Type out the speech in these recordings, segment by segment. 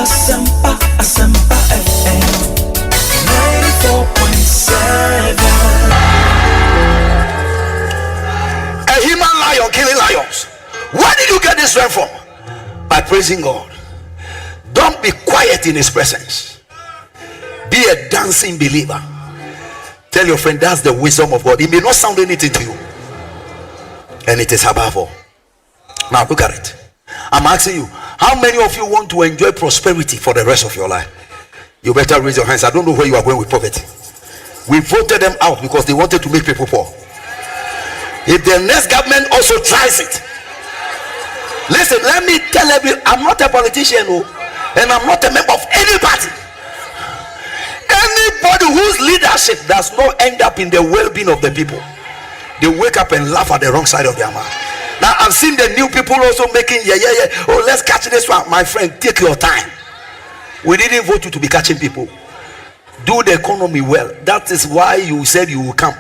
Asempa, Asempa FM 94.7. A human lion killing lions. Where did you get this strength from? By praising God. Don't be quiet in his presence. Be a dancing believer. Tell your friend that's the wisdom of God. It may not sound anything to you, and it is above all. Now look at it. I'm asking you, how many of you want to enjoy prosperity for the rest of your life? You better raise your hands. I don't know where you are going with poverty. We voted them out because they wanted to make people poor. If the next government also tries it, listen, let me tell you, I'm not a politician, and I'm not a member of any party. Anybody whose leadership does not end up in the well-being of the people, they wake up and laugh at the wrong side of their mouth. Now I've seen the new people also making oh, let's catch this one. My friend, take your time. We didn't vote you to be catching people. Do the economy well. That is why you said you will come.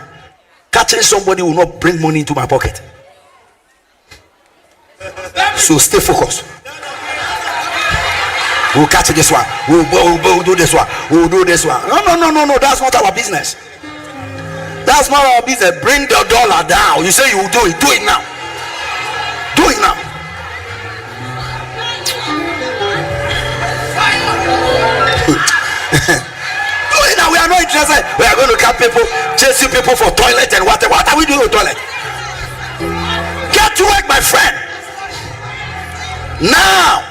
Catching somebody will not bring money into my pocket. So stay focused. We'll catch this one. We'll do this one. We'll do this one. No. That's not our business. That's not our business. Bring the dollar down. You say you will do it. Do it now. Do it now. Do it now. We are not interested. We are going to catch people, chasing people for toilet and water. What are we doing with toilet? Get to work, my friend. Now.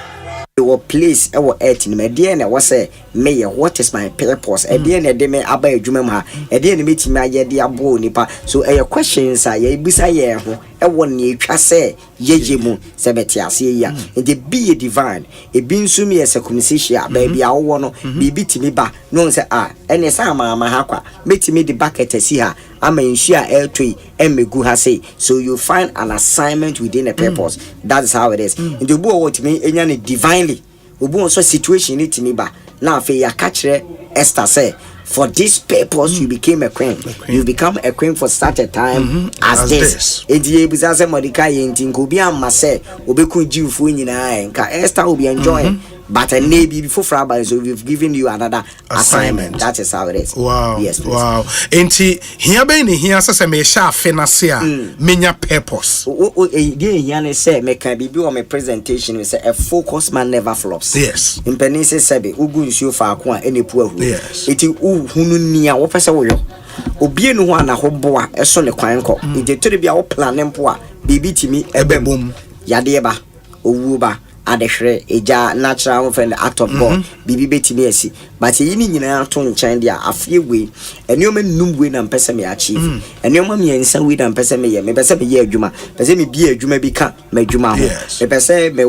Your place our earth in Mediana was say, Mayor, what is my purpose? A dear Nedeme Abba Jumama, a dear meeting my dear bo nipa. So your questions are ye bisaya, a 1 year say, Yejimu, Sabetia, see ya, and the be a divine, a being sumi as a commissia, baby, I want to be beating me back, no say, and a sama mahaqua, meeting me the bucket to see her. I'm in share air tree and me go say. So you find an assignment within a purpose. That's how it is. And the boy what me any divinely. Ubu so situation it me ba. Now fe ya catch Esther say. For this purpose you became a queen. You become a queen for such a time as this. Edi ebuzaze Mordecai yentin ko bi amma say obeku jiwfo nyina enka Esther will be enjoying. But a maybe before Friday, so we've given you another assignment. That is how it is. Wow. Yes, please. Wow. Enti here be ni here say me sha fenasia menya purpose. Here say me can be on my presentation we say a focused man never flops. Yes. In penise sebe ugu nsuo fa ko a ene pu ahu. Yes. Eti uhunu nia wo pese wo yo. Obie no ho ana ho boa eso ne kwan ko. Enti tori bia wo plan mpo a bibi timi ebem. Yade ba owu ba adehre eja natural friend act of God bibi betimi asi but yini nyina to nchen dia afie we enioma num we na mpese me achieve enioma miensa we na mpese me ye me pese me ye adwuma pese me bi adwuma bi ka me adwuma ho me pese me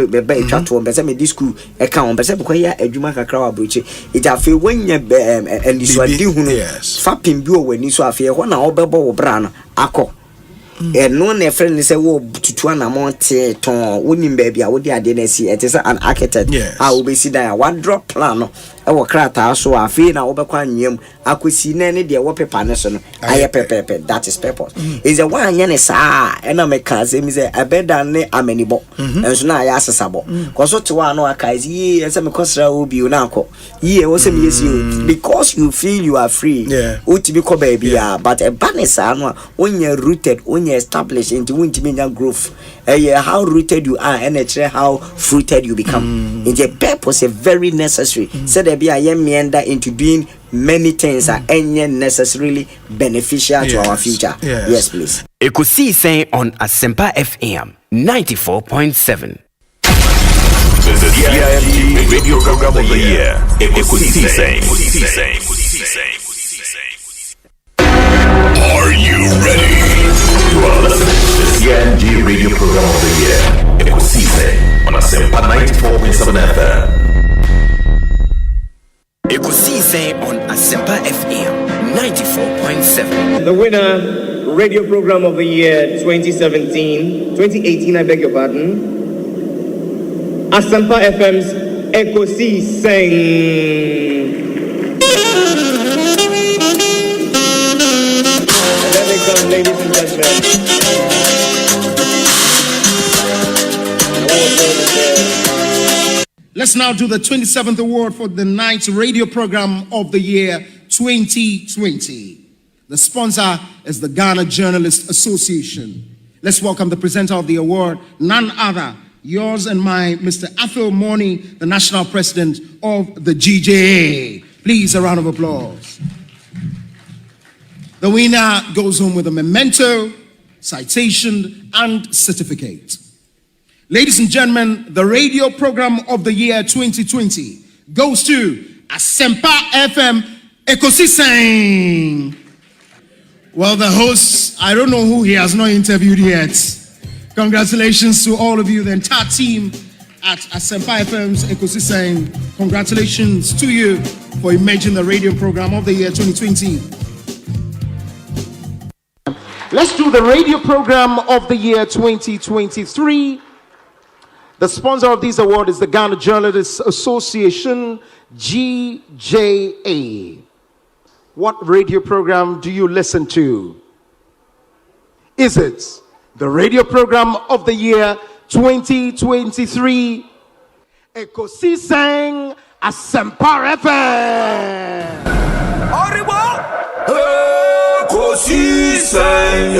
me ba etwa to pese me discourse e ka on pese ko ya adwuma kakra wa broche eja afie wanya eniswadi hunu fa pim bi o wani so afie ho na obebo wo bra no akọ no ne friend say wo tutu na monte ton woni baby a wo di ade na si it is an architect a wo be si dan wa drop plan no e wo krata so afi na wo be kwa nwam akosi na ne de wo pepa ne so no aye pepepe that is purpose is a one anya ne sa e na me ka say mi say abeda ne amanibo enso na aye asesabo ko so te wa no aka yi e say me kosra obi na akọ yi e wo say me yes you because you feel you are free o ti bi ko baby but e ba ne sa no onya rooted established into wintimenya growth how rooted you are and how fruited you become in the purpose is very necessary so there be a meander into doing many things are necessarily beneficial to our future. Yes please. Ekosiisen On Asempa FM 94.7. The CIMG Radio Program of the Year. Ekosiisen. Are you ready? You are listening to the CIMG Radio Program of the Year. Ekosiisen on Asempa 94.7 FM. Ekosiisen On Asempa FM 94.7. The winner, Radio Program of the Year 2018, I beg your pardon. Asempa FM's Ekosiisen. Ladies and gentlemen, Let's now do the 27th award for the night's radio program of the year 2020. The sponsor is the Ghana Journalists Association. Let's welcome the presenter of the award, none other, yours and mine, Mr. Athol Morny, the national president of the GJA. Please, a round of applause. The winner goes home with a memento, citation, and certificate. Ladies and gentlemen, the radio program of the year 2020 goes to Asempa FM Ekosiisen. Well, the host, I don't know who he has not interviewed yet. Congratulations to all of you, the entire team at Asempa FM's Ekosiisen. Congratulations to you for emerging the radio program of the year 2020. Let's do the radio program of the year 2023. The sponsor of this award is the Ghana Journalists Association, GJA. What radio program do you listen to? Is it the radio program of the year 2023? Ekosiisen Asempa FM. Ekosiisen,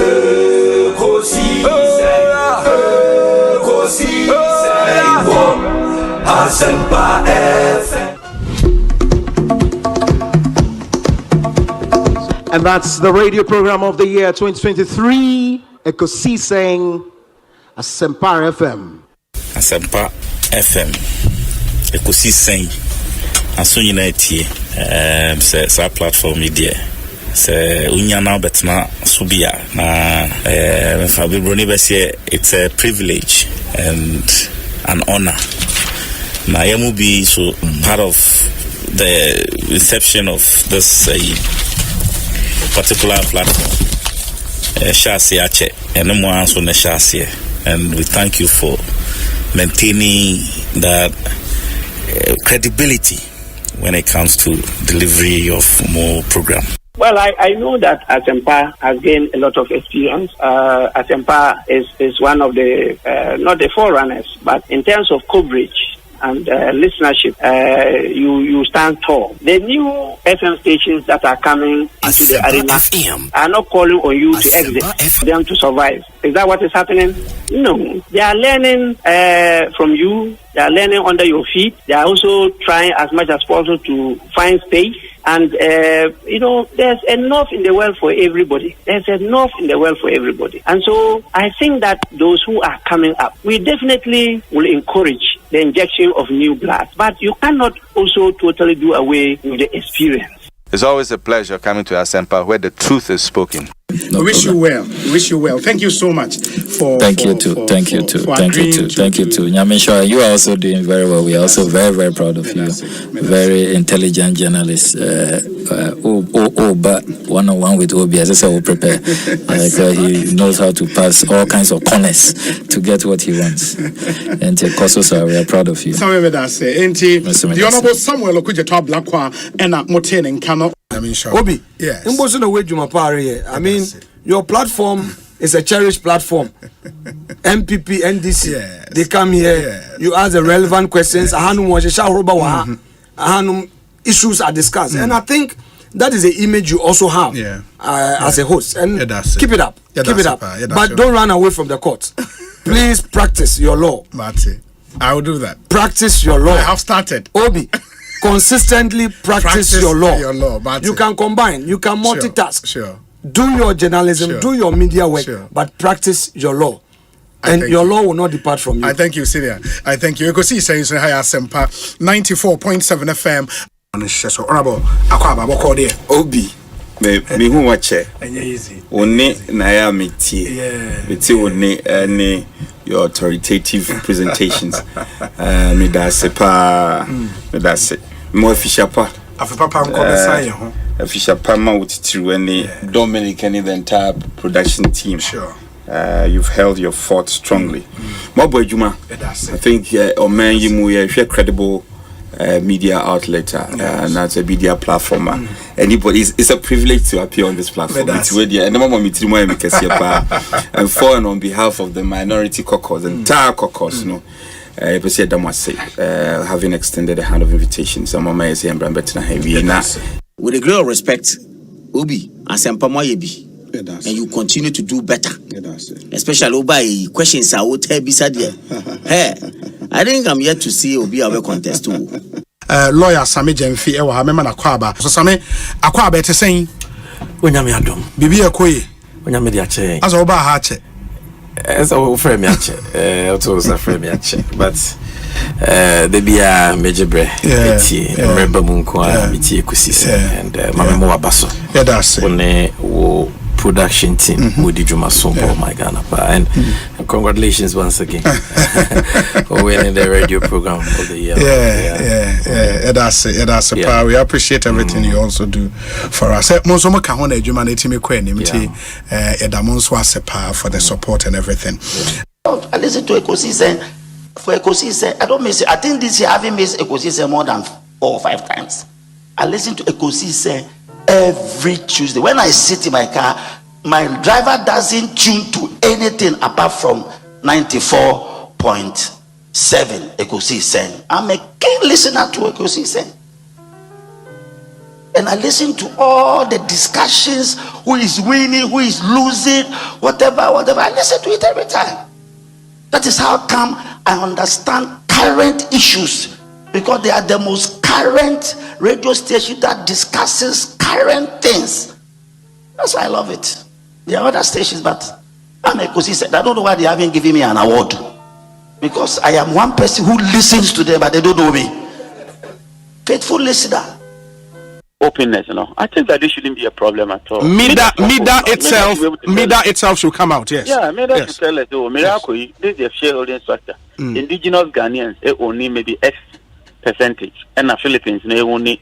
On Asempa FM. And that's the radio program of the year 2023, Ekosiisen Asempa FM. Asempa FM, Ekosiisen, aso nyina etie, sa platform media. Se unya na betna subia na Fabibroni bese, it's a privilege and an honor. Na yamu be so part of the inception of this particular platform. And we thank you for maintaining that credibility when it comes to delivery of more program. Well, I know that Asempa has gained a lot of experience. Asempa is one of the, not the forerunners, but in terms of coverage and listenership, you stand tall. The new FM stations that are coming into the arena are not calling on you to exit, them to survive. Is that what is happening? No. They are learning from you. They are learning under your feet. They are also trying as much as possible to find space. And, there's enough in the world for everybody. There's enough in the world for everybody. And so I think that those who are coming up, we definitely will encourage the injection of new blood. But you cannot also totally do away with the experience. It's always a pleasure coming to Asempa where the truth is spoken. We wish you well. Thank you so much for. Thank you too. Thank you too. Nyamisha, you are also doing very well. We are also very, very proud of you. Very intelligent journalist. But one-on-one with Obi, as I said, will prepare. He knows how to pass all kinds of corners to get what he wants. And Kososa, we are proud of you. The Honorable Samuel Okudjeto Blakwa and Moten and Kano. Obi, yes. I mean, your platform is a cherished platform. MPP, NDC, yes. They come here. Yes. You ask the relevant questions. Issues are discussed, and I think that is the image you also have as a host. And keep it up, but don't run away from the court. Please practice your law. I will do that. Practice your law. I have started. Obi. Consistently practice your law. You can combine, you can multitask. Sure. Do your journalism, do your media work, but practice your law. And your law will not depart from you. I thank you, Syria. I thank you. Ekosiisen Asempa 94.7 FM. Honorable Akwaba Bokode. Obi. Me who watch it. Only Naya Miti. Miti only any your authoritative presentations. Me that's it. More fisher pa. Fisher Pama with through any Dominic and the entire production team. Sure. You've held your fort strongly. Mobo Juma. I think Omen you credible media outlet and that's a media platform. Anybody, it's a privilege to appear on this platform. It's really and and foreign on behalf of the minority caucus, the entire caucus, having extended a hand of invitation. Some of my say and Brambetna heavy now. With a great respect, Obi, Asempa Moyebi. And you continue to do better. Especially Obi questions I would tell beside you. Hey, I think I'm yet to see Obi have a contest too. Lawyer Sami Jemfi ewa ha mema na kwaba. So Sami akwaba te saying Onyame adom. Bibi ekoye. Onyame di ache. Asa oba ha ache. Esa o frame ache. Oto sa frame ache. But they be a major bre. Eti remember munko a biti Ekosiise and mama mo abaso. Yeah, that's it. One wo production team Mudi Juma Sombo my Ghana and congratulations once again for winning the radio program of the year. Yeah, that's it. Power. We appreciate everything you also do for us. Monsomo ka hona adwuma na etimi kwa enim ti edamonso asepa for the support and everything. I listen to Ekosiise. For Ekosiise, I don't miss it. I think this year I haven't missed Ekosiise more than 4 or 5 times. I listen to Ekosiise every Tuesday. When I sit in my car, my driver doesn't tune to anything apart from 94.7 Ekosiise. I'm a keen listener to Ekosiise. And I listen to all the discussions, who is winning, who is losing, whatever. I listen to it every time. That is how come I understand current issues, because they are the most current radio station that discusses current things. That's why I love it. There are other stations, but I'm Ekosiise. I don't know why they haven't given me an award, because I am one person who listens to them, but they don't know me. Faithful listener. Openness, I think that this shouldn't be a problem at all. Mida itself should come out, yes. Yeah, Mida should tell us, this is a shareholding structure. Indigenous Ghanaians only maybe X percentage, and the Philippines only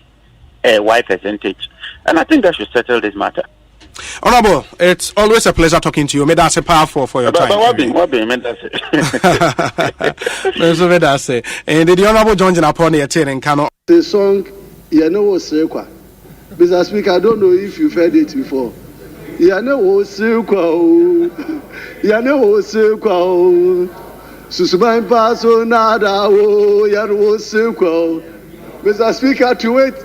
Y percentage. And I think that should settle this matter. Honorable, it's always a pleasure talking to you. May that's a powerful for your time. What be? And the Honorable John Janaponi attending Kano. The song, you know what's Mr. Speaker, I don't know if you've heard it before. Susumai paso nada wo yarwo sequel. Mr. Speaker, to it.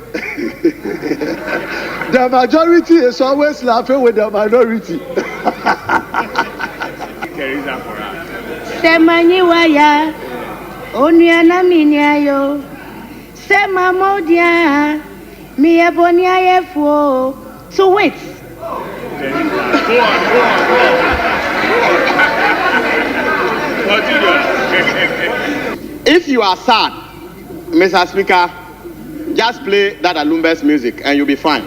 The majority is always laughing with the minority. Semani waya onyana minyayo sema modia mi ebonia yefo to wait. If you are sad, Mr. Speaker, just play that Alumbers music and you'll be fine.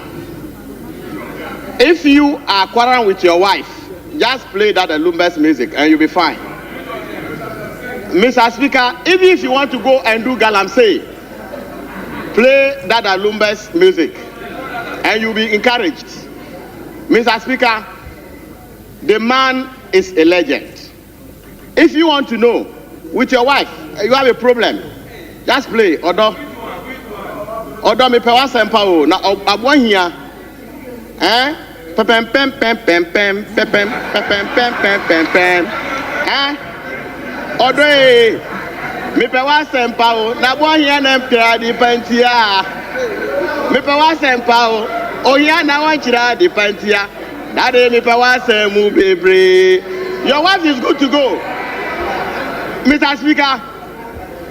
If you are quarreling with your wife, just play that Alumbers music and you'll be fine. Mr. Speaker, even if you want to go and do galamsey, play that Alumbers music and you'll be encouraged. Mr. Speaker, the man is a legend. If you want to know with your wife, you have a problem, just play Odo me pe Asempa o na abon hia pem Odo me pe Asempa o na abon hia na mpira di pantia me pe Asempa o hia na wan kira di pantia na de me pe Asemu bebre. Your wife is good to go. Mr. Speaker,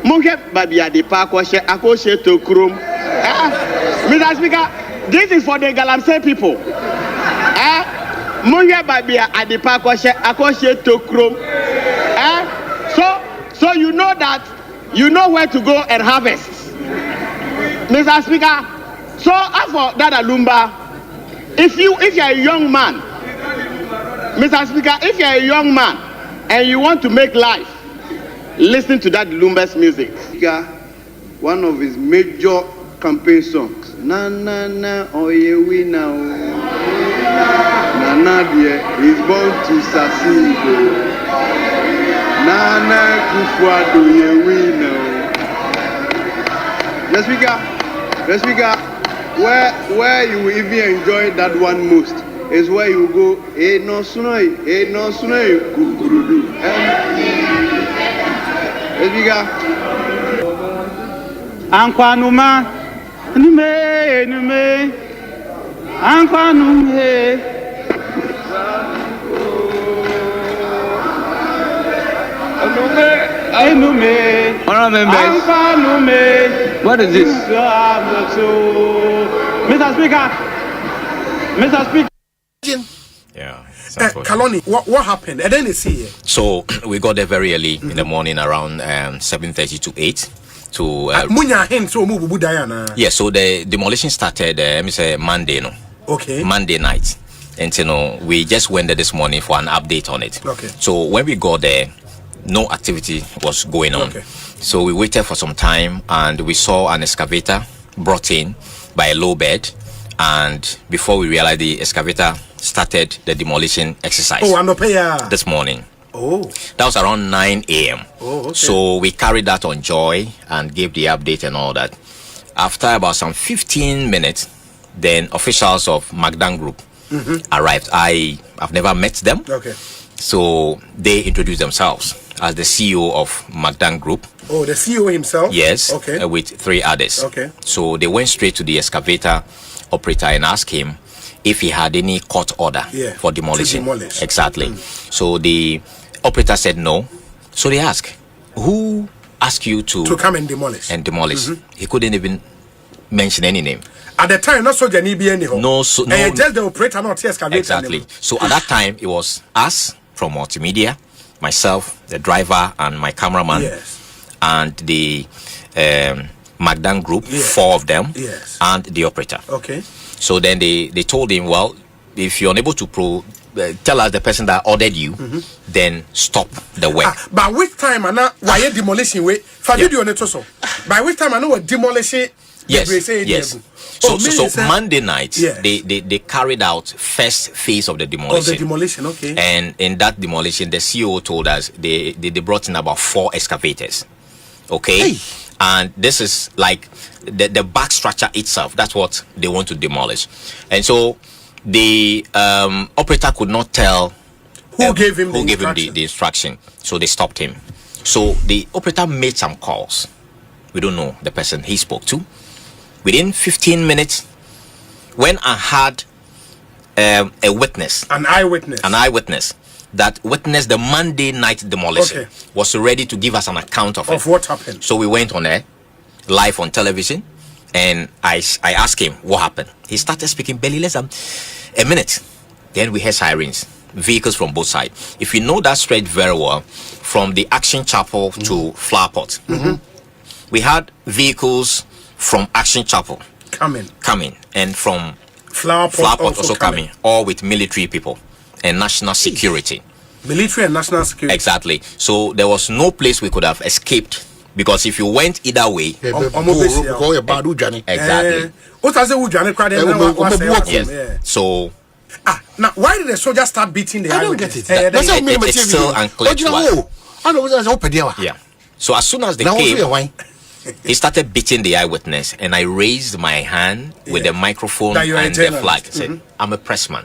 Munke Babia de Pakoshe Akoshe to Krum. Mr. Speaker, this is for the Galamsey people. Munke Babia at the Pakoshe Akoshe to Krum. So you know that you know where to go and harvest. Mr. Speaker, so as for that Alumba, if you're a young man, Mr. Speaker, if you're a young man and you want to make life, listen to that Lumbers music. One of his major campaign songs. Na na na oye we now. Nana dear is born to succeed. Nana kufuado ye we now. The speaker, where you will even enjoy that one most is where you go. No sunoi kukurudu. Let's begin. Ankwanuma, nume, Ankwanume. What is this? Mr. Speaker. Yeah. Kaloni, what happened? And then it's here. So we got there very early in the morning, around 7:30 to 8. To so the demolition started. Let me say Monday, no. Okay. Monday night, and we just went there this morning for an update on it. Okay. So when we got there, no activity was going on. Okay. So we waited for some time, and we saw an excavator brought in by a low bed, and before we realized, the excavator started the demolition exercise. This morning. Oh. That was around 9 a.m. Oh, okay. So we carried that on Joy and gave the update and all that. After about some 15 minutes, then officials of Magdan Group arrived. I've never met them. Okay. So they introduced themselves as the CEO of Magdan Group. Oh, the CEO himself? Yes. Okay. With 3 others. Okay. So they went straight to the excavator operator and asked him if he had any court order for demolition. To demolish. Exactly. So the operator said no. So they asked, who asked you to come and demolish? He couldn't even mention any name. At the time, not so anyhow. No. Just the operator, not the excavator. Exactly. So at that time, it was us from multimedia, myself, the driver, and my cameraman, and the Magdan Group, 4 of them, and the operator. Okay. So then they told him, well, if you're unable to tell us the person that ordered you, then stop the work. By which time, why demolition way? By which time, I know what demolition. Yes. So Monday night, they carried out first phase of the demolition. Okay. And in that demolition, the CEO told us they brought in about 4 excavators. Okay. Hey. And this is like the back structure itself. That's what they want to demolish. And so the operator could not tell who gave him the instruction. So they stopped him. So the operator made some calls. We don't know the person he spoke to. Within 15 minutes, when I had a witness, an eyewitness that witnessed the Monday night demolition, was ready to give us an account of what happened. So we went on air, live on television, and I asked him what happened. He started speaking barely less than a minute. Then we heard sirens, vehicles from both sides. If you know that stretch very well, from the Action Chapel to Flower Pot, we had vehicles from Action Chapel coming, and from Flower Pot also coming, all with military people and national security. Military and national security. Exactly. So there was no place we could have escaped, because if you went either way, exactly. So now, why did the soldiers start beating the eyewitness? It's still unclear to us. Yeah. So as soon as they came, he started beating the eyewitness, and I raised my hand with the microphone and the flag. I said, I'm a pressman.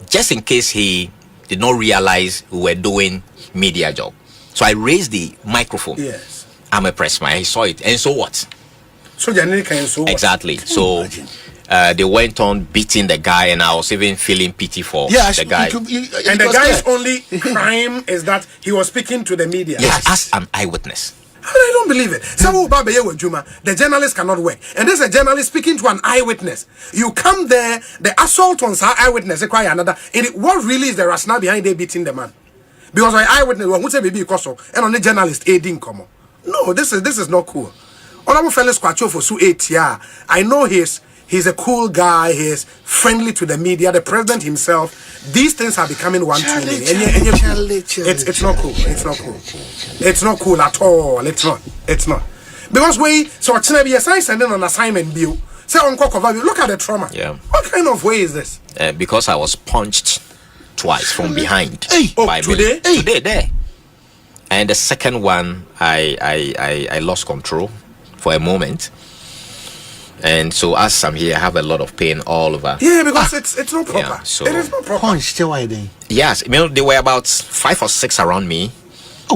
Just in case he did not realize we were doing media job. So I raised the microphone. Yes. I'm a pressman. He saw it. And so what? Exactly. So they went on beating the guy, and I was even feeling pity for the guy. And the guy's only crime is that he was speaking to the media. Yes, as an eyewitness. I don't believe it. The journalist cannot work. And there's a journalist speaking to an eyewitness. You come there, the assault on our eyewitness, what really is the rationale behind they beating the man? Because my eyewitness, who say baby and on the journalist aiding come. No, this is not cool. Honorable fellow Squacho for Su 8 I know he's a cool guy, he's friendly to the media, the president himself. These things are becoming one too many. It's not cool. It's not cool. It's not cool at all. It's not. Because so be sending an assignment bill. Say look at the trauma. Yeah. What kind of way is this? Because I was punched twice from behind. Today there. And the second one, I lost control for a moment. And so as I'm here, I have a lot of pain all over. Yeah, because it's not proper. Yeah, so it is not proper. Yes, there were about 5 or 6 around me,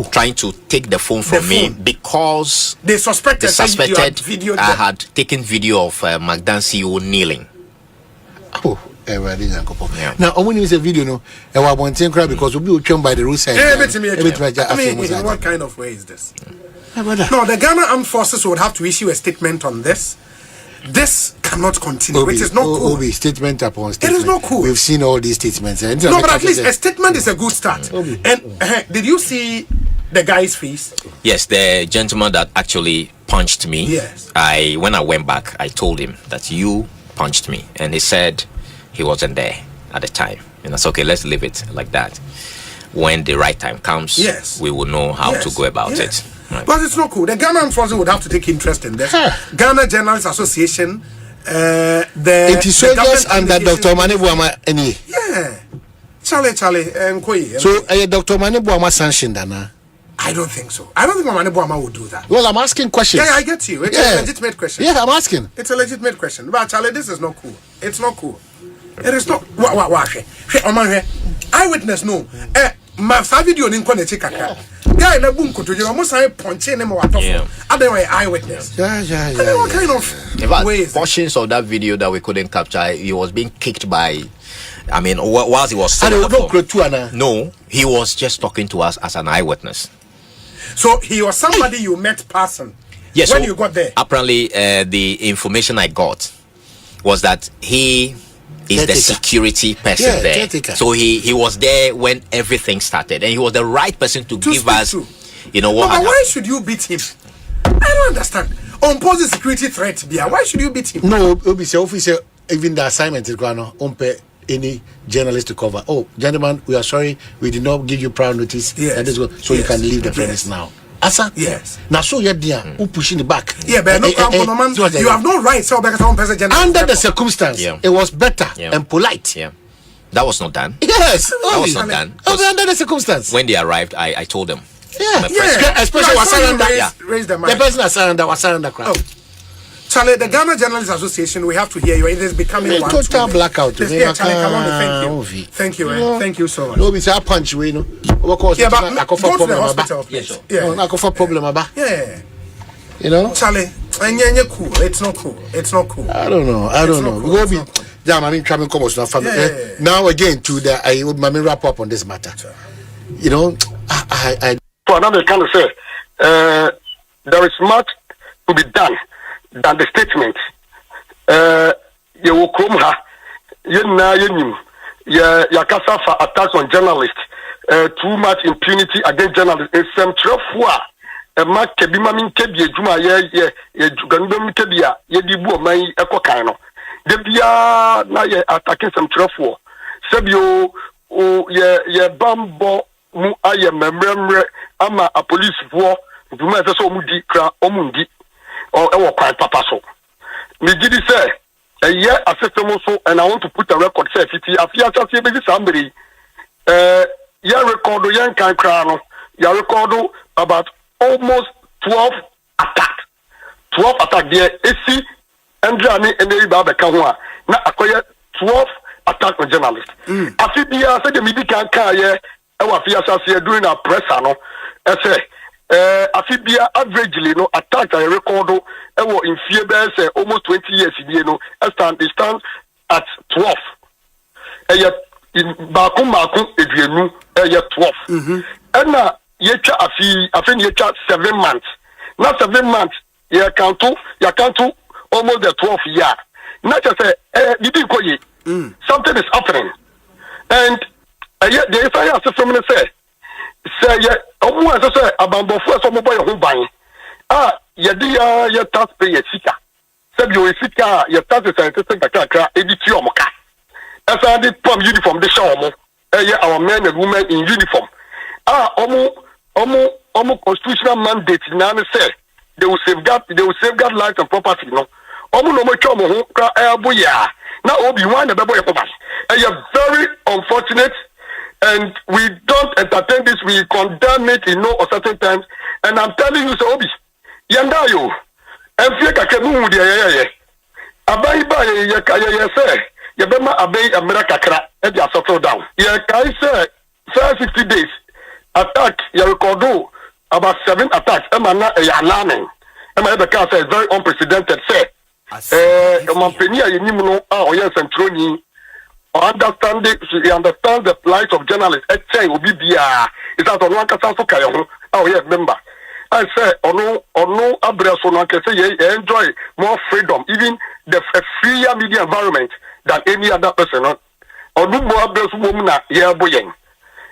trying to take the phone from me because they suspected I had taken video of McDan kneeling. Oh, now, when you say video, no, I want to cry because we'll be trained by the roadside. What kind of way is this? No, the Ghana Armed Forces would have to issue a statement on this. This cannot continue, which is not cool. Statement upon statement. It is not cool. We've seen all these statements. No, but at least a statement is a good start. And did you see the guy's face? Yes, the gentleman that actually punched me. Yes. When I went back, I told him that you punched me, and he said he wasn't there at the time. And I said, okay, let's leave it like that. When the right time comes, we will know how to go about it. Right. But it's not cool. The Ghana Armed Forces would have to take interest in this. Ghana Journalists Association, the soldiers under Dr. Manebuama any. Yeah. Charlie, so Dr. Manebuama sanctioned Dana. I don't think so. I don't think Manebuama would do that. Well, I'm asking questions. Yeah, I get you. It's a legitimate question. Yeah, I'm asking. It's a legitimate question. But Charlie, this is not cool. It's not cool. It is not. Eyewitness no. My video in Koneti Kaka. Guy na bunko to you almost say punching him or other way eyewitness. Yeah. What kind of ways? Portions of that video that we couldn't capture, he was being kicked by. I mean, whilst he was no, he was just talking to us as an eyewitness. So he was somebody you met person. Yes. When you got there. Apparently, the information I got was that he is the security person there. So he was there when everything started, and he was the right person to give us, you know what. But why should you beat him? I don't understand. On pose security threat, why should you beat him? No, officer, even the assignment is going on any journalist to cover. Oh, gentlemen, we are sorry, we did not give you prior notice. Yes. You can leave the premise now. Asa? Yes. Now, so you're there, who pushing the back? Yeah, but you have no right to under the circumstance, it was better and polite. Yeah. That was not done. Yes. That was not done. Under the circumstance. When they arrived, I told them. Yeah. Especially the person that was surrender crowd. Charlie, the Ghana Journalists Association, we have to hear you. It is becoming one total blackout. Yeah, Charlie, come on, thank you. Thank you so much. No, it's a punch, you know. Yeah, but go to the hospital, please. Yeah. You know? Charlie, it's not cool. It's not cool. I don't know. We'll be I mean, traveling commerce now. Now again, to the I would wrap up on this matter. You know, I for another kind of say, there is much to be done than the statement. You will come here, you kasa for attacks on journalists, too much impunity against journalists. It's some trouble. Ma kebi ma min kebi ejuma ye gandom kebia ye dibu man ekokano de bia na ye attacking some trouble. Sebio o ye bambo mu aye memremre ama a police for duma se so mu di kra omundi or e wo kwan papa so me gidi say a year assistant so, and I want to put a record say fiti afia chase be somebody ya record yan kan kra no ya record about almost 12 attacks. 12 attacks there. AC Andrani and the Babaka na akoya 12 attacks on journalists. I see the said the media can carry our fear during our press no. I say I see the averagely no attack I record in fear say almost 20 years you know they stand at 12. Yet in Bakum eduenu 12. And now yecha afi yecha 7 months. Not 7 months. You can't almost the 12th year. Not just something is happening. And the FIA system say almost say abambo for some boy who buy. Your taxpayer sika. Sebio sika your tax is scientific kakra editi omoka. As I did from uniform the show our men and women in uniform. Constitutional mandate now say they will safeguard life and property. No, no now Obi Wan the baby very unfortunate, and we don't entertain this. We condemn it in no certain times. And I'm telling you, so Obi, yanda yo, and fear kakemu dia abai ba say Yabema Abbey America crack and they are settled down. Yeah, I say 60 days. attack you record about 7 attacks emana alarming the car says very unprecedented say Mampenia Yinim no yes and Troni understand the plight of journalists. Obibia is that on one Casaso Kayo. Oh, yes, member. I say, no, Abreso, no, can say, enjoy more freedom, even the freer media environment than any other person. Or no more Abreso woman, yeah, boying.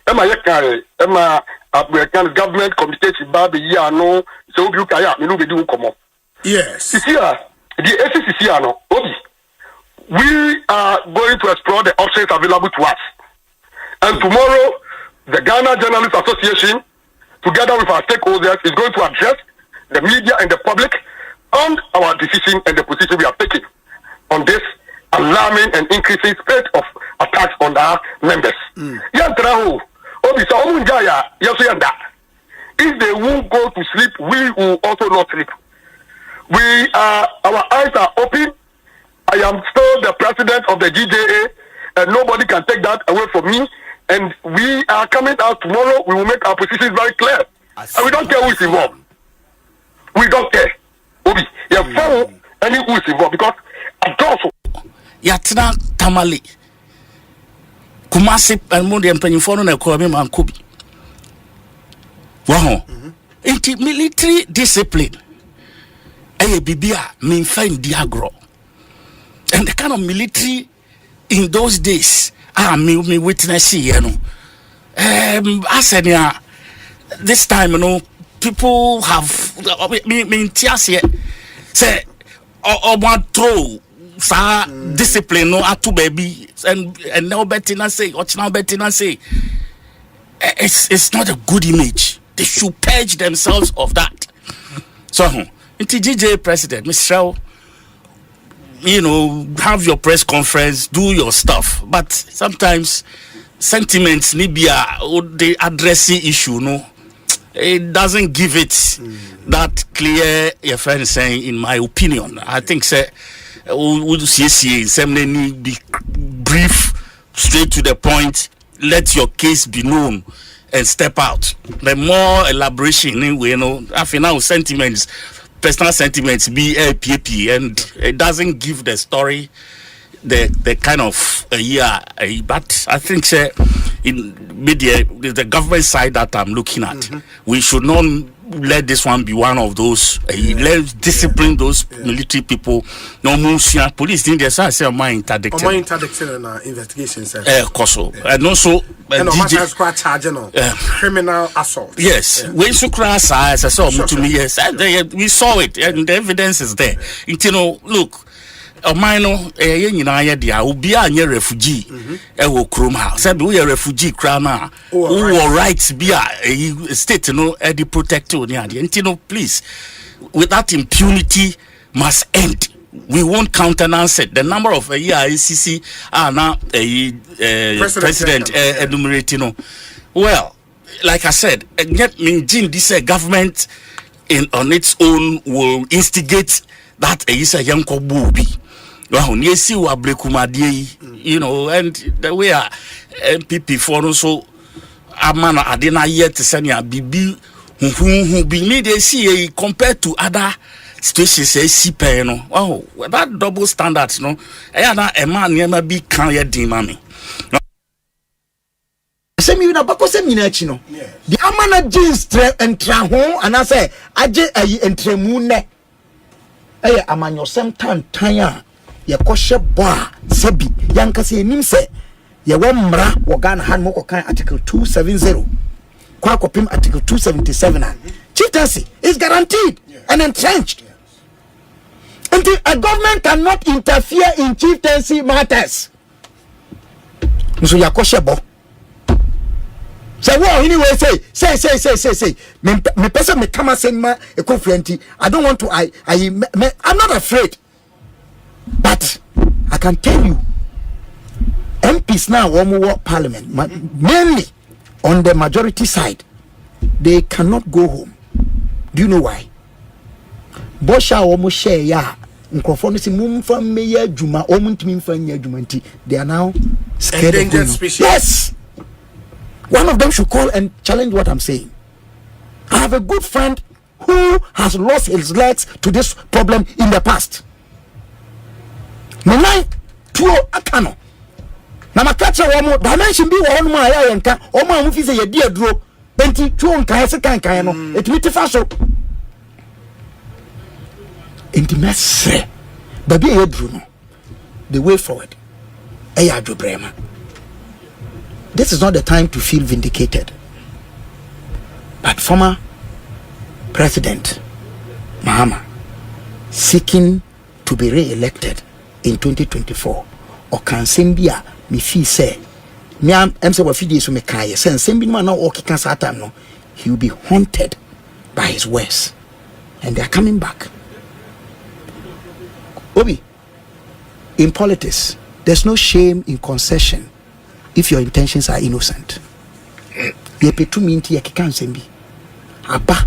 Emma American government communication, Baby, yeah, no, so you can, you know, we do come on. Yes. Here, the SCC, no, Obi. We are going to explore the options available to us. And tomorrow, the Ghana Journalists Association, together with our stakeholders, is going to address the media and the public on our decision and the position we are taking on this alarming and increasing spate of attacks on our members. If they won't go to sleep, we will also not sleep. Our eyes are open. I am still the president of the GJA, and nobody can take that away from me. And we are coming out tomorrow. We will make our positions very clear. And we don't care who is involved. We don't care. Obi, you follow any who is involved because I also. Yatina Tamale Kumasi and Mundi and Pennyfono and Kwame and Kubi. Wow. Into military discipline. Bibia mean find diagro. And the kind of military in those days, me witness here, you know. I said, yeah, this time, you know, people have me tears here. Say, want throw discipline no atu baby and now betting and say, what's now betting and say, it's not a good image. They should purge themselves of that. So, into GJ president, Mr. You know, have your press conference, do your stuff, but sometimes sentiments nibia they address the issue, no, it doesn't give it that clear. Your friend saying, in my opinion, I think say would see be brief, straight to the point. Let your case be known and step out. The more elaboration, anyway, you know, after now sentiments. Personal sentiments be LPP, and it doesn't give the story the kind of but I think in media the government side that I'm looking at, we should not let this one be one of those let's discipline those military people. No police didn't say my interdict investigations and also criminal assault. Yes, when so crass I saw to me, yes, we saw it and the evidence is there. You know, look, minor will be a refugee will chrome house. Said we are refugee crana who rights be a state, you know, the protector. You know, please, with that impunity must end. We won't countenance it. The number of ICC are now president enumerating. Well, like I said, yet this government on its own will instigate that is a young booby. Well, you know, and the way MPP for also Amana Adena yet to send ya BB who be made a CA compared to other situations CP, no. Wow, that double standards, no. A man never be can yet mami. Semi na bako semi na echi no. The amana jeans and traho and I say aje entremune. Amanyo sem tan ye koshe boa sebi yanka se nim se ye wo mra wo Ghana han moko kan article 270 kwa kopim article 277 chieftaincy is guaranteed and entrenched. And a government cannot interfere in chieftaincy matters. So ya koshe bo. So what anyway say me person me come send ma e conference. I don't want to I'm not afraid. But I can tell you MPs now work parliament mainly on the majority side, they cannot go home. Do you know why? Bosha almost share ya juma they are now scared of going. Yes. One of them should call and challenge what I'm saying. I have a good friend who has lost his legs to this problem in the past. Nine tuo akano. Na makacha wamo dimension bi wo no aya yenka o ma mu fi se ye di aduro enti tuo nkan se kan no etimi tefa so enti messe baby e duro no the way forward eya adwobrema. This is not the time to feel vindicated. But former President Mahama seeking to be re-elected in 2024 or can Sembia me fee say me am say wa fidie so me kai say Sembi no na o kika satan no he will be haunted by his words and they are coming back. Obi, in politics there's no shame in concession if your intentions are innocent. Ye petu minti ye kika Sembi aba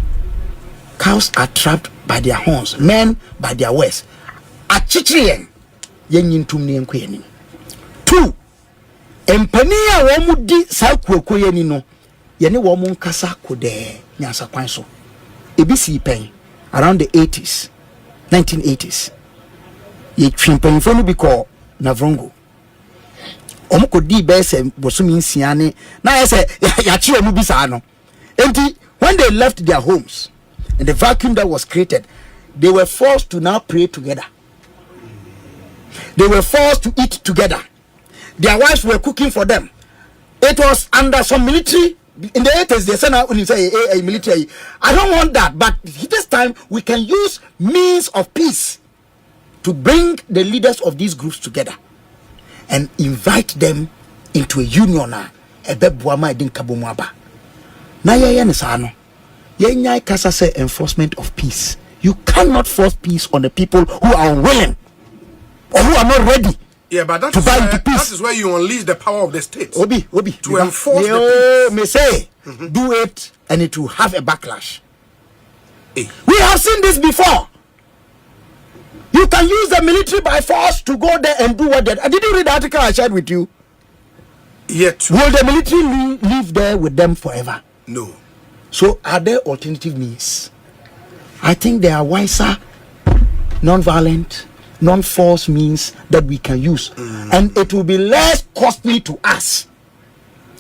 cows are trapped by their horns, men by their words. Achichien yenyin tumni enko yenim. 2. Empani a wo mu di sa kuoko yeni no ye ne wo mu nkasa kode nyansa kwan so. Ebisi pen around the 80s, 1980s. Ye twimpan fo no bi ko na vrongo. Omo ko di be se bosumi nsia ne na ye se ya chi omu bi sa no. Enti when they left their homes and the vacuum that was created, they were forced to now pray together. They were forced to eat together. Their wives were cooking for them. It was under some military. In the 80s, they said, when you say a military, I don't want that. But this time, we can use means of peace to bring the leaders of these groups together and invite them into a union. Enforcement of peace. You cannot force peace on the people who are unwilling or who are not ready. Yeah, but that is where you unleash the power of the state. Obi, to enforce the peace. May say, do it and it will have a backlash. We have seen this before. You can use the military by force to go there and do what they. Did you read the article I shared with you? Yet. Will the military live there with them forever? No. So are there alternative means? I think there are wiser, non-violent, non-force means that we can use. And it will be less costly to us.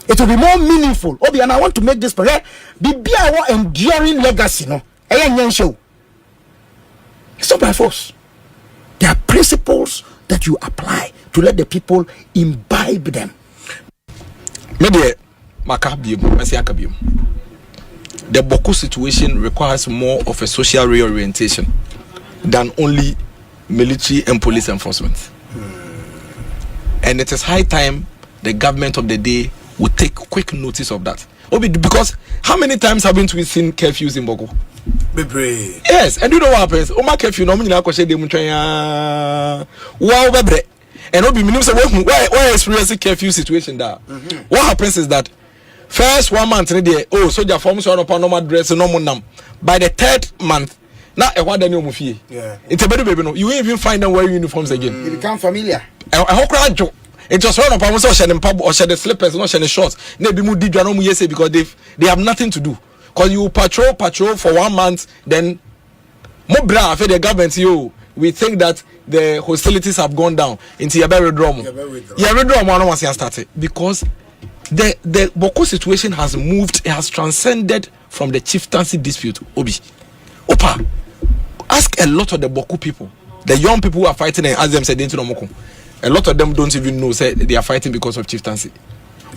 It will be more meaningful. Obi, and I want to make this point. Be our enduring legacy, no? It's not by force. There are principles that you apply to let the people imbibe them. The Boko situation requires more of a social reorientation than only military and police enforcement. And it is high time the government of the day would take quick notice of that. Because how many times haven't we seen curfews in Boko? Yes, and you know what happens? Oma curfew no muna kwashe dem twanya. Wow bebre. And obi minim say why experience curfew situation there. What happens is that first 1 month there, soldier forms on upon normal dress no monam. By the 3rd month, now a what no mufie. Yeah. It's a better baby no. You won't even find them wearing uniforms again. You become familiar. It just run upon so share pub or share the slippers, not share the shorts. Maybe mu di no mu yese because they have nothing to do. Because you patrol for 1 month, then Mobra after the government we think that the hostilities have gone down into your very drum. Yeah, redrum one was started because the Boko situation has moved, it has transcended from the chieftaincy dispute. Opa, ask a lot of the Boko people, the young people who are fighting and ask them say a lot of them don't even know say they are fighting because of chieftaincy.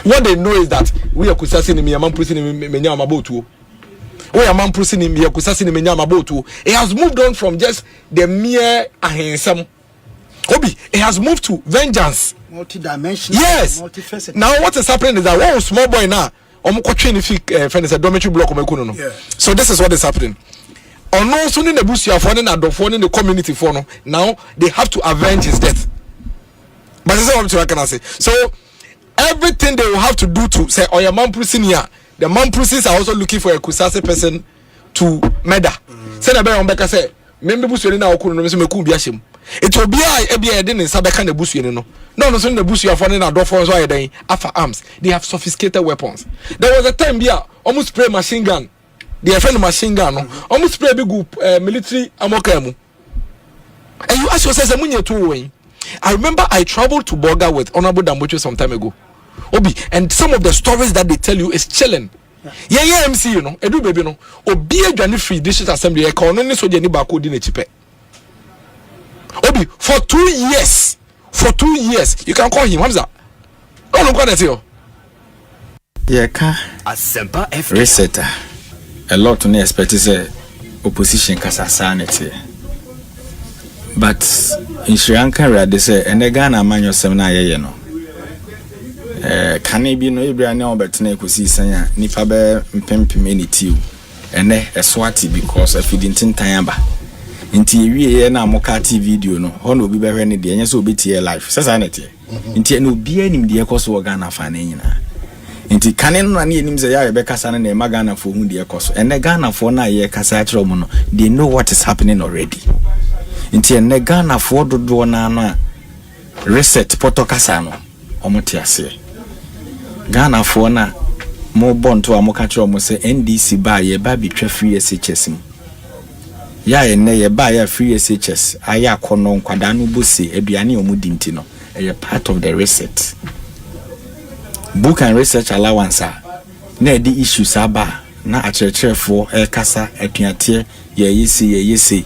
What they know is that we are kusasini mi amam pusini menya mabotu. We are man pusini mi kusasini menya mabotu. It has moved on from just the mere ahensam. It has moved to vengeance. Multidimensional. Yes. Multifaceted. Now what is happening is that one small boy now, dormitory block. So this is what is happening. On no soon in the bush phone and phone in the community phone. Now they have to avenge his death. But this is what I can say. So everything they will have to do to say, oh, your man prison here. The man prisons are also looking for a Kusase person to murder. Say the bear on Becca say, Member Bush na okuno no me ku biashim. It will be a didn't sabeka ne busu no. No, so the busu for na do for so then after arms. They have sophisticated weapons. There was a time here almost spray machine gun. They friend machine gun no. Almost spray big military amokamu. And you ask yourself munye to way. I remember I traveled to Boga with Honorable Dambocho some time ago. Obi, and some of the stories that they tell you is chilling. Yeah, MC, you know, edu baby no. Obi a dwane free district assembly e ka no so je ni ba ko di na chipe. Obi, for 2 years. For 2 years. You can call him Hamza. Oh, look at it. Yeah, Asempa FM. Resetter. A lot to expect is a opposition sanity. But in Sri Lanka, they say, and the Ghana man your seminar, you know. Can it be no Ibrahim but Ekosiisen nipa be mpempe many tiu. And a swati because I feed in Tayamba. Inti wie na mokati video no hono bi behwe ne de enye so betie live sesa na tie inti no bi anim de ekoso Ghana fa na nyina inti kane no na ne enim se ya be kasa na ma Ghana fo hu de ekoso ene Ghana fo na ye kasa akiro mu no they know what is happening already inti ene Ghana fo dodo na no reset poto kasa no omote ase Ghana fo na mo bonto amoka akiro mu se NDC ba ye ba bi twa free SHS mu ya ene ye ba ya free SHS aya kono nkwada no bose aduane omudi nti no a part of the reset book and research allowance na the issues aba na acherechefo kasa atuate ye yesi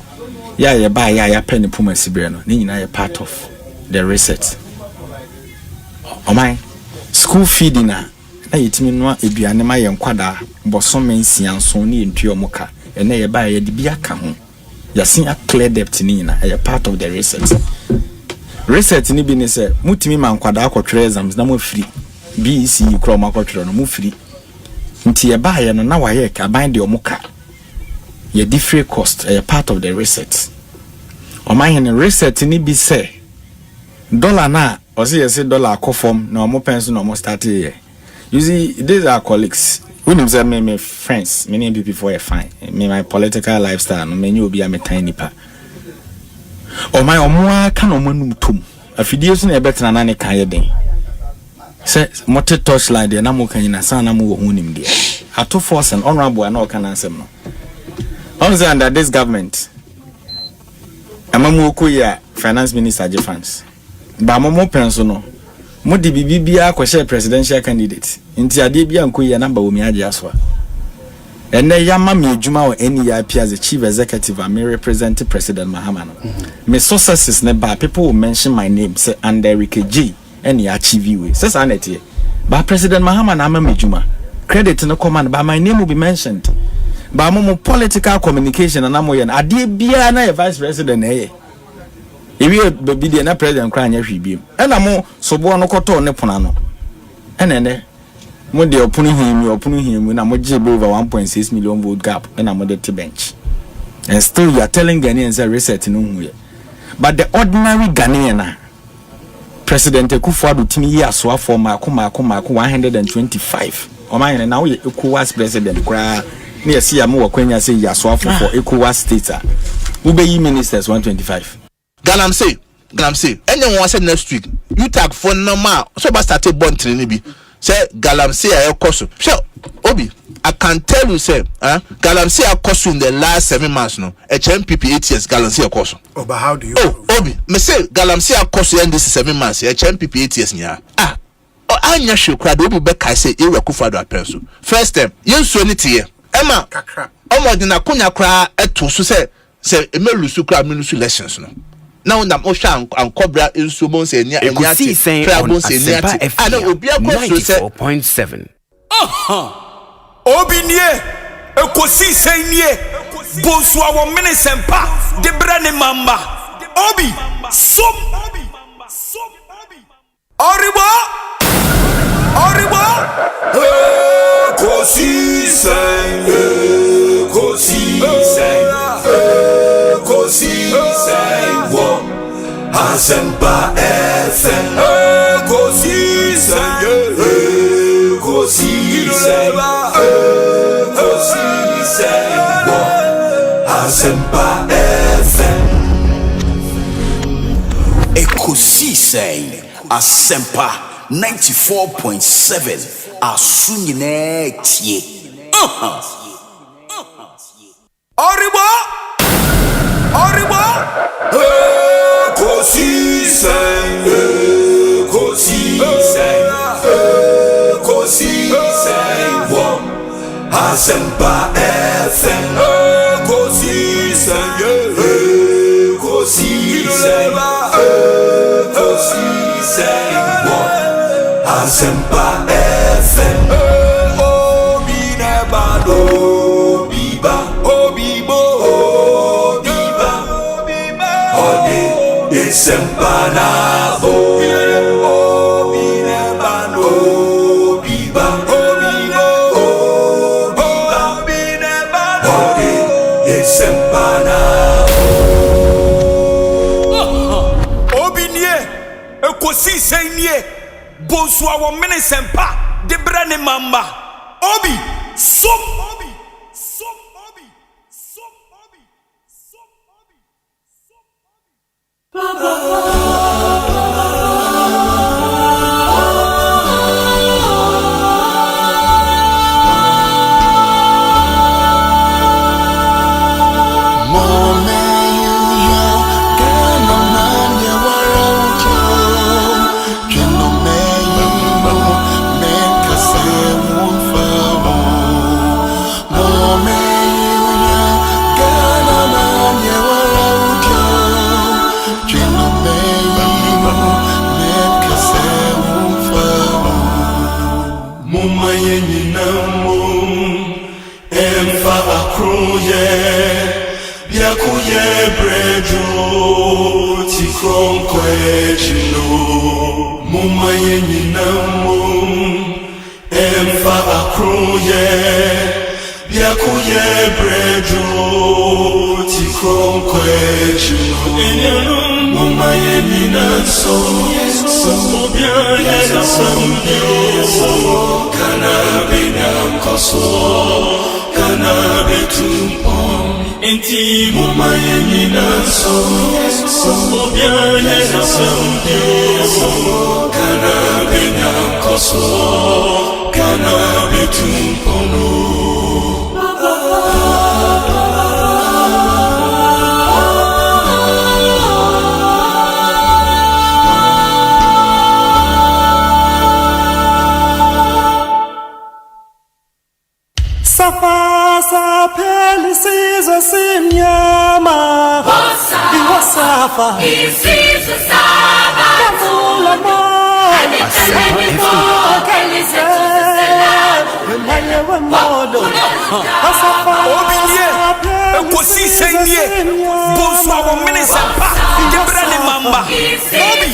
ya ba ya pen puma sibre no ni nyina ye part of the reset school feeding na yitimi no aduane ma ye nkwada bosome nsianso ni ntuo muka ene ye ba ya de bia ka ho yasin a clear debt ni na a part of the reset ni bi ni say mutimi man kwada akotwere exams na mo free BEC kro ma akotwere no mo free nti ye ba ye no na wa ye ka ban de omuka ye different cost a part of the reset oman ye reset ni bi say dollar na o say dollar akofom na omo penso na omo start here you see these are colleagues. We know that my friends, many people for a fine. Me my political lifestyle, no many will be a tiny pa. Oh my omoa can omanum tum. A video soon a better than any kaya day. Say motor torchlight the namu can sana mu hunim dear. I to force and honorable and all can answer no. Also under this government. Amamu kuya finance minister Jeffans. Ba momo penso no. Mo di bibia kwese presidential candidate nti ade bia nko ye number wo mi age aso ene ya ma me adwuma wo NEIP as the chief executive and me represent President Mahama no me successes ne ba people will mention my name say under G and ya achieve we say sanity ba President Mahama na ma me adwuma credit no command ba my name will be mentioned ba mo political communication na mo ye ade bia na vice president eh Iwi baby de na president kra anya hwibiem ena mo sobo no koto ne pona no ene mo de opunu him na mo je over 1.6 million vote gap ena mo de t bench and still you are telling Ghanaians that reset no hu ye but the ordinary Ghanaian President Akufo-Addo timi yi aso afọ mako 125 o man na wo ye ECOWAS president kra na yesi ya mo wakwanya say yi aso afọ for ECOWAS state wo be yi ministers 125 Galamsey, anyone said next week, you tag for normal, so best start a bond training be. Say Galamsey a cost. Sure, Obi, I can tell you, say, Galamsey a cost in the last 7 months, no, HMPP 8 years, Galamsey a cost. Oh, but how do you? Oh, Obi, me say Galamsey a cost in this 7 months, HMPP 8 years, yeah. Anya show crowd, Obi back, I say, you Akufo-Addo a person. First time, you so need here. Emma, Omodina Kunya cry at two, so say, Emelusu crowd, Minusu lessons, no. Now na Osha and Cobra in Subon say near Ekosiisen On Asempa FM 94.7. Obinie Ekosiisen nie Bonsu awo minisempa de brane mamba Obi som Oribo Ekosiisen Asempa FM Ekosiisen Asempa FM Ekosiisen Asempa 94.7 Asunyine tie. Oribo Ekosiisen Asempa FM Ekosiisen Asempa FM Obiba Ode Asempa na Ekosiisen nie Bonsu awo mene sempa de brane mamba obi som Ekosiisen nie Bonsu awo mene sempa de brane mamba obi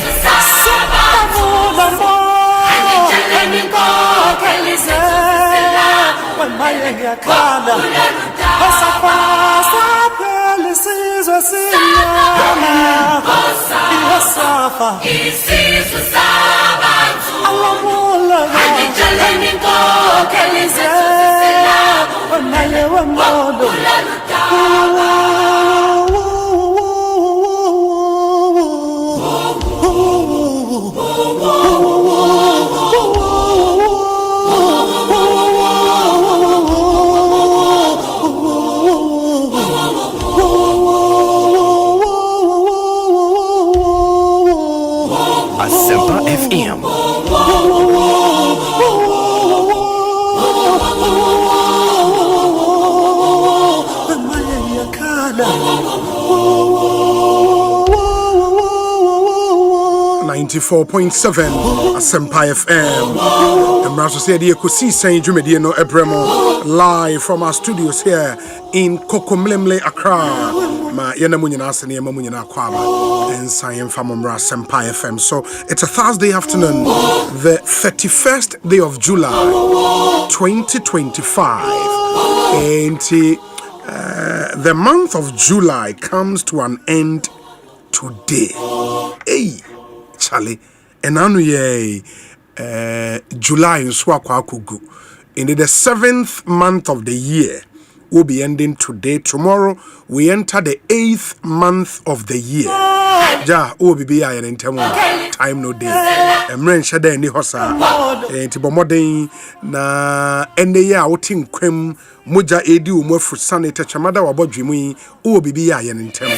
Asempa FM Asempa FM. The Master said, Ekosiisen Jumedi no Ebremo, live from our studios here in Kokomlemle, Accra. Ma yena munyina asene yema munyina kwaba ensan famomra Asempa FM. So it's a Thursday afternoon, the 31st day of July 2025, and the month of July comes to an end today. Hey Charlie, enanu ye July nso akwa akugu in the 7th month of the year. will be ending today. Tomorrow we enter the 8th month of the year. Ja, obibi ya yentemu. Time no day. Emren shada ni hosa. Ntibomodin na ende ya outing kwem moja edi umwefu sane techamada wabodwimu yi obibi ya yentemu.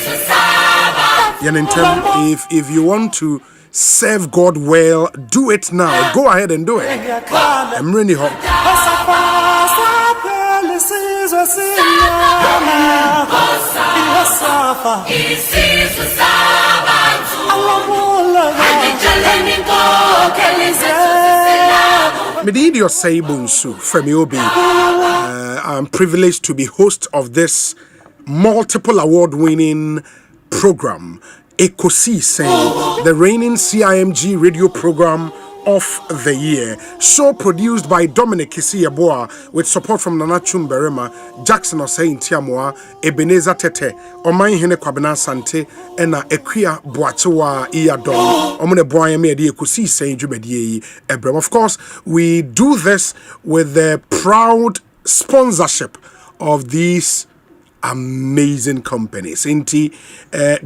If you want to serve God well, do it now. Go ahead and do it. I'm really hot. Medidi Osei Bonsu from Obi. I'm privileged to be host of this multiple award-winning program, Ekosiise, the reigning CIMG radio program of the year. Show produced by Dominic Kisiyeboa with support from Nana Chumberema, Jackson Osei Ntiamoa, Ebenezer Tete, Oman Hene Kwabena Sante, Ena Ekwia Boachewa Iyadon, Omune Boyame di Ekosiise Jumedie Ebrem. Of course, we do this with the proud sponsorship of these amazing companies. Inti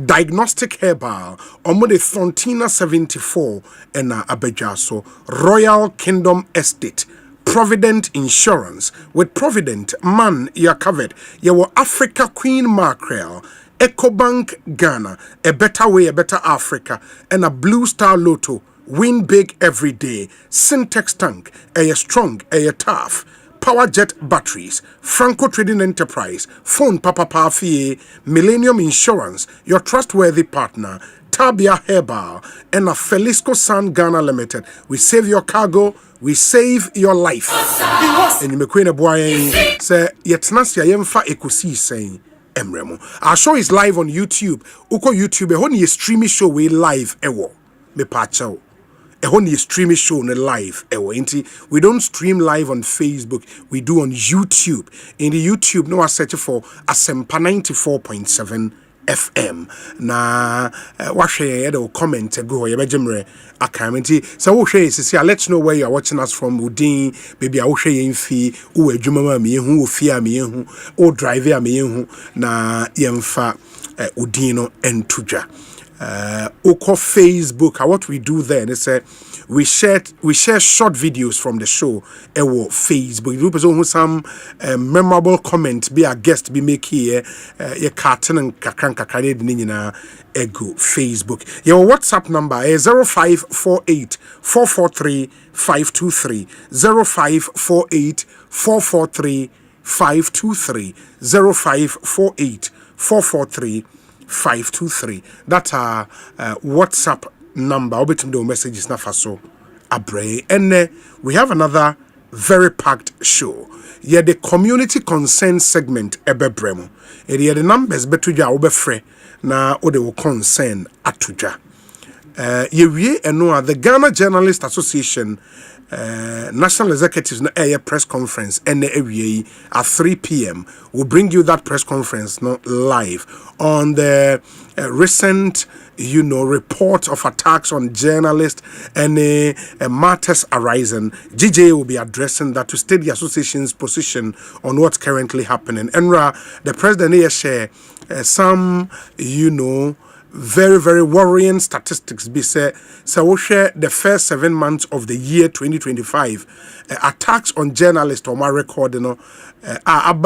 Diagnostic Herbal, Omode Fontina 74, Ena Abejaso, Royal Kingdom Estate, Provident Insurance. With Provident, man, you're covered. You were Africa Queen Mackerel, EcoBank Ghana, a better way, a better Africa, and a Blue Star Lotto. Win big every day. Syntex Tank, a strong, a tough. Power Jet Batteries, Franco Trading Enterprise, Phone Papa Pafie, Millennium Insurance, your trustworthy partner, Tabia Herbal, and a Felisco San Ghana Limited. We save your cargo, we save your life. And you make a boy say, Yetnasia Yemfa Ekosiise Emremo. Our show is live on YouTube. Uko YouTube, when you streaming show, we live, ewo. Me pacho. When you stream a show on live, we don't stream live on Facebook, we do on YouTube. In the YouTube, no, I search for Asempa 94.7 FM. Na washe comment go yebejemre akamenti. So wo share say let know where you are watching us from. Udin baby I wo share yemfi wo adwuma me hu wo fia me hu wo drive me hu na yemfa udin no entuja. Oko Facebook, what we do then is we share short videos from the show. Ewo Facebook. You person some memorable comment be a guest be make here. Your carton and kakran nina ego Facebook. Your WhatsApp number is 0548 443 523 0548 443 523 0548 443 523. That's our WhatsApp number. I'll be to do messages na faso abre. And we have another very packed show. Yeah, the community concern segment ebebremo. Yeah, the numbers betuja obefre na ode wo concern atuja. Yewie eno the Ghana Journalist Association National Executives no air press conference and at 3 p.m. We'll bring you that press conference not live on the recent report of attacks on journalists and matters arising. GJ will be addressing that to state the association's position on what's currently happening. Enra, the president here share some very, very worrying statistics. Be said, so we share the first 7 months of the year 2025. Attacks on journalists on my record, about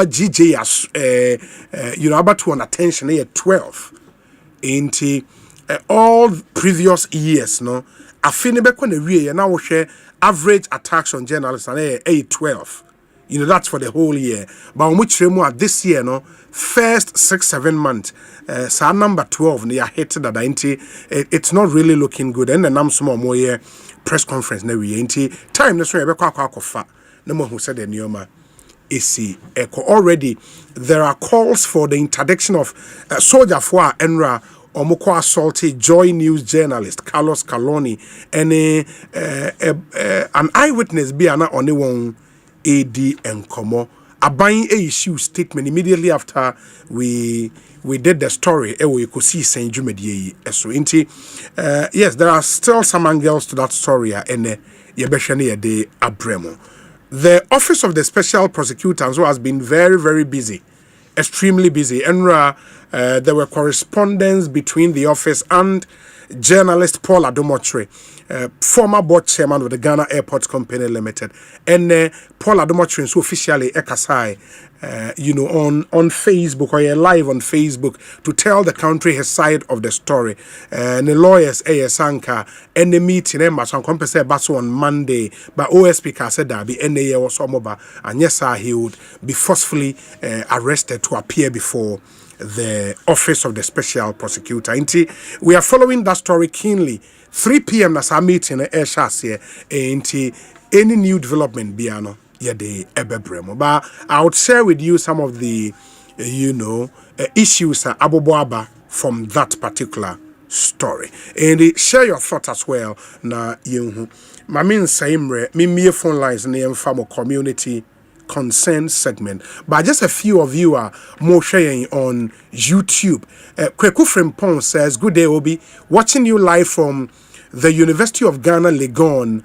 GJ about to an attention here 12. Into all previous years, I feel back when the year now we share average attacks on journalists and 12. That's for the whole year. But on which this year, first 6-7 months, number 12, they are hitting that it's not really looking good. And then I'm some more year press conference na we time that's why fa no more who said the neoma AC echo already. There are calls for the interdiction of soldier for Enra Omoko assaulted Joy News journalist Carlos Caloni and an eyewitness be an on the one AD and Komo. A buying a issue statement immediately after we did the story. Ekosiise Jumedie so yes, there are still some angles to that story and yebeshane de abremo. The office of the special prosecutor has been very, very busy extremely busy. And there were correspondence between the office and journalist Paul Adomotri, former board chairman of the Ghana Airports Company Limited. And Paul Adomotri is officially Ekasai, on Facebook, or live on Facebook, to tell the country his side of the story. And the lawyers, Sanka, and the meeting, on Monday, but OSP said that the NAA was Omoba, and yes, he would be forcefully arrested to appear before the office of the special prosecutor. We are following that story keenly. 3 p.m. that's our meeting any new development biano yede ebebremo. But I would share with you some of the issues aboboaba from that particular story. And share your thoughts as well. Na yenhu. Mamin saimre me phone lines na yemfa community concern segment, but just a few of you are more sharing on YouTube. Kweku Frimpong says, "Good day, Obi. Watching you live from the University of Ghana, Legon.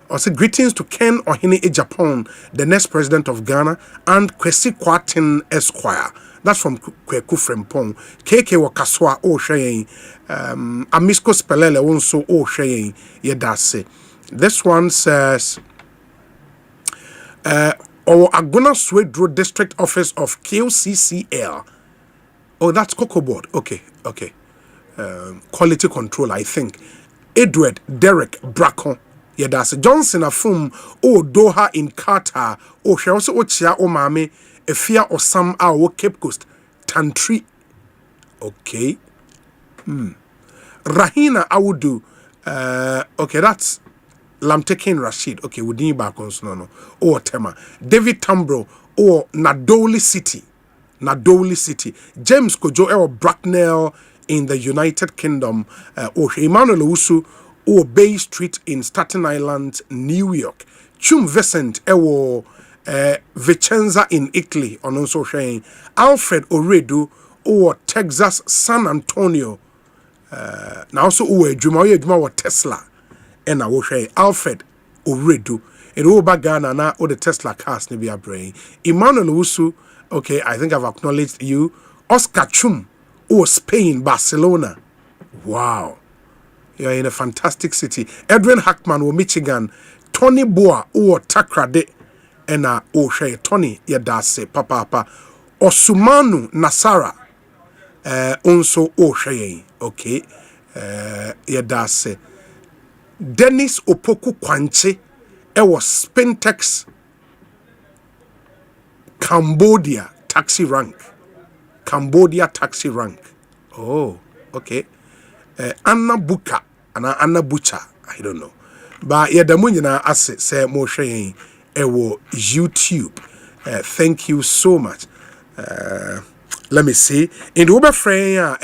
Also, greetings to Ken Ohene Japan, the next president of Ghana, and Kwesi Kwatin Esquire." That's from Kweku Frimpong. KK Wakaswa O sharing. Amisko Spelele also O sharing. Yedase. This one says, or Aguna Swedro District Office of KOCCL. Oh, that's Cocoa Board. Okay. Quality control, I think. Edward Derek Bracon. Yeah, that's Johnson Afum. Oh, Doha in Qatar. Oh, she also Ochia Omame. Efia or some our Cape Coast. Tantri. Okay. Rahina Awudu. Okay, that's Lamtekin Rashid. Okay, we didn't back on no. Or Tema. David Tambro. Or Nadoli City. James Kojo or Bracknell in the United Kingdom. Or Emmanuel Usu. Or Bay Street in Staten Island, New York. Chum Vincent or Vicenza in Italy. On also saying Alfred Oredu or Texas San Antonio. Now also Juma or Tesla. And I will say Alfred Oredu. In Oba Ghana na or the Tesla cars ne be a brain. Emmanuel Usu, okay, I think I've acknowledged you. Oscar Chum or Spain, Barcelona. Wow. You're in a fantastic city. Edwin Hackman or Michigan. Tony Boa or Takrade. And O'Shea Tony Yadase Papa. Osumanu Nasara. Also O'Shea. Okay. Yadase. Dennis Opoku Kwanche, was Spintex Cambodia taxi rank. Oh, okay. Anna Buka, Anna Bucha, I don't know. But the Munina asset say more sharing YouTube. Thank you so much. Let me see. In the Uber frame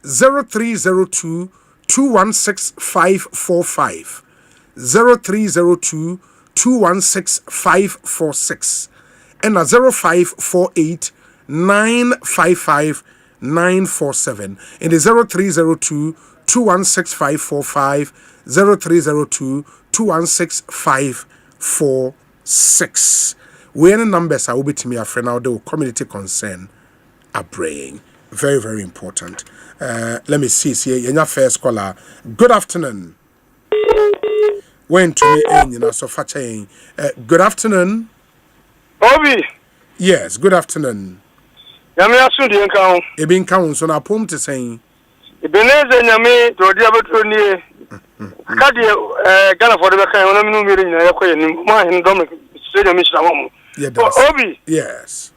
0302 216-545 0302 216-546 and 0548 955 947 in the 0302 216-545 0302 216-546. We any numbers I will be to me a friend now the community concern are praying. Very, very important. Let me see your first caller. Good afternoon. When to me so fachain. Good afternoon. Obi. Yes, good afternoon. Yami asu di enka. E bin kan so na pom te sen. E beneze nyame to dia betro ni. Kadi Ghana for the kan ona minu miri nyina yakoye ni ma hin dom se nyame shira mo. Obi. Yes.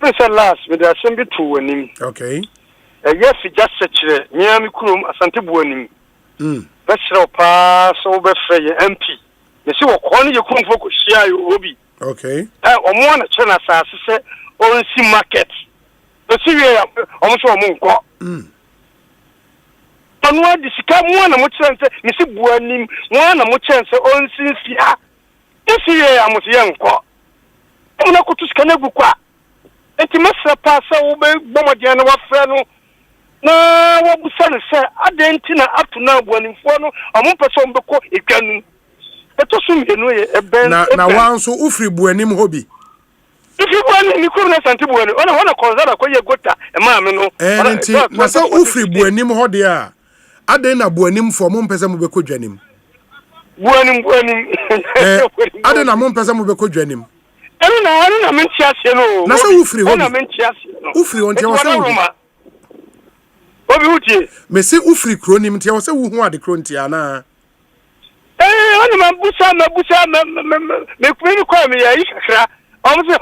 Pesa last with the assembly to wanim. Okay. Yes, just such a Miami Kurum Asante Buanim. That's pa so be free MP. You see what corner you come for share you Obi. Okay. One China says on see market. The see almost a monk. But what this come one much sense, Missy Buanim, one much sense on since ya. This year I must young. I'm not going to scan a book. Eti masa pasa ube bomo diana wa freno na wa busane se adentina up to now bwanimfo no amompese ombeko etwanu eto so mienu ye eben na wanso ufri buanim hobi if you want ni kuru na santi buani ona konzara kwa ye gota e ma me no na sa ufri buanim ho de a aden na buanim fo mo mpese mo be kodwanim buanim aden na mo mpese mo be kodwanim enu na me ntiase no na sa ufri ho na me ntiase no ufri on tia wasa obi utie me se ufri kronim tia wasa wu hu ade krontia na ona mabusa me kwemi kwa me ya ishakra omse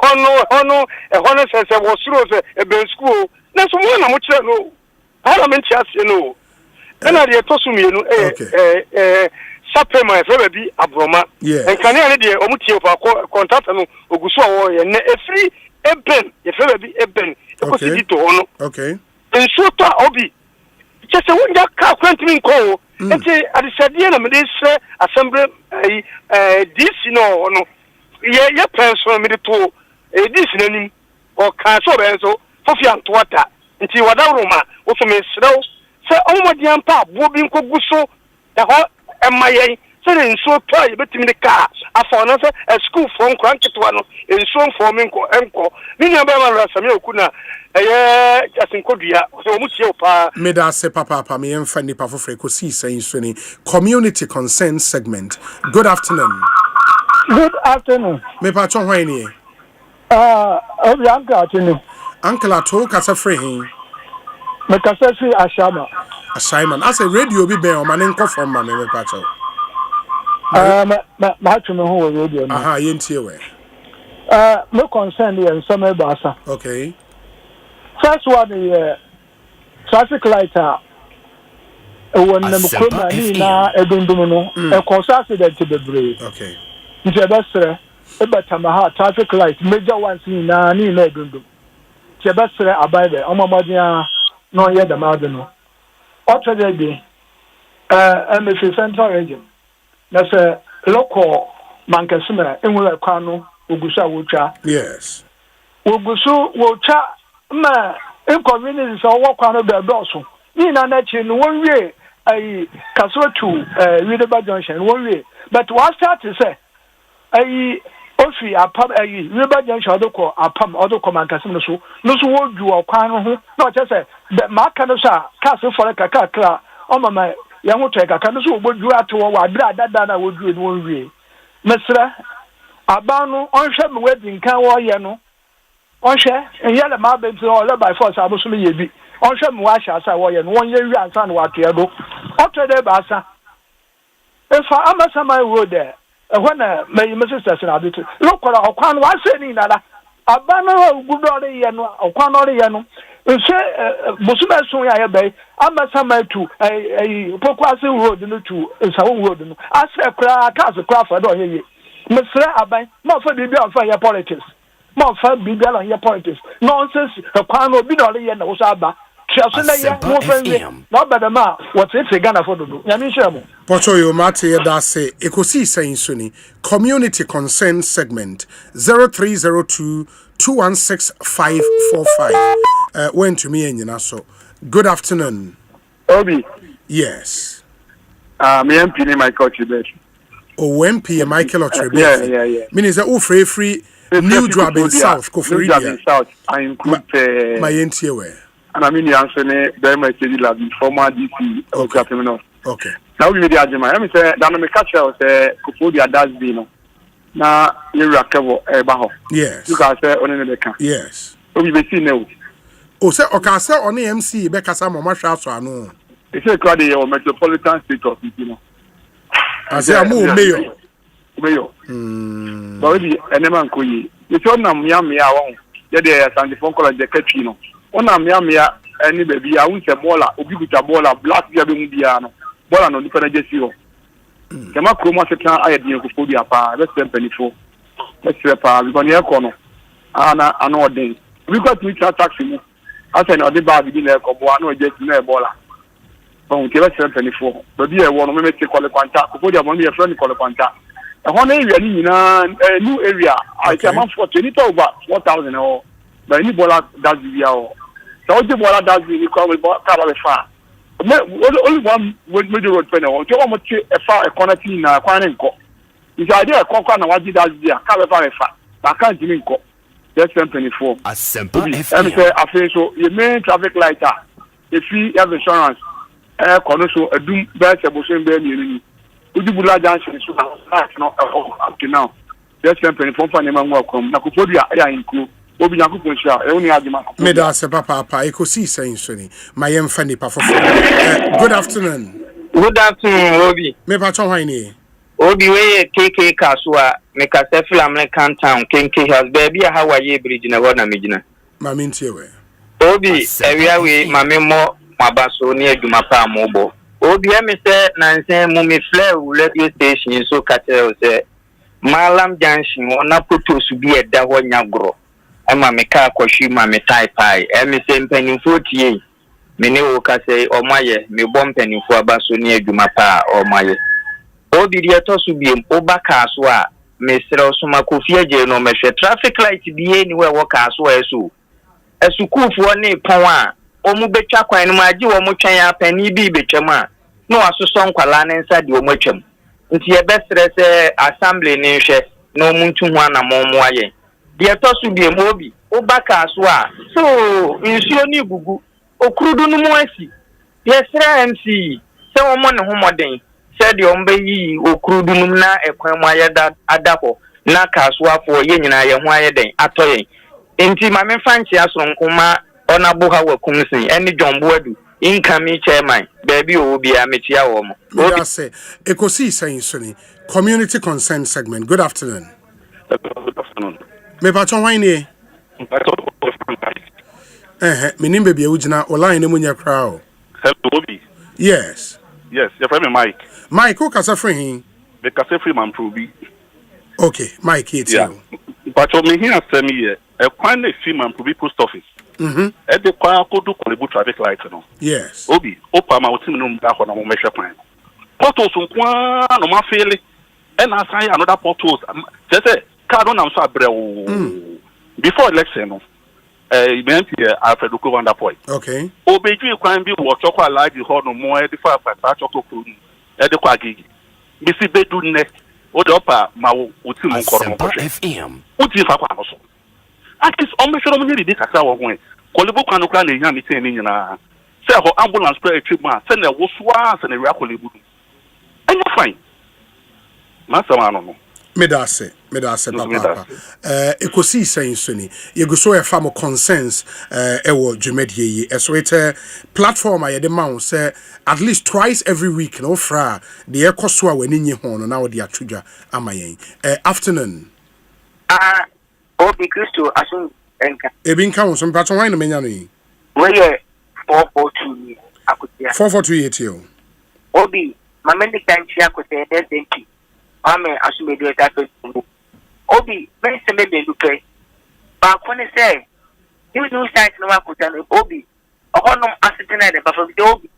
hono se wosuro se e ben school na so mo na mo kire no hala me ntiase no ena de tosumie no sapema efebe bi abroma enkane ane de omutie fa contact no oguso awo ye na efri eben efebe bi eben ekosidi to hono ensuta obi chese wonja ka kwantimi nko enti adisadie na me de se assembly DC no hono ye person me de to DC nanim o ka so be so fofi antwata nti wadawroma wo so me srew se omodi ampa abo bi nkoguso da ho emaye se de nso to ye betimi de ka afọ no se school for nkranketo no nso for me enko ni nya be ma rasame okuna asinkodua so omutie opa me da se papa me emfa nipa fofre Ekosiisen so ni community concern segment. Good afternoon. Good afternoon. Me pa chon hwan ni obi uncle ato kasa free hin me kasa free Ashama as a radio bi ben o ma ne nko from ma me pa cho ma tumi ho radio aha yentie we me concern the some ebasa. Okay. First one is traffic light. When the crowd ni na edundum no e cause accident bebre. Okay. Nje besre e betama traffic light major ones ni na edundum. Nje besre abaide omamodia no ye da madu no. Otre dey MFC Central Region. Na se local mankesime enwe kwa no ogusa wocha. Yes. Ogusu wocha ma inconvenience so work on the doorso ni na na chi no one way ai kaso to River Junction one way but what start to say ai ofi apam ai River Junction odoko apam odoko mankasim no so wo du okwan no ho na o che the mark no sha kaso for kaka o mama ye ho to kaka no so obodu ato wa adra dada na wo du no one way mesra abanu onhwe me wedding kan wo ye no onhwe yele ma be nti o by force aboso me yebi onhwe me wa sha sa wo ye no won ye wi ansa na wa to edo otode ba asa efa amasa my road there when my sister said abitu lokora okwan wa se ni nada abano gudo re ye no okwan no re ye no nse bosume so ya ye be amasa my to pokwase road no to nsawo road no ase kra cars kra for do ye mesra aban ma fa bibia on fa ye politics ma fa bibia on ye politics nonsense okwan no bi do re ye na wo so aba Asempa FM. No better ma what if Ghana for do. Ya mi share mo. Pocho yo mate ya da se Ekosiisen so ni community concern segment 0302216545. Went to me nyina so. Good afternoon. Obi. Yes. Me MP ni Michael Chibet. Oh, MP Michael Chibet. Yeah. Meaning that free new job in South Kofi. South. I include my NTA way. And I mean the answer very much like former DC of Okay. Now we the argument. Let me say that me catch us Kofodia does be no. Na you rakabo ebaho. Yes. You can say on the can. Yes. So we be see now. O say o ka say on MC be kasa mo hwa so anu. They say crowd the metropolitan state of you know. I say amu mayor. But we enema nkoyi. You say na mia won. Ye dey Santifon college the catch no. Ona mia any baby a won se bola obi buta bola black bia be mu bia no bola no nipa na jesi ho kema kromo setan ayedin ko fobia pa be se penifo be se pa bi kon ye ko no ana odin we got to taxi mu asa na odi ba bi na ko bo ana jesi na bola bon ke be se penifo baby e wo no me te kole kwanta ko fobia mo me friend kole kwanta e ho na area ni nyina new area I can man for 20 over 4,000 or but any bola does via or so the bola does the call with car far only one major road pen or to almost a far a corner na kwan nko is idea konka na waji does via car far I can't even go just 24. Asempa FM. And say I feel so your main traffic light if you have insurance kono so adum be se bo so be ni udibula junction so no up to now just 24 for nema ngwa kom na kopodi ya inku obi nyakopo hia e woni agema me da se papa Ekosiisen so ni mayem fa nipa fofo. Good afternoon. Good afternoon, Obi. Me pa chon hwan ni? Obi we KK Kasua me ka se Flamle Town KK House baby how are you bridge na na megina. Ma mintie we. Obi ewia we mame mo mabaso ni adwuma pa mobo. Obi e me se nansen mu me flare radio station so katel se Malam Junction ona poto su bi eda ho nyagro. Ama me ka kwahwi ma me type ai e me se mpanimfo tie me ne wo ka se omaye me bom mpanimfo abaso ni adwuma pa omaye. Obi dia to su biem oba kaso a me sere osoma kofi aje no me hwe traffic light bi eni we wo kaso eso esukufo ne pon a omu betwa kwan no maji wo mo twen apani bi betwam a no asoso nkwala ne nsa de wo matwam nti e besere se assembly ne hwe no mu ntu ho na mo mo aye dia to su biem obi oba kaso a so nsuo ni gugu okrudu no mo asi yesra MC se wo mo ne ho moden said the ombe okrudu num na ekwan mu ayeda adapo na kasuafo ye nyina ye ho ayeden atoyen enti ma me fanchi asonkoma onabo ha wakumsin eni jomboadu incoming chairman baby obi a metia wo mo obi say Ekosiisen so ni community consent segment. Good afternoon. Good afternoon. Me pa chon hwan ni? Menim baby e ugina online ne munya crowd. Hello Obi. Yes. Yes, your friend Mike. Mike, who kasa free him? The kasa free man probi. Okay, Mike, it's you. But what me here say me here, a quite a free man probi post office. At the choir could do Kolibu traffic light, no. Yes. Obi, Opa my team no back on a measure plan. Portos on no ma fairly, and I say another portos. Just say, cardon am so brel. Before election, event here Alfred Uko under point. Okay. Obeju kwan bi wo chokwa like the hall no more the fa fa chokwa food. E de kwa gigi. Bisi bedu ne o de opa ma wo uti mo nkoro mo FM. Uti fa kwa no so. Akis o me shoro mo ni de kasa wo ho e. Kolibu kwa no kra na ehia mi ten ni nyina. Se ho ambulance prayer trip ma se na wo soa se na ria kolibu. Anya fine. Masa ma no. Medase papa. Ekosiisen so ni yeguso e famo consensus ewo dwumadie yi eso ete platform a yede ma say at least twice every week no fra de ekoso a wani nyi ho no na wo de atwudwa amayen. Afternoon. Obi Kristo asun enka. Ebi nka won so mpacho wan na menya no yi. We ye 442 akutia. 442 yetio. Obi mamende kanchi akote desenti. Ame asumedu etato Obi ben se mebe lupe ba kone say you do site no akuta no Obi ohonom asitena de bafa bi Obi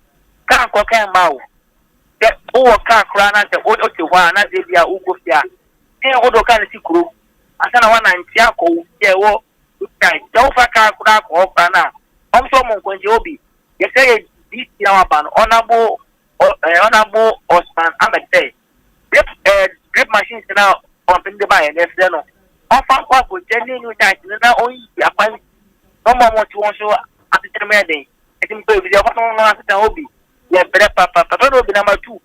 kan ko kan mawo de o ka kra na de o te hwa na de bia ugo fia e o do kan sikuru asana wana ntia ko ye wo kai do fa ka kra ko kra na omso mo nkonje Obi ye say this na wa ban onabo Osman Ahmed grip machines now pumping the buy and if they know. Often what would genuinely that now only a fine no more what you want to at the time day. I think the other hobby. Yeah, better papa will be number 2.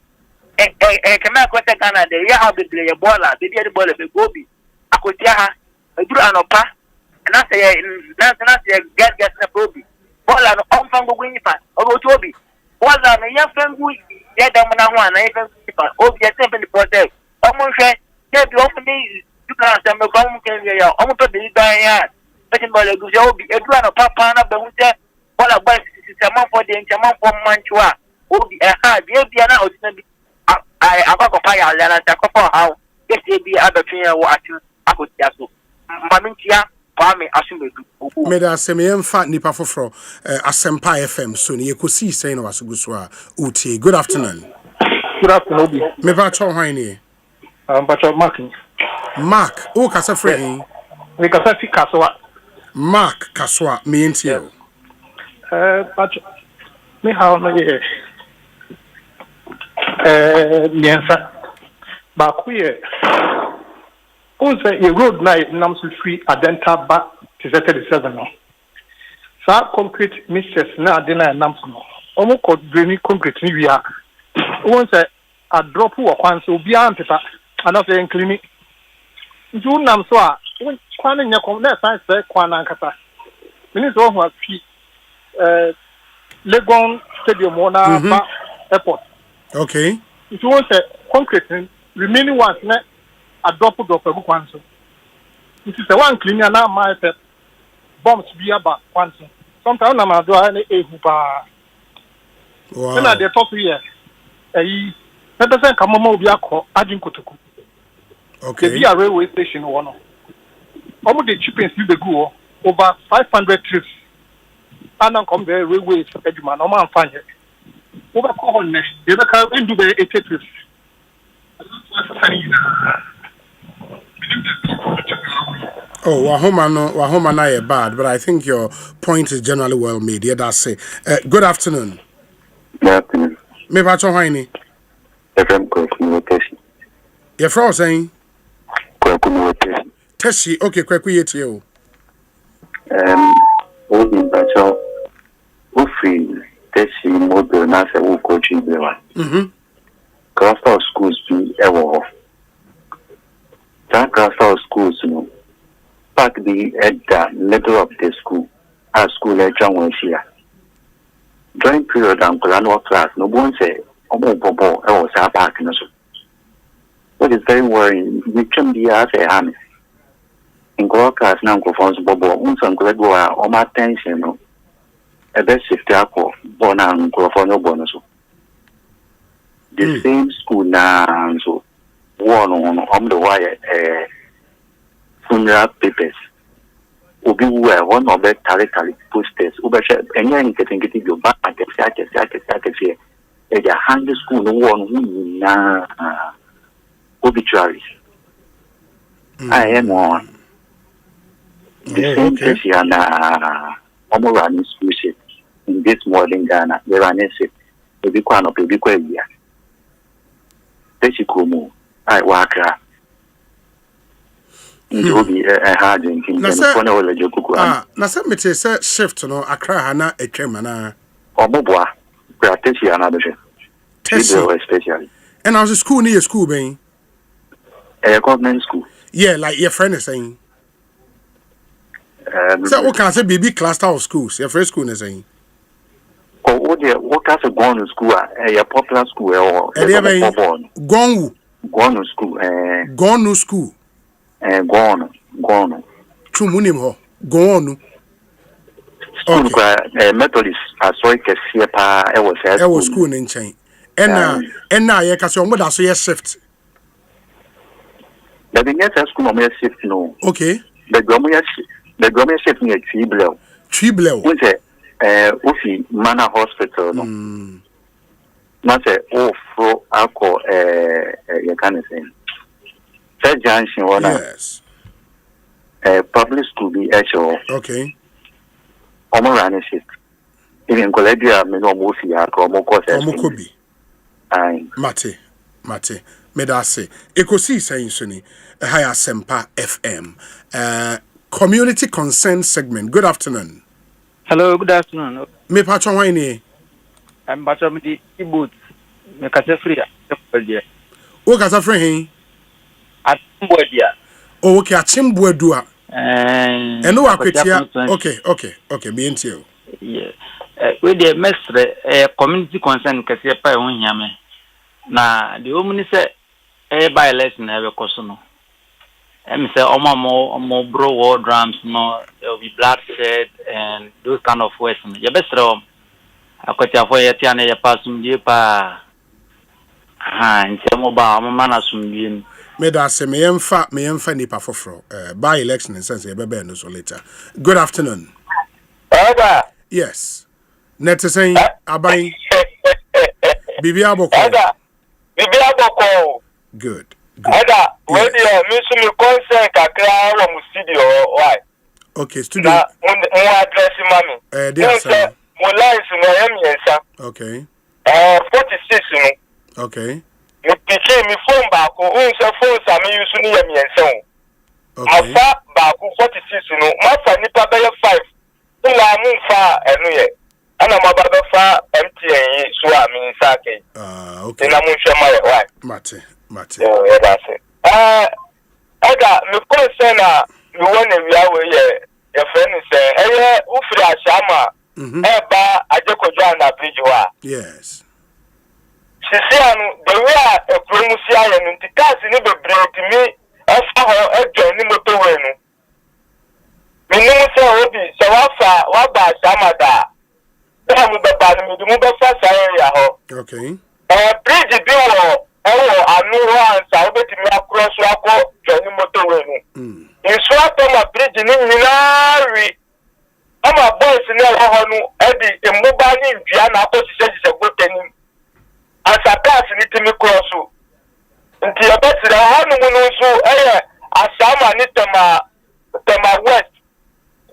A command question Ghana, the year of the play a baller, the dear ball of the gobi. I could tell her, I do an opa, and I say, get a proby. Baller on Fango Winnie Fan, or Toby. Was a young friend who get them one, I even Obi a temple protect. Almost said, "Get the open you can send me come can you almost put the guy Second ball of Obi, a grand of Papa and the winter, what a bus is a month for the income for Mantua. Obi a hard, you'll be an out. I got a fire and I take up how if they be other trainer watching. I could just Mamintia. Meda semem fa nipa foforo Asempa FM so ne Ekosiisen no asuguso a uti. Good afternoon. Good afternoon Obi. Me pa cho hwan ni? Mark, o kasa free. We kasa fi Kaswa. Mark Kaswa me ntio. But me how no ye. Miensa. Ba ku ye. O say a road na nam so free adenta ba to 37 no. So concrete mixtures na adena nam no. Omo ko drain concrete ni wi a. Won say a drop wo kwan so obi an pepa ana say clean. Nju nam so a won kwan nya kom na science say kwan ankasa. Mini so ho afi Legon Stadium na ba airport. Okay. Nju won say concrete remaining ones na a drop kwan so. This is the one cleaner now my set bombs be about once. Sometimes I'm do any ehuba. Wow. When I dey talk here, person come mo be akọ ajin kotoku. Okay. The BR railway station one. Almost the cheapest you go over 500 trips. And then come the railway eduma no man find it. Over call next. The other do the 80 trips. Oh, Wahoma na bad, but I think your point is generally well made. Yeah, that's it. Good afternoon. Good afternoon. Me bacho haini. FM communication. Your friend saying? Communication. Teshi, okay, kweku yeti yo. Odi bacho ufi teshi modo na se wo coaching bewa. Cluster of schools be ewo. That cluster of schools, you know. Park be at the middle of the school. Our school lecture was here. During period and class, no one say, "Oh, bobo, I was a park." What is very worrying? We can be as a hand. In class now, go for bobo. Once I'm glad we are on my attention. No, a best shift ako born and go for no bonus. The same school now, so one on the wire. Funeral papers. Obi were one of the tally posters. Ubasha, any getting your back at the at the hand school, no one na obituaries. I am on the same place here na Omorani school ship in this modern Ghana. They ran a ship. Obi Kwan of Obi Kwaya. Teshikumu. I wakra. Hard drinking. Na se me te se shift no Accra hana etwem na. Omoboa. Prateshi another especially. And I was school near school ben. A government school. Yeah, like your friend is saying. So what can I say BB cluster of schools? Your first school is saying. Oh, what kind of gone to school? A popular school or gone to school. Gone to school. Gone. Trumunim ho. Gone. Okay. Methodist. I saw it. I was school in chain. And now, yeah, because you're more so shift. The next school no shift no. Okay. The government shift near Triblew. What's it? Ofi Manor Hospital no. Not a fro alcohol. You can say. Third junction one. Yes. Public school be HO. Okay. Omorani shift. Even Coledia me no mofi ya Omokobi. Aye. Mate. Medase. Ekosiisen suni. High Asempa FM. Community concern segment. Good afternoon. Hello, good afternoon. Me patron wine. I'm patron di Iboot. Me kase free. O kase free. Atimbodia. Oh, okay, Atimbodia. And no akwetia. Okay, me ntio. Yeah. We the mestre community concern kase pa ho hiame. Na the omuni say by election na be koso no. Em say omo bro war drums no, there will be bloodshed and those kind of words. You best ro akwatia for yetia na ye pasum die pa. Ntemo ba mama na sumdie. Me da se me yemfa nipa foforo. By election in sense ye bebe no so later. Good afternoon. Yes. Net saying abai. Bibi aboko. Good. Ada, when you miss me concern kakra from studio why? Okay, studio. Mo address mami. Dear sir. Mo lines no yemiensa. Okay. 46 no. Okay. Me pikin me phone back o say phone sa me use no yemiensa o. Okay. Afa ba baako 46 no mafa nipa bɛyɛ 5 na mu fa enu ye ana mababa fa MTN so a mi nsake okay na mu hwɛ ma ye why mate yeah that's it aga me concern na me wona wia we ye friend say eye ufiri ashama eba ajekojo na bridge wa yes sisi anu the way a promosi aye no ntikasi ni bebre timi afa ho adwan ni moto we no minnu se obi se wa ba ashama da mu baba ni mu be fa sai ya ho okay bridge bi wo anu ho ansa obetimi across akọ joni moto we no nso atoma bridge ni nyinari ama boys ni ho no edi emuba ni ndua na akọ sise goteni asa pass ni timi cross nti obetira ho no mu nso asama ni tema west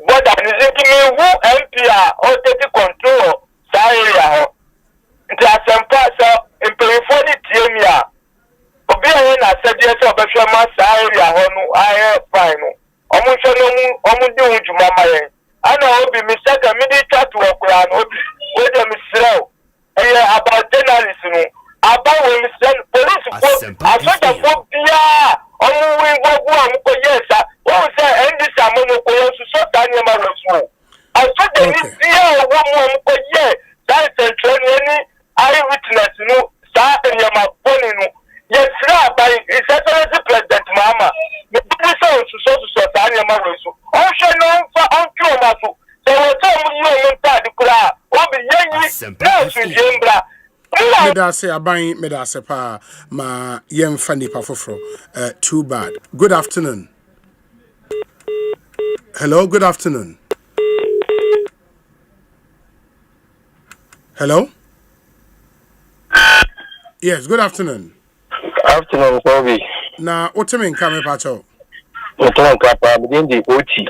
border ni zikimi wu MPA o take control sai ya ho nti Asempa so employee ni tiemia obi aye na sadia se obehwe ma sai ya ho no aye fine no omu hwe no omu di ujuma maye ana obi mi saka mi di chat wo kura no obi we de mi srew about journalists no about we mi send police ko asoja ko bia omu we gbogu am ko yesa wo say endi samu no ko yesu so tanye ma refu asoja ni bia wo mu am ko ye that central ni eyewitness no sa enyama boni no yesra by his excellency president mama me bi so sa enyama refu o hwe no fa on kiro ma so se wo ta mu yi o nta di kura o bi yeyi na su jembra Medase pa ma yemfa nipa foforo too bad. Good afternoon. Hello, good afternoon. Hello? Yes, good afternoon. Afternoon, Kobe. Na otemen kame pacho. Otemen kapa mdindi oti.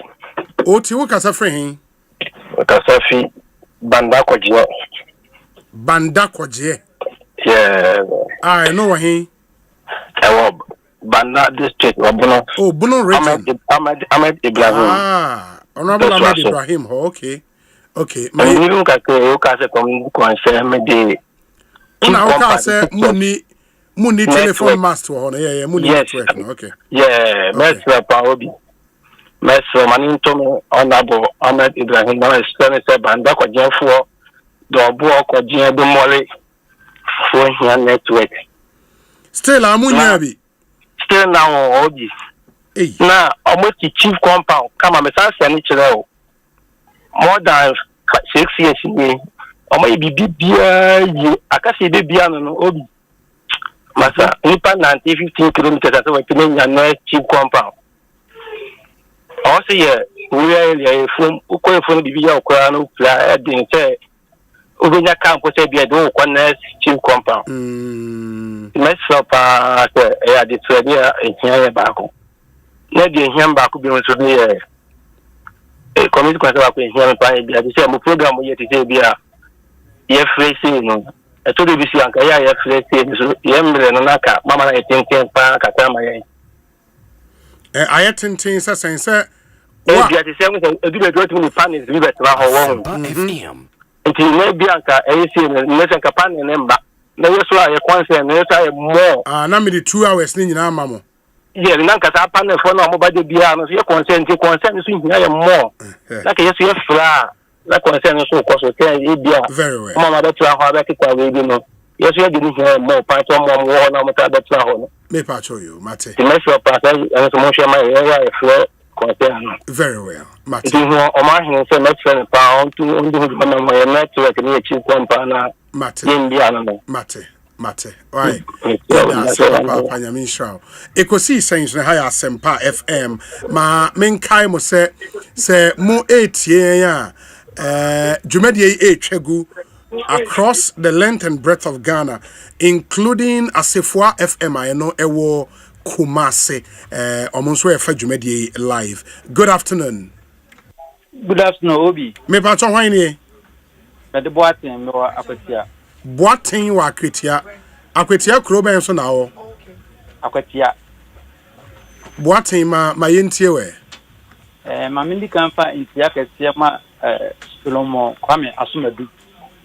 Oti wo kasa free. Kasa fi banda kwaje. Banda kwaje. Yeah. I know he. Banda district Obuno. Oh, Buno region. Ahmed Ibrahim. Honorable Ahmed Ibrahim. Okay. Okay. My you kase concern me de. Una kase muni telephone mast ho. Yeah, muni network. Okay. Yeah, mesra pa obi. Mesra maninto me Honorable Ahmed Ibrahim na explain say banda kwaje fo do obo kwaje do mole for here network. Still amunya bi. Still now obi. Na almost chief compound kama me say ni kire o. More than 6 years ni omo bibia yi akase bibia no obi. Masa nipa 15 kilometers asa we penya na chief compound. Also here we are from uko from bibia okra no pla edin say Ugenya camp say be do connect chief compound. Mesro pa say e ade to dia ehia baako. Na de ehia baako bi nso be e community conservative ko ehia pa bi ade say mo program mo yeti say bia ye free no. E to be bi si anka ya free so ye mre no naka mama na etintin pa kata ma ye. Ayatintin say wa bi ade say mo edu be do to ni panels bi betra ho won. FM nti na bianka eyesi na senka pan ne mba na yeso a ye concern na yeso a more na me the 2 hours ni nyina ama mo ye na nka sa pan fo na mo ba de bia no so ye concern so nyina ye more na ka yeso ye fra na concern so ko so ten ye bia very well mama ba tra ho ba kikwa we bi no yeso ye de ni here more pan to mo wo na mo ta ba tra ho no me pa cho you mate the measure pa sa so mo share my ye fra concern very well mate the o ma hin say let's say pa on to on do my network ni chief company mate India no mate why that's papa nyame shao Ekosiisen na ha Asempa FM ma menkai mo se mo etie ya dwumadie etwegu across the length and breadth of Ghana including Asefua FM I know ewo Kumase omonso efa dwumadie live. Good afternoon. Good afternoon, Obi. Me pa cho hwan ni? Na de boaten me wa akwatia. Boaten wa akwatia. Akwatia kuro ben so na wo. Akwatia. Boaten ma yentie we. Mamindi Kamfa in Tiaka Siama Solomon Kwame Asumadu.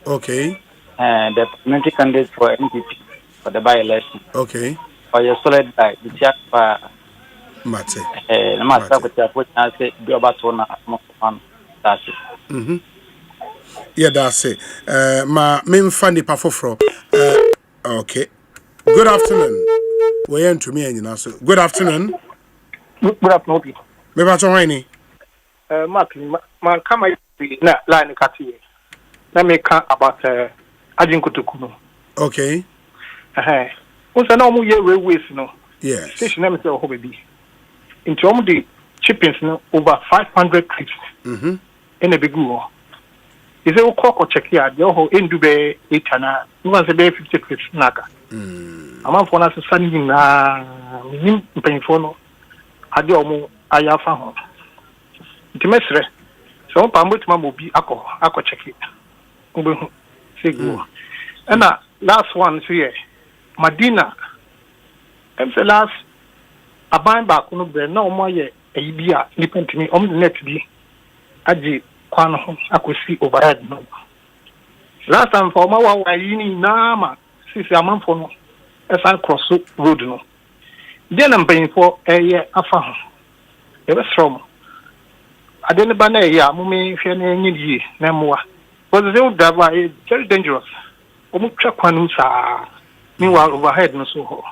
Okay. The parliamentary candidate for MPP for the by-election. Okay. For your solid guy, the Tiaka Mate. Master with the foot and say, go about one of that's it. Yeah, that's it. Ma main funny pafofro. Okay. Good afternoon. We are to me and you so. Good afternoon. Good afternoon. Me ba to wani? Mark, man come na line kati. Let me can about Ajinkutukuno. Okay. Once I know mu ye railways no. Yes. Station let me say ho baby. Into the chippings no over 500 clips. Mhm. In a big go. Is it ko check here the ho endu be 8 na. You want say be 50 clips naka. Amam for na se sani na nim mpanyfo no. Ade omo ayafa ho. Ntimesre. So pa mbotima mobi akọ check it. Obehu say go. And last one so here. Madina. Em say last aban ba ko no bre na omo ye eyi bia nipantimi om net bi agi kwan ho akosi overhead no. Last time for ma wa yi ni na ma sisi amanfo no esan cross road no. Dia na mpanyfo eye afa ho. E be from adene ba na ya mumi hwe na nyidi na moa. Because they would drive is very dangerous. Omu twa kwanu sa meanwhile overhead no so ho.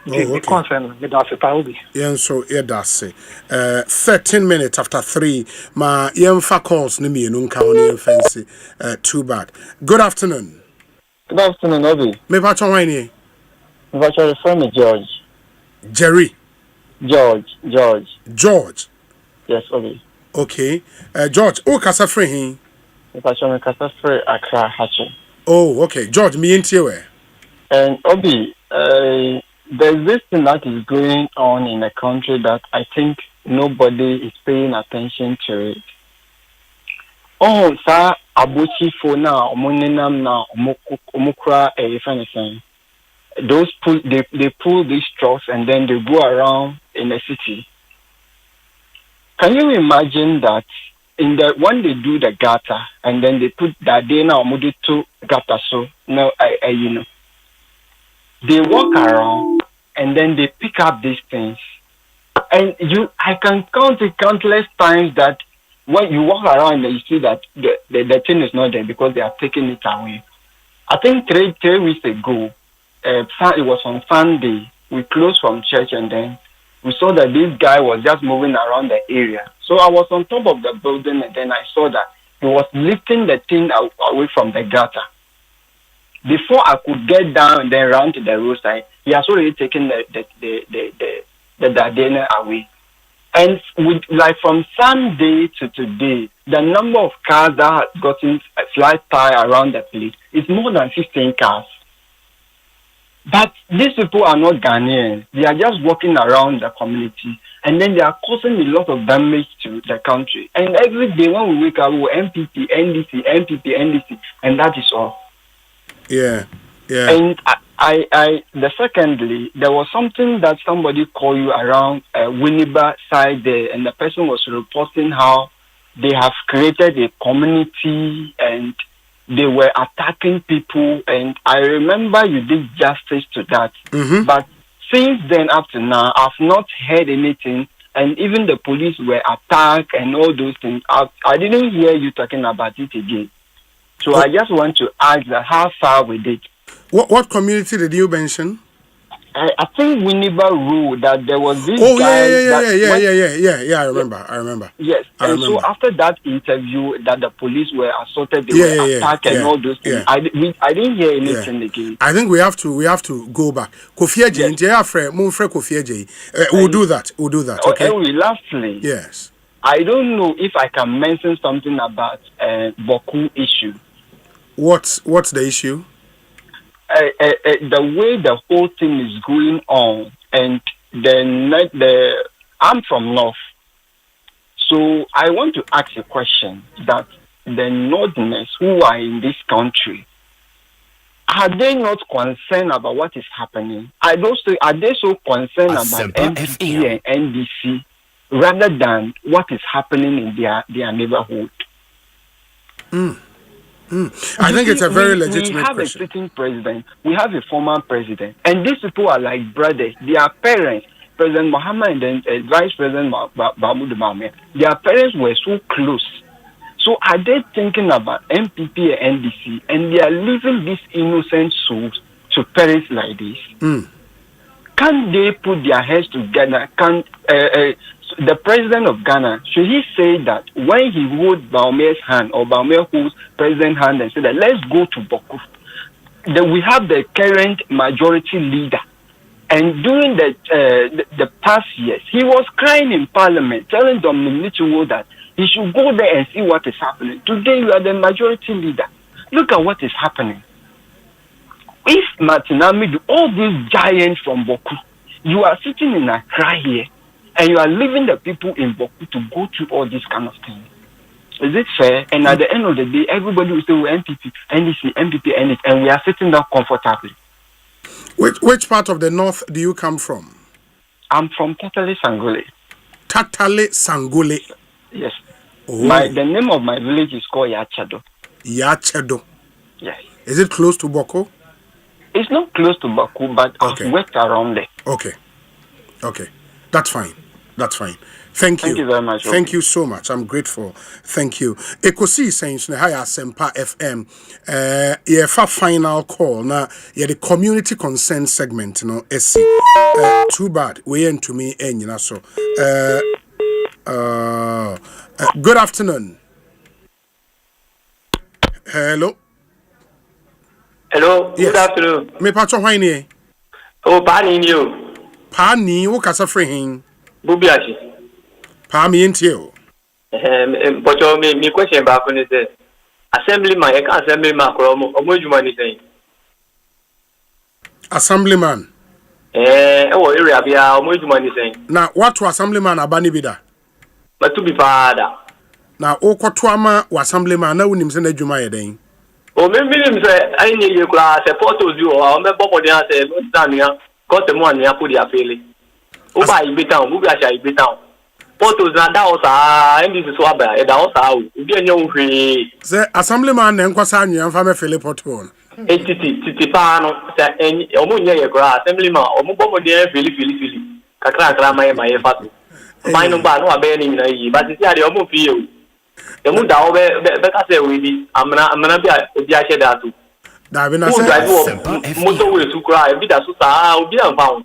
The concern with us Paubi. Yeah, so yeah, that's it. 13 minutes after 3. Ma yemfa calls ni me no nka oni fancy. Too bad. Good afternoon. Good afternoon, Obi. Me pa chon wani? Me pa chon from George. Jerry. George. George. Yes, Obi. Okay. George, o kasa free hin. Me pa chon me kasa free Accra Hatching. Oh, okay. George, me into where? And Obi, there's this thing that is going on in the country that I think nobody is paying attention to it. Oh, sir, abuchi for now, omoninam na omukra anything. Those they pull these trucks and then they go around in the city. Can you imagine that when they do the gutter and then they put that day now to gutter so now you know. They walk around and then they pick up these things. And I can count it countless times that when you walk around and you see that the thing is not there because they are taking it away. I think three weeks ago, it was on Sunday, we closed from church and then we saw that this guy was just moving around the area. So I was on top of the building and then I saw that he was lifting the thing away from the gutter. Before I could get down and then run to the roadside, he has already taken the Dardenne away. And from Sunday to today, the number of cars that have gotten a flat tire around the place is more than 15 cars. But these people are not Ghanaians. They are just walking around the community and then they are causing a lot of damage to the country. And every day when we wake up, we MPP, NDC, and that is all. Yeah. And secondly, there was something that somebody called you around Winneba side there, and the person was reporting how they have created a community and they were attacking people. And I remember you did justice to that. Mm-hmm. But since then up to now, I've not heard anything. And even the police were attacked and all those things. I didn't hear you talking about it again. So I just want to ask that how far we did. What community did you mention? I think Winneba Road that there was this guy. Yeah. I remember. Yes. So after that interview that the police were assaulted, they were attacked and all those things. I didn't hear anything again. I think we have to go back. Kofi We'll do that. Okay. Lastly. Yes. I don't know if I can mention something about Boku issue. What's the issue? The way the whole thing is going on, and then I'm from North, so I want to ask a question that the Northerners who are in this country, are they not concerned about what is happening? Are they so concerned about NPP and NDC rather than what is happening in their neighborhood. I think it's a very legitimate we have question. a sitting president, we have a former president, and these people are like brothers. Their parents, President Mohammed and Vice President Mahmoud Mohammed, their parents were so close. So are they thinking about MPP and NDC, and they are leaving these innocent souls to perish like this? Can they put their heads together? Can the president of Ghana, should he say that when he holds Baume's hand or Baume holds president's hand and say that let's go to Boku, that we have the current majority leader, and during the past years he was crying in parliament telling Dominic Nichiwo that he should go there and see what is happening. Today you are the majority leader. Look at what is happening. If Martinami do all these giants from Boku, you are sitting in Accra here, and you are leaving the people in Boku to go through all these kind of things. Is it fair? And at the end of the day, everybody will say, well, MPP, NDC, MPP, and we are sitting down comfortably. Which part of the north do you come from? I'm from Tatale Sangole. Tatale Sangole? Yes. Oh. The name of my village is called Yachado. Yachado? Yes. Is it close to Boko? It's not close to Baku, but I've worked around there. Okay. That's fine. Thank you. Thank you very much. Thank you so much. I'm grateful. Thank you. Ekosiisen On Asempa FM. Yeah, for final call. Now, yeah, the community consent segment, SC. Too bad. We ain't to me, so. Good afternoon. Hello. Hello, yes. Good afternoon. Me pacho hwani? Oh, pani niyo. Pani, wo kasa frihin? Bubiashi. Pa mi ntio. Pacho me question ba ko ni say assemblyman, e kan assemblyman ko omo ejuma ni say. Assemblyman. Wo area bia omo ejuma ni say. Na what to assemblyman abani bida? Matu bi faada. Na okoto ama wa assemblyman na wonim se na ejuma ye den. O me minim say ai ni ye kura support ozi o me bobo dey say no stand ya ko te mo an ya put ya fele. O ba ibeta o bubiashi ibeta o. Photos na da osa NDC so aba e da osa o bi enye wo hwe se assemblyman na nkwasa anyan fa me fele photo titi pa no se omo nye ye kra assemblyman omo bomo de fili kakra mai fa to mai no ba no abe ni na yi ba titi ade omo fi o emu da o be ka se we bi amna bi obi a sheda to da bi na se moto we su kra e bi da so sa obi an fa o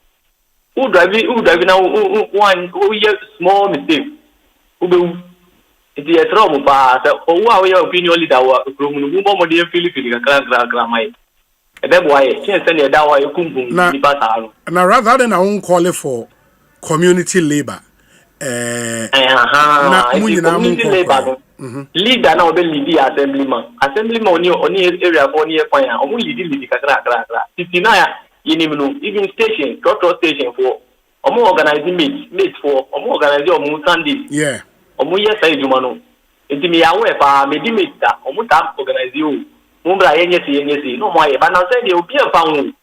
who drive now one small mistake who be it is wrong pa so who are your opinion leader wa from no mo dey feel kra mai e be boy chance na da wa ekungun ni ba sa ro na rather than our own call for community labor na community labor leader na o be lead assemblyman oni area for ni e pan ya o mo lead kra titi na ya even station, trotro station for organizing mates for organizing Sunday. Yeah. Yes, I do mano. It's me aware pa me di mate that organize you. Mumbra NC. No more. But now say they will be a found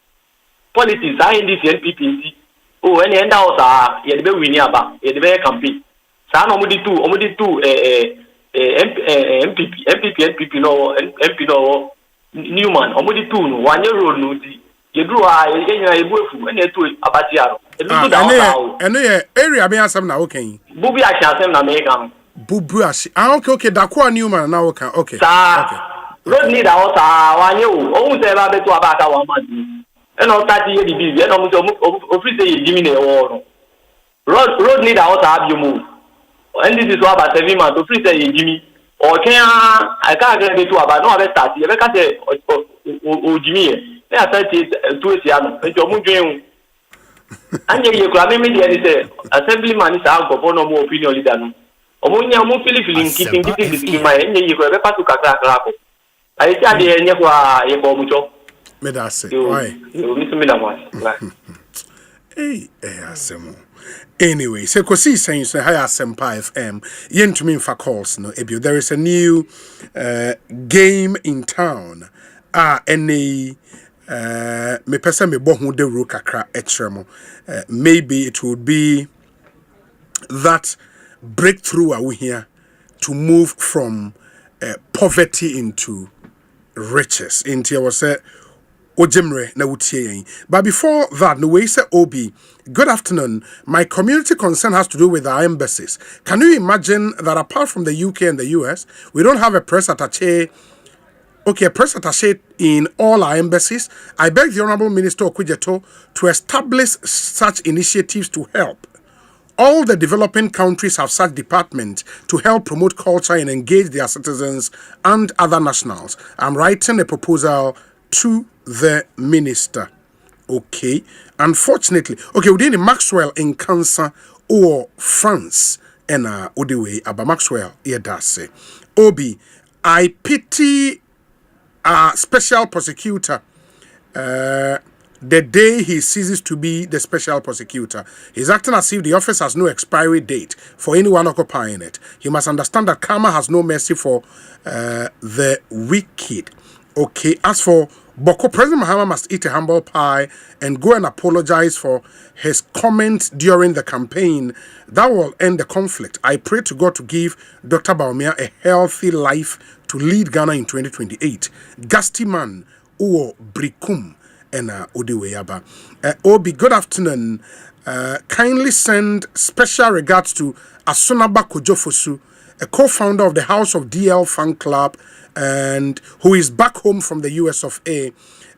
politics. I in this NPP. Oh, any end out ye the be winning aba. Ye the be campaign. Sa no mudi two. MPP no MP no Newman. Omudi two no 1 year road no di. You do ebuefu ene to abatiaro e do da o ene area be asem na okay bubu asem na me kan bubu asi okay da kwa Newman na okay okay road need o sa wanye o se ba be to abaka wa ma di e no start ye di bi e no mo office ye jimi na e wo no road need o sa abi mu and this is what about 7 months office ye jimi o ken I can't get to about no be start ye be ka se o jimi I said to it, and you grab me say assemblyman is out for no more opinion leader. Omonia mo feeling keeping this my you go ever to Kakra. I said the Nyakwa Yebomucho. Medase. Why? You miss me that one. Hey, Asemo. Anyway, so Ekosiisen say hi Asempa FM. Yen to me for calls no ebio. There is a new game in town. Any me person me bo hu de ro kakra etremo. Maybe it would be that breakthrough are we here to move from poverty into riches. Into our say Ojemre na wutie. But before that, no way say Obi. Good afternoon. My community concern has to do with our embassies. Can you imagine that apart from the UK and the US, we don't have a press attaché? Okay, a press attaché in all our embassies. I beg the Honorable Minister Okudzeto to establish such initiatives to help. All the developing countries have such departments to help promote culture and engage their citizens and other nationals. I'm writing a proposal to the minister. Okay. Unfortunately, okay, within Maxwell in Cancer or France, and Odewe Abba Maxwell, Yedase. Obi, I pity a special prosecutor. The day he ceases to be the special prosecutor. He's acting as if the office has no expiry date for anyone occupying it. He must understand that karma has no mercy for the wicked. Okay, as for Boko, President Mahama must eat a humble pie and go and apologize for his comments during the campaign. That will end the conflict. I pray to God to give Dr. Baumia a healthy life to lead Ghana in 2028. Gasti man, Uo Brikum. And Odeweyaba. Obi, good afternoon. Kindly send special regards to Asunaba Kojofosu, a co-founder of the House of DL Fan Club, and who is back home from the US of A,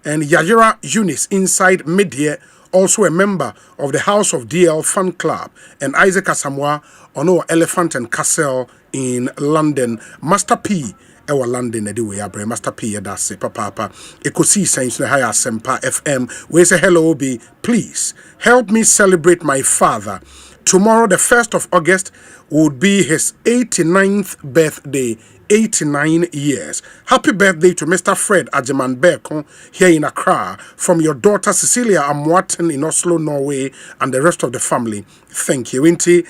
and Yajira Eunice inside Media, also a member of the House of DL Fan Club, and Isaac Asamoah Ono Elephant and Castle in London. Master P. Ewa London anyway, Abre Master P. Yadase Papa. Ekosiisen On Asempa FM. We say hello, Obi. Please help me celebrate my father. Tomorrow, the 1st of August, would be his 89th birthday. 89 years. Happy birthday to Mr. Fred Ajeman Berkon here in Accra, from your daughter Cecilia Amwaten in Oslo, Norway, and the rest of the family. Thank you. Inti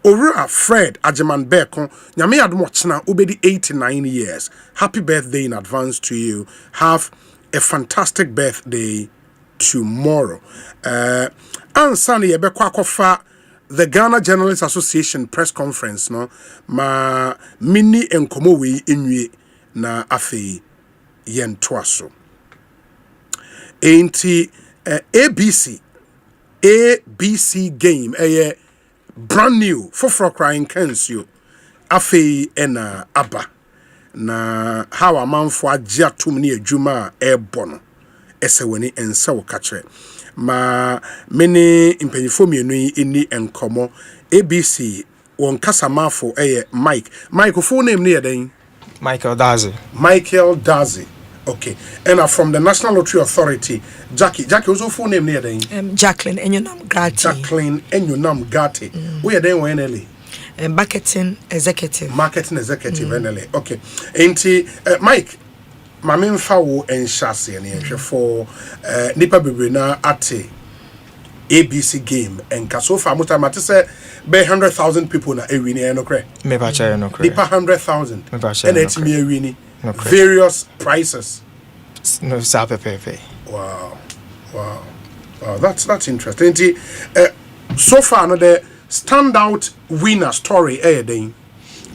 Orua Fred Ajeman Berkon, Nyame Admochna Ubedi 89 years. Happy birthday in advance to you. Have a fantastic birthday tomorrow. Ansani Yebekwa Kofa the Ghana Journalists Association press conference no ma mini enkomo we enwie na afei yentoaso enti ABC game brand new for crying cancio afei ena aba na how amanfo agye atom ne adwuma ebono esewani ense wo kachre ma many impanyifo mienu ini enkomo ABC won kasamafo Mike full name near then Michael Dazi okay and from the National Lottery Authority Jackie also full name near then Jacqueline Enyonam Gati we are then when early marketing executive NLA okay enti Mike Mamin Fawo and Shasi and for Nipa Bibrina ate ABC game and Kasofa Mutamati said be 100,000 people na ewini no kre. Me ba cha no kre. Nipa 100,000. And it's me ewini. Various prices. No sapepepe. Wow. That's interesting. So far no the standout winner story then.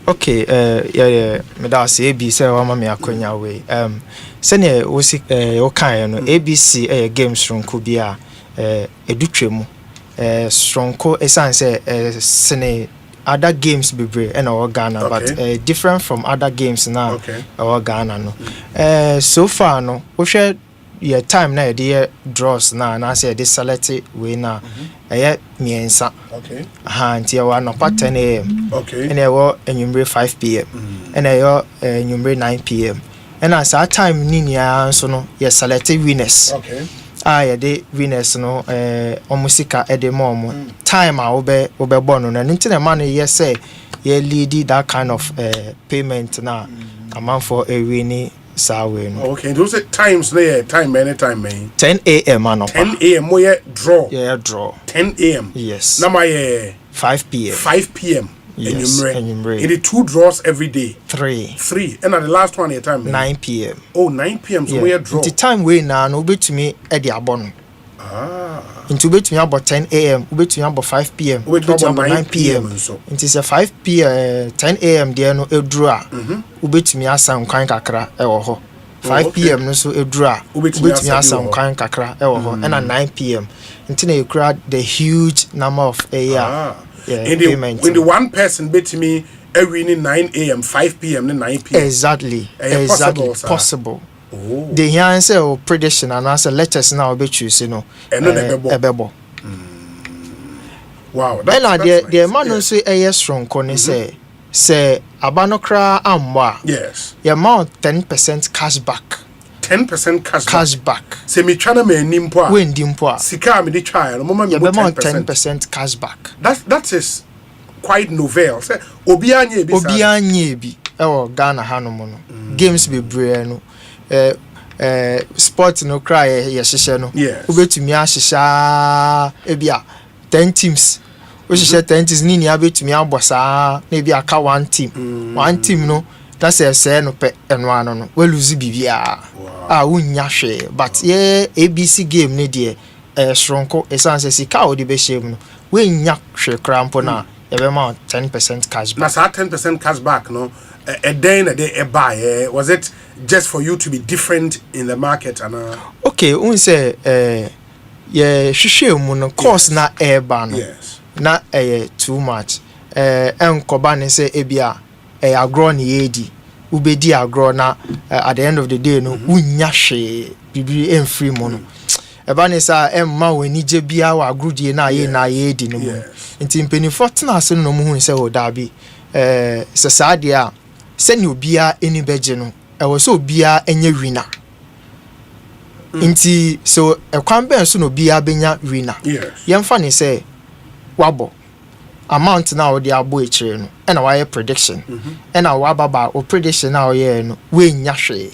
Okay, me da say ABC wa ma me akonya we. Sene wo si wo kan no ABC games ronko bia edutwemu stronko esanse sene other games bebre and our Ghana but different from other games now our Ghana no so far no wo hwe your time na dey draws na say dey select we na miensa nti e wa no 10 am and e wo enyumre 5 pm and e yo enyumre 9 pm and as that time ni nia so no ye select winners ya dey winners no omusika e dey more time a wo be born no nti na man ye say ye lead that kind of payment na amount for a winning okay, those are times there, time 10 a.m. 10 a.m. we draw. Yeah, draw. 10 a.m. Yes. Now my 5 p.m. 5 p.m. Yes. In the 2 draws every day. 3. And at the last one your time 9 p.m. Oh, 9 p.m. So we draw. The time we now no be to me at the abon. Into between about 10 a.m., between about 5 p.m., between about 9 p.m. It is a 5 p.m., 10 a.m. there no edra. Between us and kind kakra 5 p.m. no so edra. Between us and kind kakra and at 9 p.m. Until you create the huge number of payments. When the one person bet me every 9 a.m., 5 p.m., 9 p.m. Exactly. Possible. The answer or prediction and answer letters now be choose, Wow. That's the man who say a strong corner say abanokra amwa. Yes. Your amount 10% cash back. 10% cash back. Say me chana me nimpoa. When dimpoa. Sika me di try. No mama me 10% cash back. That is quite novel. Say obianye bi. Obianye bi. Ewo Ghana hanomo no. Games be brave no. Sport no cry yeshishe no. Ubetumi ahisha ebia 10 teams. Oshishe 10 teams nini abetumi abosa na ebia ka one team. One team no that's a say no pe eno no. We lose bibia. Unya hwe but ye ABC game ne de shronko esanse sika odi be shame no. We nya hwe krampo na ebema 10% cash back. Na sa 10% cash back no. A day a buy. Was it just for you to be different in the market and okay, say shushe mu no course na eba no. Yes. Na too much. Enkoba ne say ebia agro na yedi. Ubedi agro na at the end of the day no unya hwe bibi enfree mu no. Eba ne sa emma wani je bia wa agrudie na ye na yedi no mu. Nti mpeni fortuna so no mu hu say o dabi sasadia send you bia any beje no e was so bia enye winner nti so e kwan ben so no bia benya winner yemfa ne say wabo amount na o de abo ekire no e na why prediction e na wa baba o prediction na o ye no we nya hwe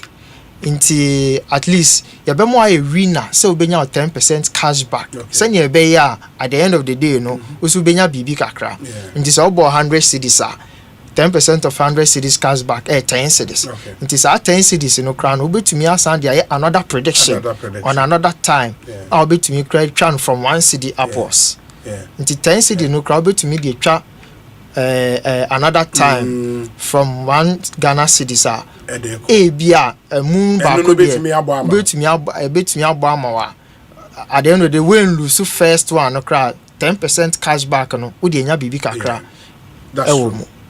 nti at least ya be mo a winner so benya 10% cash back send you be ya at the end of the day no so benya bibi kakra nti so obo 100 cedis 10% of 100 cedis cash back 10 cedis. It is at 10 cedis no crown. Will be to me another prediction on another time. I'll be to me credit crown from 1 cedi upwards. It 10 cedi no crown be to me the another time from 1 Ghana cedis bia moon back be to me abamawa. At the end of the day when lose first one no crown 10% cash back no wo de nya bibi kakra.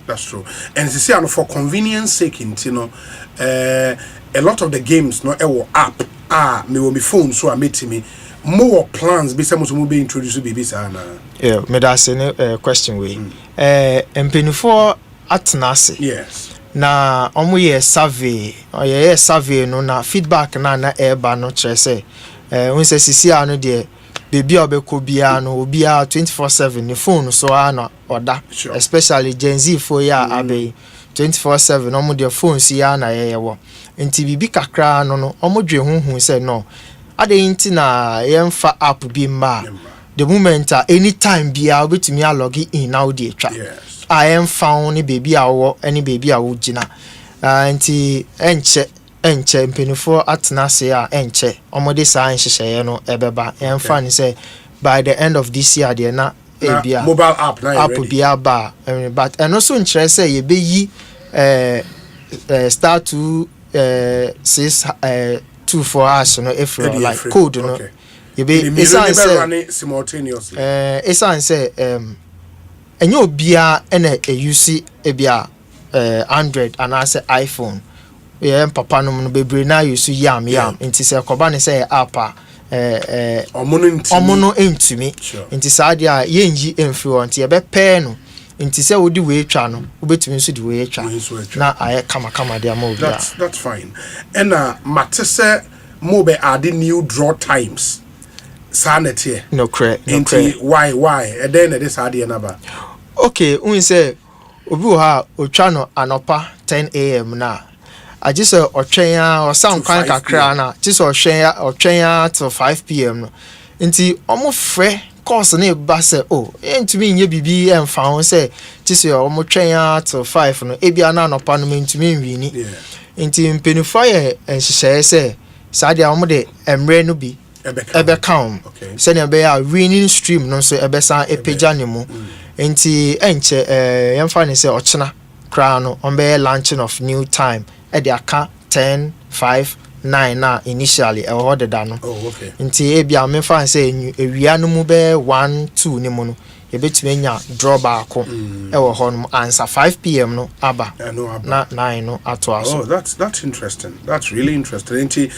That's true. And you see, for convenience sake, you know, a lot of the games no app me will be phone so I meet me more plans be some to be introduced to be sana. Yeah, me that's a question we. Mpenifo atnase. Yes. Na omo ye survey no na feedback na eba no kire say when say sisi ano de baby obeko bia no obia 24/7 ne phone so ana oda especially Gen Z for ya abe 24/7 omo de phone si ya na yewo nti bibi kakra no omo dwe hunhun say no ade nti na yemfa app bi ma the moment anytime bia obetumi a log in now dey twa I am found ni baby awo any baby awo gina nti enche mpenifo atnase a enche omode sa nhyehyeye no ebeba emfa ni say by the end of this year there na ebia mobile app na app bia ba but and also nkyere say ye beyi start to 624 hours no if like code no ye be running simultaneously esan say enye obia ene use ebia Android and as iPhone papa no bebre na use yam nti se koba ne say app omono entumi nti saade a yenji influence ye be pay no nti se wodi we twa no obetumi so di we twa na aye kama dia mo bia that's fine and matese mo be add new draw times sanity no cre why and then this idea number okay we say obi ha otwa no anopa 10 am na I just otwenya or sound kwan kakra na just otwenya till 5 pm no nti omo frɛ course na ba say oh entumi nye bibi emfa ho say just omo twenya till 5 no ebia na anopa no mentumi nwini nti mpenifo ye nhyehyɛ say saade omo de emre no bi ebe count send ebe a winning stream no so ebe san epeja ne mu enti enche yemfa ne se ochena kra no on be launching of new time e de aka 10 5 9 na initially e ho de da no enti e bia me fa se ewia no mu be 1 2 ni mu no e betime nya draw back e wo ho no answer 5 pm no aba na 9 no ato aso. Oh, that's interesting. That's really interesting. Enti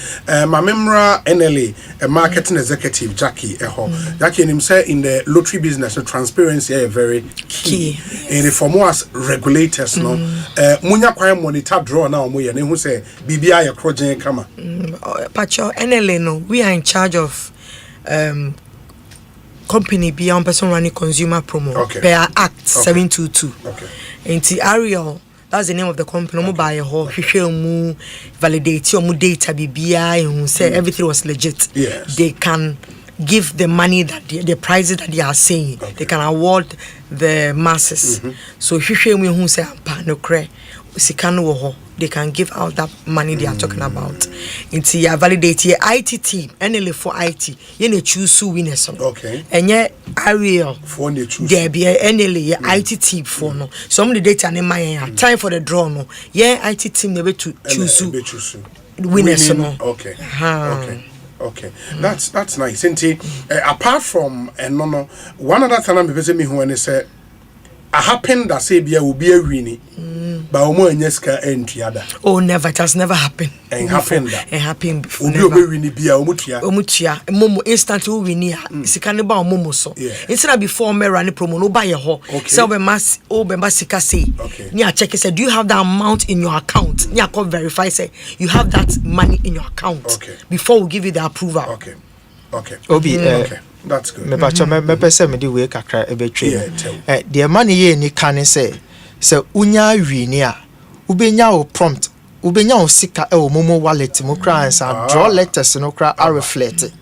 my memra NLA a marketing executive Jackie Jackie him say in the lottery business transparency is very key. And for more as regulators no munya kwan monitor draw na omo ye ne hu say bibia ya krojen kama. Pacho NLA no we are in charge of company beyond person running consumer promo per act 722 enti Ariel, that's the name of the company. No buy a whole mu validate your data BBI and say everything was legit. Yes. They can give the money that the prices that they are saying. They can award the masses. So mu who say no cre sikano they can give out that money they are talking about. Into ya validate your IT team, NLA for IT. You need choose winners. Okay. And yeah, Ariel for the choose. There be NLA IT team for no. Some of the data in my time for the draw no. Yeah, IT team never to choose winners no. Okay. Okay. That's nice. Apart from no one other time me person me who and say a happen that say bia will be a winning. But omo enyeska entiada. Oh, never. It has never happened. And happened that. It happened before. Obi obe wini bia omutia. Omutia. Momo instantly wini a. Sikane ba omomo so. Instead of before me run promo no buy a ho. So be mas sika say. Ni a check say do you have that amount in your account? Ni a come verify say you have that money in your account before we give you the approval. Okay. Obi okay. That's good. Me pacho me pese me di we kakra ebetwe. The money ye ni kan say unya wini a ubenya o prompt ubenya o sika e o momo wallet mo kra ansa draw letters no kra are reflect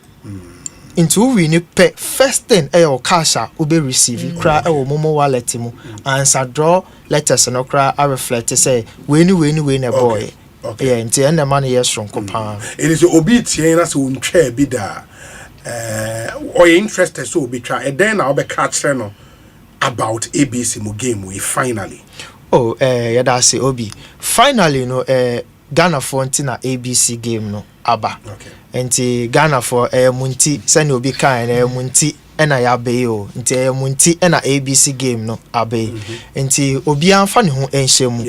into wini pe first thing e o cash a ube receive kra e o momo wallet mo ansa draw letters no kra are reflect say weni na boy yeah nti en na money yes from compound it is obi tie na so untwa bi da or interested so obi try and then na obe catch no about ABC mo game we finally. Oh, yeah, that's it, Obi. Finally, no, Ghana for na ABC game no aba. Okay. Enti Ghana for munti send Obi kan munti ena ya be yo. Enti munti ena ABC game no abe. Enti Obi anfa ne ho enhyemu.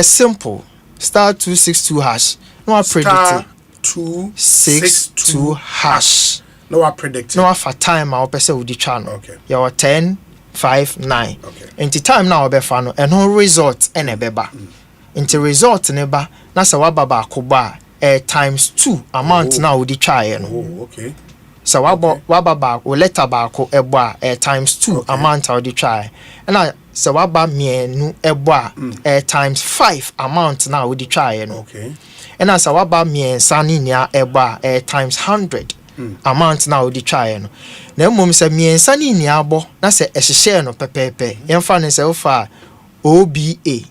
Simple. Star 262 hash. No I predict 262 hash. No I predict. No for time I pese odi twa no. Okay. Ya 10 5 9 into time now obefa no and no result ene beba into result ne ba na sa wababa akoba times 2 amount now we try no okay so wababa o letter ba ko ebo a times 2 amount we try and so waba mienu ebo a times 5 amount now we try no okay and as waba miensa ni nia ebo a times 100 amount now we try no na mom se miensa ni ni abo na se ehye no pepepe yemfa ne se ofa OBA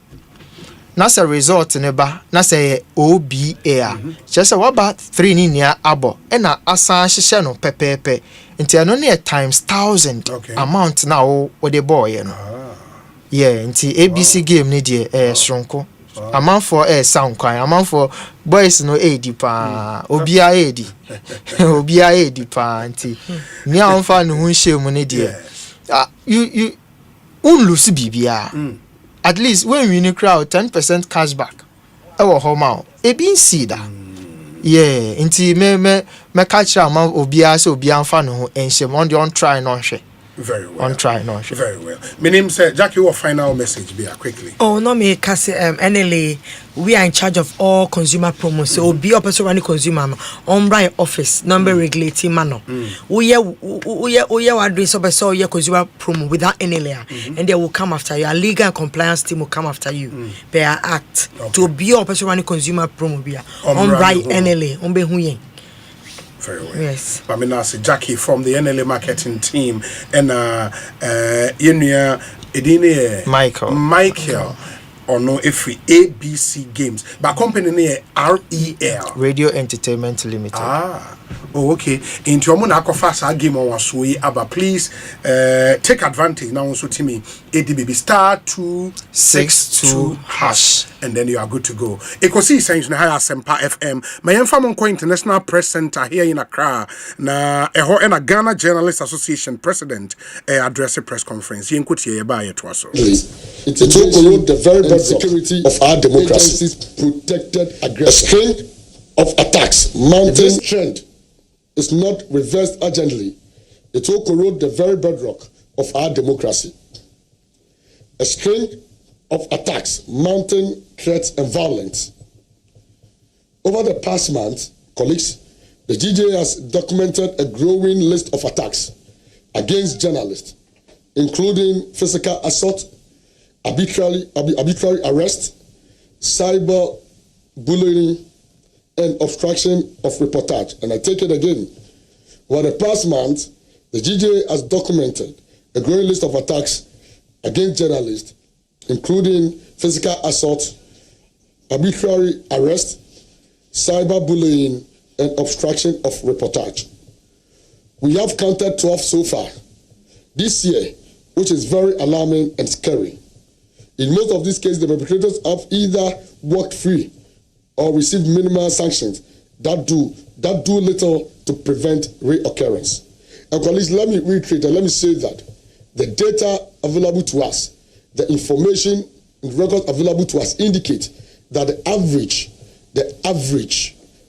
na se result ne ba na se OBA a se waba 3 ni ni abo e na asan hye no pepepe nti ano ne times 1000 amount na wo de boy no yeah nti ABC game ni de sronko amount for sound kwan amount for boys no edi pa obia edi obia edi pa nti ni amfa no hu hyem ne de you unlose bibia at least when we crowd 10% cashback e wo ho ma e bin see da yeah nti me catch amount obia so obia amfa no hu enhyem on the on try no hwe. Very well. On try, no. Very well. My name is Jackie. What final message be quickly? Oh no, me kasi NLA. We are in charge of all consumer promos. So be a person running consumer on right office number regulating manner. We are doing so your consumer promo without NLA, and they will come after you. Our legal and compliance team will come after you. They are act to be a person running consumer promo. Be on right NLA on be huyen. Very well. Yes. I mean, that's Jackie from the NLA marketing team, and Michael. Or no, if we ABC games, but company near REL Radio Entertainment Limited. Oh, okay. Into Omuna Kofasa game on Wasui, but please take advantage now also to me. ADBB *262# and then you are good to go. Ekosiisen On Asempa FM. My Asempa International Press Center here in Accra. Na eho na Ghana Journalists Association President address a press conference. Yenkuti yeba yetwaso. It will corrode the very bad security of our democracy. Protected aggression. A string of attacks mounting. This trend is not reversed urgently, it will corrode the very bedrock of our democracy. A string of attacks, mounting threats and violence. Over the past month, colleagues, the GJ has documented a growing list of attacks against journalists, including physical assault, arbitrary arrest, cyber bullying, and obstruction of reportage. And I take it again. Over the past month, the GJ has documented a growing list of attacks against journalists, including physical assault, arbitrary arrest, cyberbullying, and obstruction of reportage. We have counted 12 so far this year, which is very alarming and scary. In most of these cases, the perpetrators have either walked free or received minimal sanctions that do little to prevent reoccurrence. And colleagues, let me reiterate and let me say that the data available to us, the information and records available to us indicate that the average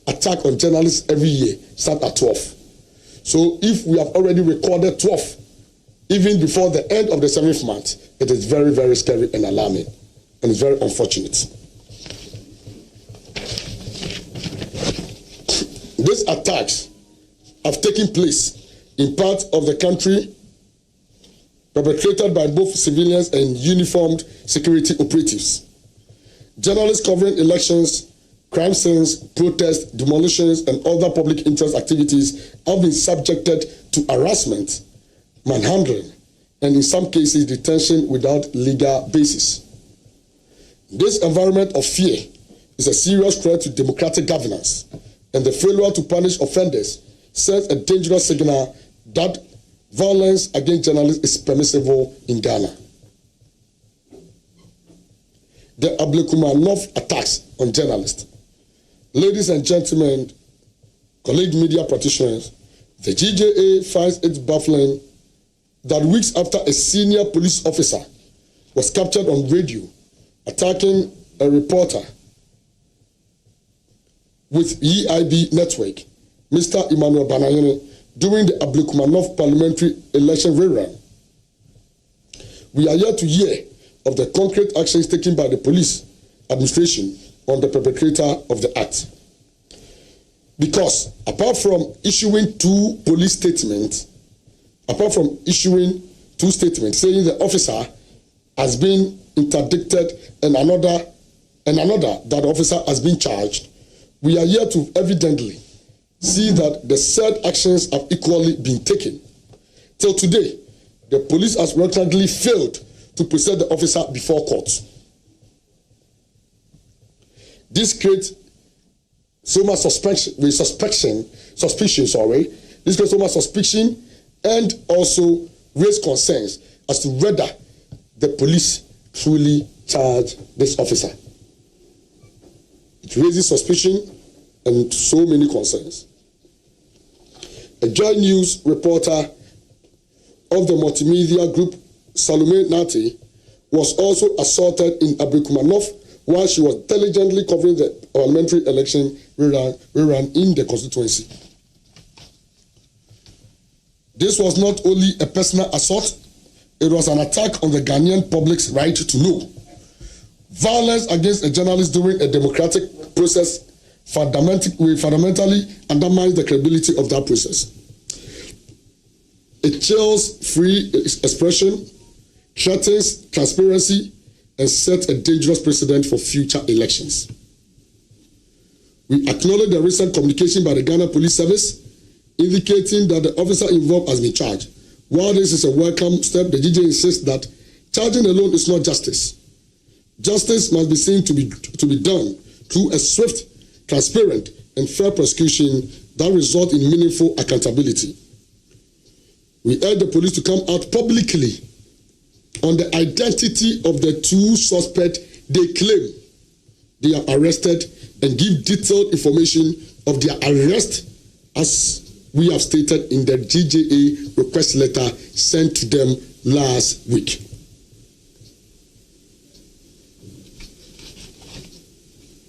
attack on journalists every year starts at 12. So if we have already recorded 12, even before the end of the 7th month, it is very, very scary and alarming, and it's very unfortunate. These attacks have taken place in parts of the country perpetrated by both civilians and uniformed security operatives. Journalists covering elections, crime scenes, protests, demolitions, and other public interest activities have been subjected to harassment, manhandling, and in some cases detention without legal basis. This environment of fear is a serious threat to democratic governance, and the failure to punish offenders sends a dangerous signal that violence against journalists is permissible in Ghana. The Ablekumanov attacks on journalists. Ladies and gentlemen, colleague media practitioners, the GJA finds it baffling that weeks after a senior police officer was captured on radio attacking a reporter with EIB Network, Mr. Emmanuel Banayene, during the Ablekumanov parliamentary election rerun. We are yet to hear of the concrete actions taken by the police administration on the perpetrator of the act. Because apart from issuing two statements saying the officer has been interdicted and another that the officer has been charged, we are here to evidently see that the said actions have equally been taken. Till today, the police has reluctantly failed to present the officer before court. This creates so much suspicion, and also raise concerns as to whether the police truly charge this officer. It raises suspicion and so many concerns. A Joy News reporter of the multimedia group, Salome Nati, was also assaulted in Ablekumanov while she was diligently covering the parliamentary election rerun in the constituency. This was not only a personal assault, it was an attack on the Ghanaian public's right to know. Violence against a journalist during a democratic process fundamentally undermines the credibility of that process. It chills free expression, threatens transparency, and sets a dangerous precedent for future elections. We acknowledge the recent communication by the Ghana Police Service indicating that the officer involved has been charged. While this is a welcome step, the GJ insists that charging alone is not justice. Justice must be seen to be done through a swift, transparent, and fair prosecution that result in meaningful accountability. We urge the police to come out publicly on the identity of the two suspects they claim they have arrested and give detailed information of their arrest as we have stated in the GJA request letter sent to them last week.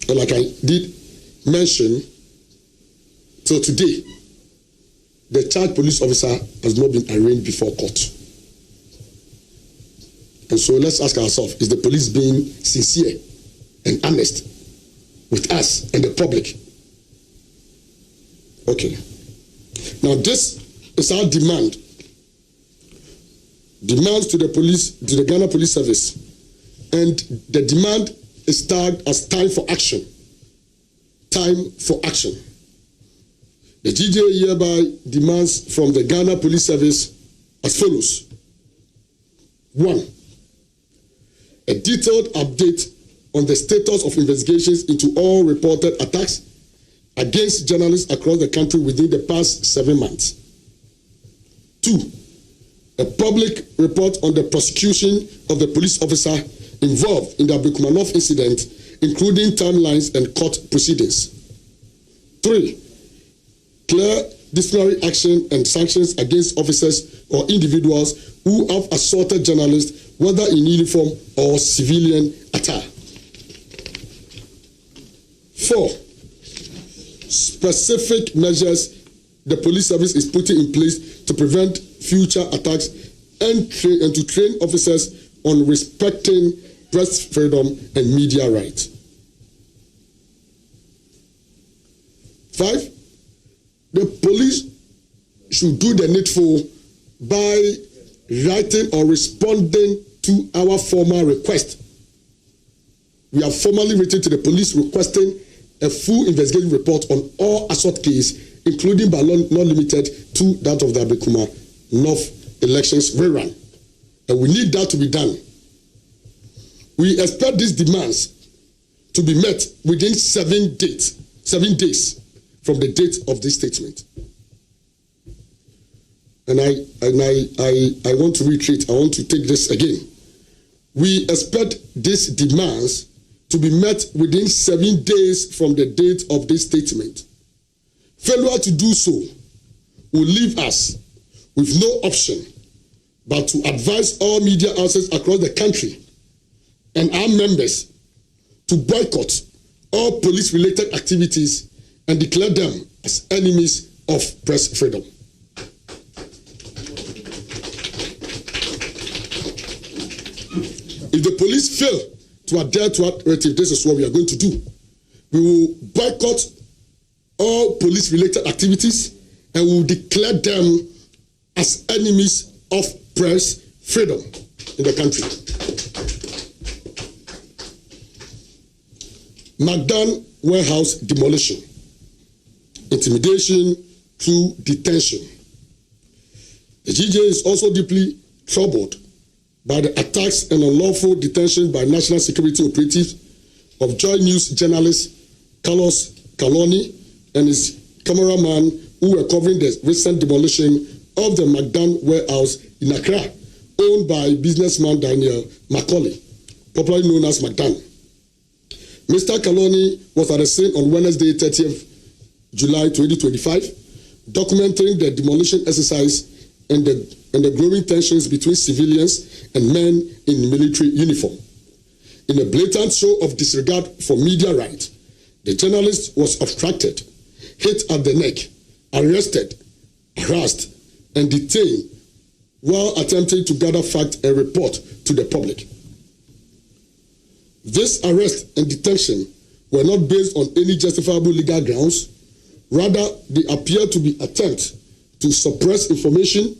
And like I did mention, till today, the charged police officer has not been arraigned before court. And so let's ask ourselves, is the police being sincere and honest with us and the public? Okay. Now this is our demand. Demands to the police, to the Ghana Police Service. And the demand is tagged as time for action. Time for action. The GJA hereby demands from the Ghana Police Service as follows. 1. A detailed update on the status of investigations into all reported attacks against journalists across the country within the past 7 months. 2. A public report on the prosecution of the police officer involved in the Abikumanov incident, including timelines and court proceedings. 3. Clear disciplinary action and sanctions against officers or individuals who have assaulted journalists, whether in uniform or civilian attire. 4. Specific measures the police service is putting in place to prevent future attacks and to train officers on respecting press freedom and media rights. 5. The police should do the needful by writing or responding to our formal request. We have formally written to the police requesting a full investigative report on all assault cases, including but not limited to that of the Abekuma North elections rerun. And we need that to be done. We expect these demands to be met within 7 days from the date of this statement. And I want to reiterate, I want to take this again. We expect these demands to be met within 7 days from the date of this statement. Failure to do so will leave us with no option but to advise all media houses across the country and our members to boycott all police-related activities and declare them as enemies of press freedom. If the police fail to adhere to our directive, this is what we are going to do. We will boycott all police-related activities and we will declare them as enemies of press freedom in the country. Magdan warehouse demolition, intimidation through detention. The GJ is also deeply troubled by the attacks and unlawful detention by national security operatives of Joy News journalist Carlos Kaloni and his cameraman who were covering the recent demolition of the Magdan warehouse in Accra, owned by businessman Daniel Macaulay, popularly known as Magdan. Mr. Kaloni was at the scene on Wednesday, 30th July 2025, documenting the demolition exercise and the growing tensions between civilians and men in military uniform. In a blatant show of disregard for media rights, the journalist was obstructed, hit at the neck, arrested, harassed, and detained while attempting to gather facts and report to the public. This arrest and detention were not based on any justifiable legal grounds. Rather, they appear to be attempts to suppress information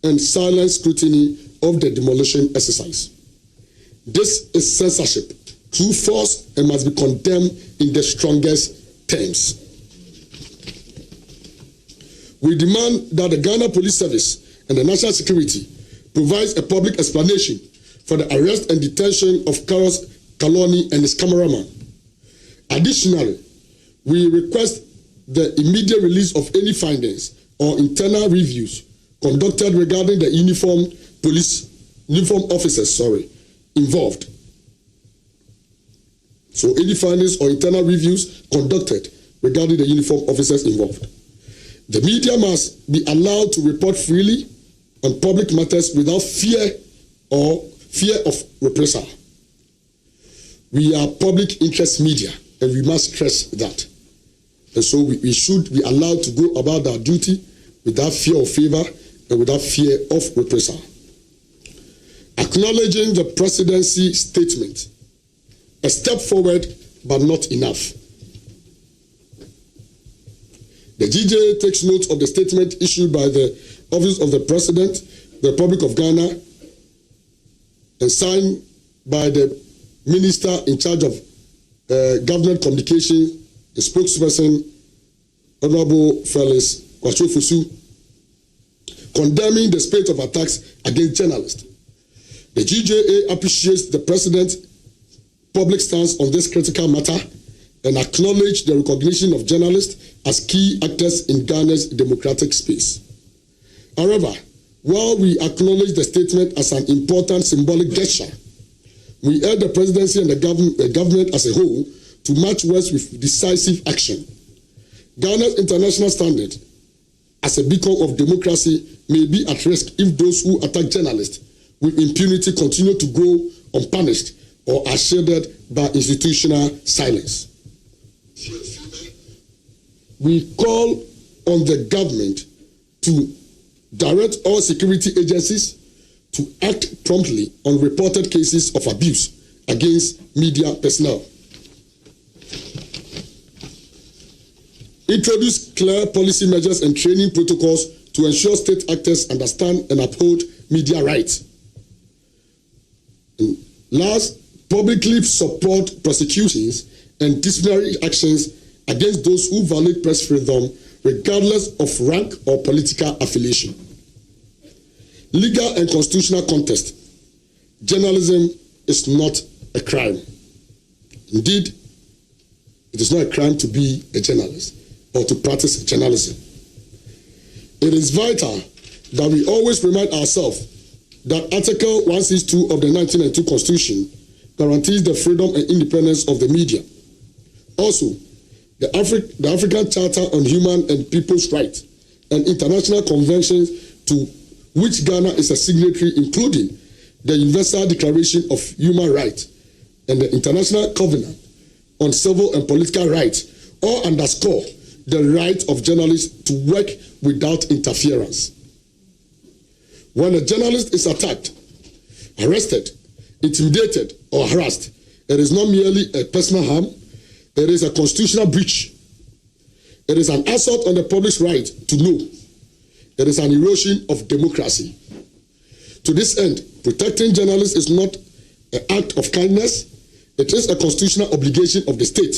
and silence scrutiny of the demolition exercise. This is censorship through force and must be condemned in the strongest terms. We demand that the Ghana Police Service and the National Security provides a public explanation for the arrest and detention of Carlos Kaloni and his cameraman. Additionally, we request the immediate release of any findings or internal reviews conducted regarding the uniform officers, involved. So any findings or internal reviews conducted regarding the uniform officers involved. The media must be allowed to report freely on public matters without fear of reprisal. We are public interest media, and we must stress that. And so we should be allowed to go about our duty without fear of favor and without fear of reprisal. Acknowledging the presidency statement, a step forward but not enough. The GJA takes note of the statement issued by the Office of the President, the Republic of Ghana, and signed by the Minister in charge of Government Communication, the spokesperson, Honorable Felix Kwachofusu, condemning the spate of attacks against journalists. The GJA appreciates the President's public stance on this critical matter and acknowledge the recognition of journalists as key actors in Ghana's democratic space. However, while we acknowledge the statement as an important symbolic gesture, we urge the presidency and the government as a whole to march west with decisive action. Ghana's international standard as a beacon of democracy may be at risk if those who attack journalists with impunity continue to go unpunished or are shielded by institutional silence. We call on the government to direct all security agencies to act promptly on reported cases of abuse against media personnel. Introduce clear policy measures and training protocols to ensure state actors understand and uphold media rights. And last, publicly support prosecutions and disciplinary actions against those who violate press freedom regardless of rank or political affiliation. Legal and constitutional context. Journalism is not a crime. Indeed, it is not a crime to be a journalist or to practice journalism. It is vital that we always remind ourselves that Article 162 of the 1992 Constitution guarantees the freedom and independence of the media. Also, the African Charter on Human and People's Rights and international conventions to which Ghana is a signatory, including the Universal Declaration of Human Rights and the International Covenant on Civil and Political Rights, all underscore the right of journalists to work without interference. When a journalist is attacked, arrested, intimidated, or harassed, it is not merely a personal harm, it is a constitutional breach. It is an assault on the public's right to know. It is an erosion of democracy. To this end, protecting journalists is not an act of kindness, it is a constitutional obligation of the state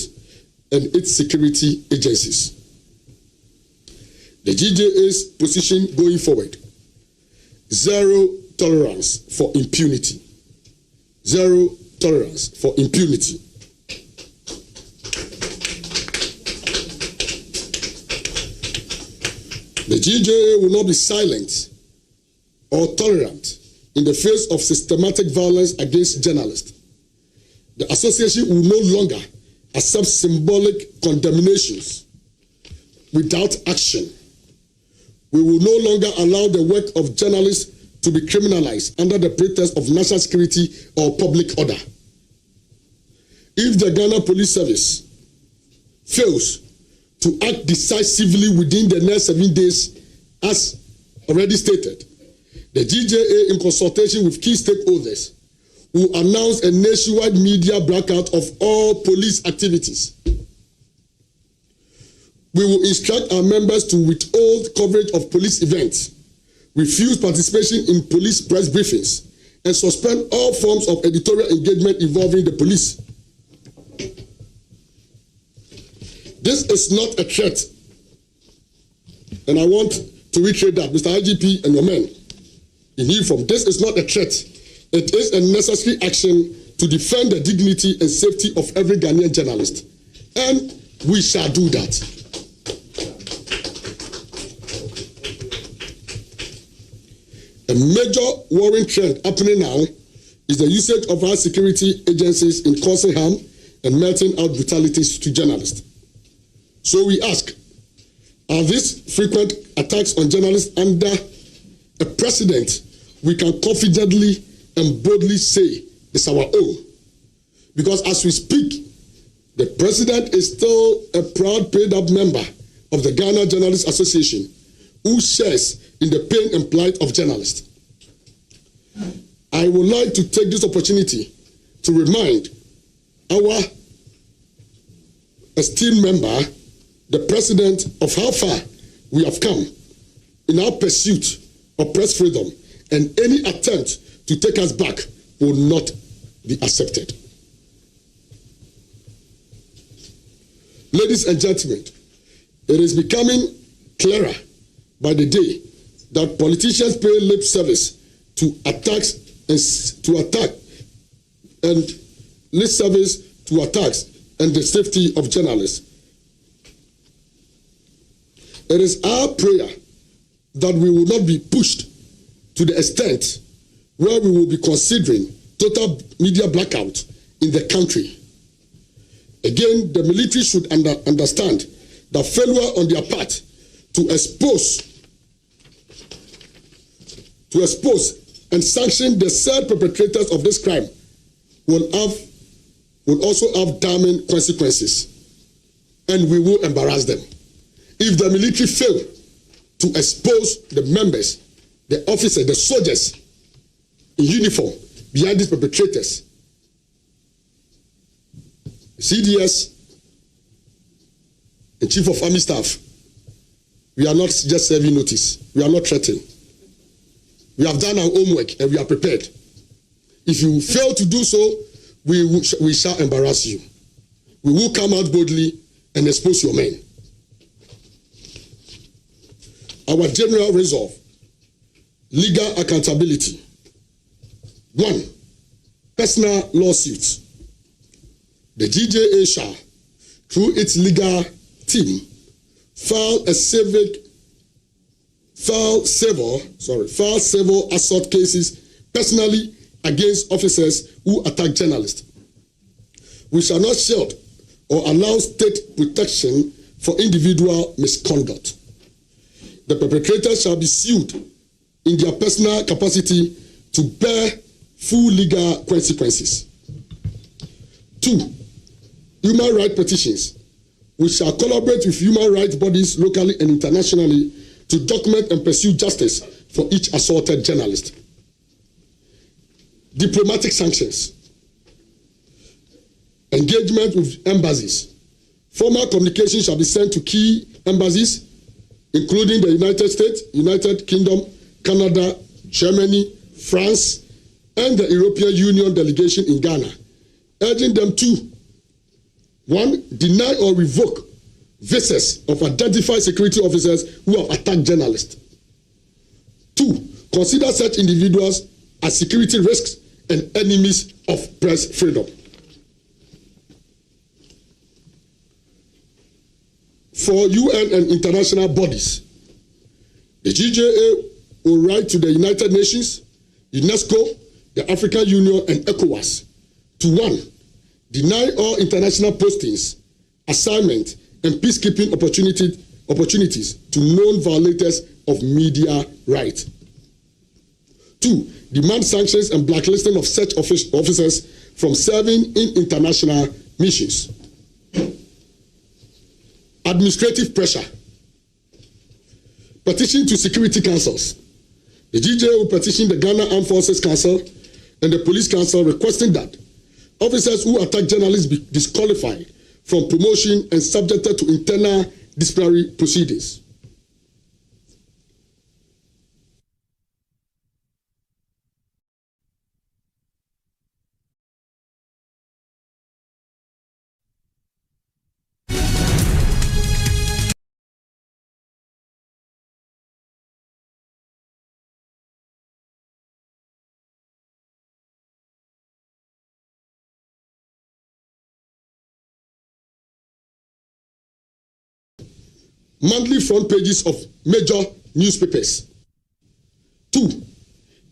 and its security agencies. The GJA's position going forward: zero tolerance for impunity. Zero tolerance for impunity. The GJA will not be silent or tolerant in the face of systematic violence against journalists. The association will no longer accept symbolic condemnations without action. We will no longer allow the work of journalists to be criminalized under the pretext of national security or public order. If the Ghana Police Service fails to act decisively within the next 7 days, as already stated, the GJA, in consultation with key stakeholders, will announce a nationwide media blackout of all police activities. We will instruct our members to withhold coverage of police events, refuse participation in police press briefings, and suspend all forms of editorial engagement involving the police. This is not a threat, and I want to reiterate that, Mr. IGP and your men, in uniform, this is not a threat. It is a necessary action to defend the dignity and safety of every Ghanaian journalist, and we shall do that. A major worrying trend happening now is the usage of our security agencies in causing harm and melting out brutalities to journalists. So we ask, are these frequent attacks on journalists under a precedent we can confidently and boldly say is our own? Because as we speak, the president is still a proud paid-up member of the Ghana Journalists Association who shares in the pain and plight of journalists. I would like to take this opportunity to remind our esteemed member, the president, of how far we have come in our pursuit of press freedom, and any attempt to take us back will not be accepted. Ladies and gentlemen, it is becoming clearer by the day that politicians pay lip service to attacks and lip service to attacks and the safety of journalists. It is our prayer that we will not be pushed to the extent where we will be considering total media blackout in the country. Again, the military should understand that failure on their part to expose and sanction the said perpetrators of this crime will also have damning consequences, and we will embarrass them. If the military fail to expose the members, the officers, the soldiers in uniform behind these perpetrators, CDS and Chief of Army Staff, we are not just serving notice. We are not threatening. We have done our homework and we are prepared. If you fail to do so, we shall embarrass you. We will come out boldly and expose your men. Our general resolve: legal accountability. 1. Personal lawsuits. The GJA shall, through its legal team, file civil assault cases personally against officers who attack journalists. We shall not shield or allow state protection for individual misconduct. The perpetrators shall be sued in their personal capacity to bear full legal consequences. 2. Human rights petitions. We shall collaborate with human rights bodies locally and internationally to document and pursue justice for each assaulted journalist. Diplomatic sanctions. Engagement with embassies. Formal communication shall be sent to key embassies, including the United States, United Kingdom, Canada, Germany, France, and the European Union delegation in Ghana, urging them to: 1. Deny or revoke visas of identified security officers who have attacked journalists. 2. Consider such individuals as security risks and enemies of press freedom. For UN and international bodies, the GJA will write to the United Nations, UNESCO, the African Union, and ECOWAS to: 1. Deny all international postings, assignment, and peacekeeping opportunities to known violators of media rights. 2. Demand sanctions and blacklisting of such officers from serving in international missions. Administrative pressure. Petition to security councils. The GJA will petition the Ghana Armed Forces Council and the Police Council requesting that officers who attack journalists be disqualified from promotion and subjected to internal disciplinary proceedings. Monthly front pages of major newspapers. 2.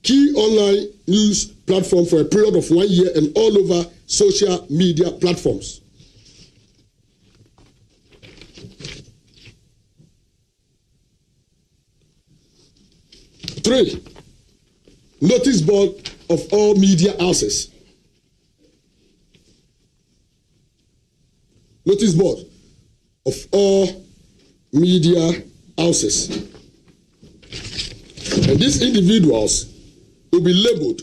key online news platform for a period of 1 year and all over social media platforms. Three, notice board of all media houses. Notice board of all media houses. And these individuals will be labeled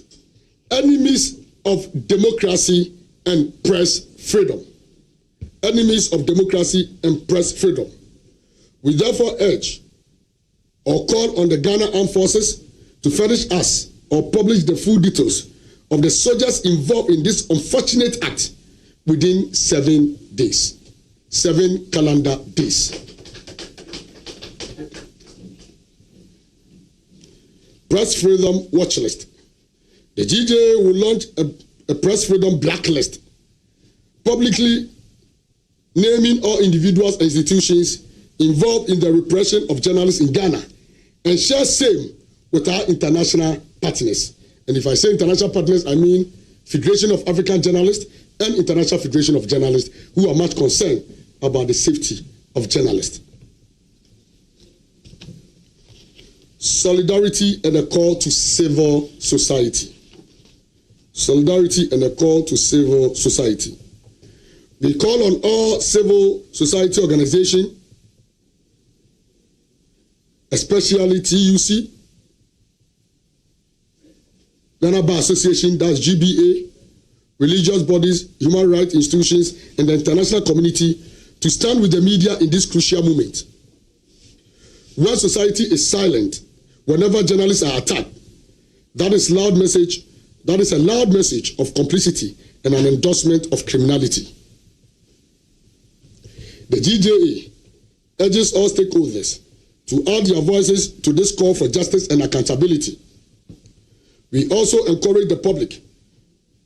enemies of democracy and press freedom. Enemies of democracy and press freedom. We therefore urge or call on the Ghana Armed Forces to furnish us or publish the full details of the soldiers involved in this unfortunate act within 7 days. 7 calendar days. Press Freedom Watch List. The GJA will launch a Press Freedom Blacklist, publicly naming all individuals and institutions involved in the repression of journalists in Ghana, and share same with our international partners. And if I say international partners, I mean Federation of African Journalists and International Federation of Journalists, who are much concerned about the safety of journalists. Solidarity and a call to civil society. Solidarity and a call to civil society. We call on all civil society organizations, especially TUC, Ghana Bar Association, that's GBA, religious bodies, human rights institutions, and the international community to stand with the media in this crucial moment. When society is silent, whenever journalists are attacked, that is a loud message of complicity and an endorsement of criminality. The GJA urges all stakeholders to add their voices to this call for justice and accountability. We also encourage the public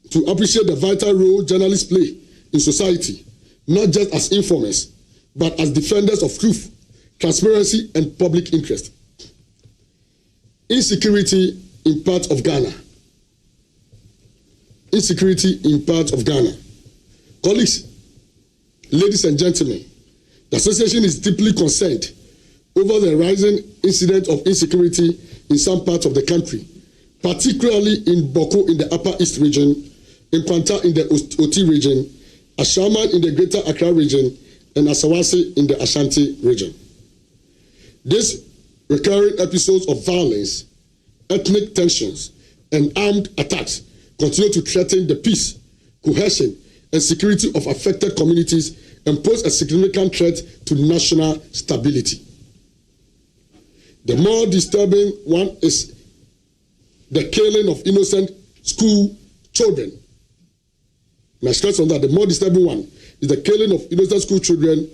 to appreciate the vital role journalists play in society, not just as informers, but as defenders of truth, transparency, and public interest. Insecurity in parts of Ghana. Insecurity in parts of Ghana. Colleagues, ladies and gentlemen, the association is deeply concerned over the rising incident of insecurity in some parts of the country, particularly in Boko in the Upper East region, in Panta in the Oti region, Ashaman in the Greater Accra region, and Asawase in the Ashanti region. These recurring episodes of violence, ethnic tensions, and armed attacks continue to threaten the peace, cohesion, and security of affected communities and pose a significant threat to national stability. The more disturbing one is the killing of innocent school children. And I stress on that, the more disturbing one is the killing of innocent school children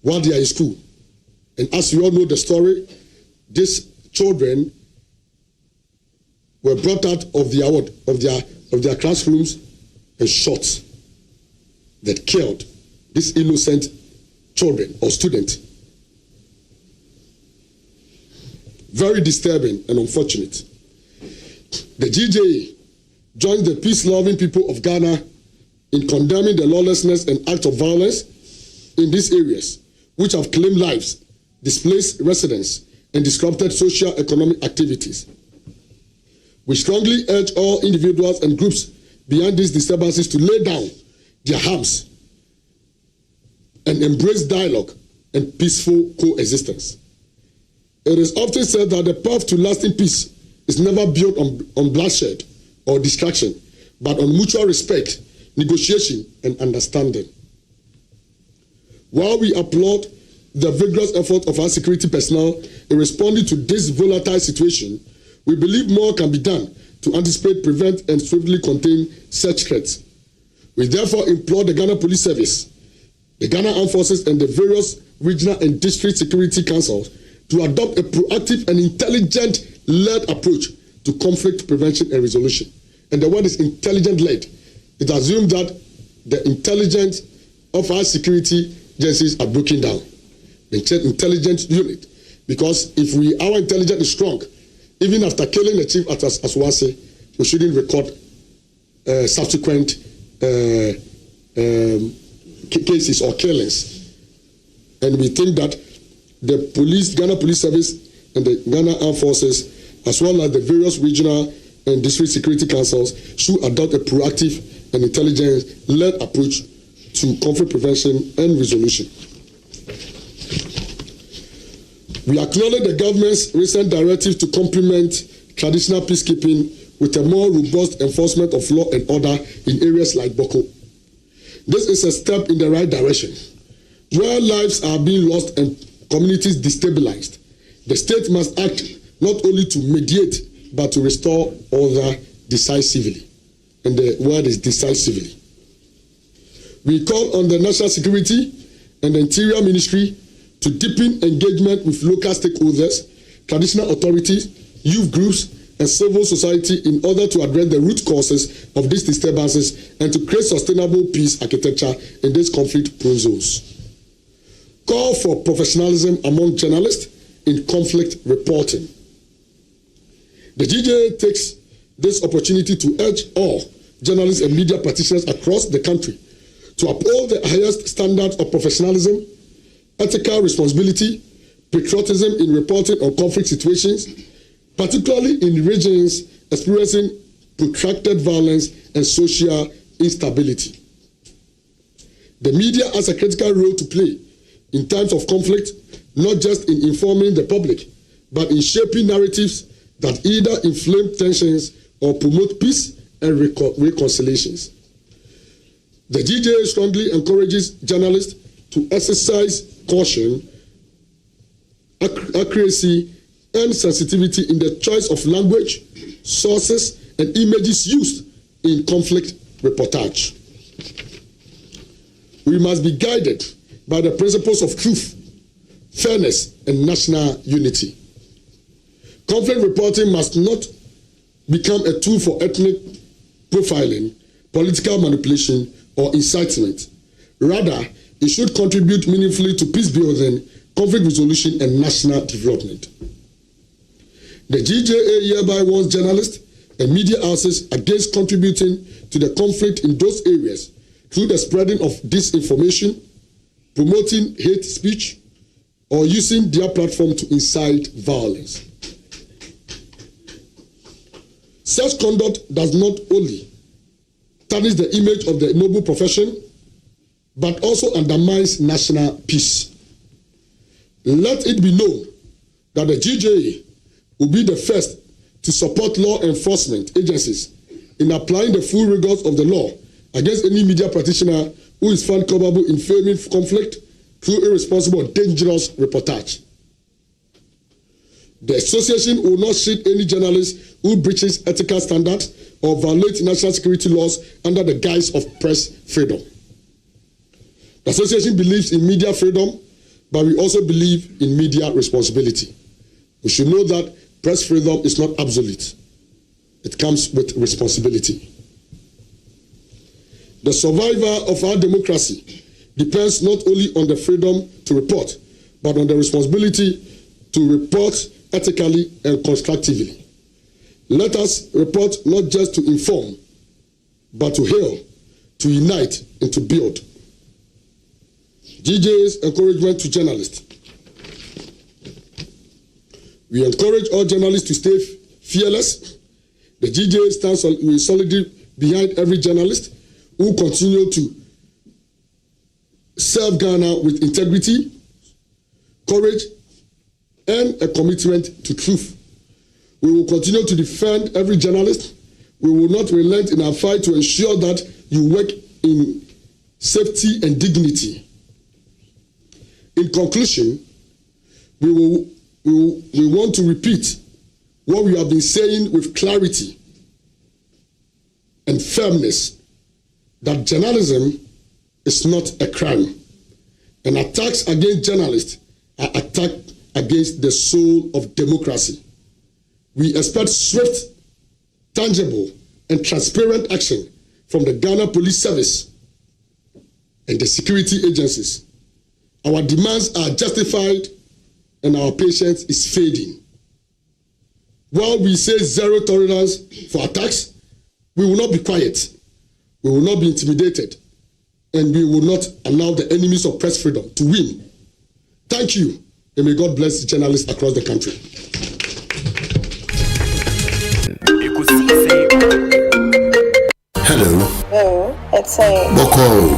while they are in school. And as you all know the story, these children were brought out of their classrooms and shot that killed these innocent children or students. Very disturbing and unfortunate. The GJA joins the peace-loving people of Ghana in condemning the lawlessness and acts of violence in these areas, which have claimed lives, displaced residents, and disrupted socio-economic activities. We strongly urge all individuals and groups behind these disturbances to lay down their arms and embrace dialogue and peaceful coexistence. It is often said that the path to lasting peace is never built on bloodshed or distraction, but on mutual respect, negotiation, and understanding. While we applaud the vigorous effort of our security personnel in responding to this volatile situation, we believe more can be done to anticipate, prevent, and swiftly contain such threats. We therefore implore the Ghana Police Service, the Ghana Armed Forces, and the various regional and district security councils to adopt a proactive and intelligent-led approach to conflict prevention and resolution. And the word is intelligent-led. It assumes that the intelligence of our security agencies are broken down. The intelligence unit. Because if our intelligence is strong even after killing the chief at Aswase, we shouldn't record subsequent cases or killings. And we think that the police, Ghana Police Service and the Ghana Armed Forces, as well as the various regional and district security councils, should adopt a proactive and intelligence-led approach to conflict prevention and resolution. We acknowledge the government's recent directive to complement traditional peacekeeping with a more robust enforcement of law and order in areas like Boko. This is a step in the right direction. Where lives are being lost and communities destabilized, the state must act not only to mediate but to restore order decisively. And the word is decisively. We call on the National Security and the Interior Ministry to deepen engagement with local stakeholders, traditional authorities, youth groups, and civil society in order to address the root causes of these disturbances and to create sustainable peace architecture in these conflict-prone zones. Call for professionalism among journalists in conflict reporting. The GJA takes this opportunity to urge all journalists and media practitioners across the country to uphold the highest standards of professionalism, ethical responsibility, patriotism in reporting on conflict situations, particularly in regions experiencing protracted violence and social instability. The media has a critical role to play in times of conflict, not just in informing the public, but in shaping narratives that either inflame tensions or promote peace and reconciliations. The GJA strongly encourages journalists to exercise caution, accuracy, and sensitivity in the choice of language, sources, and images used in conflict reportage. We must be guided by the principles of truth, fairness, and national unity. Conflict reporting must not become a tool for ethnic profiling, political manipulation, or incitement. Rather, it should contribute meaningfully to peace building, conflict resolution, and national development. The GJA hereby warns journalists and media houses against contributing to the conflict in those areas through the spreading of disinformation, promoting hate speech, or using their platform to incite violence. Such conduct does not only tarnish the image of the noble profession, but also undermines national peace. Let it be known that the GJA will be the first to support law enforcement agencies in applying the full rigors of the law against any media practitioner who is found culpable in framing conflict through irresponsible or dangerous reportage. The association will not shield any journalist who breaches ethical standards or violates national security laws under the guise of press freedom. The association believes in media freedom, but we also believe in media responsibility. We should know that press freedom is not absolute. It comes with responsibility. The survival of our democracy depends not only on the freedom to report, but on the responsibility to report ethically and constructively. Let us report not just to inform, but to heal, to unite, and to build. GJ's encouragement to journalists. We encourage all journalists to stay fearless. The GJA stands solidly behind every journalist who continue to serve Ghana with integrity, courage, and a commitment to truth. We will continue to defend every journalist. We will not relent in our fight to ensure that you work in safety and dignity. In conclusion, we want to repeat what we have been saying with clarity and firmness, that journalism is not a crime, and attacks against journalists are attacks against the soul of democracy. We expect swift, tangible, and transparent action from the Ghana Police Service and the security agencies. Our demands are justified and our patience is fading. While we say zero tolerance for attacks, we will not be quiet. We will not be intimidated. And we will not allow the enemies of press freedom to win. Thank you, and may God bless journalists across the country. Hello. Hello, it's a Boko.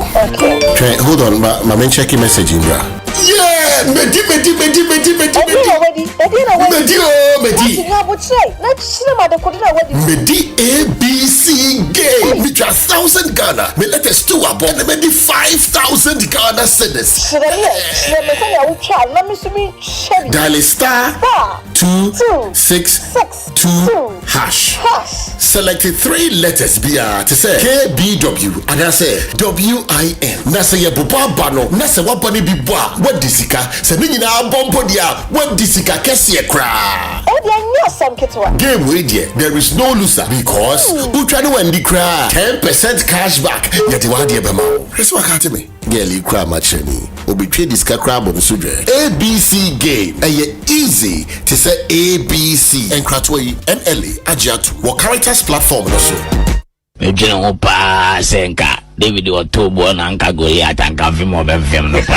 Okay. Hold on, my main checking message in there. Yeah, Medi. ABC game. We just 1,000 Ghana. Me let us 2 above. Me Medi 5,000 Ghana cedis. Dial star 262 hash. Select 3 letters BR to say KBW and I say WIN. Na say boba bano. Na say wapani bibwa. What disika? Say ni na bombo dia. What disika kesi kra. Game way there is no loser because who try to win the cra 10% cash back. Yet what the bema. That's what can't me. Girl, you cry much any. Obi trade this crab on the ABC game. Easy to say ABC and Kratway NLA Ajatu. What characters platform also. Ejeno pa senka David Otobo na nka Goliath anka film no pa.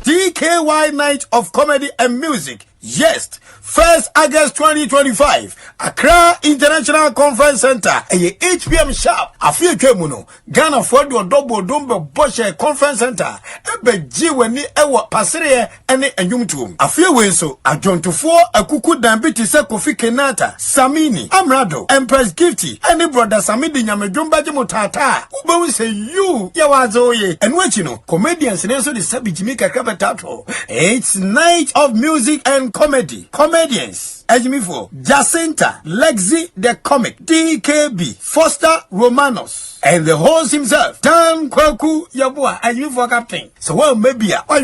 DKY Night of Comedy and Music. Yes, 1st August 2025. Accra International Conference Center. 8 p.m. sharp. Afia Kemuno. Ghana for the double dumbo Boshe Conference Center. Ebe jiweni ewa pasire ene enyumtum. Afia wenso. A John to 4 a kuku dambiti se Kofi Kenata. Samini. Amrado. Empress Gifty. Any brother Samidi Nyamejumba Jimotata. Ube we say you. Yawazoye. And what you know. Comedians neso the Sabi Jimika Kabatato. It's night of music and comedy. Comedians. Ejimifo. Jacinta. Lexi the comic. DKB. Foster Romanos. And the host himself. Dan Kwaku Yabua. Ejimifo captain. So well maybe on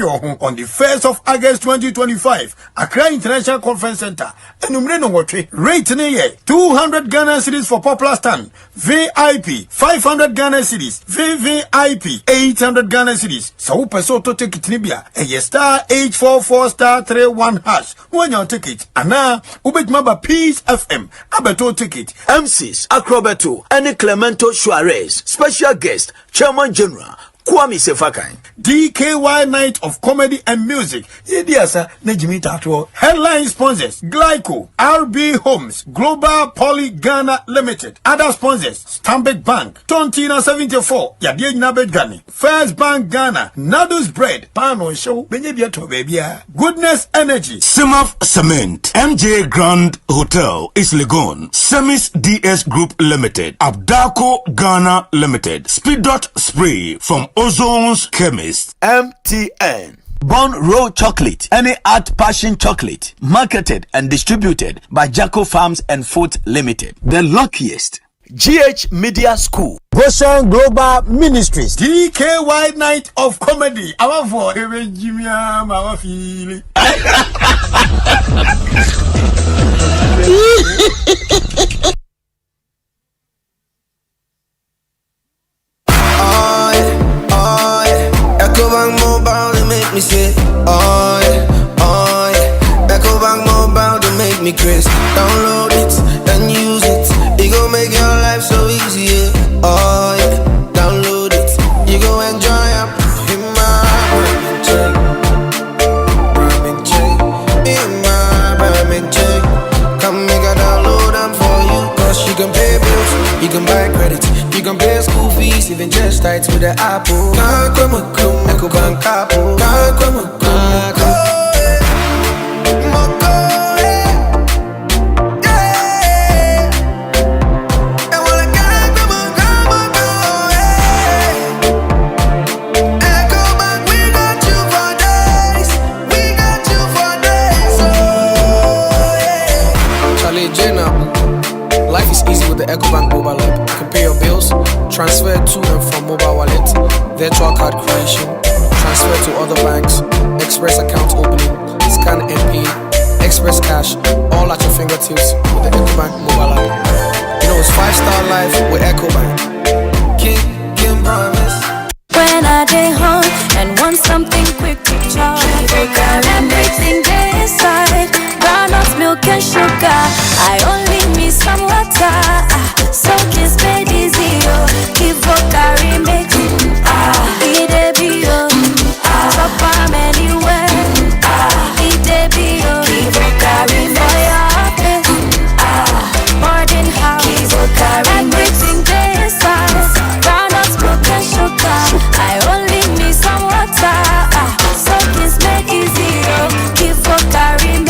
the 1st of August 2025. Accra International Conference Center. Enumreno watwe. Rate ne 200 Ghana cedis for popular stand. VIP 500 Ghana cedis. VVIP 800 Ghana cedis. So person to take it nibia. Star 844 star 31 hash. When you take it. Ana ubet maba Peace FM. Abeto ticket. MCs Acrobato and Clemento Suarez. Special guest Chairman General Kwame Sefakai. DKY Night of Comedy and Music. Yediasa Nejimi Tato. Headline sponsors Glyco, RB Homes, Global Poly Ghana Limited. Other sponsors Stanbic Bank, Tontina 74, Yadie Nabedgani, First Bank Ghana, Nados Bread, Pano Show, Benyabiato Babia, Goodness Energy, Simaf Cement, MJ Grand Hotel, Islegon, Semis DS Group Limited, Abdaco Ghana Limited, Speed Dot Spray from Ozone's Chemist, MTN, Bon Roll Chocolate, any art passion chocolate, marketed and distributed by Jacko Farms and Food Limited. The luckiest. GH Media School, Goshen Global Ministries, DKY Night of Comedy. Our for Jimmy, our feeling. Ecobank Mobile, they make me say, oh yeah. Ecobank Mobile, they make me crazy. Download it and use it. It gon' make your life so easy, yeah. Oh yeah. Download it. You gon' enjoy it. In my ramen chain. In my ramen chain. Come make a download them for you. Cause you can pay bills, you can buy credit, you can pay school fees, even just tights with the Apple. Ecobank Apple. Life is easy with the Ecobank mobile app. You can pay your bills, transfer to and from mobile wallet, virtual card creation, transfer to other banks, express account opening, scan and pay, express cash, all at your fingertips with the Ecobank mobile app. You know it's 5-star life with Ecobank. King promise. When I get home and want something quick to charge, sugar. I only miss some water. So kiss me dizzy, oh. Keep carry me. Idebio. Top arm anywhere. Idebio. Keep carry me. More than how. Keep carry everything there inside. Groundnuts, broken sugar. I only miss some water. So kiss me dizzy, oh. Keep carry me.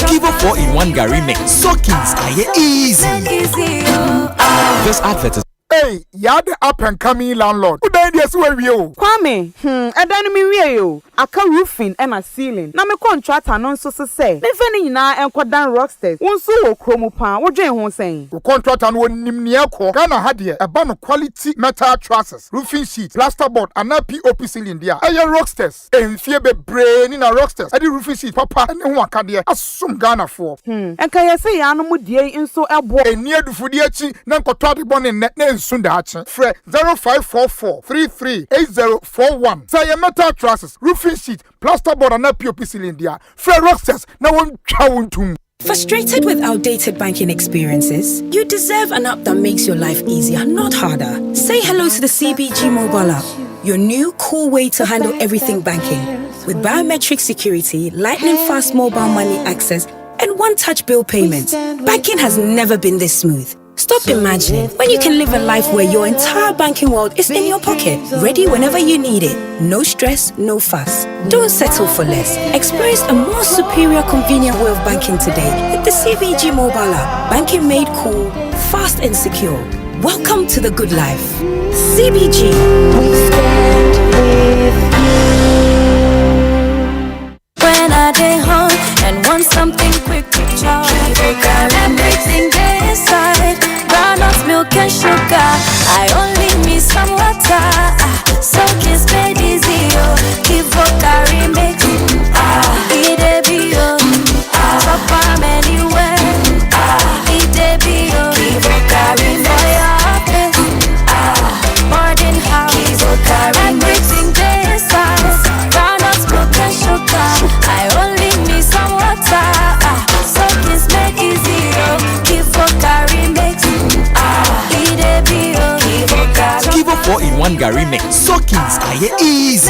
Kivo 4-in-1 Gary mix. Soakings are easy. This advert is. Hey, you're the up and coming landlord. Who then yes where you? Kwame, I don't mean you. I can roofing and a ceiling. Na me contract and so say. Me feni na and dan rocksters. One so chromo pan. What you won saying? We contract and one nimnia ko. Ghana had here a ban of quality metal trusses, roofing sheet, plasterboard, and a POP ceiling there. Aye rocksters. And fear be brain in a rocksters. I did roofing sheet papa and one can there. Assume Ghana for. And can you say I no mu die in so a boy near the foodiachi nan ko twade bon in net Sundachi. Fre 0544-338041. Say a metal trusses, roofing sheet, plasterboard, and a POP ceiling there. Fre rocksters. No one chowing to. Frustrated with outdated banking experiences? You deserve an app that makes your life easier, not harder. Say hello to the CBG mobile app, your new cool way to handle everything banking. With biometric security, lightning fast mobile money access, and one-touch bill payments, banking has never been this smooth. Stop imagining when you can live a life where your entire banking world is in your pocket, ready whenever you need it. No stress, no fuss. Don't settle for less. Experience a more superior, convenient way of banking today with the CBG mobile app. Banking made cool, fast and secure. Welcome to the good life. CBG. We stand with you. When I day home and want something quick to charge, everything there inside. Groundnuts, milk and sugar. I only miss some water. So kiss me dizzy, oh. Keep carry me. Idebio. Top arm anywhere. Idebio. Keep carry me. More than how. Keep carry everything there inside. Groundnuts, milk and sugar. I only miss some water. So kiss me dizzy, oh. Keep carry me. Kivo 4-in-1 Gary mix. Soakings are easy.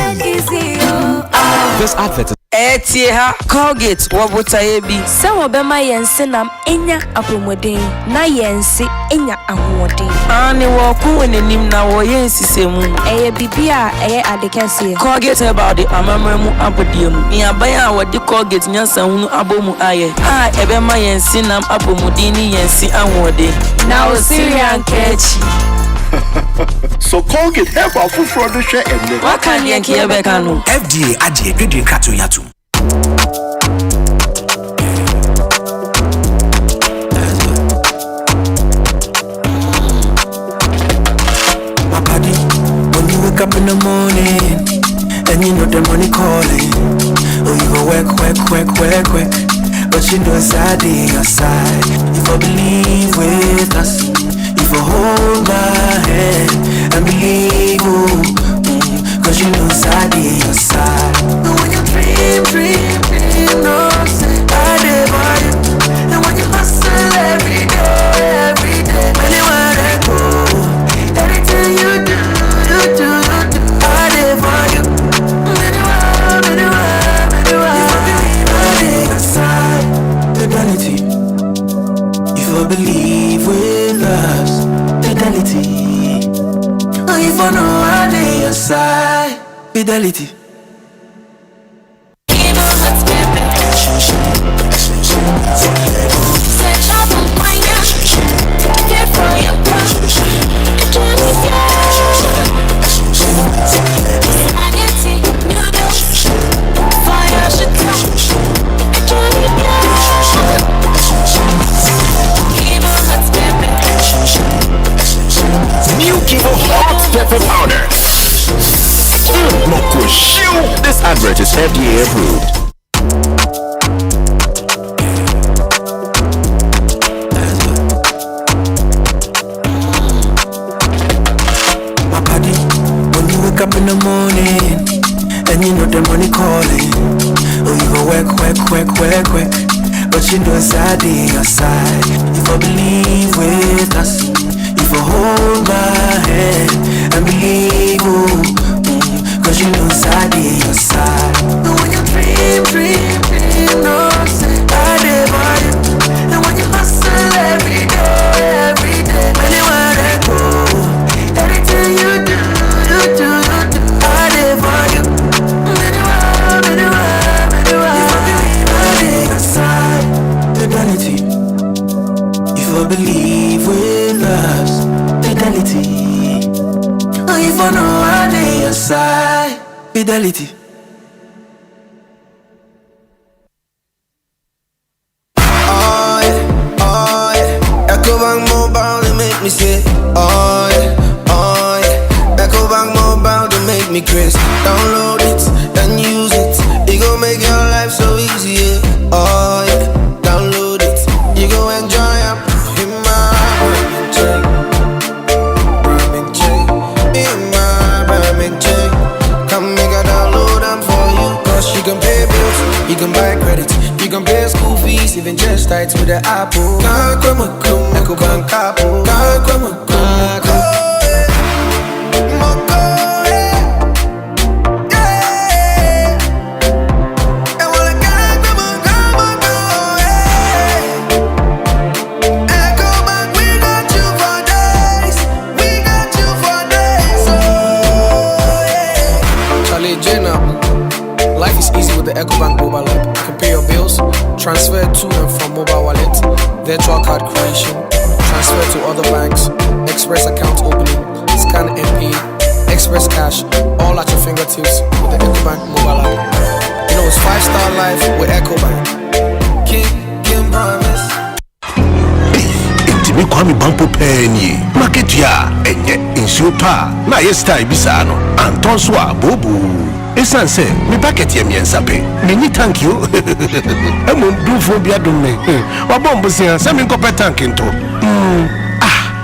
This advert is. Etieha Colgate wabota ebi se wobema yense nam enya apomodin na yense enya ahoden ani wo ku wenenim na wo yensisemu eye bibia eye adekese Colgate about the amamremu abodiemu mi abaya wodi Colgate nyansa hunu abomu aye ebema yense nam apomodin ni yense ahoden na o Syrian kechi So Colgate help our food production and what can you hear bekano FDA adie dwedwe krato yatum Wake up in the morning, and you know the money calling. Oh, you go work, but you know it's out your side. If I believe with us, if I hold my hand and believe, cause you know it's out your side. And when you dream, no say I never you. And when you hustle every day, anywhere I go, everything you do. If I believe with us, fidelity. Oh, if I know I lay your side, fidelity. New Kivo hot pepper powder. This advert is FDA approved. My body, when you wake up in the morning, and you know the money calling. Oh, you go work. But you know it's I on your side. If I believe with us, if I hold my hand and believe, cause you know it's I on your side. And when you dream, no, say I live on you. And when you hustle every day, anywhere I go, anything you do, I live on you. Fidelity. If I believe with us, fidelity. Oh, if I know I lay your side, fidelity. Oh yeah. Ecobank Mobile, they make me say, oh yeah. Ecobank Mobile, they make me crazy. Download it and use it. It gon' make your life so easy. Yeah. Oh yeah. Download it. You go enjoy up in my Birmingham chain. Come make a download them for you. Cause you can pay bills, you can buy credit, you can pay school fees, even just tights with the Apple. Ecobank Apple. Life is easy with the Ecobank mobile app. You can pay your bills, transfer to and from mobile wallet, virtual card creation, transfer to other banks, express account opening, scan and pay, express cash, all at your fingertips with the Ecobank mobile app. You know it's 5-star life with Ecobank. King promise. Me kwami bampo penny market ya enye insupa na yesta ibisano antonswa bobu esanse me packet ya miensape me thank you emon du fo bia dum me wabombo se se me nkopɛ tank nto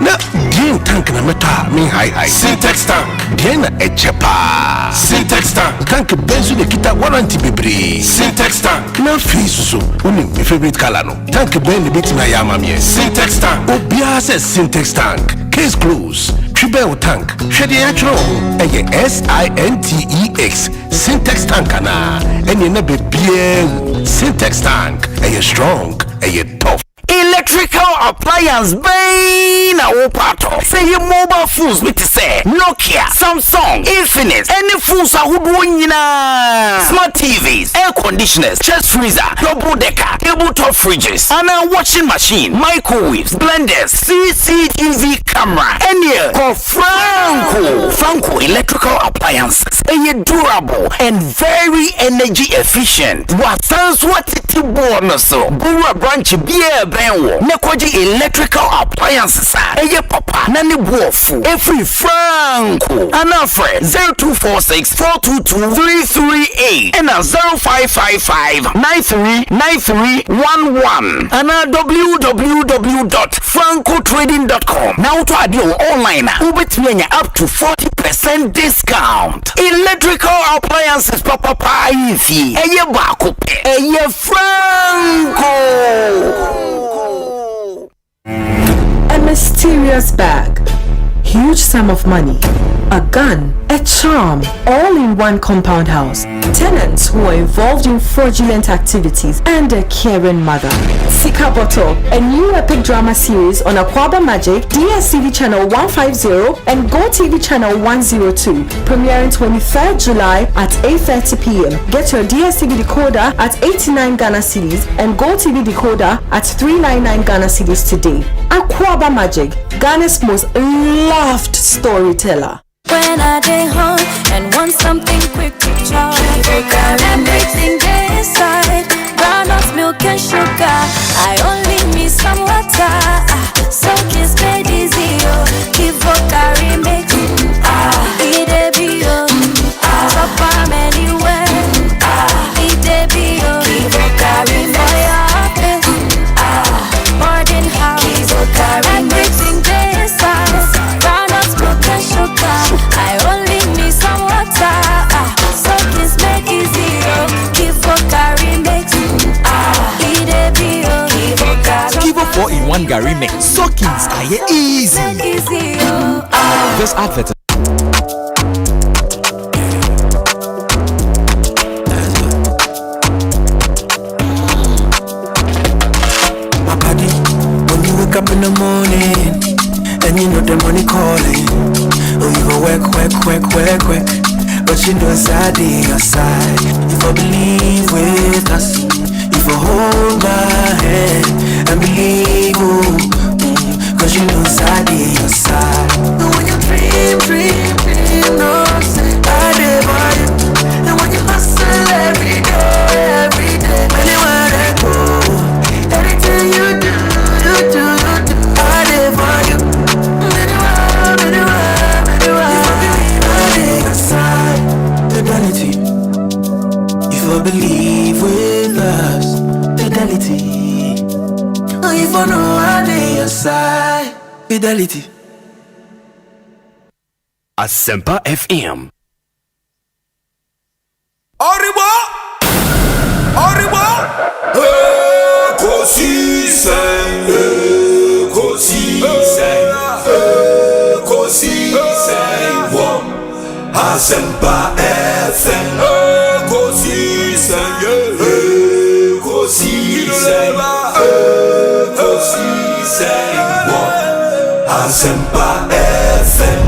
na din tank na meta me high syntax tank din na echepa syntax tank benzo de kita warranty bebre syntax tank na fees so uni me favorite color no tank ben de bit na yama me syntax tank obia se syntax tank case close triple tank hwede atro eye SINTEX syntax tank na eni na bebie syntax tank eye strong eye tough. Electrical appliance bang na opato. Say your mobile phones with say Nokia, Samsung, Infinix, any phones ahodoɔ nyinaa. Smart TVs, air conditioners, chest freezer, double decker, tabletop fridges, and a washing machine, microwaves, blenders, CCTV camera, any call Franco electrical appliances. Are durable and very energy efficient. What sounds what it bonus so. Bura branch beer benwo. Nekoji electrical appliances. Eye papa nani buofu. Every Franco. Anafre 0246 422 338 and a 0555 939311 and a www.francotrading.com. Now to add your online ubet up to 40% discount. Electrical appliances papa ifi. Eye bakope. Eye Franco. A mysterious bag, huge sum of money, a gun, a charm, all in one compound house. Tenants who are involved in fraudulent activities and a caring mother. Sika Bottle, a new epic drama series on Aquaba Magic, DSTV channel 150 and Go TV channel 102, premiering 23rd July at 8:30 p.m. Get your DSTV decoder at 89 Ghana cedis and Go TV decoder at 399 Ghana cedis today. Aquaba Magic, Ghana's most loved storyteller. When I day home and want something quick to chop, everything they inside, groundnuts, milk and sugar. I only need some water, so kiss me easy, keep carry me, eat a bio, chop am anywhere, eat a bio, keep carry for your office, more than how, everything they inside, groundnuts, milk and sugar. I only need some water, so kiss me easy. 4-in-1 Gary Mix. Soakings are easy. This advert. When you wake up in the morning and you know the money calling, oh you go work, but you know it's out your side. You for believe with us, you for hold my hand and believe, cause you know it's out your side. And when you dream, no say I live by you. And when you hustle every day, anywhere I go, anything you do, I live for you. Fidelity. If I believe with us, fidelity. Oh, if I know I lay aside, fidelity. Asempa FM. Arriba! Ekosiisen, Asempa FM. Ekosiisen, Asempa FM.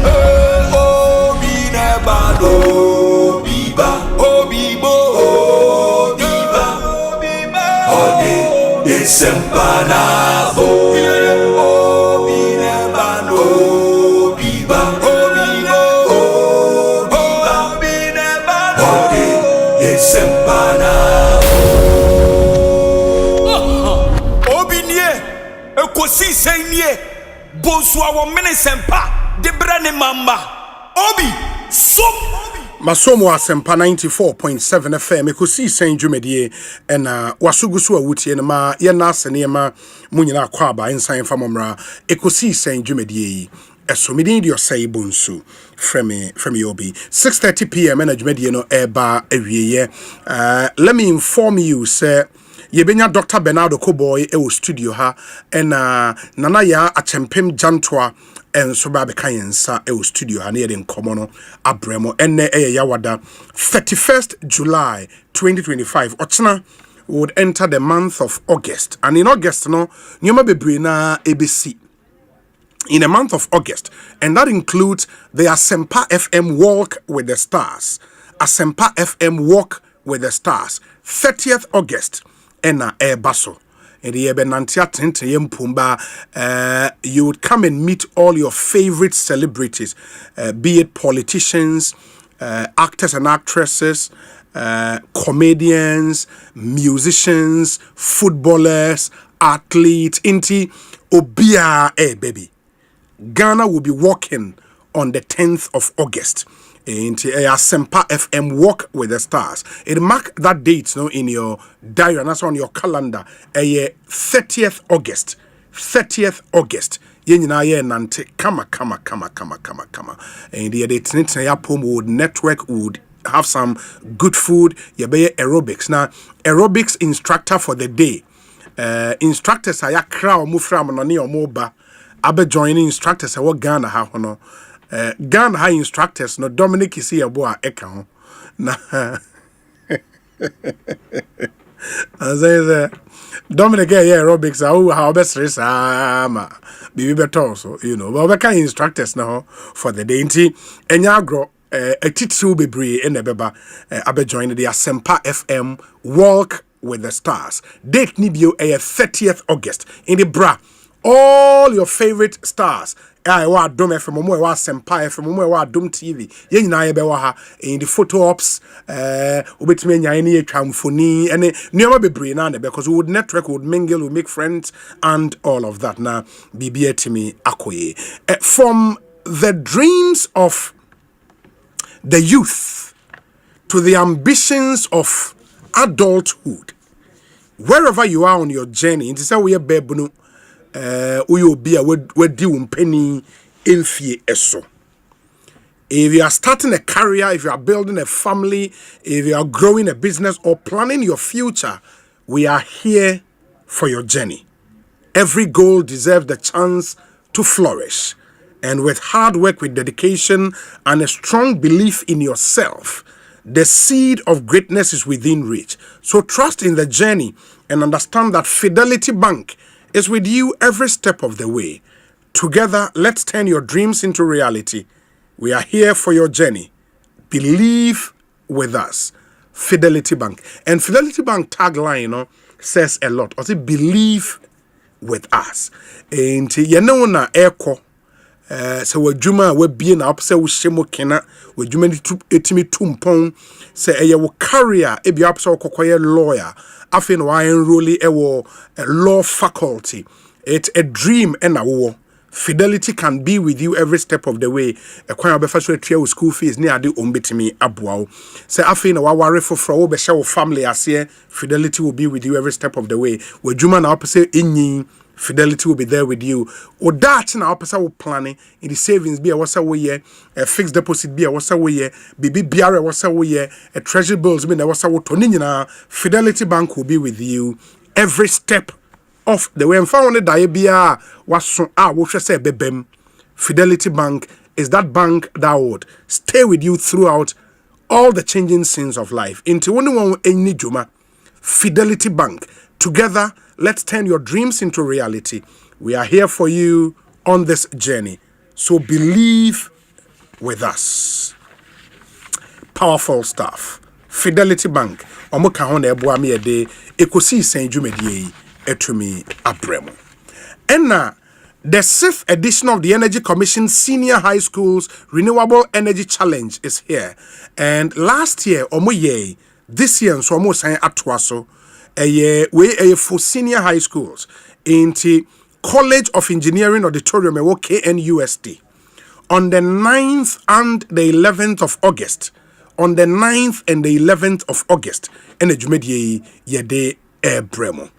Sempanabo, Obinebano, Biba, Obinebano, Obinie, Ekosiisen nie, Bonsu awo mene sempa, Debrane mamba, Obi, Som. Masomo Asempa 94.7 FM Ekosiisen dwumedie ena wasugusu awutie na ma ye na asene ma munyina kwaba ensan famomra Ekosiisen dwumedie esomidin di Osei Bonsu from Yobi 6:30 p.m. ena dwumedie no eba awieye. Let me inform you sir, yebenya Dr. Bernardo Koboy e studio ha ena nana ya achempem jantoa and so baby kayensa e studio ha na yede nkomo no abremo enne yawada 31st July 2025 ochna would enter the month of August, and in August no nyoma bebre na ABC in the month of August, and that includes the Asempa FM Walk with the Stars. Asempa FM Walk with the Stars 30th August ena baso. You would come and meet all your favorite celebrities, be it politicians, actors and actresses, comedians, musicians, footballers, athletes. Inti Obia, baby. Ghana will be walking on the 10th of August. Into Asempa FM Walk with the Stars. It mark that date no in your diary and that's on your calendar. 30th August. 30th August. Yenina ye nante kama. And the date would network would have some good food. You be aerobics. Now aerobics instructor for the day. Instructors are ya crowd mufra mononi or moba. Abe joining instructors are what Ghana ha hono. Ghana high instructors no Dominic is here boy eka na as Dominic aerobics how best race ma be better so you know but we can instructors now for the day nti enyagro a titsu bebre in the beba abe join the Asempa FM Walk with the Stars. Date ni bio 30th August in the bra all your favorite stars. I wa Dom FM, mo wa Asempa FM, mo wa Dom TV. Ye nyina ye be wa ha in the photo ops obetime nya ene atwa mfoni ene nuoma bebre na because we would network, we would mingle, we would make friends and all of that. Na bibia timi akoye from the dreams of the youth to the ambitions of adulthood, wherever you are on your journey. It is how we bebunu uyo bia wedi umpeni infie eso. If you are starting a career, if you are building a family, if you are growing a business or planning your future, we are here for your journey. Every goal deserves the chance to flourish. And with hard work, with dedication, and a strong belief in yourself, the seed of greatness is within reach. So trust in the journey and understand that Fidelity Bank is with you every step of the way. Together, let's turn your dreams into reality. We are here for your journey. Believe with us. Fidelity Bank. And Fidelity Bank tagline, says a lot. Or say, believe with us. And you know na echo. So wadwuma we bie na opse wo hyemo kena wadwuma ni etimi tumpon se eye wo career e bia opse okokoye lawyer afi no wa enroll e wo law faculty. It's a dream and a wo. Fidelity can be with you every step of the way. Ekwan obefa so atua wo school fees ni ade ombetimi aboa wo. Se afi na wa ware foforo wo be hye wo family ase. Fidelity will be with you every step of the way. Wadwuma na opse enyin Fidelity will be there with you. Or that na opesa wo planning in the savings be a wasa wo ye, a fixed deposit be a wasa wo ye, BB BR wasa wo ye, a treasury bills be na wasa wo toni nyina. Fidelity Bank will be with you every step of the way. And found the diabia was so wo say bebem. Fidelity Bank is that bank that would stay with you throughout all the changing scenes of life. Into one any juma. Fidelity Bank. Together, let's turn your dreams into reality. We are here for you on this journey. So believe with us. Powerful stuff. Fidelity Bank. Omoka hone eboa me ede Ekosiisen dwumedie etumi abremo. Enna the 6th edition of the Energy Commission Senior High Schools Renewable Energy Challenge is here. And last year omoye, this year so omo san atwaso we for senior high schools into College of Engineering Auditorium KNUST on the 9th and the 11th of August. On the 9th and the 11th of August, and the yede bremo.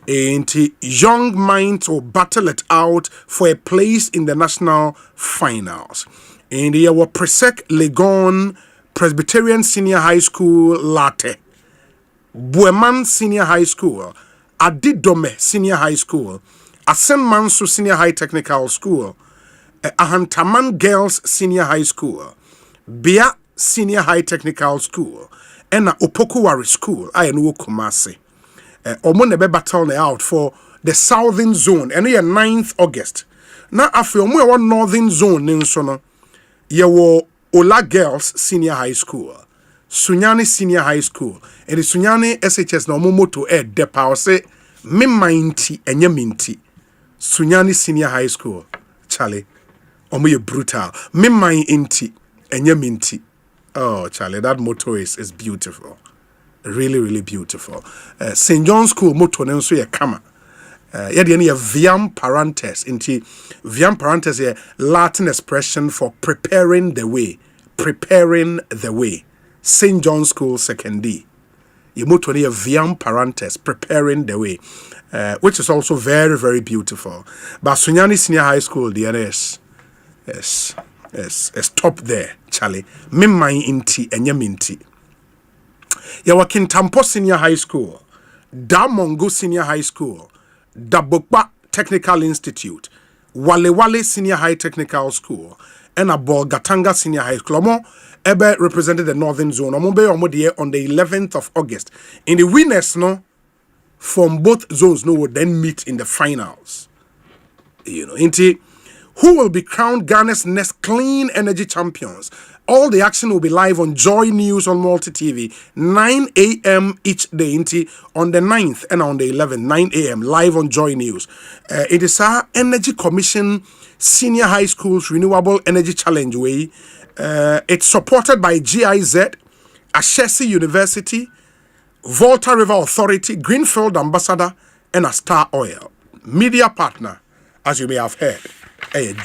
Into young minds will battle it out for a place in the national finals. In the Presec Legon Presbyterian Senior High School Latte. Bueman Senior High School, Adidome Senior High School, Asempa Senior High Technical School, Ahantaman Girls Senior High School, Bia Senior High Technical School, and Opokuwari School, I know Kumasi. Omone be battle out for the Southern Zone, and here 9th August. Now, after one Northern Zone, Ninsono, ye Ola Girls Senior High School. Sunyani Senior High School. And the Sunyani SHS na moto depa o se minti enye minti. Sunyani Senior High School. Charlie. Omo ye brutal. Inti enye minti. Oh, Charlie, that motto is beautiful. Really, really beautiful. St. John's School motto nenso ye kama. Yede ye viam parantes. Inti viam parantes ye Latin expression for preparing the way. Preparing the way. St. John's School Second D. You move to a viam parantes, preparing the way, which is also very, very beautiful. But Sunyani Senior High School, the NS, is top there, Charlie. Mimai inti and yaminti. Yawakin Tampo Senior High School, Damongo Senior High School, Dabokba Technical Institute, Wale Senior High Technical School, and Gatanga Senior High School. Ebe represented the Northern Zone. Omode on the 11th of August. In the winners, from both zones, would then meet in the finals. Who will be crowned Ghana's next clean energy champions? All the action will be live on Joy News on Multi TV, 9 a.m. each day. On the 9th and on the 11th, 9 a.m. live on Joy News. It is our Energy Commission Senior High Schools Renewable Energy Challenge way. It's supported by GIZ, Ashesi University, Volta River Authority, Greenfield Ambassador, and a Star Oil. Media partner, as you may have heard,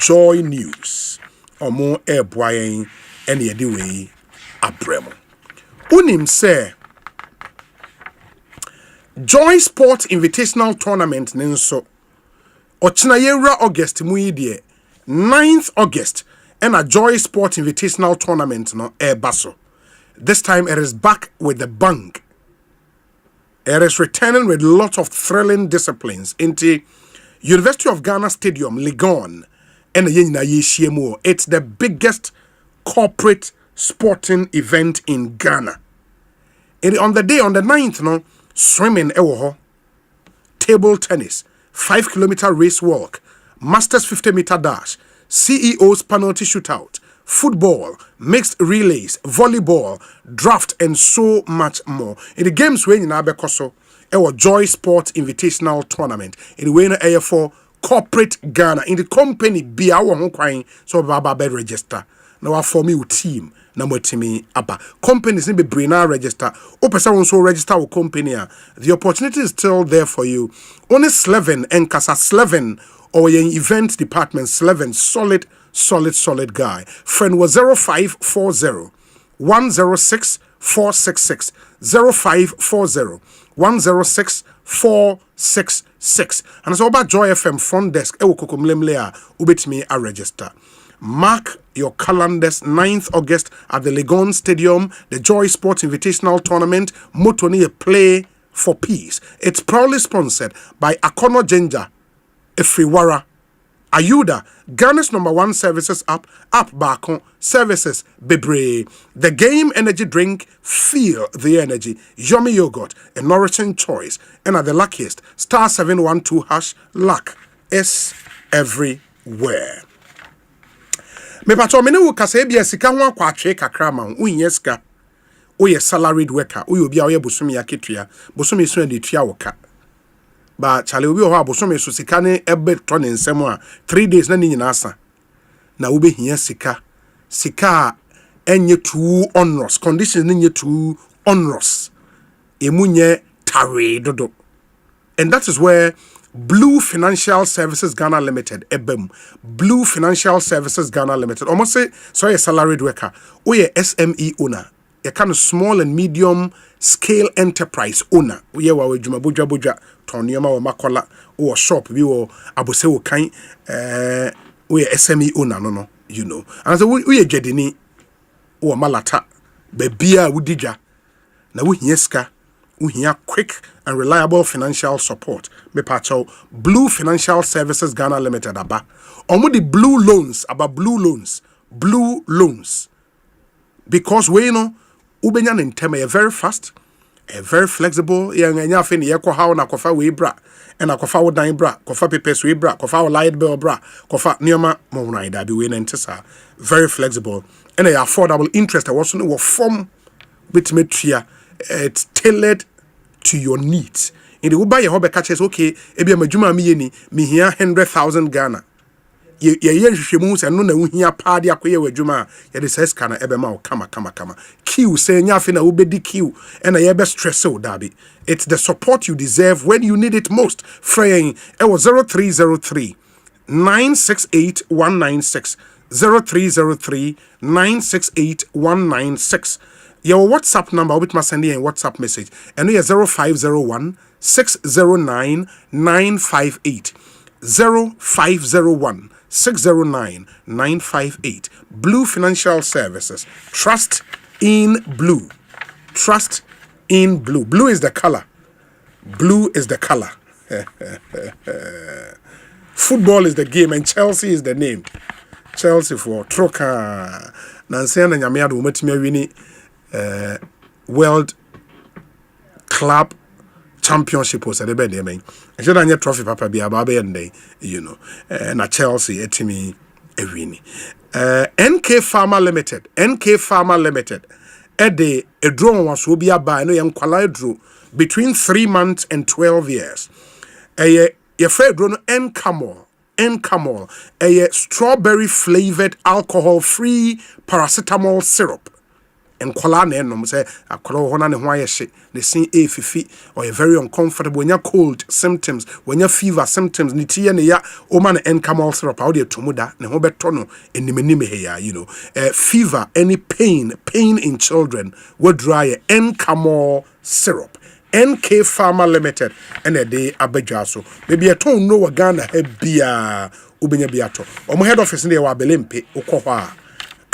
Joy News, or more air boying, and way abremo. Unim say Joy Sports Invitational Tournament Nenso, Ochinayera August Muidie, 9th August. And a Joy Sport Invitational Tournament Air Basso. This time it is back with the bang. It is returning with lots of thrilling disciplines. Into University of Ghana Stadium, Legon, and the it's the biggest corporate sporting event in Ghana. And on the 9th, no, swimming, table tennis, 5-kilometer race walk, Masters 50-meter dash, CEO's penalty shootout, football, mixed relays, volleyball, draft, and so much more. In the games when in Abekoso, Joy Sports Invitational Tournament. In the way for corporate Ghana. In the company, be our home crying, so Baba bed register. Now I form you team. Na motimi aba companies need be bring register o person also register with company. The opportunity is still there for you. Only Sleven and Casa Sleven or your event department Sleven solid guy. Friend was 0540 106 466 0540 106 466 and so about Joy FM front desk e wo kokomlemle a ubetimi a register. Mark your calendars 9th August at the Legon Stadium, the Joy Sports Invitational Tournament, Motoni Play for Peace. It's proudly sponsored by Akono Ginger, Efriwara, Ayuda, Ghana's #1 services app Bakon, services Bebre, the game energy drink, feel the energy, yummy yogurt, a nourishing choice, and at the luckiest, *712# luck is everywhere. Me pato me ne wo kasa bia sika ho akwa atwe kakra ma wo nya sika wo ye salaried worker wo obi a wo ye bosumi aketua bosumi so de tua wo ka ba chale obi ho bosumi so sika ne ebe to ne nsem a 3 days na ni nyina asa na wo be hia sika enye too onerous conditions nye too onerous emunye tare dodo. And that is where Blue Financial Services Ghana Limited, EBEM, Blue Financial Services Ghana Limited, almost say, sorry, a salaried worker, or a SME owner, a kind of small and medium scale enterprise owner, we are with Jumabuja, Tonyama or Makola, or shop, we were Abuseo kind, we are SME owner, no, you know. And so we are Jedini or Malata, Bebia Wudija, na we yeska. We hear quick and reliable financial support. Me pacho Blue Financial Services Ghana Limited aba. Omo the blue loans blue loans. Because we know ubenya nteme very fast, very flexible. Nya fe ne yekọ how na kofa we bra, and akofa wo dan bra, kofa papers we bra, kofa wo light bill bra, kofa nioma mo na ida bi we ntesa. Very flexible and affordable interest. I was no form with metria. It's tailored to your needs. In the Uber, your hobby catches okay, ebi amajuma mi here 100,000 Ghana. Ye shimus and no here party akwe we juma. Ye the says kana ebema kama. Q say nyafi na ubedi Q and a yebe stress so dabi. It's the support you deserve when you need it most. Fraying it was 0303 968 196 0303 968 196. Your WhatsApp number with my sending a WhatsApp message. And we are 0501 609 958. 0501 609 958. Blue Financial Services. Trust in blue. Trust in blue. Blue is the color. Blue is the color. Football is the game and Chelsea is the name. Chelsea for Troka. Nancy and Yamiado Mutimia Winnie. World Club Championship was at the bed. I mean, I should have trophy papa be about day, you know, na Chelsea etimi ewini. NK Pharma Limited, Ede a drone was will be a buy no young quality drew between 3 months and 12 years. Your fair drone Encamol, a strawberry flavored alcohol free paracetamol syrup. And kola na no say akolo hona ne ho ayehye they see fifi or a very uncomfortable when you cold symptoms when you fever symptoms ni tie ne ya o man Encamol syrup how dey tomuda ne ho beto no enimeni he ya you know fever any pain in children would dry Encamol syrup. NK Pharma Limited and a day abedja so maybe a ton no Ghana he bia ubenya biato omo head office ne wa belempe okwa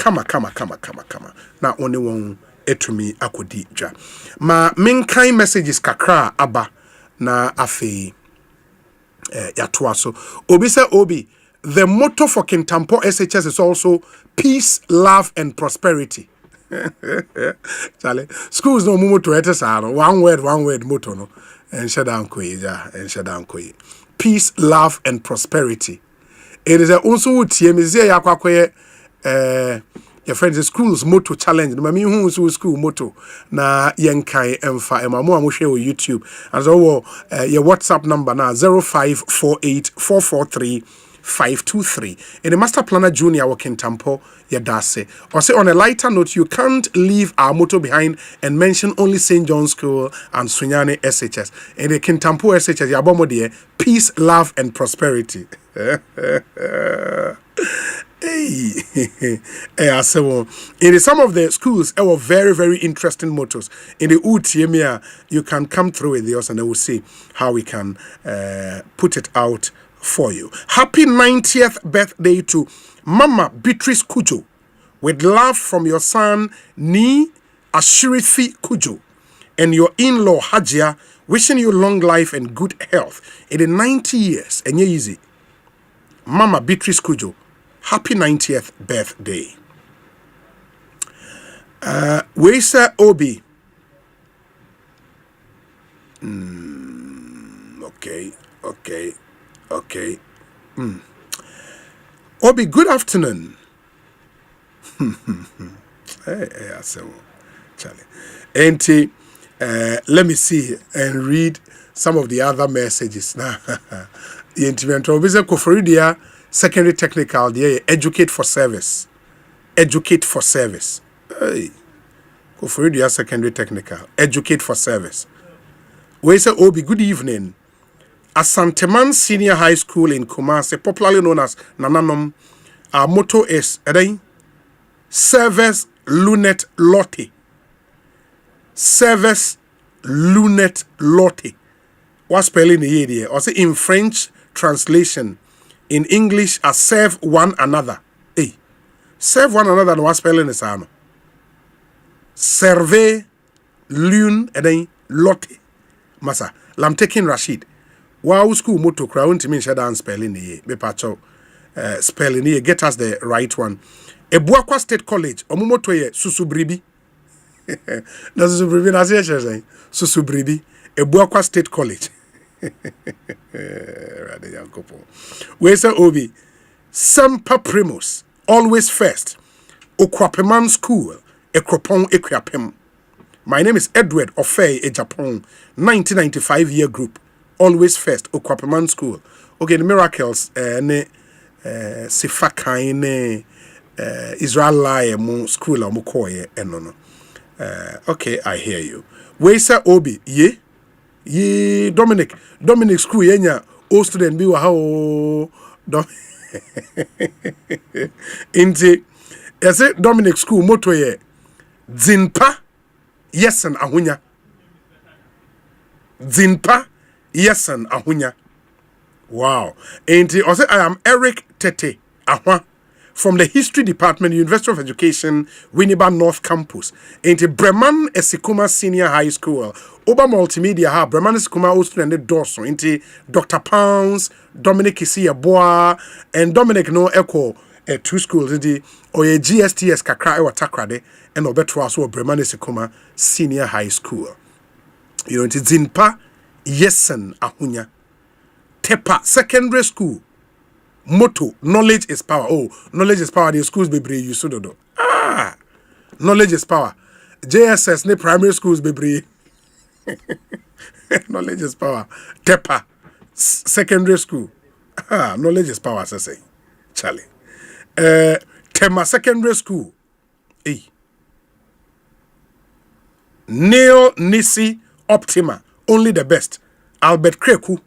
Kama. Na only one etumi akodi ja. Ma minkai messages kakra aba na afi. Yatuaso. Obi say Obi, the motto for Kintampo SHS is also peace, love, and prosperity. Charlie, schools no motto one word motto no. And shadam kwe. Peace, love, and prosperity. It is also TMZ yakwa your friends schools motto challenge. Mami who school motto na yenkai emfa emamu amushe on YouTube. As well your WhatsApp number now 0548443523. In the Master Planner Junior working Tampo Yadase. Or say on a lighter note, you can't leave our motto behind and mention only St. John's School and Sunyane SHS. In the Kintampo SHS, Yabomodie, peace, love, and prosperity. In some of the schools, there were very, very interesting mottos. In the UTMia, you can come through with yours and I will see how we can put it out for you. Happy 90th birthday to Mama Beatrice Kujo. With love from your son, Ni Ashirifi Kujo, and your in-law, Hajia, wishing you long life and good health in the 90 years. And easy. Mama Beatrice Kujo. Happy 90th birthday. Weisa Obi. Okay. Obi, good afternoon. Hey, Charlie. Auntie, let me see and read some of the other messages. Secondary technical, educate for service. Educate for service. Hey, Koforidia secondary technical. Educate for service. We say Obi, good evening. Asanteman Senior High School in Kumasi, popularly known as Nananom. Our motto is Service Lunet Lotti. Service Lunet Lotti. What spelling the idea? Or say in French translation. In English, as serve one another. Hey, serve one another. And what spelling is ano? Serve l'une and then lotte. Masa, I'm taking Rashid. Wow, school motto crown to me shada spelling the be pacho spelling here. Get us the right one. Ebuakwa State College. Omumoto ye Susubribi. Na Susubribi na say Susubribi. Ebuakwa State College. We say Obi Semper Primus, always first. Okwapeman School, Ekropon Ekwapem. My name is Edward Osei, a Japan 1995 year group. Always first, Okwapeman School. Okay, the miracles ne Sifakai ne Israel Lai school or Mukoye no. Okay, I hear you. We say Obi, ye Dominic school yenya o student bi wa ha o inti ese Dominic school motto ye Zinpa yesen ahunya wow inti ose I am Eric Tete ahwa from the History Department, University of Education, Winneba North Campus, into Breman Esikuma Senior High School, Oba Multimedia ha Breman Esikuma Ostudent Dorso, into Dr. Pounds, Dominic Isia Boa, and Dominic no echo two schools, into Oye GSTS Kakra Ewa Takrade, and Obeto also Breman Esikuma Senior High School. You know, into Zinpa Yesen Ahunya Tepa Secondary School. Motto, knowledge is power. Oh, knowledge is power. The schools be brave. You so do. Knowledge is power. JSS, ne primary schools be brave. Knowledge is power. Tepa, secondary school. Knowledge is power, I say. Charlie. Tema secondary school. Hey. Neo Nisi Optima. Only the best. Albert Kreku.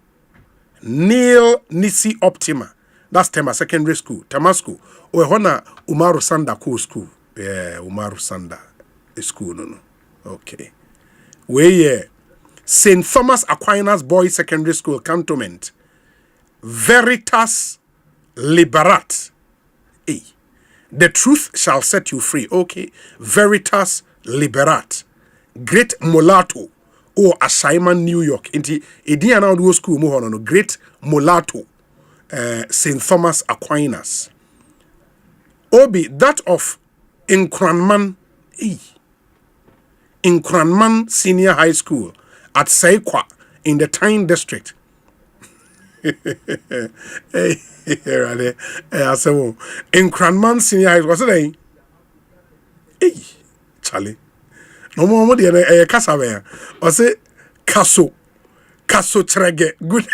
Neil Nisi Optima. That's Tema Secondary School. Tema School. Hona Umaru Sanda School. Yeah, Umaru Sanda School. No. Okay. Where St. Thomas Aquinas Boys Secondary School Cantonment. Veritas Liberat. Hey. The truth shall set you free. Okay. Veritas Liberat. Great Mulatto. or Assignment New York. Inti Ediana do school mo hono no Great Mulatto St. Thomas Aquinas. Obi that of Nkranman Senior High School at Seikwa in the Tyne District. Hey, Nkranman Senior High School. What's it? Hey, Charlie. No more the Casaver. Or say Casso Trege. Good.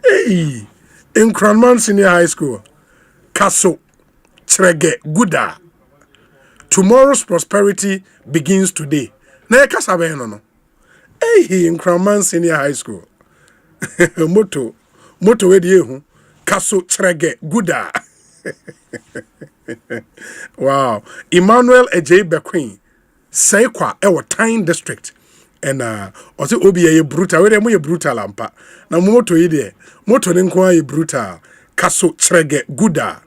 Hey, in Cranman Senior High School, Casso Trege Guda. Tomorrow's prosperity begins today. Na Casaver no. Hey, in Cranman Senior High School. Moto wedi Casso Trege Guda. Wow. Emmanuel Ej Bequin Seikwa ewo Tyne District and ose obi ye brutal we dem ye brutal ampa na moto yi de moto ne nko ye brutal Casso Trege Guda.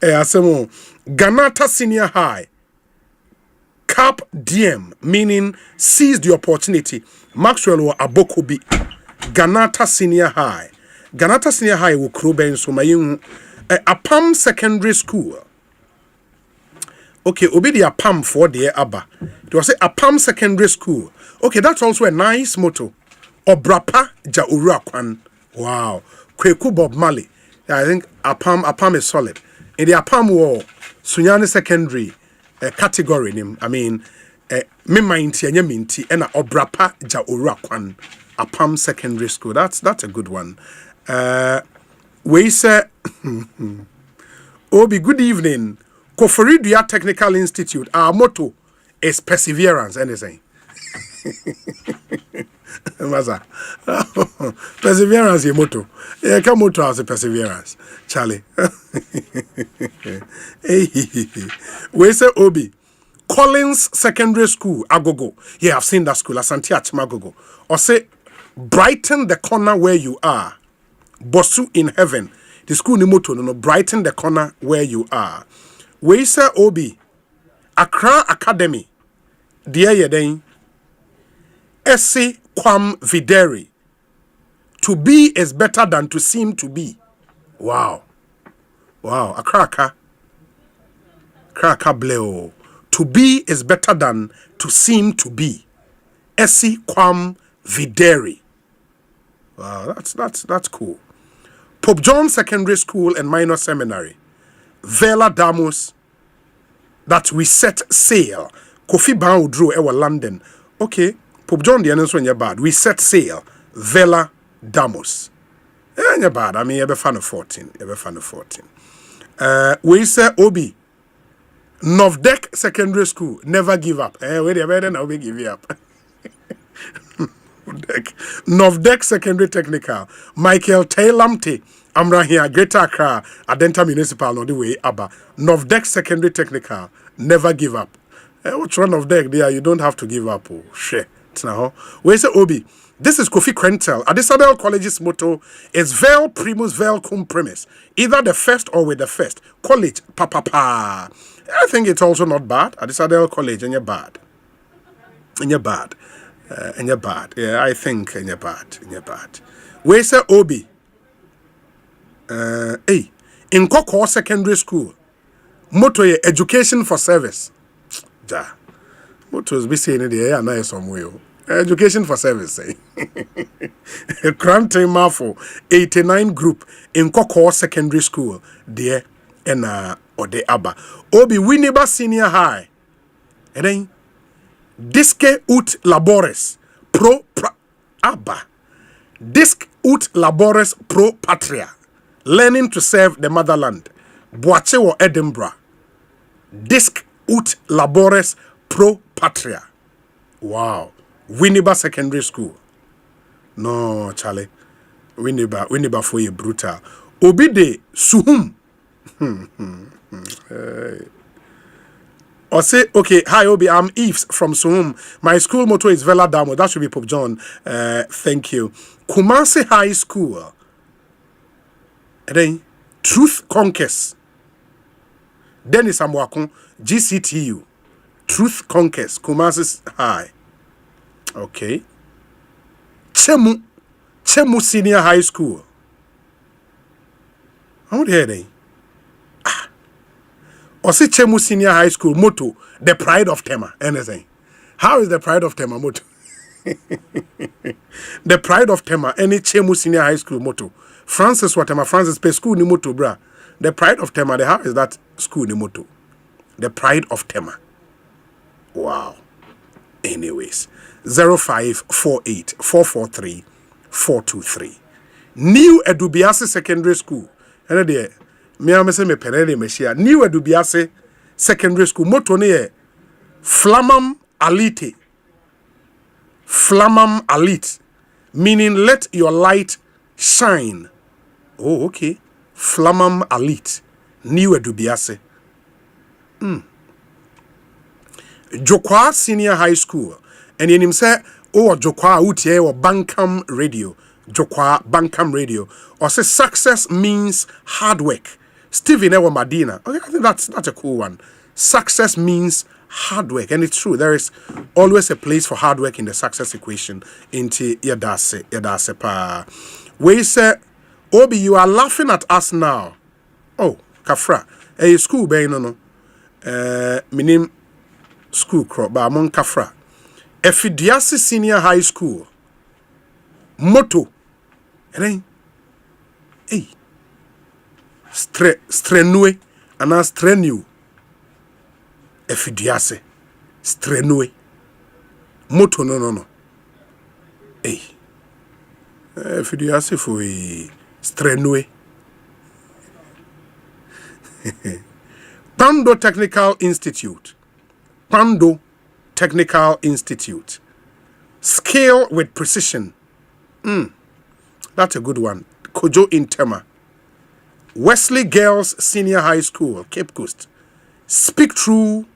Asemo Ganata Senior High Cap DM meaning seize the opportunity. Maxwell or Abokobi Ganata Senior High wo Kroben so mayin Apam Secondary School. Okay, obi the Apam for the Abba. It was a Apam Secondary School. Okay, that's also a nice motto. Obrapa ja Uruakwan. Wow. Kweku Bob Marley. I think Apam is solid. In the Apam war, Sunyani Secondary category nim. I mean, me minti and minti and Obrapa ja Uruakwan. Apam Secondary School. That's a good one. We say, Obi, good evening. Koforidua Technical Institute. Our motto is perseverance. Anything. Maza. Perseverance, your motto. Yeah, come motto as a perseverance. Charlie. We say, Obi. Collins Secondary School, Agogo. Yeah, I've seen that school. Asante Achimagogo. Or say, brighten the corner where you are. Bonsu in heaven. The school ni motto no brighten the corner where you are. We say Obi Accra Academy. Dear Yeden Esse Quam Videri. To be is better than to seem to be. Wow. Accra Bleo. To be is better than to seem to be. Esse Quam Videri. Wow, that's cool. Pope John Secondary School and Minor Seminary. Vela Damos. That we set sail. Kofi Ban drew ewa London. Okay. Pope John the answer in your bad. We set sail. Vela Damos. In your bad. I mean, you're fan of 14. We say Obi. Novdek Secondary School. Never give up. Wait a minute. Now we give you up. Novdek Secondary Technical. Michael Taylamte. Amra here, Greater Accra, Adenta Municipal, no the way, Abba. Novdek Secondary Technical, never give up. Which one of deck there? You don't have to give up. Oh, shit. Now, where's the Obi? This is Kofi Krentel. Adisabel College's motto is Vel Primus Vel Cum Primus. Either the first or with the first. College, pa. I think it's also not bad. Adisabel College, and you're bad. Yeah, I think and you're bad. Where's the Obi? In Koko Secondary School, motto ye education for service. Ja, mottos be saying the air na somewhere. Education for service. Grand Tema for 89 group in Koko Secondary School. There and or the Abba. Obi Winneba Senior High. And then Disque ut labores pro Abba. Disc ut labores pro patria. Learning to serve the motherland. Boache or Edinburgh. Disc ut labores pro patria. Wow. Winneba Secondary School. No, Charlie. Winneba for you brutal. Obide Suhum. Or say, okay, hi Obi, I'm Eves from Suhum. My school motto is Vela Damo. That should be Pope John. Thank you. Kumasi High School. And then Truth Conquers. Dennis Amwakon, GCTU. Truth Conquers, Kumasi High. Okay. Chemu Senior High School. How dare they? Osei Chemu Senior High School motto, the pride of Tema. Anything. How is the pride of Tema motto? The pride of Tema, any Chemu Senior High School motto. Francis Watema, Francis Pay School ni motto, bra. The pride of Tema, how is that school ni motto? The pride of Tema. Wow. Anyways, 0548 443 423. New Edubiase Secondary School. And there, me say me penere me share. New Edubiase Secondary School. Motto ne Flamam Alite. Flamam Alite. Meaning let your light shine. Oh, okay. Flamam Alite. New Edubiase. Jokwa Senior High School. And in him say, oh, Jokwa Utie or Bankam Radio. Jokwa Bankam Radio. Or say success means hard work. Stephen Ewa Madina. Okay, I think that's a cool one. Success means hard work. And it's true. There is always a place for hard work in the success equation. Into Yadase pa. We say, Obi, you are laughing at us now. Oh, Kafra. Hey, school bay no. Minim school crop ba among Kafra. Efidiasi Senior High School. Motto. Hey. Strenue. Ana strenu. Efidiasi. Strenue. Motto no. Hey. Efidiasi for strenue. Pando Technical Institute. Pando Technical Institute. Scale with precision. That's a good one. Kojo Intema. Wesley Girls Senior High School, Cape Coast. Speak true,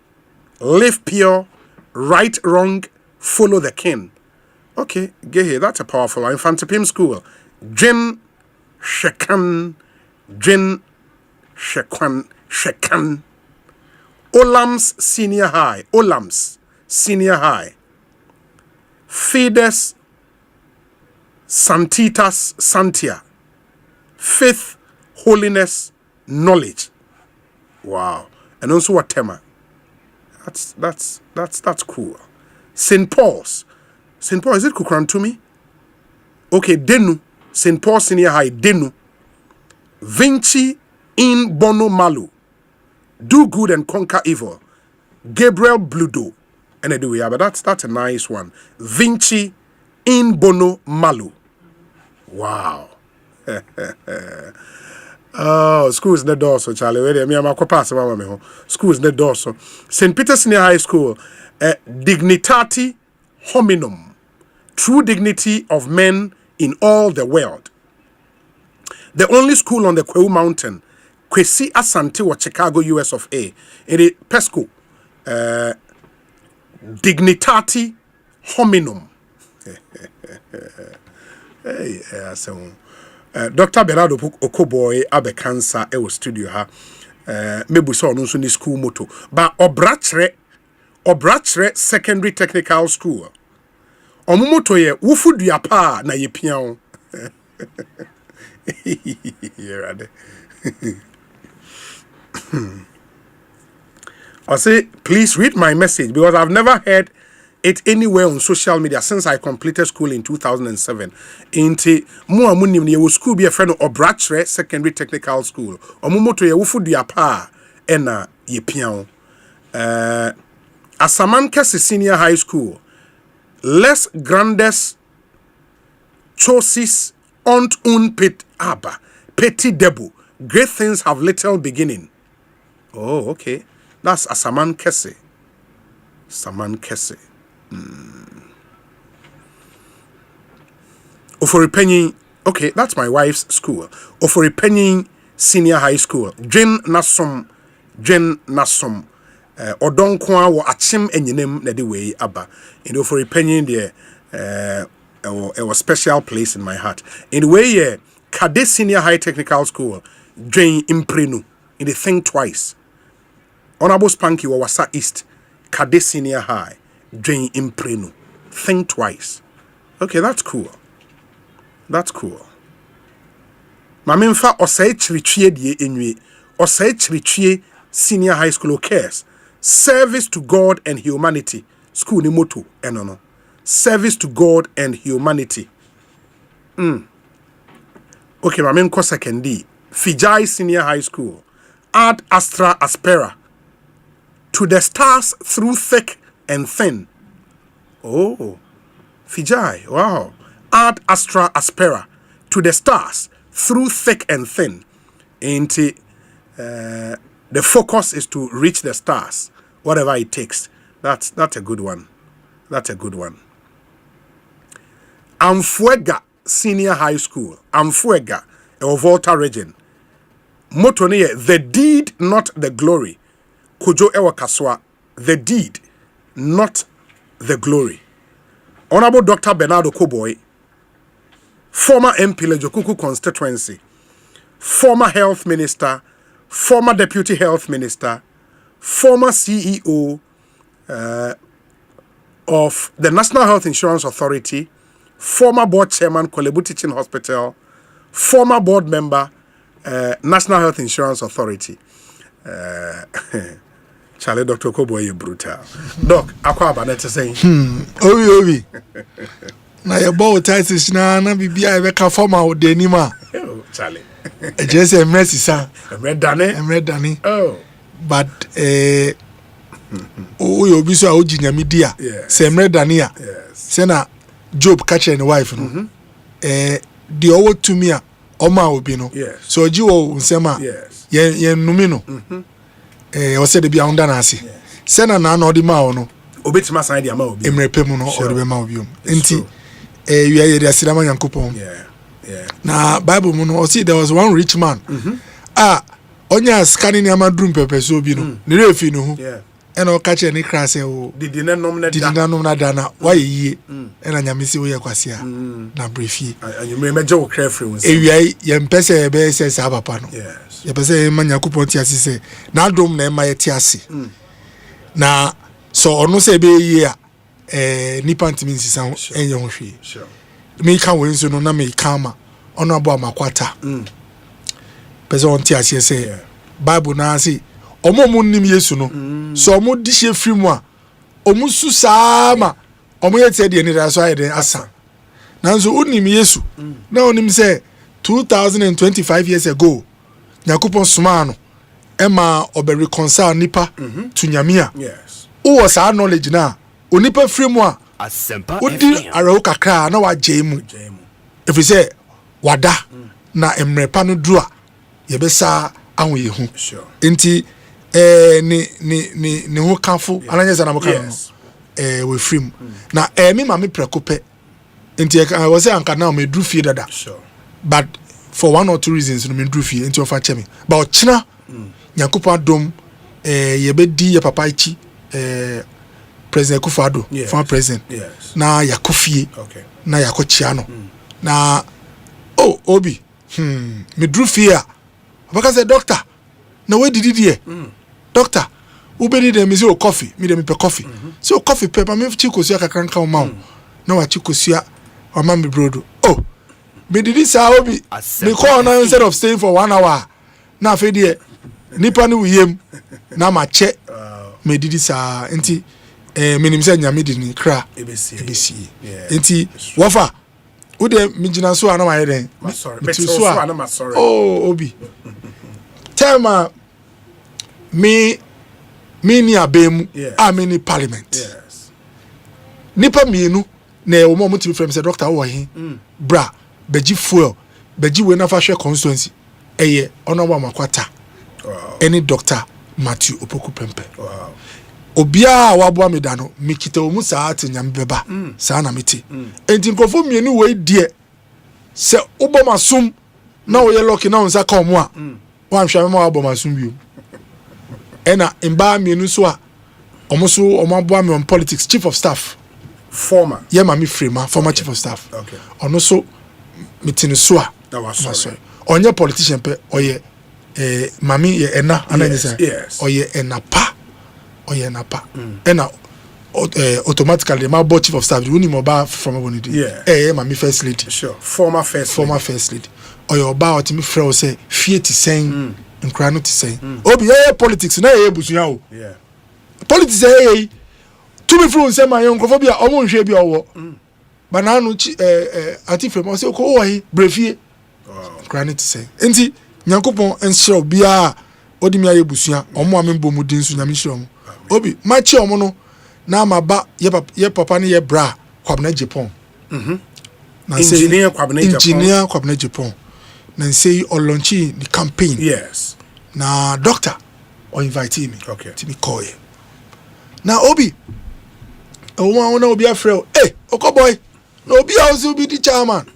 live pure, right wrong, follow the king. Okay, get here. That's a powerful one. Infantipim School. Jin Shekan. Olams Senior High. Olams Senior High. Fides Santitas Santia. Faith, holiness, knowledge. Wow. And also what tema? That's cool. St. Paul's. St. Paul, is it Kukrantumi? Okay, Denu. St. Paul Senior High, Denu. Vinci in Bono Malu. Do good and conquer evil. Gabriel Bludo. And anyway, but that's a nice one. Vinci in Bono Malu. Wow. Oh, school's the door, so Charlie. Wait, me, I'm a pass. School's the door, so St. Peter's Senior High School. Dignitati hominum. True dignity of men in all the world. The only school on the Kweu Mountain. Kwesi Asante wa Chicago, US of A. It is Pesco. Dignitati hominum. Hey, so Dr. Bernardo Okoboy abe cancer e wo studio ha. Mebu so no so ni school motto. Ba Obrachre Secondary Technical School. Omomoto ye wofudua pa na ye pian. I say, please read my message because I've never heard it anywhere on social media since I completed school in 2007. Inti mu amunim ne wo school be a friend of Obrachre Secondary Technical School. Omomoto ye wofudua pa na ye pian. Asamanka Senior High School. Les grandes choices ont un petit debut. Great things have little beginning. Oh, okay. That's Asaman Kese. Saman Kese. Oforipenyin. Okay, that's my wife's school. Oforipenyin Senior High School. Jen Nasom. Odonkwa wo achim enyinem na de way aba. In Oforipenyin there a special place in my heart. In the way Kade Senior High Technical School. Dwayne Imprenu in the think twice. Honorable Spanky Wawasa East, Kade Senior High, Dwayne Imprenu. Think twice. Okay, that's cool. That's cool. Mamemfa Osei Chirichie die enwe. Osei Chirichie Senior High School cares. Service to God and humanity. School ni motto enono. Service to God and humanity. Okay, mamemko second D. Fijai Senior High School. Ad Astra Aspera. To the stars through thick and thin. Oh. Fijai. Wow. Ad Astra Aspera. To the stars through thick and thin. The focus is to reach the stars, whatever it takes. That's a good one. That's a good one. Amfuega Senior High School. Amfuega, Volta region. Motto ne the deed, not the glory. Kojo Ewa Kaswa. The deed, not the glory. Honorable Dr. Bernardo Koboy, former MP Lejokuku constituency, former health minister, former deputy health minister, former CEO of the National Health Insurance Authority, former board chairman, Kolebu Teaching Hospital, former board member, National Health Insurance Authority. Charlie, Dr. Koboy, you brutal. Doc, akwa banete saying. Obi. Na your bow ties na bibia e ka form out the anima. Oh, Charlie. Just a mercy, sir. I'm red Danny. Oh. But you be so ojinya media. Say red Dania. Yes. Say na Job catch and wife no. The owo to me a oma obi no. Yes. So jiwo nsema. Yes. Ye numi no. O se de bia onda na ase. Say na na odi ma o no. Obetima sign the ama obi. Emrepe mu no odi be ma obi o. Enti we are the asirama yankopon. Yeah. Na Bible mu no see there was one rich man. Onya scanning amadrum pepe so bi no. Ne refi no ho. Yeah. And o catch any crass o. Did na nom na dana why ye. And anyame se we yakwase a. Na brefie. And you may meje wo cra free won. Ewia ye mpese be se sa papa no. Yes. Ye pese ma yakopon ti ase se na adom na ma ye ti ase. Na so ono se be ye a nipa ntimi nsisa enye ho hwe. Sure. Me kan we nso no na me kama ono abo amakwata. Pese on ti ase se Bible na ase omo nim Yesu no so omo di hye firi mu a omo su sama omo ye tie de ni da so ayede asa nanso unim Yesu na onim se 2025 years ago Yakupon suma no ema obe reconcile nipa to nyamia. Yes. O was our knowledge na onipa free mu a Asempa odi arawo kakra na wa jemu if you say wada na emrepa no dru a ye besa anwo ye hu enti ni ho kafo ananye za na mo kan we free mu na me ma me prekope enti I was say anka na me dru fie dada but for one or two reasons no me dru fie enti ofa chemi but ochina Nyankopon dom ye be di ye papa ichi President Kufado, former president. Yes. Na yakofie. Okay. Na yakochia no. Na Obi. Me drew fear. Because the doctor. Na we did here. Doctor. Ubedi dem is coffee. Me dem pe coffee. So coffee paper me chikosia kakranka o ma. Na wa chikosia o ma me brodo. Oh. Me did this Obi. Me call now instead of staying for 1 hour. Na fe die nipa ni uyem na ma che. Me did this enti minim se nyame di ni kra ebesi enti wofa wo de migina so ana maye den sorry oh Obi tema me ni abemu a me ni parliament nipa mienu na wo mo muti frem se doctor wo he bra beji fuel beji we na fa hwe constituency eye ono wa makwata any doctor Matthew Opoku Pempe obia wabo me da no mikita omu saa tenyam beba saa na meti enti nkofo mienu we die se obomasum na wo ye lucky na onsa ka omu a wan hwa me ma obomasum bio ena imba mienu so a omuso omabo me on politics chief of staff former ye ma me frema former chief of staff okay ono so mitini so a that was sorry onye politician pe oye mami ye ena ananyisa yes oye enapa ena automatically my board chief of staff we need mobile from abonidi mami first lady sure former first lady oye oba otimi frɛ say fie ti sen nkra no ti sen obi politics na busua o politics to be free say my nkrofo bia omo nhwe bia owo bananu ati frɛ mo say ko wo hi brefie nkra no ti sen enti nyankopon enhyɛ bia odi mi aye busua omo amembo mu din so nyame hyɛ omo obi machi omo no na maba ye papa ne ye bra kwabna Japan engineer kwabna Japan na say o launch the campaign yes na doctor o invite me to me call you na obi o na obi afrɛ oko boy na obi also be the chairman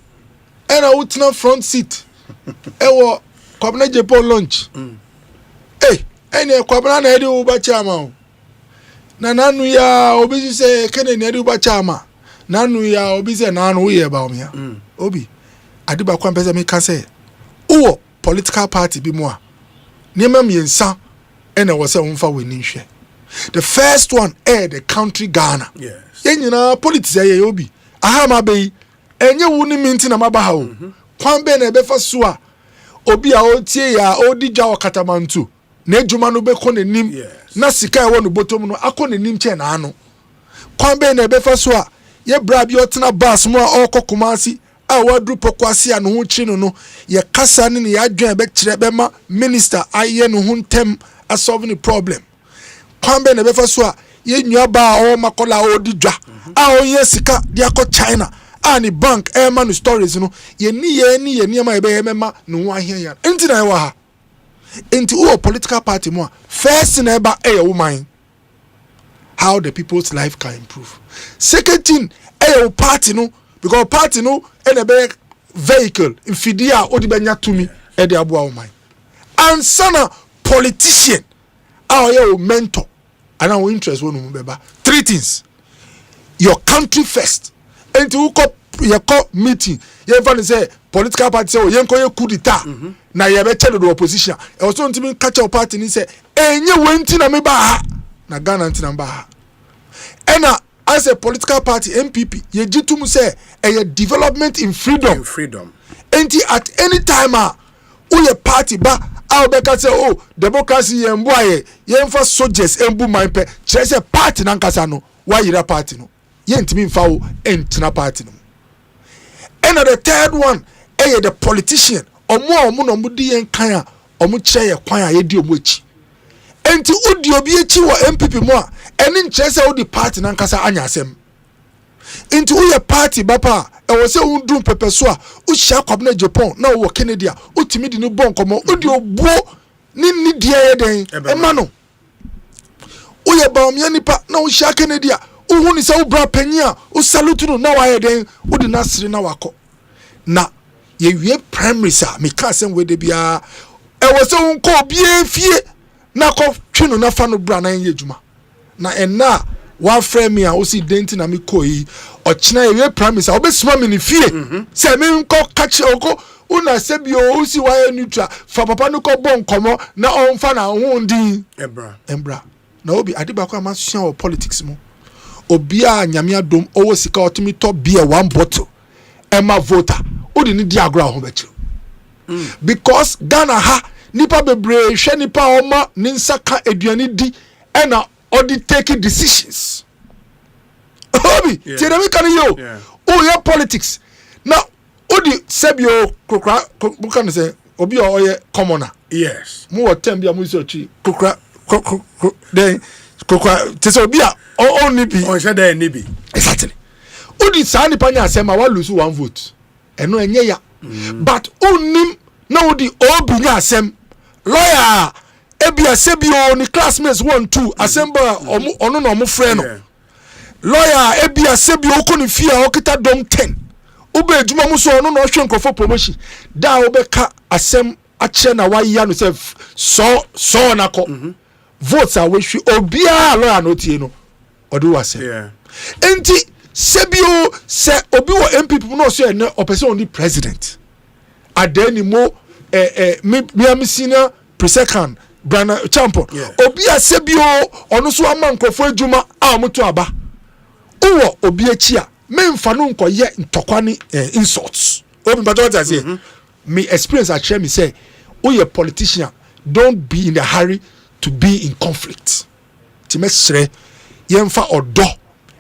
and I would na front seat wo kwabna Japan launch ene kwabna na edi wo ba chairman na nanu ya obi say kene na edi wo ba chairman nanu ya obi say nanu ye ba o ya obi adiba kwa mpeza me ka say uwo political party bi mo a niema miensa ene wo say wonfa wani hwe the first one the country Ghana yes yenyina politics ye obi aha ma be enye wu ni minti na maba ha o kwan be na be fa so a obi a o tie ya o di dwa okatamantu na ejuma no be ko nanim na sika e wo no botom no akọ nanim che na ano kwan be na be fa so a ye bra bi otena bus mo a okokumasi a wadru pokwasi anu hu chi no ye kasa ne ya adwen be kire be ma minister aye no hu ntem a solve the problem kwan be na be fa so a ye nua ba o makola o di dwa a o ye sika dia ko China ani bank man stories no ye ni ma be mema no ho ahia ya enti na wa ha enti o political party mo first na eba woman how the people's life can improve second thing party no because party no be vehicle infidia odi benya tumi e de aboa woman and sana politician our mentor and our interest wonu beba three things your country first and you call meeting you find say political party say yen ko ye coup d'etat na ye be tell the opposition e also ntimi catch your party ni say enye wenti na me ba ha na Ghana ntina ba ha ena as a political party MPP ye jitum say a development in freedom enti at any time a party ba a obeka say democracy ye mboaye ye mfa soldiers embu manpe chere say party na nkasa no wa yira party no ye ntimi mfa wo entina party no and the third one the politician omo no mudi yen kan a omo kire ye kwan a ye di omo echi enti udi obi echi wo MPP mo a eni nkire say wo di party na nkasa anya asem enti wo ye party bapa e wo say wo dum pepe so a wo hia kwabna Japan na wo Kennedy a utimi di no bon komo udi obuo ni die ye den e ma no wo ye ba omya nipa na wo hia Kennedy a wo ni say wo bra panyia wo salute no na wa ye den wo di na sire na wako na ye wie primary sa me ka sem we de bia e wo say wo ko bia fie na ko twino na fa no bra na ye djuma na enna wa frame me a wo si denti na me ko yi o china ye primary sa obesuma me ni fie se me nko catch oko una se bi o si wa ye neutral fa papa no ko bon komo na on fa na ho ndin embra na obi adiba ko amasua o politics mo obi a nyame adom owo sika otimi to bia one bottle ema voter odi ni diagra ho bechi because Ghana ha nipa bebre hwe nipa oma ni nsaka aduane di ena odi take decisions obi tiere mi kan yo o ye politics na odi sebio kokra bukan say obi o ye commoner yes mu o tem bia mu so chi kokra then kokra tese obi a o ni bi on share there ni bi exactly odi sa nipa nya asema wa lose one vote eno enye ya but onim na odi obi nya asem lawyer ebi asebio ni classmates 1 2 Asempa ono no mo frɛ no lawyer ebi asebio ko ni fia okita dom 10 ube adwuma mu so ono no hwe nkofo promotion da obeka asem ache na waya no self so na ko votes are we obi a lawyer no tie no odi wase enti sebio se obi wo MPP no so ene opese on the president adani mo me am senior Presekan Brana Champion obi asebio ono so ama nkofo adwuma a omoto aba uwo obi achia memfa no nkoye ntokwane insults obi bato what I say me experience I share me say you a politician don't be in a hurry to be in conflict timesre yemfa odo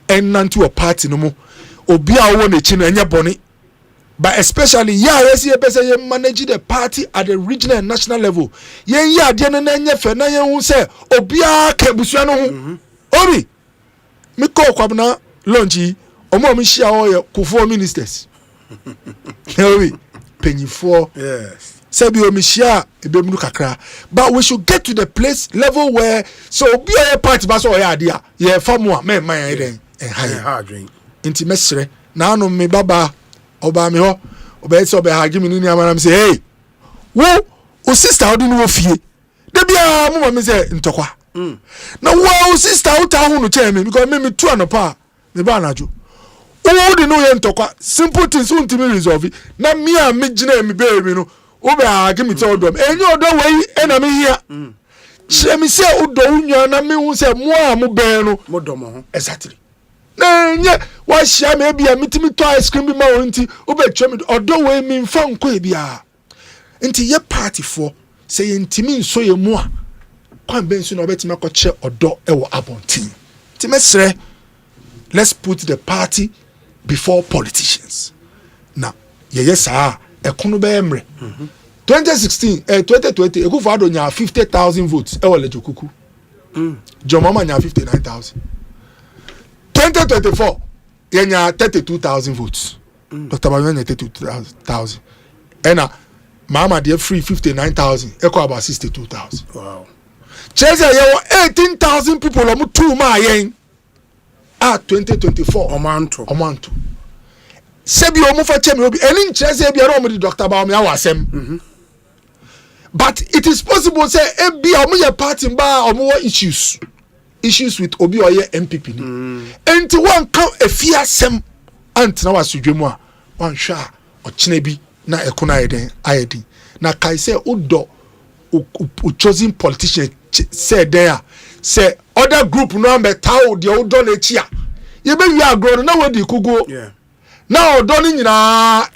enanti o party no mo obi a wo na chi no enya boni but especially yes you manage the party at the regional and national level yen ya de no na enya fe na yen hu say obi a ka busua no ho obi me call kwabna lunch omo mi share all kufo ministers obi penyifo yes sabi o mi share ebemnu kakra but we should get to the place level where so obi a party ba so o ya dia ye famu a me man den high drink inti mesre na anu me baba oba me ho oba se oba hagi me ni amana me say hey wo o sister odi no fie de bia mo me say ntokwa na wo sister o ta hu no che me because me tu anopa me ba najo o di no ye ntokwa simple things untimi resolve na me a me gina me be me no oba hagi me tell them enyo odo we e na me hia che me say odo unwa na me hu say mo a mo be no mo do mo ho exactly nye wa shia me bia mitimi to ice cream bi ma wonti obetwa me odo we mi mfa nko bia nti ye party for say ye ntimi nso ye mu a kwan ben so na obetima ko che odo e wo abontin nti mesre let's put the party before politicians now yes ekono be emre 2016 2020 Ekufo Addo nya 50,000 votes e wo lejokuku Jomama nya 59,000 2024 yenya 32,000 votes Dr. Banyanya 32,000 and Mama dey free 59,000 equal about 62,000 wow Chese ye 18,000 people omo two ma yen at 2024 omanto sebi omo fa chemi obi eni chese bia omo di Dr. Bawumia wasem but it is possible say ebi omo ye party ba omo issues with obi oye MPP ni enti one count efia sem ant na wasudwemu a one hwa ochine bi na ekuna ayeden na kai say udo chosen politician say there say other group no am betaw de udo na echi a ye be wi agro na wadi kugo na odo ni nyina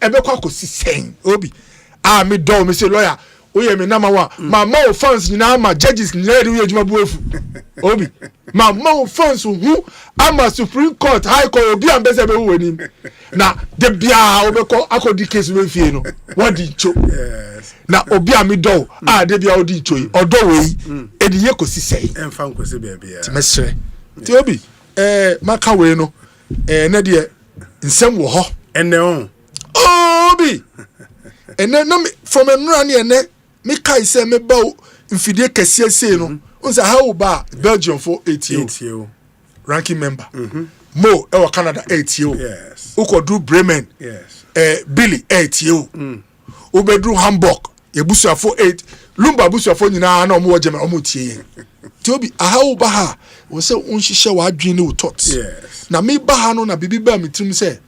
ebe kwa kosisen obi me do me say lawyer oye me na ma ma fans nyina ma judges nyina de wi adwuma buefu obi ma fans hu ama Supreme Court High Court obi ambese be hu anim na de bia obekọ akodi case we fie no wadi ncho na obi a me do de bia odi ncho yi odo we edi ye kosi sei emfa nkosi bia bia ti mesre ti obi maka we no na de nsem wo ho ene on obi ene na from enura ne ene me kai say me ba mfidie kese sei no unsa how ba Belgium for 8 ranking member Mo e wa Canada 8 yes ukodu Bremen yes Billy 8 ubedru Hamburg yebusu for 8 Lumba busu for nyina na omo German omo tie ti obi how ba ha wo se unhihye wa adwene wo thoughts yes na me ba ha no na bibi ba mitrim say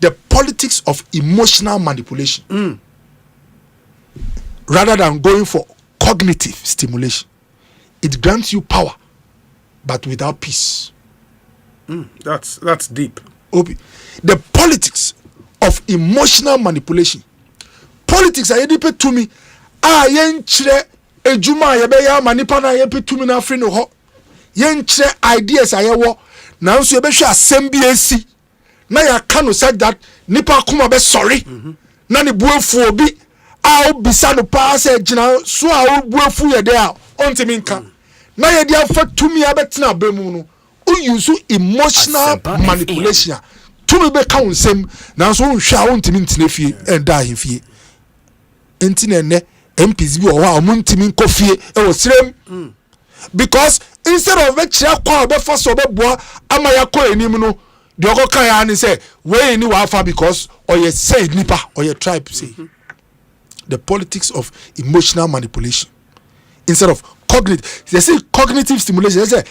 the politics of emotional manipulation rather than going for cognitive stimulation. It grants you power, but without peace. That's deep. Obi, the politics of emotional manipulation. Politics are deep to me. Yen chre ejuma yebe ya manipa na yepe to me na free no ho. Yen chre ideas ayewo na nso yebe hwe assembly esi. Na ya kanu said that nipa kuma be sorry. Na ni buefu obi a obisa no pa se gina so a obuefu ye de a ontimi nka na ye dia fa tumi abetena abemu no o use emotional manipulation tumi be ka onsem na so nhwa a ontimi ntine fie enda ahemfie entine ne MPs bi o wa omuntimi nkofie e wo srem because instead of be kire kwa be fa so be boa ama yakọ enim no de okoka ya ni say we ni wa fa because oye say nipa oye tribe say the politics of emotional manipulation instead of cognitive. They say cognitive stimulation. They say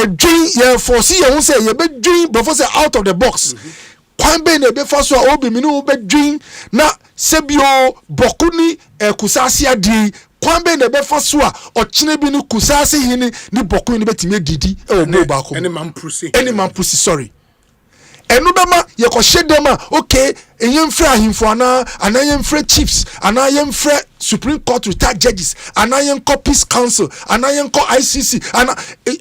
dream, foresee you say you be dream before say out of the box. kwan be na be fa so a obi mi no be dwin na sebio bokuni kusase adi kwan be na be fa so a ochine bi ni kusase hini ni bokuni ni betimi didi e mo ba ko any man pussy sorry enu be ma ye ko hyedem a okay eyemfra ahimfo ana yemfra chiefs ana yemfra Supreme Court retired judges ana yenko Peace Council ana yenko ICC ana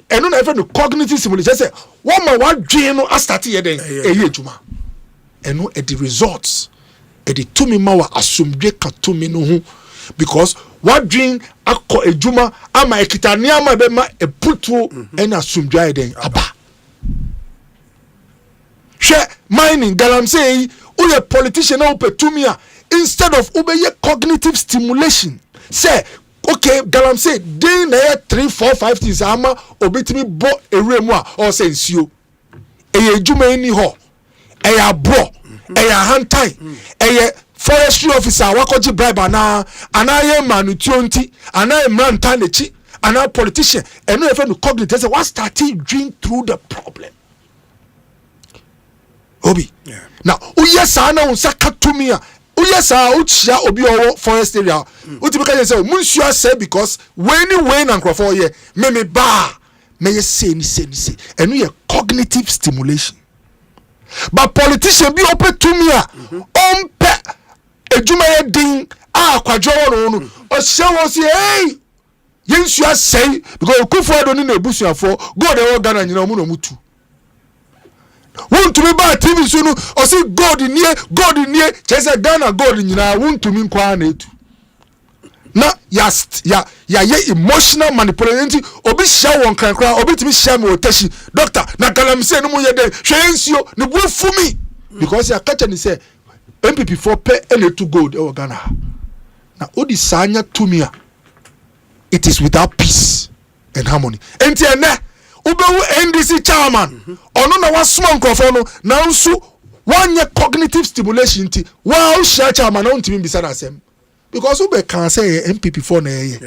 enu na even cognitive simulation say one man what dream no start here then eye juma enu the results the tumi ma wa asomdwe ka tumi no ho because what dream akọ ejuma ama ekitani ama be ma eputu ena asomdwe then aba she mining galamsey uye politician na opetumi a instead of obeye cognitive stimulation say okay galamsey dey na 3 4 5 things ama obetimi bo ewremu a or say nsuo eye ejuma eni ho eye abro eye hantai eye forestry officer wakoji bribe ana ye manutionti ana ye mranta nechi ana politician eno efe no cognitive say what started drink through the problem obi now uye sa na unsa katumi a uye sa uchia obi owo forest area utibika say munsu say because when and crofo ye me ba me ye say eno ye cognitive stimulation but politician bi opetumi a ompe ejuma ye din kwadwo no o hye wo say hey yensu asay because okufo ado ni na ebusuafo god e wo Ghana nyina mu no mutu won't me ba TV so no o say god nie chese Ghana god nyina won't me kwa na etu na ya emotional manipulation obi hye won krankra obi timi hye me otashi doctor na galamse no mu ye de hwensio ne bu fumi because ya catch ni say MPP for pay ele to gold e Ghana na odi sanya tumia it is without peace and harmony enti ene ubewu NDC chairman ono na wasoma nkrofo no na nso wanye cognitive stimulation ti wa o share chairman on timi bisa na asem because ube can say MPP for na ye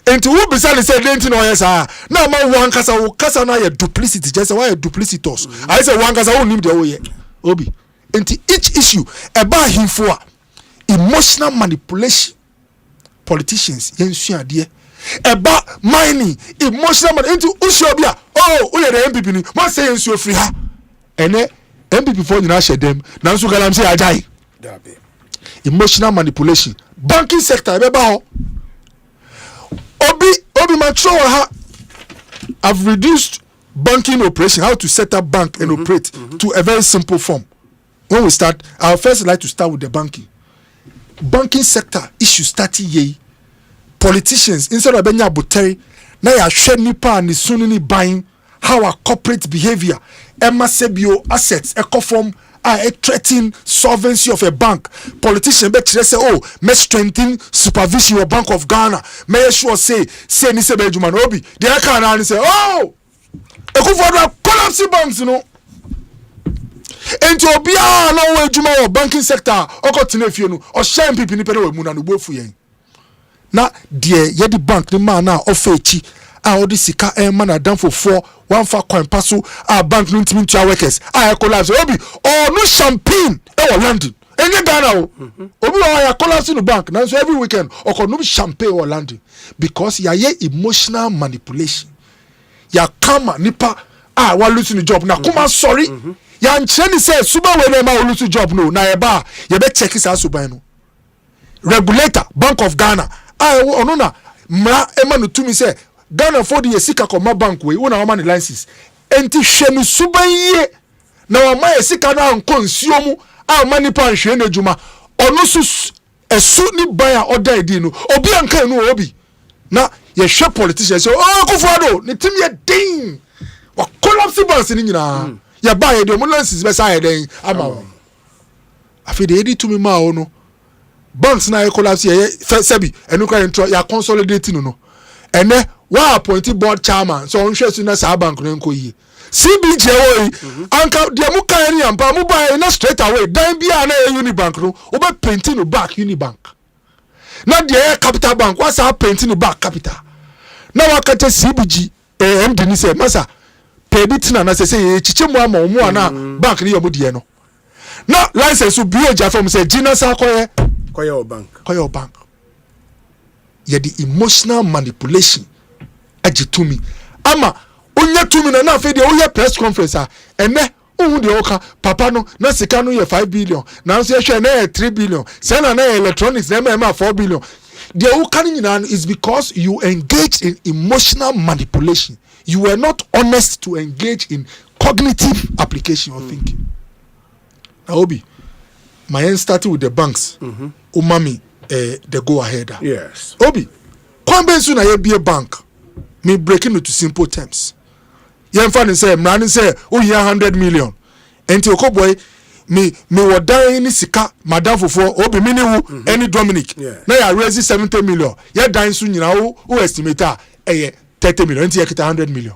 enti wo bisa le say denti no yes ah na ma wan kasa wo kasa na ye duplicity just why ye duplicitous I say wan kasa wo nim de wo ye obi enti each issue eba himfo a emotional manipulation politicians yensu ade eba mining emotional manipulation enti ushobia uye the MPP ni ma say yensu free ha ene MPP for nyina shedem na nso galam say ajai emotional manipulation banking sector eba ho obi mature ha have reduced banking operation how to set up bank and operate to a very simple form. When we start, I'll first like to start with the banking sector issue starting ye politicians instead of benya boteri na ya hwe nipa ni sunu ni buying how our corporate behavior emma sebio assets ecoform a threatening solvency of a bank politician be kire say oh me strengthen supervision of Bank of Ghana me sure say ni se be juma no obi the aka na say oh ekufo collapse banks no enti obi a na wo adwuma wo banking sector okotena fie no o shine pipi ni pere we mu na no bofu yen na de ye di bank ni ma na ofa echi a odi sika man adam for one fa kwan paso a bank no ntimi ntua workers a collapse obi no champagne e wo London enye Ghana o obi o ya collapse no bank na so every weekend o no champagne or London because ya ye emotional manipulation ya kama nipa wa lose no job na kuma sorry ya ncheni say suba we na ma lose job no na ye ba ye be check isa suban no regulator Bank of Ghana ono na mra ema no tumi say Ghana for the sika koma bank we wona ma ni license enti hwe no suban ye na wa ma sika na nko nsuo mu ma ni pa hwe na djuma ono su esu ni ban a order di no obi anka no obi na ye hwe politician say Kufuado ni timi ye din wa collapse banks ni nyina ya ba ye de mo license be say den ama afi de edi tumi ma ono banks na collapse ye sebi enu kwa intro ya consolidate no ene wa appointed board chairman so on hwe su na sa bank no nko yi CBJ wo anka de mu kan ni ampa mu ba na straight away dan bia na Unibank no obe painting no back Unibank na de Capital Bank wa sa painting no back Capital na wa kata CBG MD ni say masa pebitina na say chiche mu ama omu ana bank ni yomu de no na license so bio ja from say Gina sa koye bank ye the emotional manipulation agitumi ama onye tumi na na fe de oye press conference ene ohun de oka papa no na sika no ye 5 billion na so ye hwe na 3 billion say na electronics na 4 billion the oka is because you engage in emotional manipulation. You were not honest to engage in cognitive application or thinking. Now Obi, my end started with the banks. Umami the go ahead. Yes. Obi, Kwambensu na ye be a bank. Me breaking it to simple terms. Yen fan say, mrani say, oh here 100 million. Enti oko boy, me wadan ni sika madam fofo Obi mini wu any Dominic. Na ya raise 70 million. Ya dan su nyina wo estimate 30 million. Enti ya kita 100 million.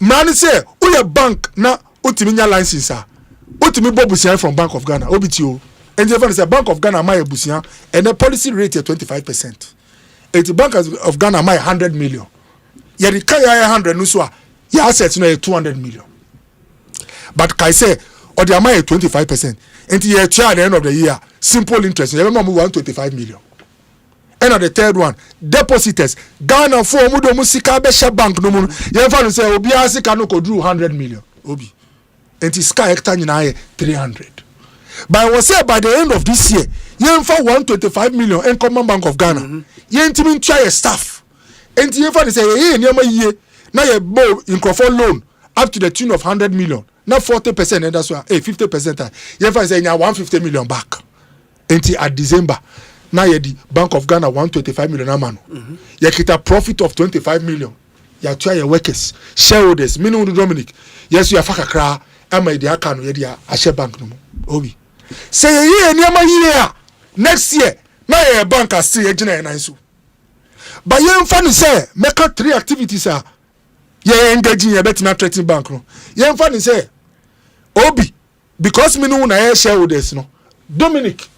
Mrani say, oh your bank na utimi nya license utimi bo busia from Bank of Ghana. Obi ti o. Enti fan say Bank of Ghana my busia and the policy rate is 25%. Eti Bank of Ghana my 100 million. Ya di kaya 100 no so ya assets no 200 million. But kai say or the amount 25%. And the at the end of the year, simple interest. You remember 125 million. And at the third one, depositors. Ghana for Mudo Musika Besha Bank no mun. You find say Obi Asika no could drew 100 million. Obi. And the sky hectare in 300. But I was say by the end of this year, you find 125 million in Common Bank of Ghana. You intimate try your staff. And you find say ye now you borrow in Crawford loan up to the tune of 100 million. Not 40%, and that's why 50%. You find say 150 million back. Until at December, now you the Bank of Ghana 125 million amano. You get a profit of 25 million. You try your workers, shareholders, minimum Dominic. Yes, you are fakakra. Am I the account? You are a share bank no. Obi. Say a year near next year. Now your bank are still a so. But you find say make 3 activities are. You engaging your better not trading bank no. You find say. Obi, because me no na shareholders no. Dominic,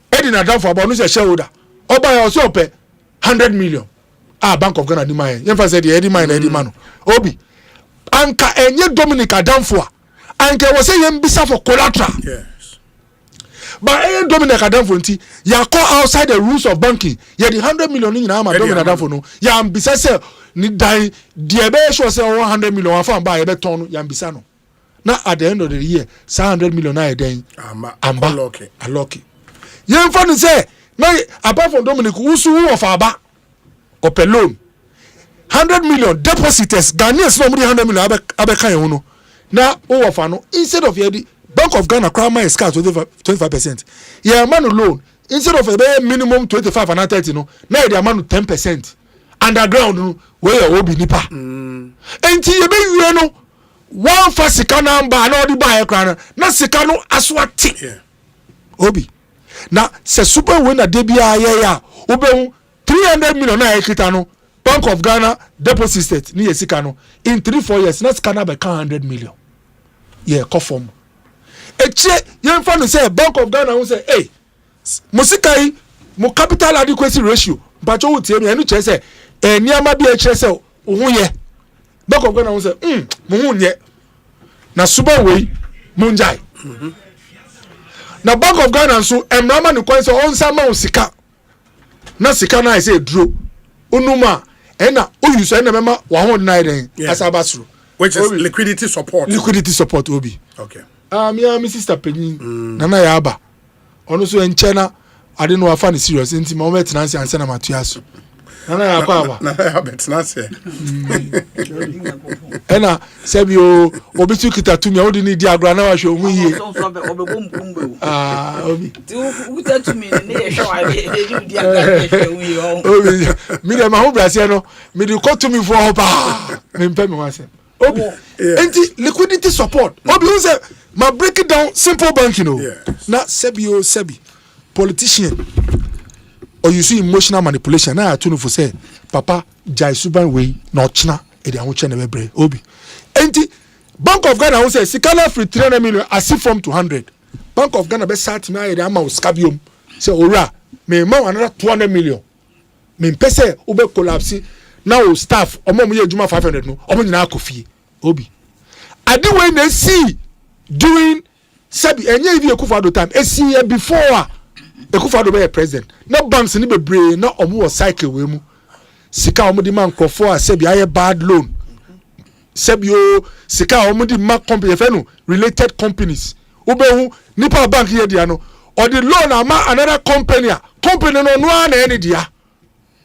Eddie na down for about no shareholder. Oba also pay 100 million. Bank of Ghana di mine. Yenfa say the Eddie man. Obi, anka enye Dominic down for. Anka was say yem bisa for collateral. Yes. But enye Dominic down for nti, ya call outside the rules of banking. Ya the 100 million ni na ma Dominic down for no. Ya ambisa say ni die the be sure say 100 million afa ba ye be ton no, ya ambisa no. Now at the end of the year, 100 million na then aloki. You find say now apart from Dominic, who of Aba or loan 100 million depositors Ghanaians no 100 million abeka ye no. Now who of ano instead of the Bank of Ghana crown my scarce 25%. Yeah man loan instead of a minimum 25 and 30 no. Now the amount 10% underground no where you obi nipa. Enti ye be you no one for sika number and all the buy crown na sika no aswati Obi na se super winner debia ya obe 300 million na ekita no Bank of Ghana deposit ni sika no in 3-4 years na sika na be 100 million conform eche yemfa no say Bank of Ghana won say hey musika yi mo capital adequacy ratio but you tie me enu che say niama bi e che say ohun ye Bank of Ghana won say mo nye na super way munjai na Bank of Ghana so emrama ni kwan say on sama sika na sika na say duro onuma ena o use ena mema 109 asabasuru which is liquidity support Obi okay my sister Penny nana ya aba ono so enchena ade no afa ni serious enti ma o met nansi anse na matuaso nana ya kwa aba nana ya bet nansi ena sebi obi tu kita tumi o di ni di agro na wa hwe ohun yie Obi ti uta tumi ni ye hwe wa di agro ohun yie Obi mi de ma ho brase no mi di ko tumi for ho pa mi mpe mi wase Obi enti liquidity support Obi who say ma break it down simple banking na sebi politician or you see emotional manipulation na atunu for say papa jai suban way na ochna e dey ahunche na bebre Obi enti Bank of Ghana who say sikala free 300 million asif from 200 Bank of Ghana be start me ay dey ama skabium say ora me ma another 200 million me pese ube collapse now staff omo mo ye juma 500 no omo nyina akofie Obi ade wey na see during Sebi enye ivi Ekufado time esi before Ekufado be president na banks ni bebre na omo cycle we mu sika omo di man krofo a sebi aye bad loan sebi o sika omo di ma company fe related companies obehu nipa bank ye dia no or the loan ama another company no na ene dia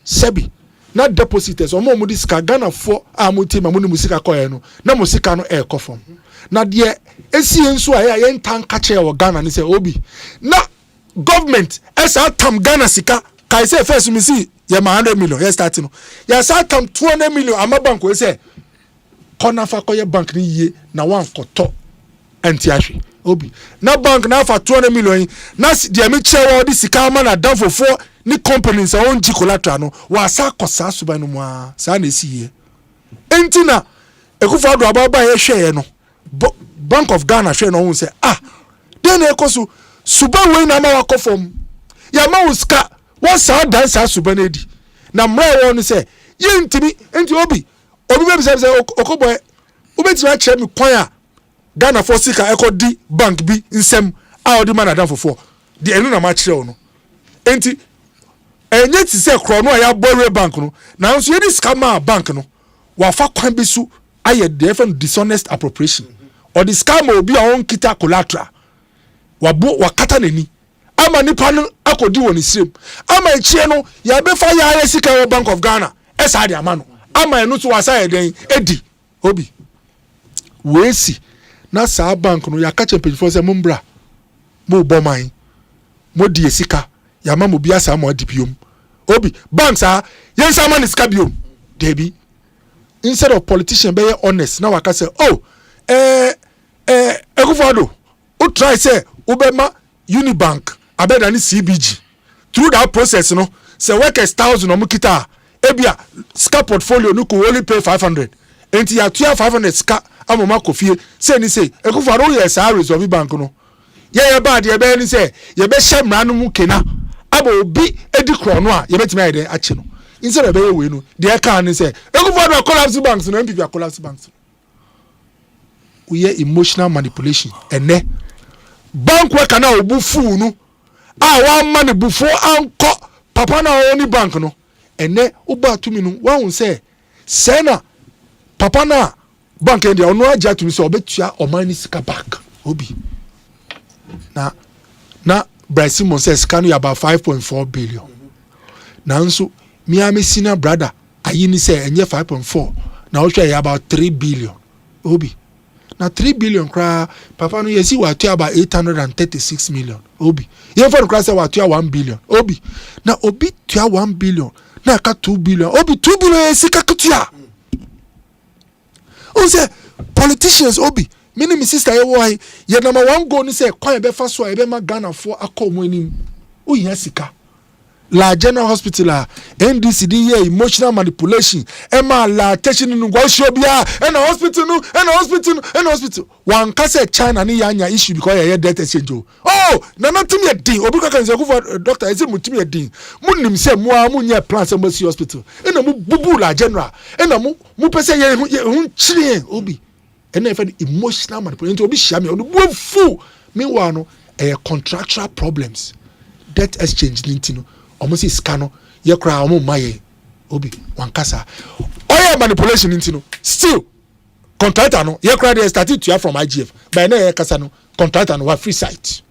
sebi na depositors omo di sika Ghana for amuti ma mu sika koye no na mo sika no e kofom na de esi enso a ye ntan ka che wo Ghana ni se obi na government esa tam Ghana sika kai say first me see ye ma 100 million ye start no ya sa tam 200 million ama bank we say kona fa koye bank ni ye na wan koto anti ahwe obi na bank na fa 200 million na de me che wo di sika ama na dan fofo ni companies a on ji collateral no wa sa kosa suban no mu a sa na esi ye entina Ekufado ababa ye hwe ye no Bank of Ghana hwe no hu say den ekosu suba we na ma wakofom ya ma uska wa sa dan sa suba na di na mra wo no say ye ntimi enti obi be say okoboy obetira kire mi kwan a Ghana for sika ekodi bank bi nsem a odi man adan fofo di enu na ma kire wo no enti enye ti say kro no ya borrow bank no na nso ye di scam bank no wa fa kwan bi su aye different dishonest appropriation or the scam obi a on kita collateral wakata nani ama nipa no akodi woni srem ama echie no ya be fa ya sika wo Bank of Ghana esa de ama no ama enu so wasa eden edi obi wesi na sa bank no ya ka champion for say mumbra mo boman mo die sika ya ma mo bia sa mo adibiom obi banks yen sa man sika biom debi instead of politician be honest na waka say Ekufado o try say ubema Unibank abeda ni CBG through that process no say workers 1,000 omo kita ebia ska portfolio no ko only pay 500 enti ya 500 ska amoma kofie say ni say Ekufado yes a resolve bank no ye bad ye be ni say ye be hyemra no mu kena aba obi edi kro no a ye betimi ayede ache no instead of be we no de ka ni say Ekufado collapse banks no MPP collapse banks we hear emotional manipulation ene bank worker na obufu no wa man before anko papa na oni bank no ene uba tumi no wa hun say na papa na bank en dia ono agya tumi say obetua omani sika back obi na Bryce Simon says can you about 5.4 billion na nso me senior brother ayini say enye 5.4 na o hwe about 3 billion obi na 3 billion kra papa no yesi wa to about 836 million obi ye for kra say wa to 1 billion obi na obi to 1 billion na ka 2 billion obi 2 billion yesi ka kutua o say politicians obi mini mi sister ye wo ye number 1 go ni say kwan be fa so e be ma Ghana for akomo anim o yin sika la general hospital NDC di emotional manipulation ema la tension nu go show bia and hospital one ka say China ni yanya issue because ye death exchange na nothing ye din obi ka kan say for doctor say mutim ye din munim say mu nye plan say mo hospital ena mu bubu la general ena mu pese ye hun chire obi ena e emotional manipulation obi hia me obi fu meanwhile no contractual problems death exchange nintino almost is cano ye cry omo maye obi wankasa oil manipulation intino still contractor no ye cry they started to from IGF by na ye kasa no contractor no wa free site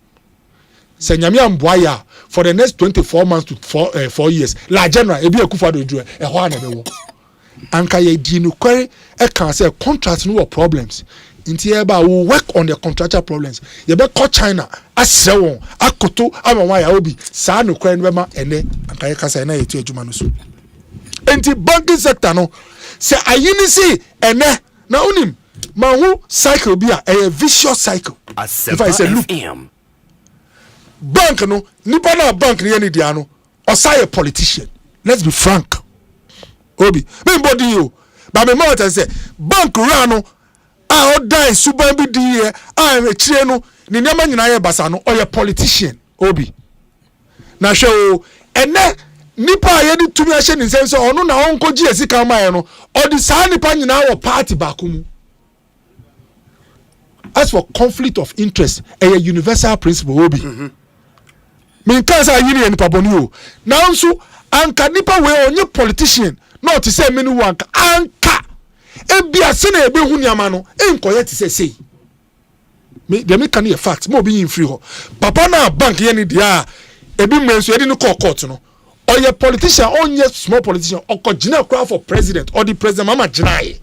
se nyame amboya for the next 24 months to 4 years la general ebi Ekufado dru e ho na be wo anka ye di no query e kan say contract no problems inti eba we work on the contractual problems ye be call China asewon akoto amawa ya obi sa no kwan be ma ene anka ye kasa na ye tu adwuma no so enti banking sector no se ayini si ene na unim ma hu cycle bi a vicious cycle if I say look bank no nipa na bank ne ye dia no osai a politician let's be frank obi me body you but me mouth say bank run no o die suban bi di here e chire no ni nyama nyina ye basa no oye politician obi na hwe o ene nipa ye di tumi ahye ni sense ono na onkoji esika ma ye no odi sa nipa nyina wo party ba ko mu as for conflict of interest a universal principle obi me kan say yini en paboni o now so anka nipa we onye politician not to say many one anka ebia se na ebe hu niama no enkoye te say me dem can hear fact mo be in free ho papa na bank ye ni dia ebi menso ye ni court no oye politician onye small politician okogina cry for president or the president mama ginaye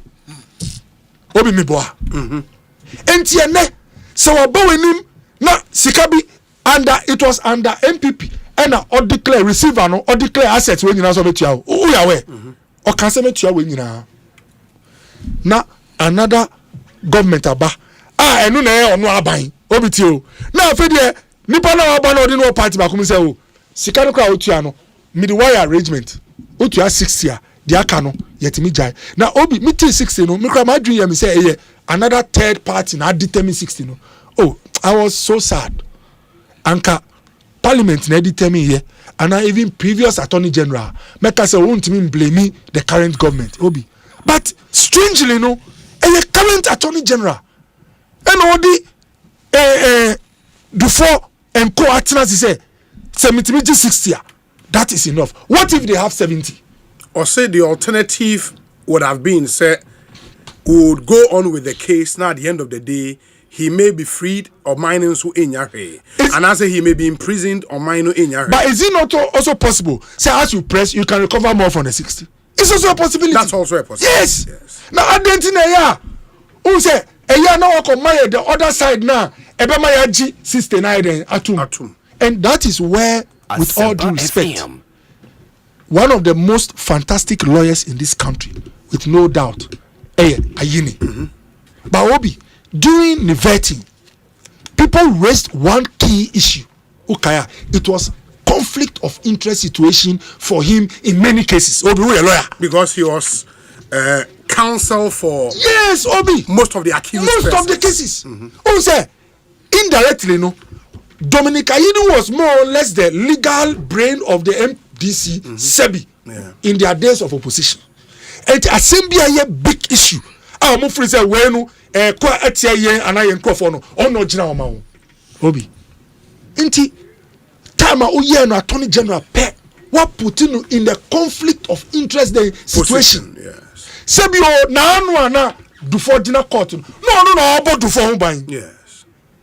obi mi boa enti ene se oba wenim na sikabi under it was under MPP and or declare receiver no or declare assets when you so betua o ya we o kan se metua we nyina na another government aba enu na e onu aban obi ti o na afede nipa na aba na odi no party ba kum se o sika no kra otua no mid wire arrangement otua 60 a dia aka no yetimi jai na obi miti 60 no me kra ma dwen ya me say another third party na determine 60 no. Oh, I was so sad. Anka parliament na determine here and even previous attorney general make us won't mean blame the current government obi but strangely no a current attorney general and all the before and co-attorneys say 60 that is enough. What if they have 70 or say the alternative would have been say we would go on with the case now at the end of the day he may be freed or mining so in your hay. And I say he may be imprisoned or mining in your hay. But is it not also possible? Say as you press, you can recover more from the 60. It's also a possibility. That's also a possibility. Yes. Now I didn't know who say a year now come my the other side now. Ebe my G 69 atum. And that is where, with Asempa all due respect, FM. One of the most fantastic lawyers in this country, with no doubt, Ayini. But Obi. During the vetting, people raised one key issue. Ukaya, it was conflict of interest situation for him in many cases. Obi, we a lawyer because he was counsel for Obi most of the accused. Most of the cases. Who say indirectly no? Dominic Ayini was more or less the legal brain of the MDC SEBI in their days of opposition. And Asempa a big issue. I'm free say when ko atia yen anayen crofo no ono gina o ma wo obi nti time a oye no attorney general pe what put you in the conflict of interest the situation sebi o na anu ana dufo gina court no na obo dufo ho ban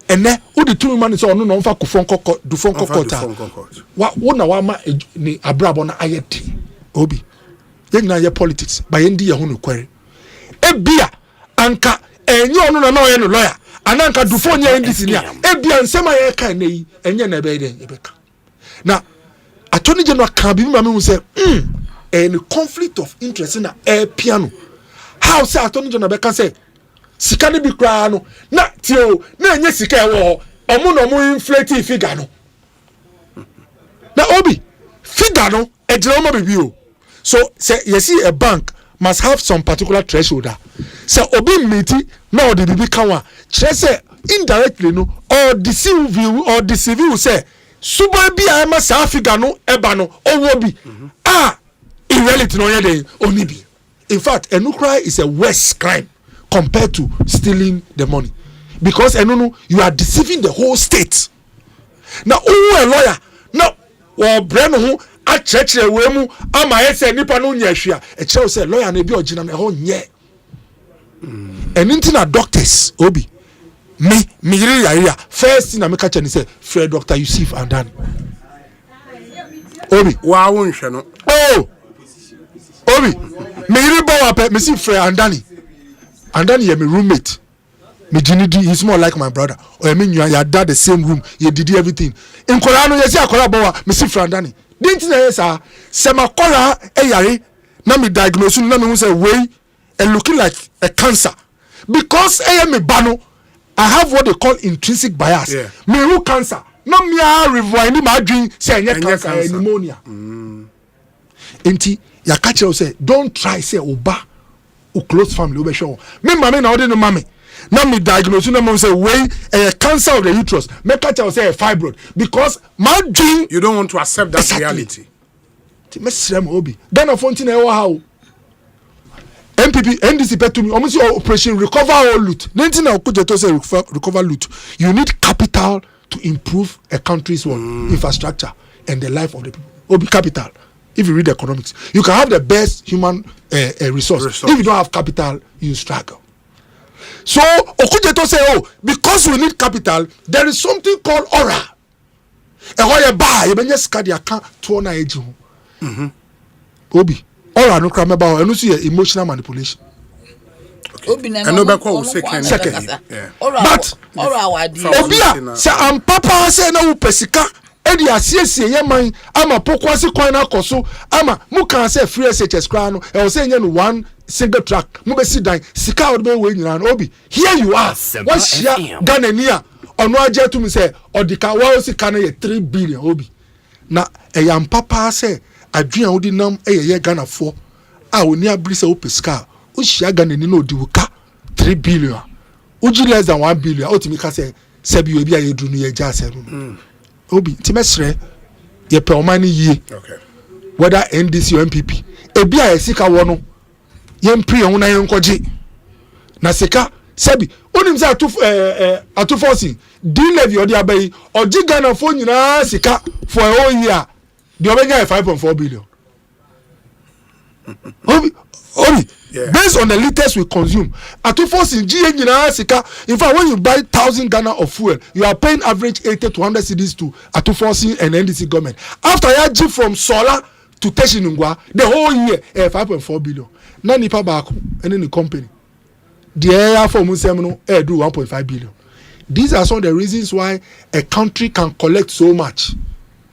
ene wo de two man say ono no mfa kofo nkoko dufo nkoko wo na wa ma ni abrabo na ayeti obi yen na ye politics ba yen di ye ho no kware ebia anka enye onu na na oye no lawyer ananka dufo nya ndisi nia ebia nsema ye kan nei enye na be den ebeka na attorney general kan bi ma me say any conflict of interest na piano how say attorney general be kan say sika ne bi kra no na tio na enye sika e wo omo no mo inflate figure no na obi figure no e jira o ma be bi o so say you see a bank must have some particular threshold. So obi miti na the bibi kanwa. Say indirectly no or deceive you say subo bi ama sa figure no eba no owo bi in reality no yede oni bi. In fact enukra is a worse crime compared to stealing the money because enunu you are deceiving the whole state. Now who a lawyer no or brand who a church we mu ama ese nipa no nya hwia e kire say lawyer na bi ogina na ho nye anything na doctors obi me yiri ya first na me catch ni say Fred Dr. Yusuf and Dan obi wa won hwe no obi me yiri ba wa pe me see Fred and Danny ye me roommate me jinidi he's more like my brother or me you are dad the same room you did everything in kola no ye see akola ba wa me see Fred and Danny didn't na yes say makola eyare na me diagnose na me say way and looking like a cancer because me bano I have what they call intrinsic bias me who cancer no me rewind my dream say cancer pneumonia enti ya catch you say don't try say oba o close family obe show me mama na odi no mama na me diagnose na me say way a cancer of the uterus me catch you say a fibroid because my dream you don't want to accept that reality ti me srem obi then of fonti na e wo how MPP NDC pay to me almost your operation recover all loot. Nothing now could just say recover loot. You need capital to improve a country's infrastructure and the life of the people. Obi capital. If you read economics, you can have the best human resource. If you don't have capital, you struggle. So Okujeto say, oh, because we need capital, there is something called aura. And why you buy, you just card your account to na eji. Obi, aura no crime about, and you see emotional manipulation. Okay. And no back what second. But Obia, say am papa say na upesika. Edi asiesie ye man ama pokwase kwan na koso ama mu kan say free SHS kra no e say nya no one single track mu be si dan sika od be we nyina no obi here you are what share Ghana ni a ono agye to me say odika wa sika na ye 3 billion obi na e yam papa say adwuan odi nam e ye Ghana fo a oni abri say opesika o share Ghana ni no odi wuka 3 billion uji less than 1 billion o timi ka say sebi obi a ye dru no ye ja say no Obi timesre ye pe omani yi whether NDC or MPP ebi a sika wo no ye mpri on na ye nkoje na sika sebi onim say atu forcing deal levy odi abai oji Ghana fo nyina sika for a whole year the obenya 5.4 billion Obi based on the liters we consume atu forcing GA nyina sika in fact when you buy 1,000 Ghana of fuel you are paying average 80 to 100 cedis to atu forcing and NDC government after ya G from solar to Teshinungwa the whole year 5.4 billion na nipa baako and the company the air for musem no do 1.5 billion. These are some of the reasons why a country can collect so much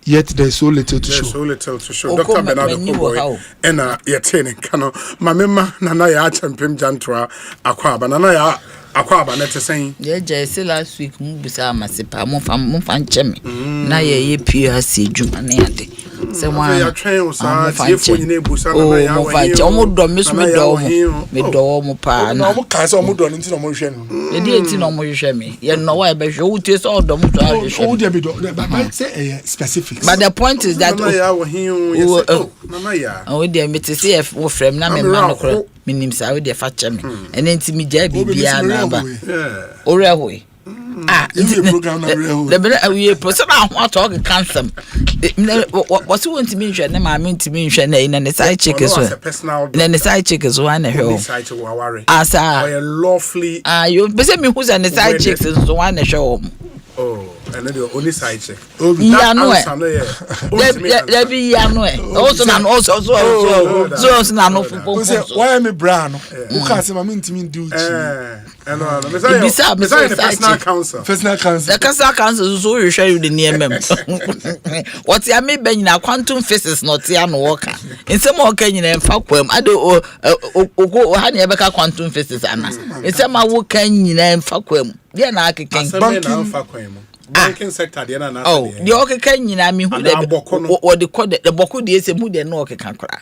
yet there's so little to show. There's so little to show. Dr. Bernardo Koboy and you're training kano mamema nana ya champim jantua akwaba nana ya akwaba nete saying yeah say last week mu bisa amasepa mo fan chemi na ye PRC djuma na ade say one ya train o sa tie fo nyina busa na ya mo fa o mo do me do mo pa na mo ka say o mo do nti no mo hwe no e di nti no mo hwe me ye no wa be hwe o tie so o do mo to a hwe o dey be do but say specifics but the point is that na ya wo hin na ya o dey me te say wo frem na me ma no kro minim sa we dey fa chemi ene nti mi ja bibia na ba orehoy you program na orehoy the better we person how talk cancer what you want to me hwe na ma me ntimi hwe na ne side chick so na ne side chick so one hwe asa or lawfully you be say me who's an side chick so one hwe and then the only side check. Yeah, no. Let be no. Also, so no. Why am I brown? Who can't say my mean do it? Besides, personal counsel. The personal counsel is so you share you the near mem. What ya may be in a quantum physics not yan worker. In some more Kenyan and Fakwem, I do go Hanebeka quantum physics. In some more Kenyan and Fakwem. They are not banking. Banking sector dey na the okay kan nyina me hu the code the boku dey say mu dey no okay kan kra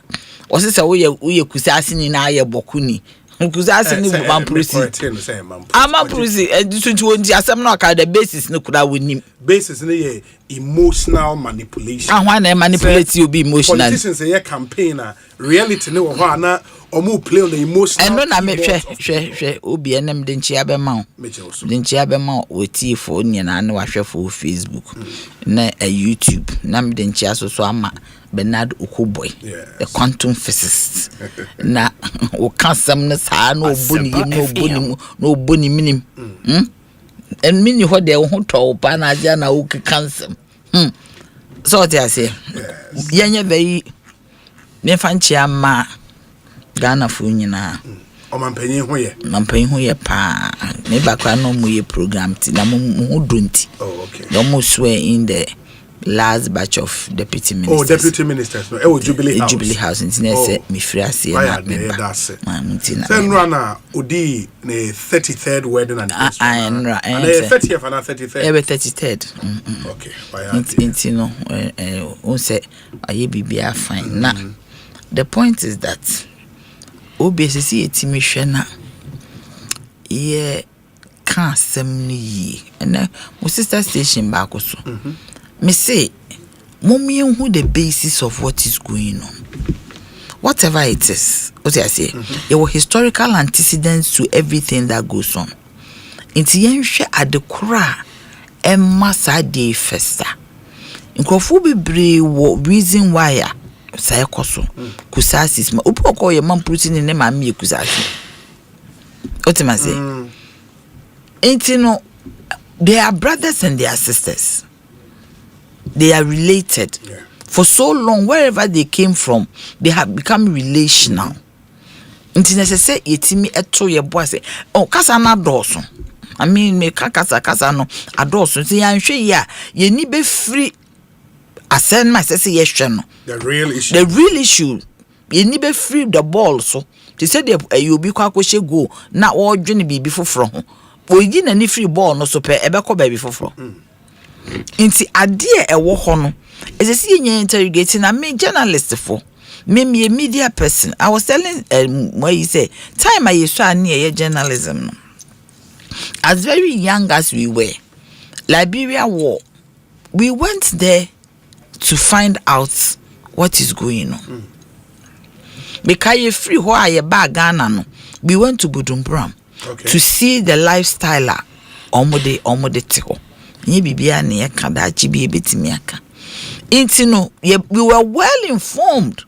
o se we kusase ni na aye boku ni kusase ni mampurusi amapurusi edisutu onti asem na ka the basis ni kura wonim basis ni ye emotional manipulation ahwa na manipulate you be emotional politicians say campaigner reality ni wo ho na omu play on the emotional and na me hwe obi enem de nchia be ma de nchia be ma weti fo nyina na wahwe fo Facebook na YouTube na me de nchia so ama Bernard Okoboy the quantum physicist na o kansam na saa na obuni minim en mini ho de ho to pa na aja na o kansam so what I say yenye very me fanchia ma Ghana fu nyina o mampanyin ho ye pa me bakwa no mu ye program ti na mu do nti no mu swear in the last batch of deputy ministers deputy ministers no Jubilee House nti na say me free ase na me ba sen rana odi ne 33rd wedding anniversary and 30th and 33rd 33rd okay nti no on say aye bibia fine na the point is that obesisi etimi hwe na ye kan asem ni yi na mo sister station back so me say mommy who the basis of what is going on whatever it is, what I say, there were historical antecedents to everything that goes on. Inti yenhwe adekora emma sade festa. Nkrofo bebre wo reason why say koso kusasis ma opoko ye man protein ne ma me kusasi. What am I saying? Inti no, they are brothers and they are sisters. They are related. Yeah. For so long, wherever they came from, they have become relational. Inti necessary yetimi eto ye boy say, oh, kasa na doso. I mean, me kasa no adoso. See, yanhwe ya ye ni be free. Ascend my say yes no. The real issue. The real issue. Ye ni be free the ball so. They said you be kwa kwehye go na wo dwene bibi foforo ho. Oyi na ni free ball no so pe ebeko baby foforo. Inti ade ewo ho no. Ezesi ye interrogating na me journalist for. Me media person. I was telling where you say time I used to near journalism no. As very young as we were, Liberia war, we went there to find out what is going on. Because you free why you back Ghana no, we went to Bujumbura to see the lifestyle omode tiko. Nye bibia ne yaka da chibi ebetimi aka. Inti no, we were well informed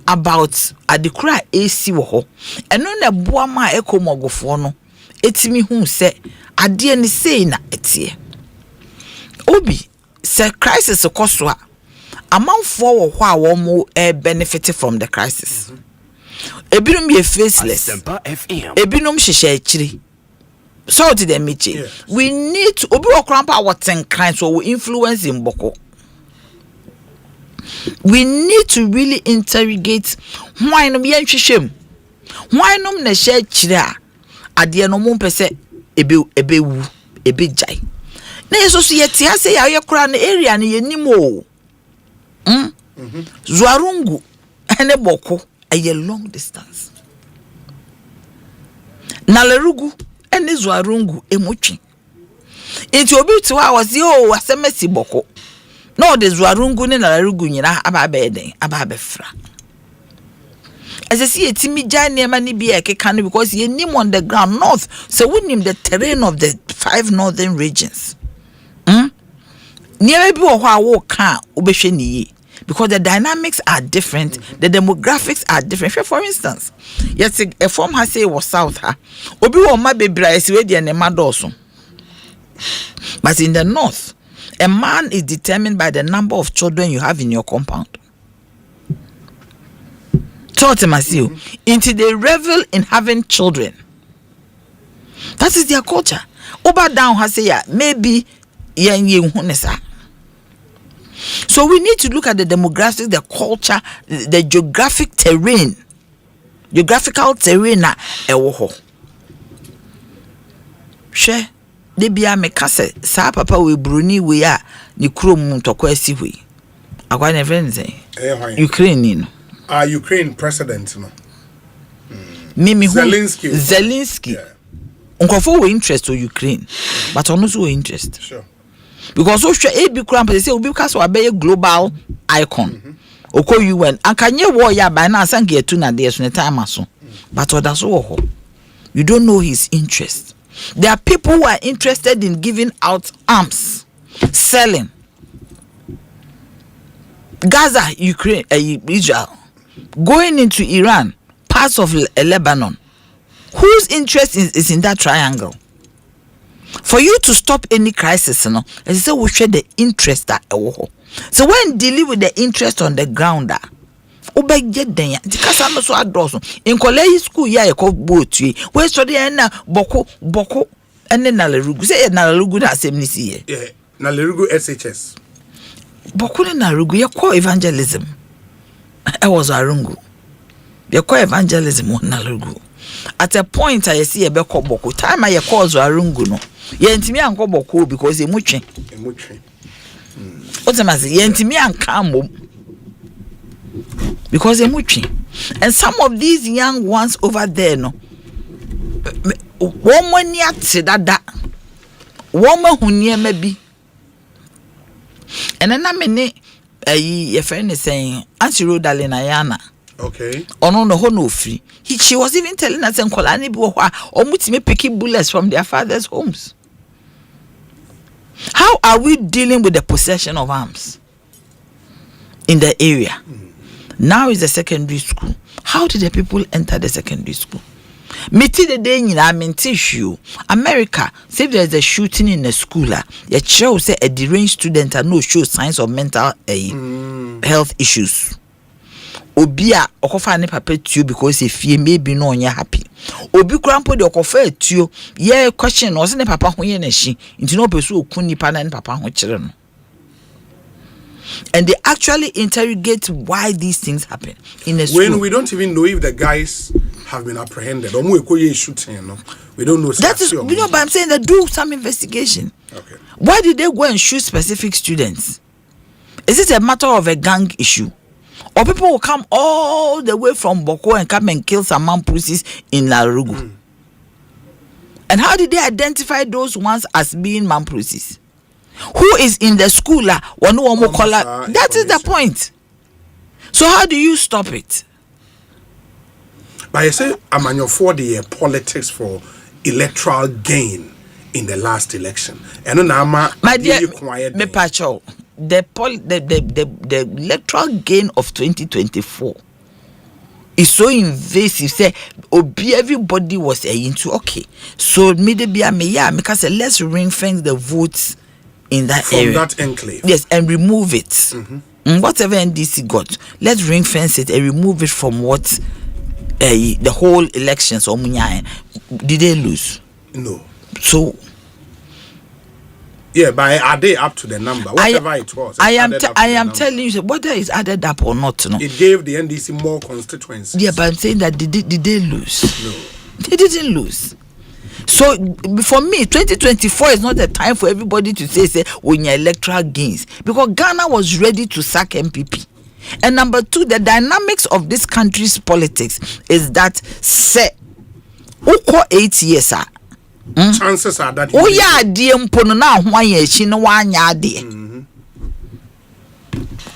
about adekura AC wo ho. Eno na boa ma ekomogofo no. Etimi hu se ade ni sei na etie. Obi se crisis koso a amanfo wo ho a wo mo benefit from the crisis. Ebinom ye faceless. Ebinom hihye akiri. So did them meet. We need to obi okrampa what kind so we influence in boko. We need to really interrogate why no ye hwehwem. Why no na hye akiri a ade no mo pese ebewu ebejai. Na yeso so yeti ase ya ye kura na area na yenimo. Zuarungu ene boko a long distance. Nalerugu ene zuarungu emotwe. Enti obi tiwa was yo asemesi boko. No de zuarungu ne nalerugu nyina aba fra. As I see a Timmy Jani Mani be a can because you name on the ground north, so we name the terrain of the 5 northern regions. Near maybe or walk car ubesheni because the dynamics are different, the demographics are different. For instance, yes, a form has say was south ha. Obi wo ma bebra is ready and a madoso. But in the north, a man is determined by the number of children you have in your compound. Into they revel in having children. That is their culture. Over down has say maybe so we need to look at the demographics, the culture, the geographical terrain na ewo. She de bia me kase sa papa we bruni we a ni krom ntokwa asi we. Akwa ne friend say Ukraine no. Ukraine president no. Mimi Zelensky. Unkofo we interest to Ukraine, but also we interest. Sure. Because so sure be cramp they say obi because we be a global icon. Oko UN ankanye war ya by na sanke etu na dey so time aso. But oda so ho. You don't know his interest. There are people who are interested in giving out arms, selling. Gaza, Ukraine, Israel. Going into Iran, parts of Lebanon, whose interest is in that triangle? For you to stop any crisis, as I say, we share the interest that. So when dealing with the interest on the ground, in college school, yeah, boat where study and boko and then Nalerugu. Say Nalerugu na same nisi. Yeah, Nalerugu SHS. Boko na Nalerugu, you call evangelism. I was Arungu. They call evangelism on Nalerugu. At a point, I see a beko boko. Time I call Arungu no. Ye ntimi anko boko because emuche. What's the matter? Ye ntimi ankamo because emuche. And some of these young ones over there no. Woman yat dada. Woman who near maybe. And then I mean your friend is saying, Auntie Rodalina Yana, Okay. Ono no ho no free. She was even telling us in Kolani Boha or mutimi picking bullets from their father's homes. How are we dealing with the possession of arms in the area? Now is the secondary school. How did the people enter the secondary school? Meti the day in tissue. America, say there's a shooting in a school, you show say a deranged student and no show signs of mental health issues. Obia okofa ne papa tuo because if you maybe no nya happy. Obi krampo de okofa tuo ye question no se ne papa ho ye na hyi nti no peso okun nipa na ne papa ho kire no. And they actually interrogate why these things happen in a school. When we don't even know if the guys have been apprehended or shooting, no? We don't know. That is, but I'm saying that do some investigation. Okay. Why did they go and shoot specific students? Is it a matter of a gang issue? Or people will come all the way from Boko and come and kill some Mampusis in Larugu? And how did they identify those ones as being Mampusis? Who is in the school? That is the point. So how do you stop it? But I say I'm for the politics for electoral gain in the last election. And now my dear, me pacho, the electoral gain of 2024 is so invasive. Say everybody was into okay. So because let's ring fence the votes in that from area. That enclave. Yes, and remove it. Whatever NDC got, let's ring fence it and remove it from what the whole elections. Did they lose? No. So yeah, but are they up to the number? Whatever it was. I am telling you, whether it's added up or not, no. It gave the NDC more constituencies. Yeah, but I'm saying that did they lose? No. They didn't lose. So for me, 2024 is not the time for everybody to say when your electoral gains, because Ghana was ready to sack MPP. And number two, the dynamics of this country's politics is that say uko 8 years chances are that ya die mpono na ho anya echi no wanya ade.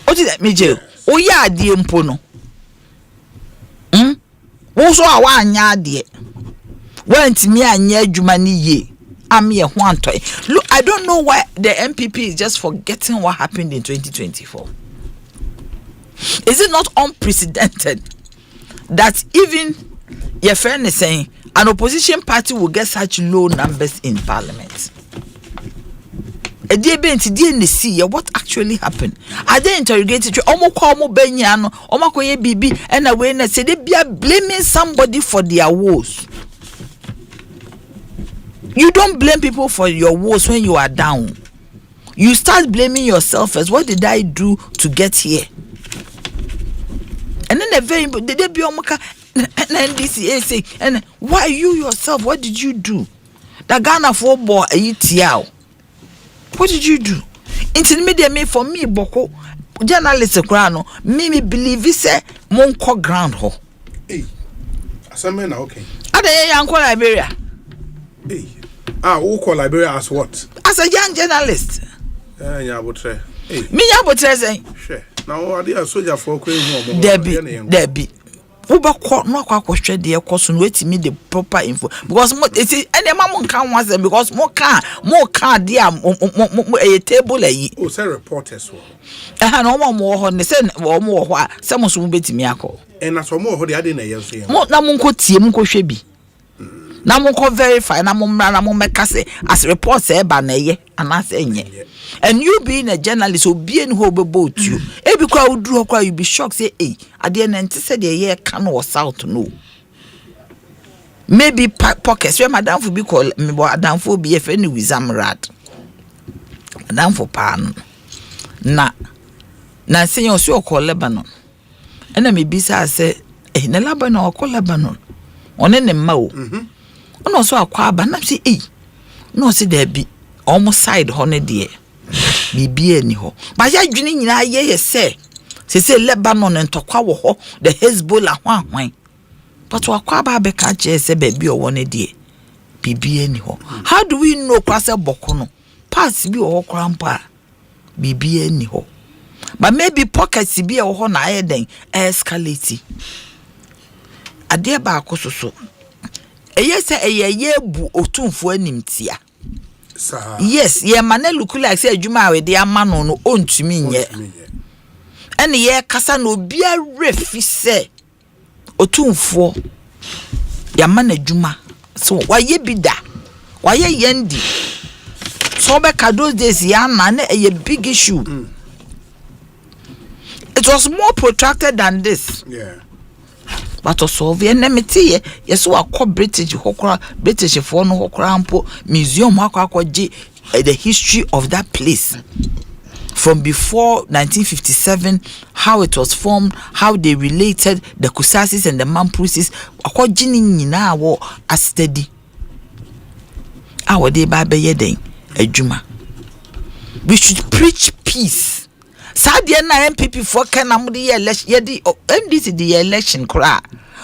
What is that meje? O ya die mpono. Wo so a wanya ade. Went me anya adwuma ni ye. Am ye ho antoy. Look, I don't know why the MPP is just forgetting what happened in 2024. Is it not unprecedented that even your friend is saying an opposition party will get such low numbers in parliament? What actually happened? Are they interrogated? And awareness say they are blaming somebody for their woes. You don't blame people for your woes when you are down. You start blaming yourself as what did I do to get here? And then they be on NDCA say, and why you yourself? What did you do? The Ghana football ATL. What did you do? Intermediate me for me, Boko journalist grano. Me believe it's a monko ground ho. Hey, Asempa na okay. Ada young Liberia. Hey, who call Liberia as what? As a young journalist. Yeah, but hey, me yabotre say. Sure. Now are they soldier for Queen? Debbie. Uber court no kwahwehwe de ekoso no wetimi the proper info because any mama can once because more can there a table ayi oh say reporters wo no more ho ne say wo mo ho a say mo so mo betimi akọ and as mo ho de ade na yenso mo na mo nkotie mo kohwe bi na mo ko verify na mo mra na mo meka say as report say ba na ye anase enye. And you being a journalist, or being who about you, every crowd would do you be shocked, say, hey, I didn't say the year can or south, no. Maybe pockets where Madame for be called me, but Madame for be a friend with Zamrad. Madame for pan. Na say you so call Lebanon. And I may be say, eh, na Lebanon or call Lebanon. On any mao. And also a quab, and I say, eh, no, say there be almost side honey dear. Bibi ni ho ba ya dwene nyina ye say Lebanon ntokwa wo ho the Hezbollah hwan but wakwa ba be ka che say baby o won die bibi ni ho. How do we know kwase boko no pass bi o krampa bibi ni ho? but maybe pockets be a ho na ayeden escalate ade ba akososo eyese eyeye bu otumfo animtia yes ye man look like say adwuma we de amano no ontumi nye ene ye kasa no bia refi se otumfo ya man adwuma so waye bida waye yendi so be ka those days ya na a big issue. It was more protracted than this. Yeah. But also the enmity yes we are British hokra British for no hokra ampo museum hakwaji the history of that place from before 1957, how it was formed, how they related the Kusasis and the Mampusis akwaji ni nyina wo astedi awode ba be yeden adwuma. We should preach peace. Sadia na MPP for Kenam the election, MDC the election cry.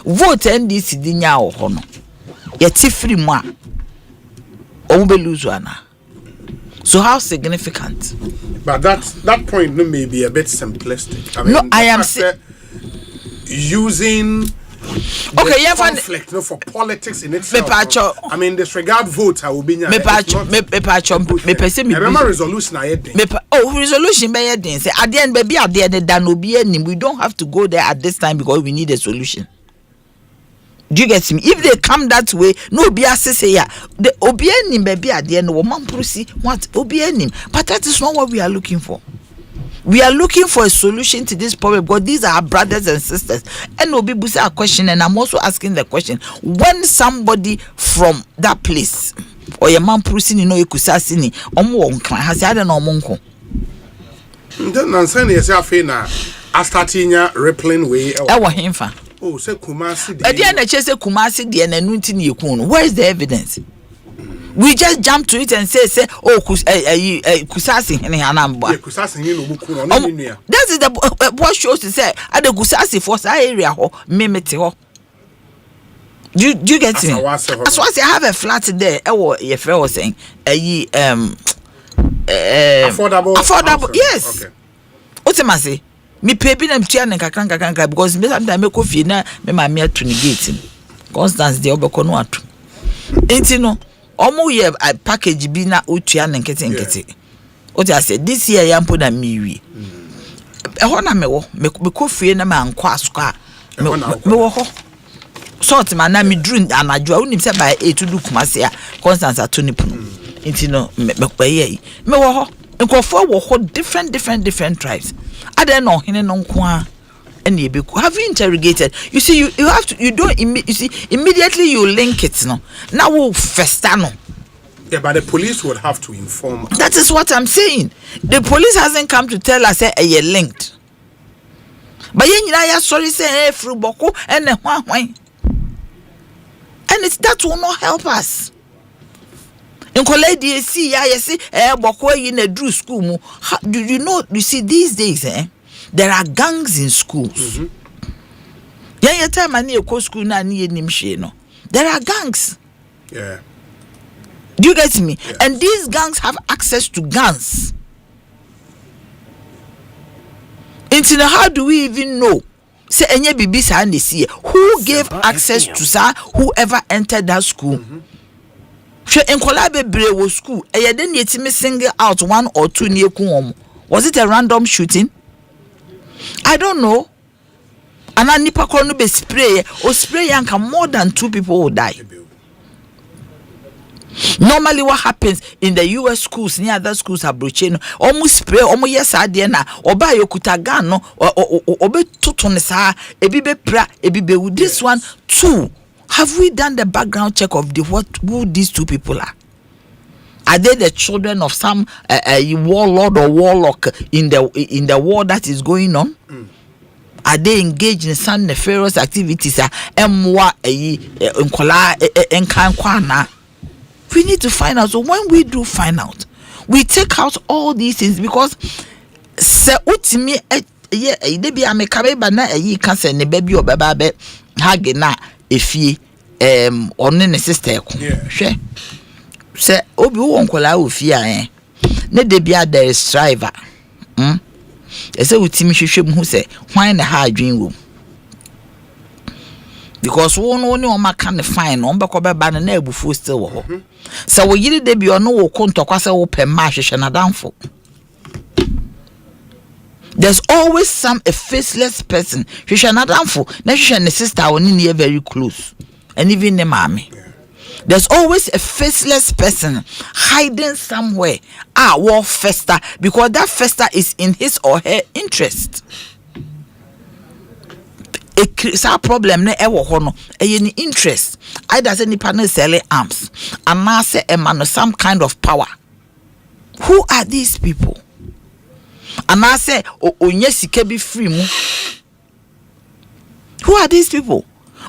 Vote MDC the nya hono. Yet free moi. Obeluzwana. So how significant? But that point no may be a bit simplistic. I mean, no, I am using okay, yeah, conflict no for politics in itself. I mean, disregard votes. I will be resolution. Resolution by say at the end, baby, at the end, there no be any. We don't have to go there at this time because we need a solution. Do you get me? If they come that way, no be say yeah. The obianim baby at the end, woman proceed what obianim. But that is not what we are looking for. We are looking for a solution to this problem because these are our brothers and sisters. And Obi Busa a question, and I'm also asking the question: when somebody from that place or your man Prusini no Ekusasini, Omo has had an omonko. Then answer yourself in a starting rippling way. Oh, say Kumasi. At the end, I just say Kumasi, the Nuntin Yukun. Where is the evidence? We just jump to it and say, oh, Kusasi, and Hanamba. That is the what shows to say at the Kusasi for area or Mimeti. Do you get me? As once I have a flat there, or if I was saying, affordable, yes. What's I say? Me pay them chair and kakanka because sometimes I make coffee na me my mere to negate him. Constance the obekono atu. Ain't you know? Omo ye a package bi na otua na nkete. What I said this year yampo na miwi. Ho na me wo me coffee na ma anko asoka. Me wo ho. Sort man na me dru anadwo unim se by 8 to do kumase a Constance atoni pono. Ain't you know me ye. Me wo ho. Nkofo wo ho different tribes. Ade no hene no nko and you have you interrogated? You see, you have to, you don't you see immediately you link it no. Now we festano. Yeah, but the police would have to inform. That is what I'm saying. The police hasn't come to tell us you're linked. But you sorry say through boko and and it's that will not help us. In college see boko in a drew school mu. Do you know you see these days there are gangs in schools. Yeah, time I need a school na ni enim no. There are gangs. Yeah. Do you get me? Yeah. And these gangs have access to guns. And how do we even know? Say any bibi sa na see who gave access to sa whoever entered that school. She enkola bebre wo school. E den yetimi single out one or two near kum. Was it a random shooting? I don't know. And I nipa kono be spray or spray yanka more than 2 people will die. Normally what happens in the US schools near other schools are broaching almost spray almost yes na oba yokuta gun no obe tutone sa ebibe pra ebibe this one too. Have we done the background check of who these 2 people are? Are they the children of some warlord or warlock in the war that is going on? Are they engaged in some nefarious activities? We need to find out. So when we do find out, we take out all these things because se utimi they be amekabe bana cancer ne baby or bababe hagena efie on ne sister ko hwe se obi wo nkola ofie ne de bia there is striver say utimi hwehwem hu say hwan na ha adwen wo because won oni o maka ne fine on beko beba na ebufu still wo ho so wo yiri de bi ono wo kontokwa se wo pema hwehwe na danfo. There's always a faceless person. Hwehwe na danfo na hwehwe ne sister oni ne very close and even the mommy. There's always a faceless person hiding somewhere. War fester because that fester is in his or her interest. It's a problem ne ewo ho no any interest. Either say nipa no selling arms and now say a man some kind of power. Who are these people? And I say onye sike be free mu. Who are these people?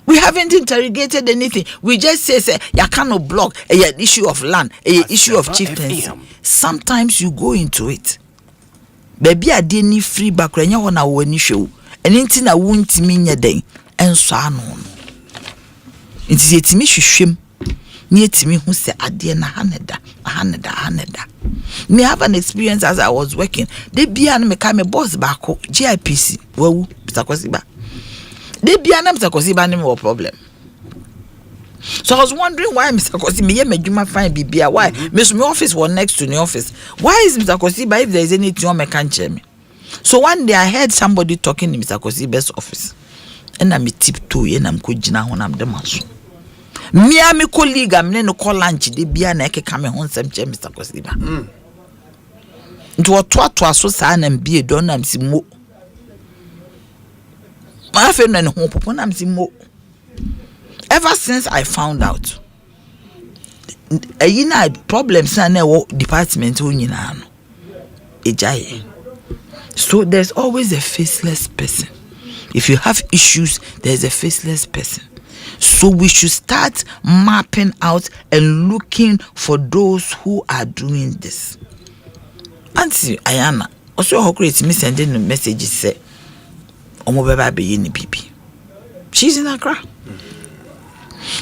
We haven't interrogated anything. We just say you cannot block an issue of land, an issue of chieftaincy. Sometimes you go into it. Baby, I didn't free back when you wanna win show. And anything I won't mean your day. And so on. It is a timmy shim. Near to me who say Adiana Haneda. Me have an experience as I was working. They be an become a boss back GIPC. Well, Mr. Kosiba. They be an Mr. Kosiba no problem. So I was wondering why Mr. Kosiba me do my fine BBA. Why? Miss my office was next to the office. Why is Mr. Kosiba if there is anything on me can't check me? So one day I heard somebody talking in Mr. Kosiba's office. And I'm tiptoe and I'm kujina when I'm the master. Me and my colleague am no call lunch they be an eke come home some Mr. Kosiba. To a so san and be a don am simo. My friend and home upon am simo. Ever since I found out problems na department unyina no. So there's always a faceless person. If you have issues, there's a faceless person. So we should start mapping out and looking for those who are doing this. Auntie Ayana, also how great me sending a message say, Omo beba be yini pipi. She's in Accra.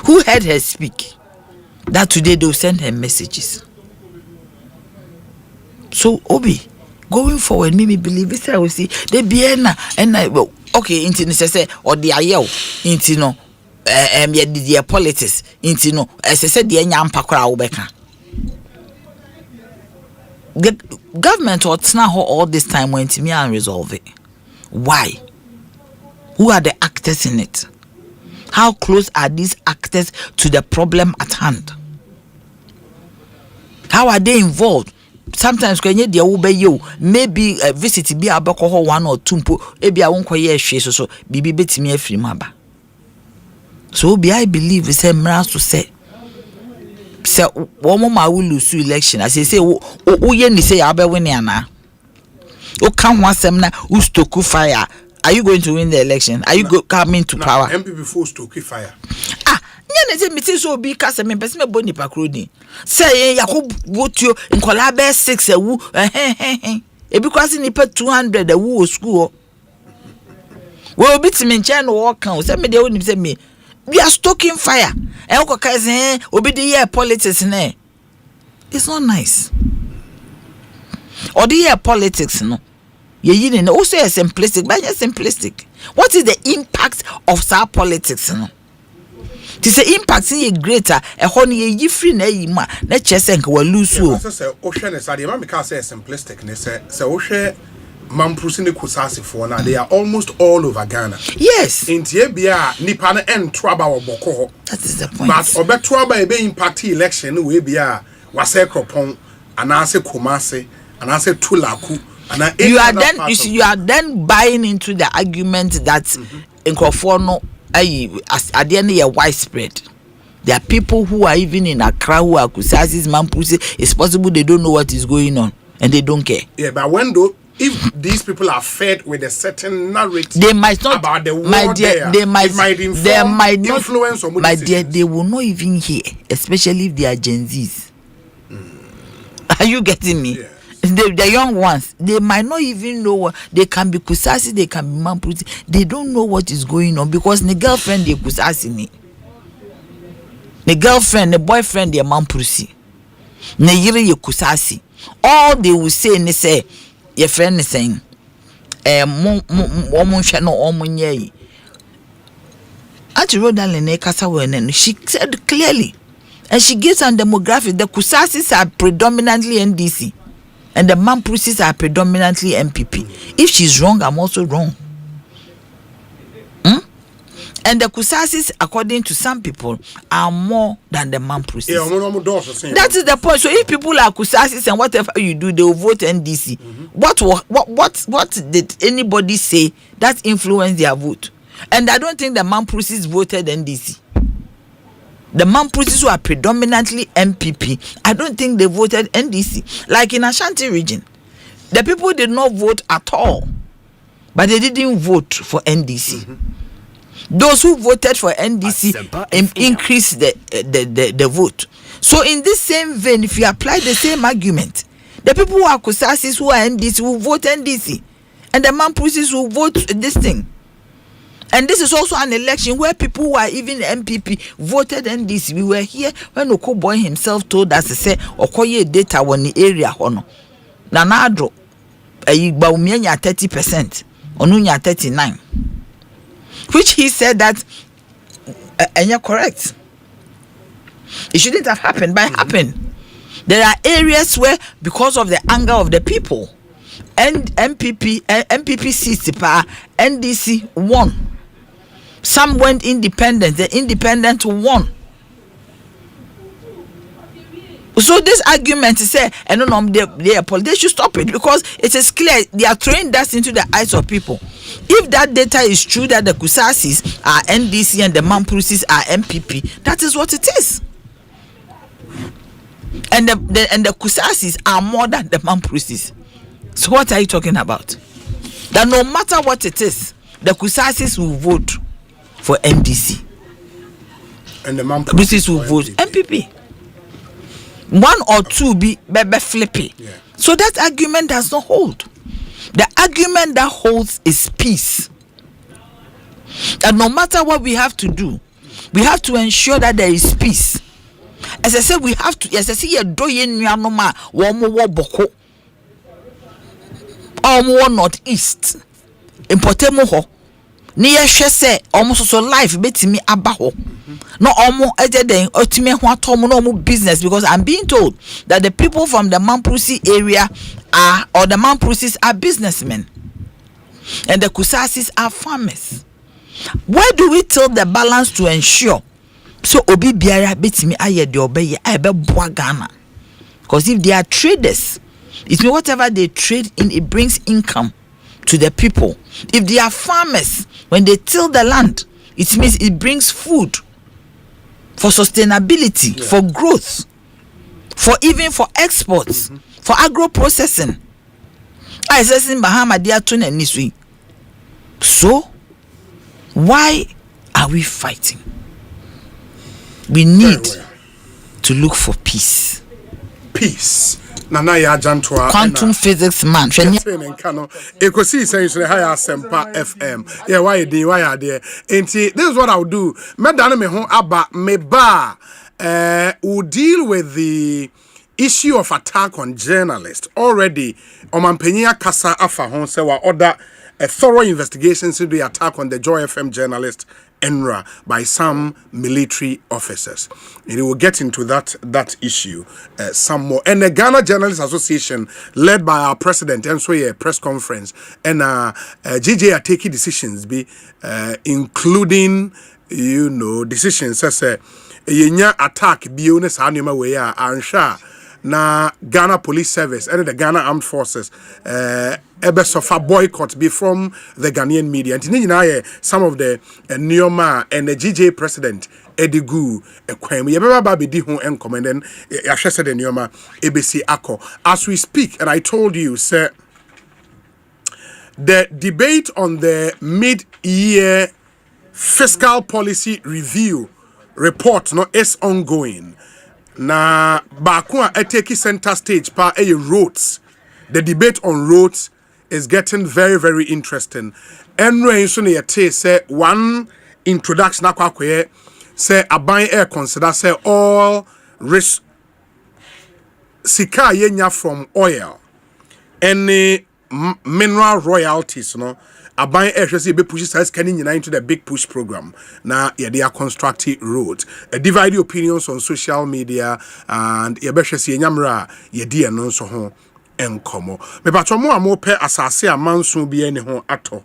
Who heard her speak? That today they'll send her messages. So Obi, going forward, me believe this. I will see they be and I well, okay, into necessary or the ayel into no. The politics into no as I said the nyampakra ubeka. The government or tsna all this time went to me and resolve it. Why? Who are the actors in it? How close are these actors to the problem at hand? How are they involved? Sometimes when you ube you maybe visit be abako 1 or 2 ebi a wonko ye hwe so bibi betimi afiri maba. So I believe it's a miracle to say one more will lose election. As I say, you say I'll be winning ana. You can't want some na who stoke fire. Are you going to win the election? Are you coming to power? MP before stoke fire. Nyane me say so be case me person me boni pakrodi. Say Yakub vote you in Kolabe 6 ewu e because ni pay 200 ewu school. We bit me nche no work kan. Say me dey onim say me we are stoking fire. And obi the year politics ne. It's not nice. Or the year politics no. Ye also a simplistic, but just simplistic. What is the impact of our politics no? To say impact is greater. A honey ye free na yima na chesen ka walusu. Say ocean is the man because say simplistic. Ne say ocean. Mamprusi kusasi for now. They are almost all over Ghana. Yes. In Tiebia, Nipana and Traba or Boko. That is the point. But Obe Traba being party election, we be a Wase Kropon, and I say Kumase, and I say Tulaku, and you are then buying into the argument that in Krofono, at the end they are widespread. There are people who are even in Accra who are Kusasis, Mamprusi. It's possible they don't know what is going on and they don't care. Yeah, but when though. If these people are fed with a certain narrative, they might not about the war my dear, there, they might not influence on my dear, they will not even hear, especially if they are Gen Zs. Are you getting me? Yeah. The young ones, they might not even know what they can be kusasi, they can be mamputi. They don't know what is going on because the girlfriend they kusasi ni, the girlfriend, the boyfriend they mampusi, the yiri ye kusasi. All they will say, they say. Your friend is saying, hwɛ no nyɛ Auntie Rodalene Kasawenen, she said clearly, and she gives some demographics. The Kusasis are predominantly NDC, and the Mamprusis are predominantly MPP. If she's wrong, I'm also wrong. And the Kusasis, according to some people, are more than the Mamprusis. That is the point. So if people are Kusasis and whatever you do, they will vote NDC. What did anybody say that influenced their vote? And I don't think the Mamprusis voted NDC. The Mamprusis who are predominantly MPP, I don't think they voted NDC. Like in Ashanti region, the people did not vote at all, but they didn't vote for NDC. Those who voted for NDC increased the vote. So in this same vein, if you apply the same argument, the people who are Kusasis who are NDC will vote NDC, and the Mamprusis will vote this thing. And this is also an election where people who are even MPP voted NDC. We were here when Okoboy himself told us to say Okoye data on the area hono. Nanadro Baumia 30%, Onunya 39%. Which he said that and you're correct. It shouldn't have happened, but it happened. There are areas where because of the anger of the people and MPP seats NDC won. Some went independent. The independent won. So this argument is say, I don't know, they should stop it because it is clear they are throwing dust into the eyes of people. If that data is true that the Kusasis are NDC and the Mamprusis are MPP, that is what it is. And the Kusasis are more than the Mamprusis. So what are you talking about? That no matter what it is, the Kusasis will vote for NDC. And the Mamprusis will vote MPP. One or two be flippy. Yeah. So that argument does not hold. The argument that holds is peace. And no matter what we have to do, we have to ensure that there is peace. As I said, we have to. As I say, northeast. Importemo near Shese almost so life betimi abaho. No almost then ultimate business because I'm being told that the people from the Mamprusi area or the Mamprusis are businessmen and the Kusasis are farmers. Where do we tilt the balance to ensure so obi biara betimi aye de obeye ebe boa Ghana? Because if they are traders, it means whatever they trade in, it brings income to the people. If they are farmers, when they till the land, it means it brings food for sustainability, for growth, for even for exports, for agro processing. I says in Bahama they are turning this way. So why are we fighting? We need to look for peace. Peace. Nana ya Jantua quantum physics man. Ekosiisen On Asempa FM. Yeah, why are there? This is what I'll do. Medane me hon aba me ba will deal with the issue of attack on journalists. Already Omampenya Kasa afa hon se wa order a thorough investigation into the attack on the Joy FM journalist Enra by some military officers. And we will get into that issue some more. And the Ghana Journalists Association, led by our president, and so a press conference, and GJ are taking decisions, including decisions as a attack beyond anima way ansha na Ghana Police Service and the Ghana Armed Forces ebe suffer boycott be from the Ghanaian media. And some of the Neoma and the GJ president Edigu Ekwem yebeba ba be di ho encommend yahwe said the Neoma ABC Ako. As we speak, and I told you, sir, the debate on the mid-year fiscal policy review report is ongoing. Na Bakua eteki center stage pa roads. The debate on roads is getting very, very interesting. Enro inso yete say one introduction akwa say aban air consider say all risk sika yenya from oil any mineral royalties no aban ehwe say be push size can into the big push program na ye dey construct road divide opinions on social media and ye be hwe say nyamra ye dey no so ho enkomo me patcho mo amope asase amanso bi ene ho ato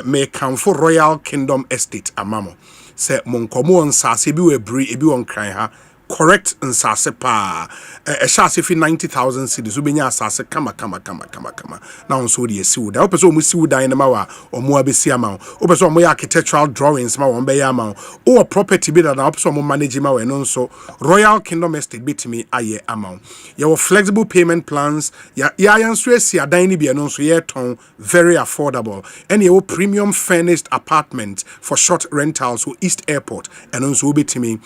me kanfo Royal Kingdom Estate amamo se monkomo nsase bi we bri ebi won kran ha correct nsase pa shase fi 90,000 cedis ubenya asase kama na onso de esi wuda opeso omu si wuda ene ma wa omu abesi ama opeso omu architectural drawings ma won be ya ama o property bi da na opeso omu manage ma we no nso Royal Kingdom Estate bitimi aye ama your flexible payment plans ya yanso esi adan ni bi no nso ye ton very affordable and your premium furnished apartment for short rentals for East Airport and also bitimi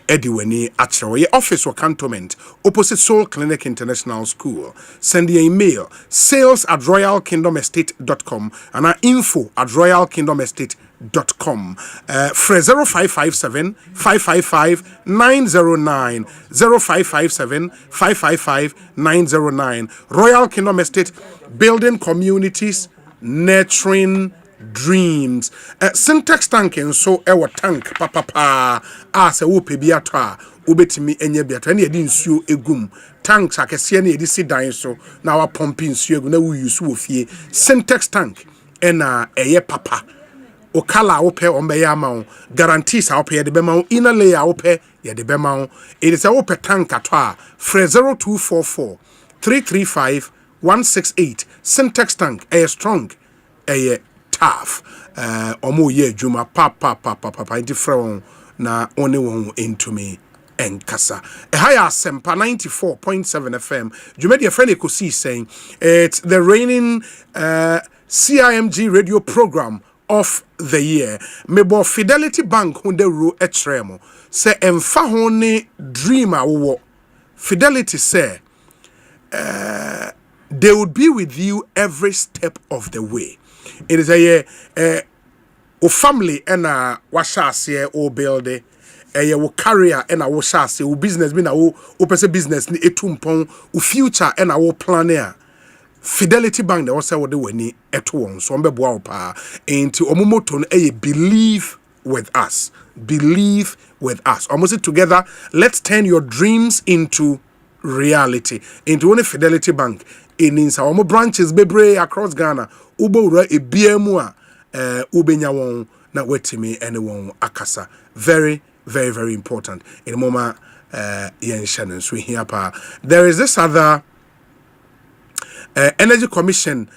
ediweni Achro, your office or cantonment opposite Soul Clinic International School. Send your email sales@royalkingdomestate.com and our info@royalkingdomestate.com. 0557 555 909 0557 555 909. Royal Kingdom Estate, building communities, nurturing dreams. Syntax tank and so our tank papa as a whoop biata ubetimi enye biata and yedi nsuo egum tanks akese na yedi si dan so na wa pumping nsuo egum na we use wo fie syntax tank ena eye papa o kala wo pe o mbe ya ma guarantees a wo pe de be ma inner layer wo pe ye de be ma it is a wo pe tank ato a 0244 335 168 syntax tank eye strong eye tough omo ye juma papa different na one won into me enkasa higher Asempa 94.7 FM juma dear friend Ekosiisen saying it's the reigning CIMG radio program of the year mebo Fidelity Bank hunde ro etremo say emfa ho ne dream a wo Fidelity say they would be with you every step of the way. It is a family and a washase or building a career and a washase or business mean a person business ni etumpon o future and a planner. Fidelity Bank they also would weni eto so mbeboa pa into omomoton believe with us. Believe with us. Almost together, let's turn your dreams into reality. Into one Fidelity Bank. In our branches bebre across Ghana ubora ebiemu a ubenya won na wetimi anyone akasa very important in moma yen shannon so here pa there is this other energy commission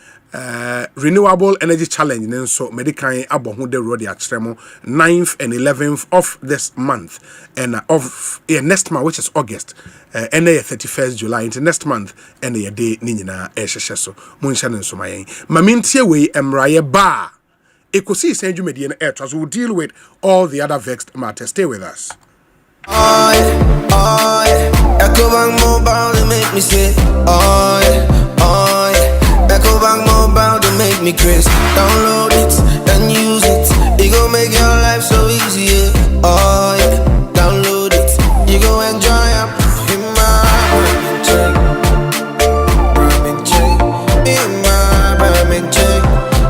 renewable energy challenge and so medical abohu de road atremo 9th and 11th of this month and of next month which is August and 31st July into next month and the day ni nyina ehhehye so munhya ne so mayen mamintie we emraye ba Ekosiisen dwumedie na air will deal with all the other vexed matters. Stay with us. Ecobank mobile to make me say Ecobank mobile to make me crazy. Download it and use it. It gon' make your life so easy. Download it. You go enjoy it. In my Birmingham check.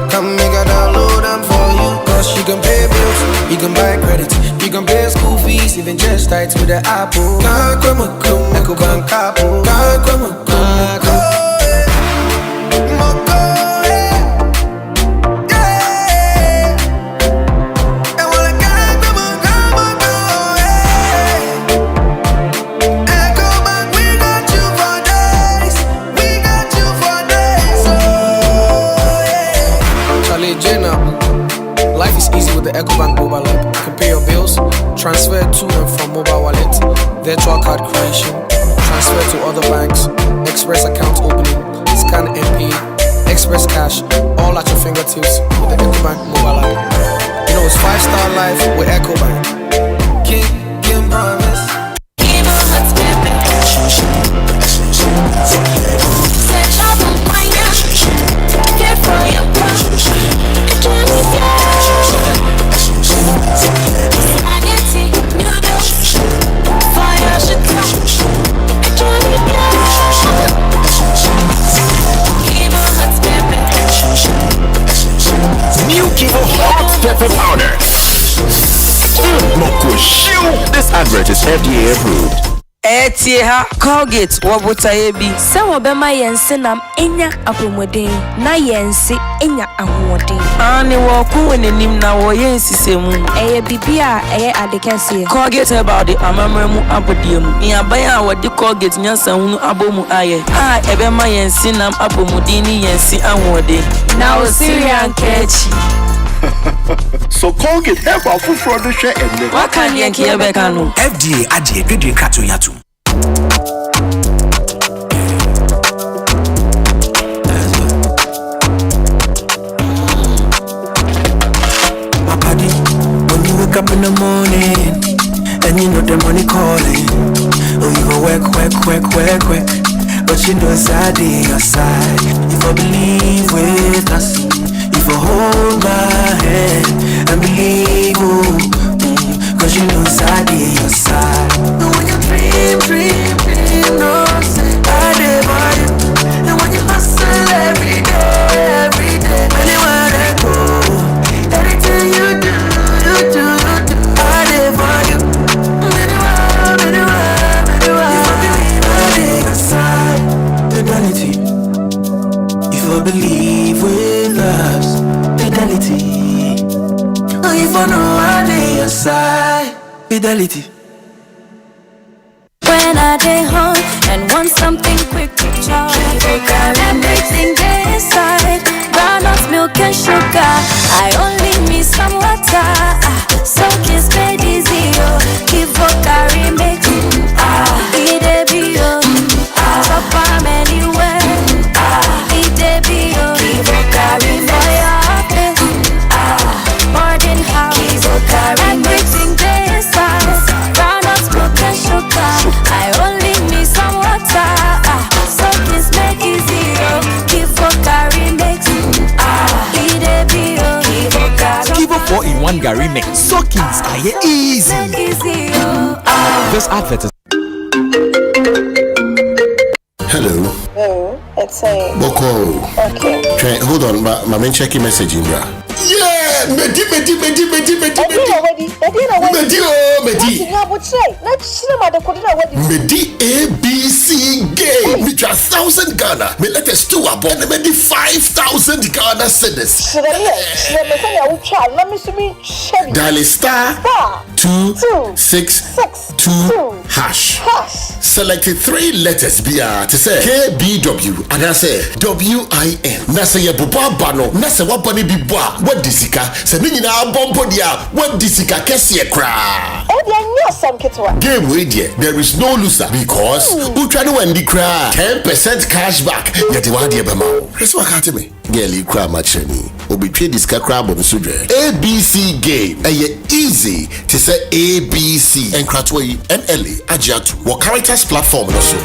Come make a download them for you. Cause you can pay bills, you can buy credit, you can pay school fees, even just tight with the Apple. Ecobank Apple. Life is easy with the Ecobank mobile app. You can pay your bills, transfer to and from mobile wallet, virtual card creation, transfer to other banks, express account opening, scan and pay, express cash, all at your fingertips with the Ecobank mobile app. You know it's 5-star life with Ecobank. Kim promise. Fire, advert is FDA approved. Etieha Colgate wabuta ebi se wobema yense nam enya apomodin na yense enya ahoden ani wo ku wenenim na wo yensisemu eye bibia eye adekese Colgate about the amamremu abodiemu iabaya wodi Colgate nyansa hunu abomu aye ebema yense nam apomodin yense ahoden na o Syrian kechi So Colgate help our food production and what can you hear bekano FDA adie dwedwe krato yato My body, when you wake up in the morning and you know the money calling, oh you go work, but you know it's out your side. If I believe with us, if I hold my hand and believe, cause you know it's out your side. And when you dream, no say I never you. And when you hustle every day, anywhere I go, anything you do, I never you. Fidelity. If I believe with us, fidelity. Oh, if I know I lay aside, fidelity. When I day home and want something quick to chop, everything day inside, groundnut milk and sugar. I only need some water, so kiss me easy, keep carry me, eat a bio, chop am anywhere, eat a bio, keep carry for your face, boarding house, everything day inside, groundnut milk and sugar. I only need some water, so kiss me easy, keep carry mix, eat a bio, Give a 4-in-1 Gary mix. Sockings are easy. This advert is. Hello. Oh, it's a Boko. okay. Try, hold on, my main checking message in there. Yeah, Medi. Medi ABC game. Me just 1,000 Ghana. Me let us 2 above. And Medi 5,000 Ghana cedis. Dial star 262 hash. Select 3 letters BR to say KBW and I say WIN. Na say buba bano. Na say wapani bibwa. What disika? Say ni na bombo dia. What disika kesi ekra. Game way there. There is no loser because who try to win the cry 10% cash back. Yet you the bema. That's what can't me. Girl, cry machine. Obi trade this crab on sudre. ABC game. Easy to say ABC and Kratway and Ellie Ajatu. What characters platform also.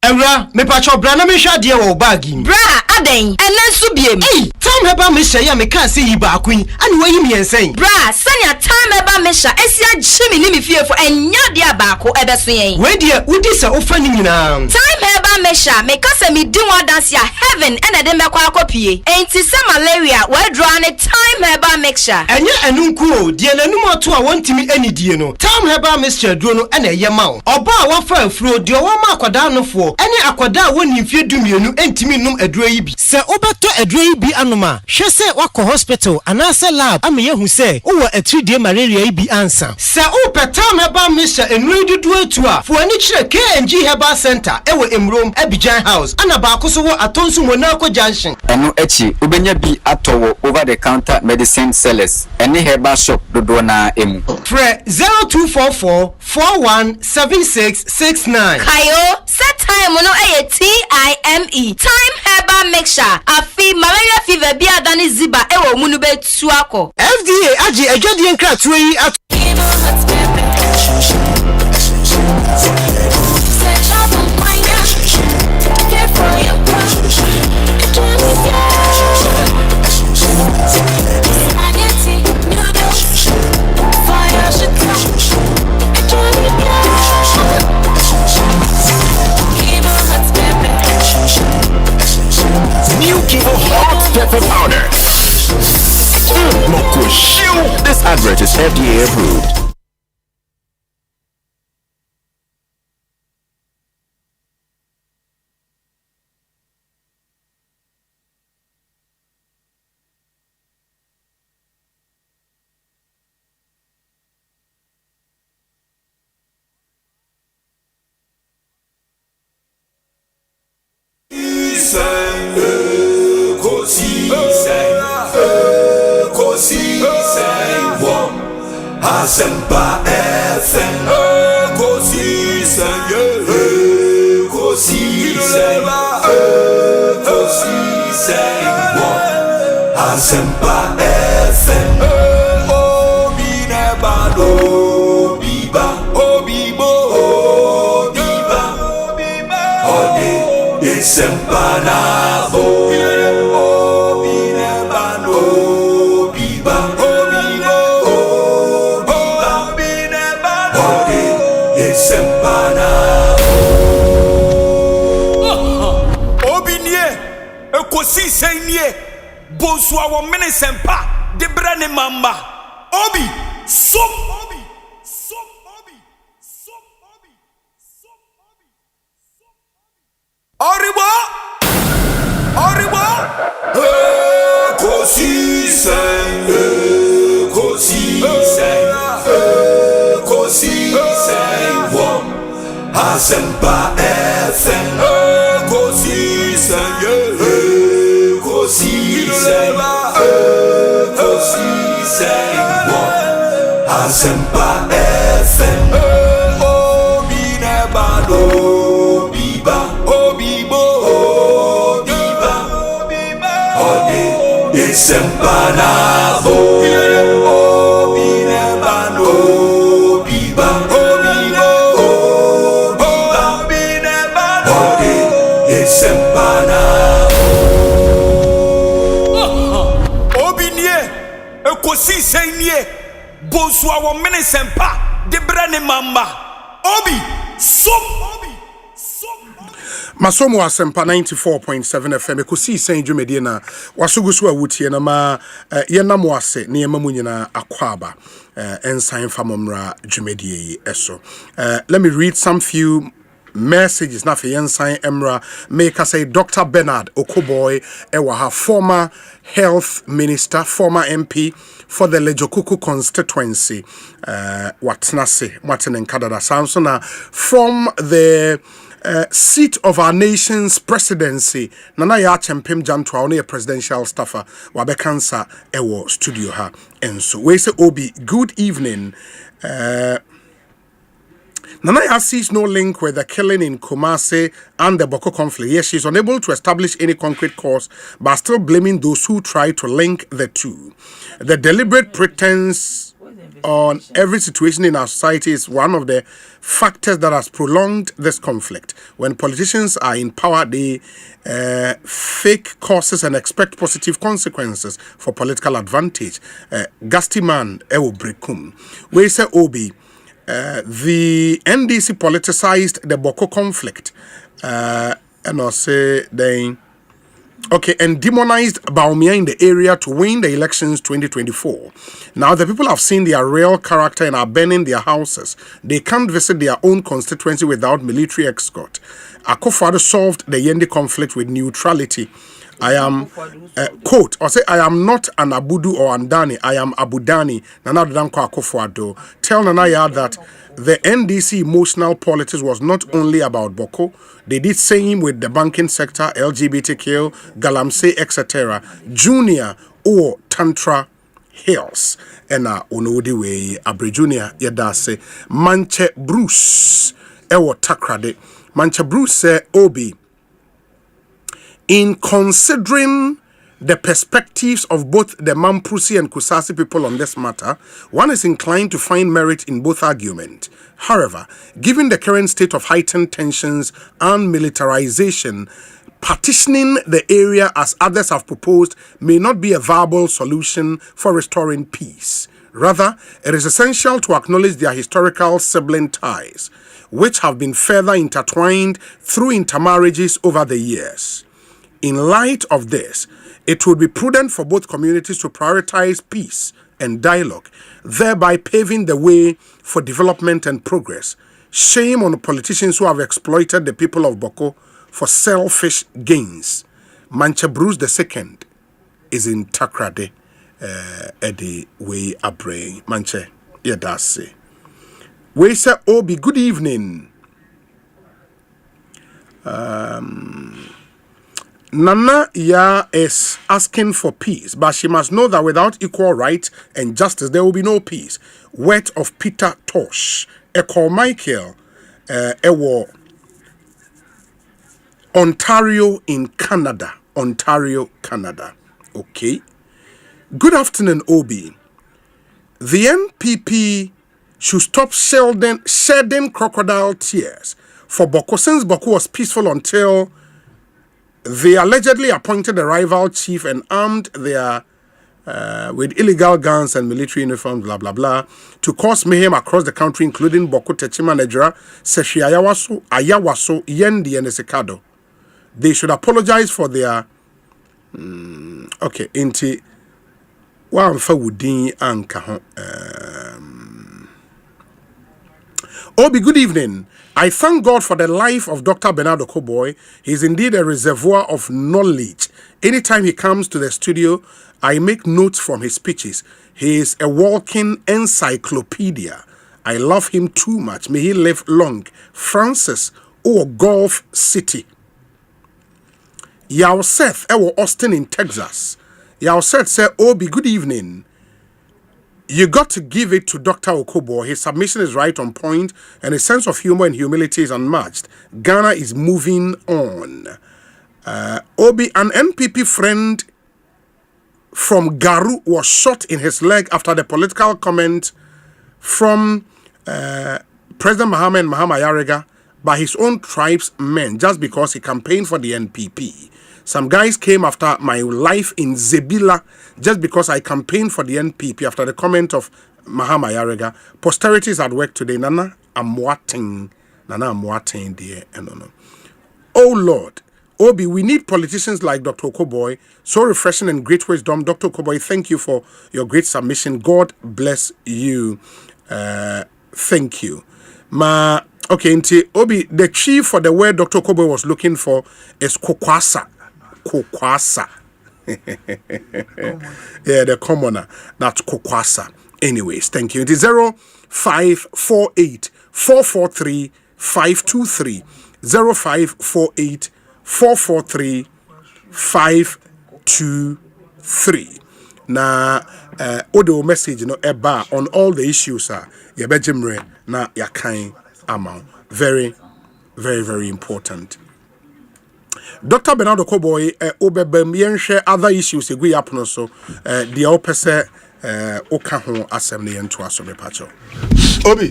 Emra, me pacho bra na me hwa de wo bagi. Bra, aden, enen so biem. Hey, time heba me hwa ya me kan se yi ba akun. Ani wayi me ensen. Bra, sanya time heba me hwa esia gyimi ni me fiefo enya de abako ebeso yen. We de udi se ofa ni nyina. Time heba me hwa me kasa me di one dance ya heaven ena de me kwa akopie. Enti se malaria we draw ne time heba me hwa. Enye enunku o, de nanum oto a wontimi anidie no. Time heba me hwa duro no ena ye ma wo. Oba a wafa afuro de wo ma akwada nofo. Ene akwada woni mfie dumienu entimi num aduro yi bi. Se obeto aduro yi bi anoma, hwe se wakọ hospital anase lab ameye hu se wo atridie malaria yi bi ansa. Se o petam heba misha enuri dudu etu a, fo ani kire KNG Herbal Center ewo Emrom Abidjan House. Ana ba akoso wo atonsu Monaco Junction. Eno echi ubenya bi atowo over the counter medicine sellers. Ene herbal shop dodo na emu. Fre 0244 417669. Kayo set time no TIME time herbal mixture afi malaria fever bi adani ziba ewo munu betu akọ. FDA aji ejodi nkratu yi at New Kivo Hot Pepper Powder. This advert is FDA approved. Asempa FM. Ekosiisen, Ekosiisen, Ekosiisen. Asempa FM. Obi nebado, Obiba, Obibo, Obiba, Ode Asempa nabo. Obi nebado, Obiba, Obibo, Obiba, Ode Asempa nabo. Obi nie, Ekosiisen nie. Bonsu awo mene sempa de brane mamba obi som obi som obi som obi som obi oribo oribo Ekosiisen Ekosiisen Ekosiisen wo Asempa FM Ekosiisen Ekosiisen Ekosiisen Asempa FM. Obi nebado, Obiba, Obibo, Obiba, Ode Asempa nabo. Obi nebado, Obiba, Obibo, Obiba, Ode Asempa nabo. Ekosiisen nie Bonsu awo mene sempa de brane mamba obi som obi Masomo Asempa 94.7 FM Ekosiisen dwumedie na wasoguso awutie na ma yenam ase ne yemamu nyina akwaba ensan famomra dwumedie yi eso. Let me read some few messages na for yensan emra make us say Dr. Bernard Okoboy ewa former health minister, former MP for the Lejokuku constituency, Watnase, Martin and Kadada Samsona, from the seat of our nation's presidency. Nana ya chempem jantwa one presidential staffer wabekansa ewo studio ha. And so we say Obi, good evening. Nanaya sees no link with the killing in Kumasi and the Boko conflict. Yes, she's unable to establish any concrete cause, but still blaming those who try to link the two. The deliberate pretense on every situation in our society is one of the factors that has prolonged this conflict. When politicians are in power, they fake causes and expect positive consequences for political advantage. Gastiman Ewo Brekum. We say Obi. The NDC politicized the Boko conflict, and also and demonized Baumia in the area to win the elections 2024. Now the people have seen their real character and are burning their houses. They can't visit their own constituency without military escort. Akufo-Addo solved the Yendi conflict with neutrality. I am, quote, or say, I am not an Abudu or Andani, I am Abudani. Nana Danko Akufo-Addo. Tell Nanaya that the NDC emotional politics was not only about Boko. They did same with the banking sector, LGBTQ, Galamsey, etc. Junior or Tantra Hills. And Onodi way, Abre Junior, Yadase, Manche Bruce, Ewo Takrade. Manche Bruce, Obi. In considering the perspectives of both the Mamprusi and Kusasi people on this matter, one is inclined to find merit in both arguments. However, given the current state of heightened tensions and militarization, partitioning the area as others have proposed may not be a viable solution for restoring peace. Rather, it is essential to acknowledge their historical sibling ties, which have been further intertwined through intermarriages over the years. In light of this, it would be prudent for both communities to prioritize peace and dialogue, thereby paving the way for development and progress. Shame on the politicians who have exploited the people of Boko for selfish gains. Manche Bruce II is in Takrade, Eddie Way Abre. Manche, Yadase. We say, Obi, good evening. Nana Ya is asking for peace, but she must know that without equal right and justice, there will be no peace. Word of Peter Tosh. Echo Michael. Ewo. Ontario in Canada. Ontario, Canada. Okay. Good afternoon, Obi. The NPP should stop shedding crocodile tears for Boko, since Boko was peaceful until they allegedly appointed a rival chief and armed their with illegal guns and military uniforms, blah, blah, blah, to cause mayhem across the country, including Boko, Techima, Nejra, Seshi Ayawaso, Yendi, and Esekado. They should apologize for their... okay, inti... Obi, good evening. I thank God for the life of Dr. Bernard Okoboy. He is indeed a reservoir of knowledge. Anytime he comes to the studio, I make notes from his speeches. He is a walking encyclopedia. I love him too much. May he live long. Francis, Gulf City. Yao Seth, Austin in Texas. Yao Seth said, Obi, good evening. You got to give it to Dr. Okoboy. His submission is right on point, and his sense of humor and humility is unmatched. Ghana is moving on. Obi, an NPP friend from Garu was shot in his leg after the political comment from President Mahama Yarega by his own tribesmen just because he campaigned for the NPP. Some guys came after my life in Zebila just because I campaigned for the NPP after the comment of Mahama Yarega. Posterity is at work today. Nana Amwating dear. No. Oh Lord, Obi, we need politicians like Dr. Okoboy. So refreshing and great wisdom. Dr. Okoboy, thank you for your great submission. God bless you. Thank you. Okay, Obi, the chief for the word Dr. Okoboy was looking for is Kokwasa. Yeah, the commoner. That's Kokwasa. Anyways, thank you. It is 0548 443 523. 0548 443 523. Na audio message eba on all the issues ya bejimre na ya kind amount. Very, very, very important. Dr. Bernard Okoboy obebem yenhwe other issues egu yapno so the opese oka ho asem ne yento aso me pacho. Obi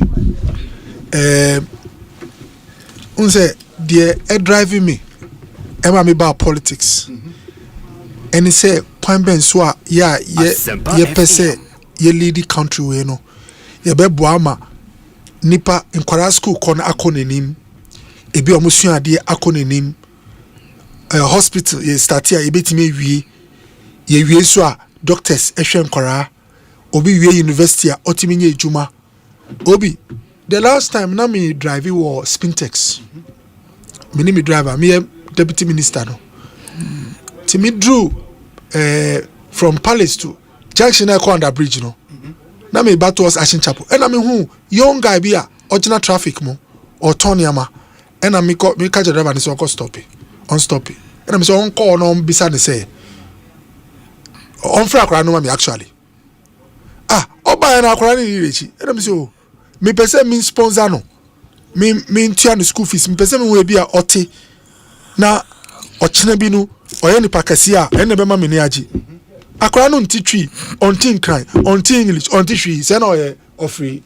unse the driving me ema me ba politics. And he say kwan ben so a ye pese ye lead the country we no ye be boama nipa nkwara school kon akonenim ebi omusua ade akonenim hospital ye start here ebetime wie so a doctors ehwe nkwara obi wie university a otimi nya ejuma. Obi, the last time na me drive was Spintex. Me name driver, me deputy minister no. Timi drew from Palace to Junction I under bridge no. Na me back towards Ashin Chapel. And I mean who young guy be a original traffic mo or Tonyama. And I me catch a driver and so stop it. On stop it. And I'm so on call no beside the say. On fracra no me actually. Oba na akwara ni rechi. And I'm so me pese me sponsor no. Me ntia no school fees. Me pese me we bi a ote na ochine bi no oye ni pakasi a ene be ma me ni agi. Akwara no ntitwi, onti nkran, onti English, onti hwi. Say na oye offering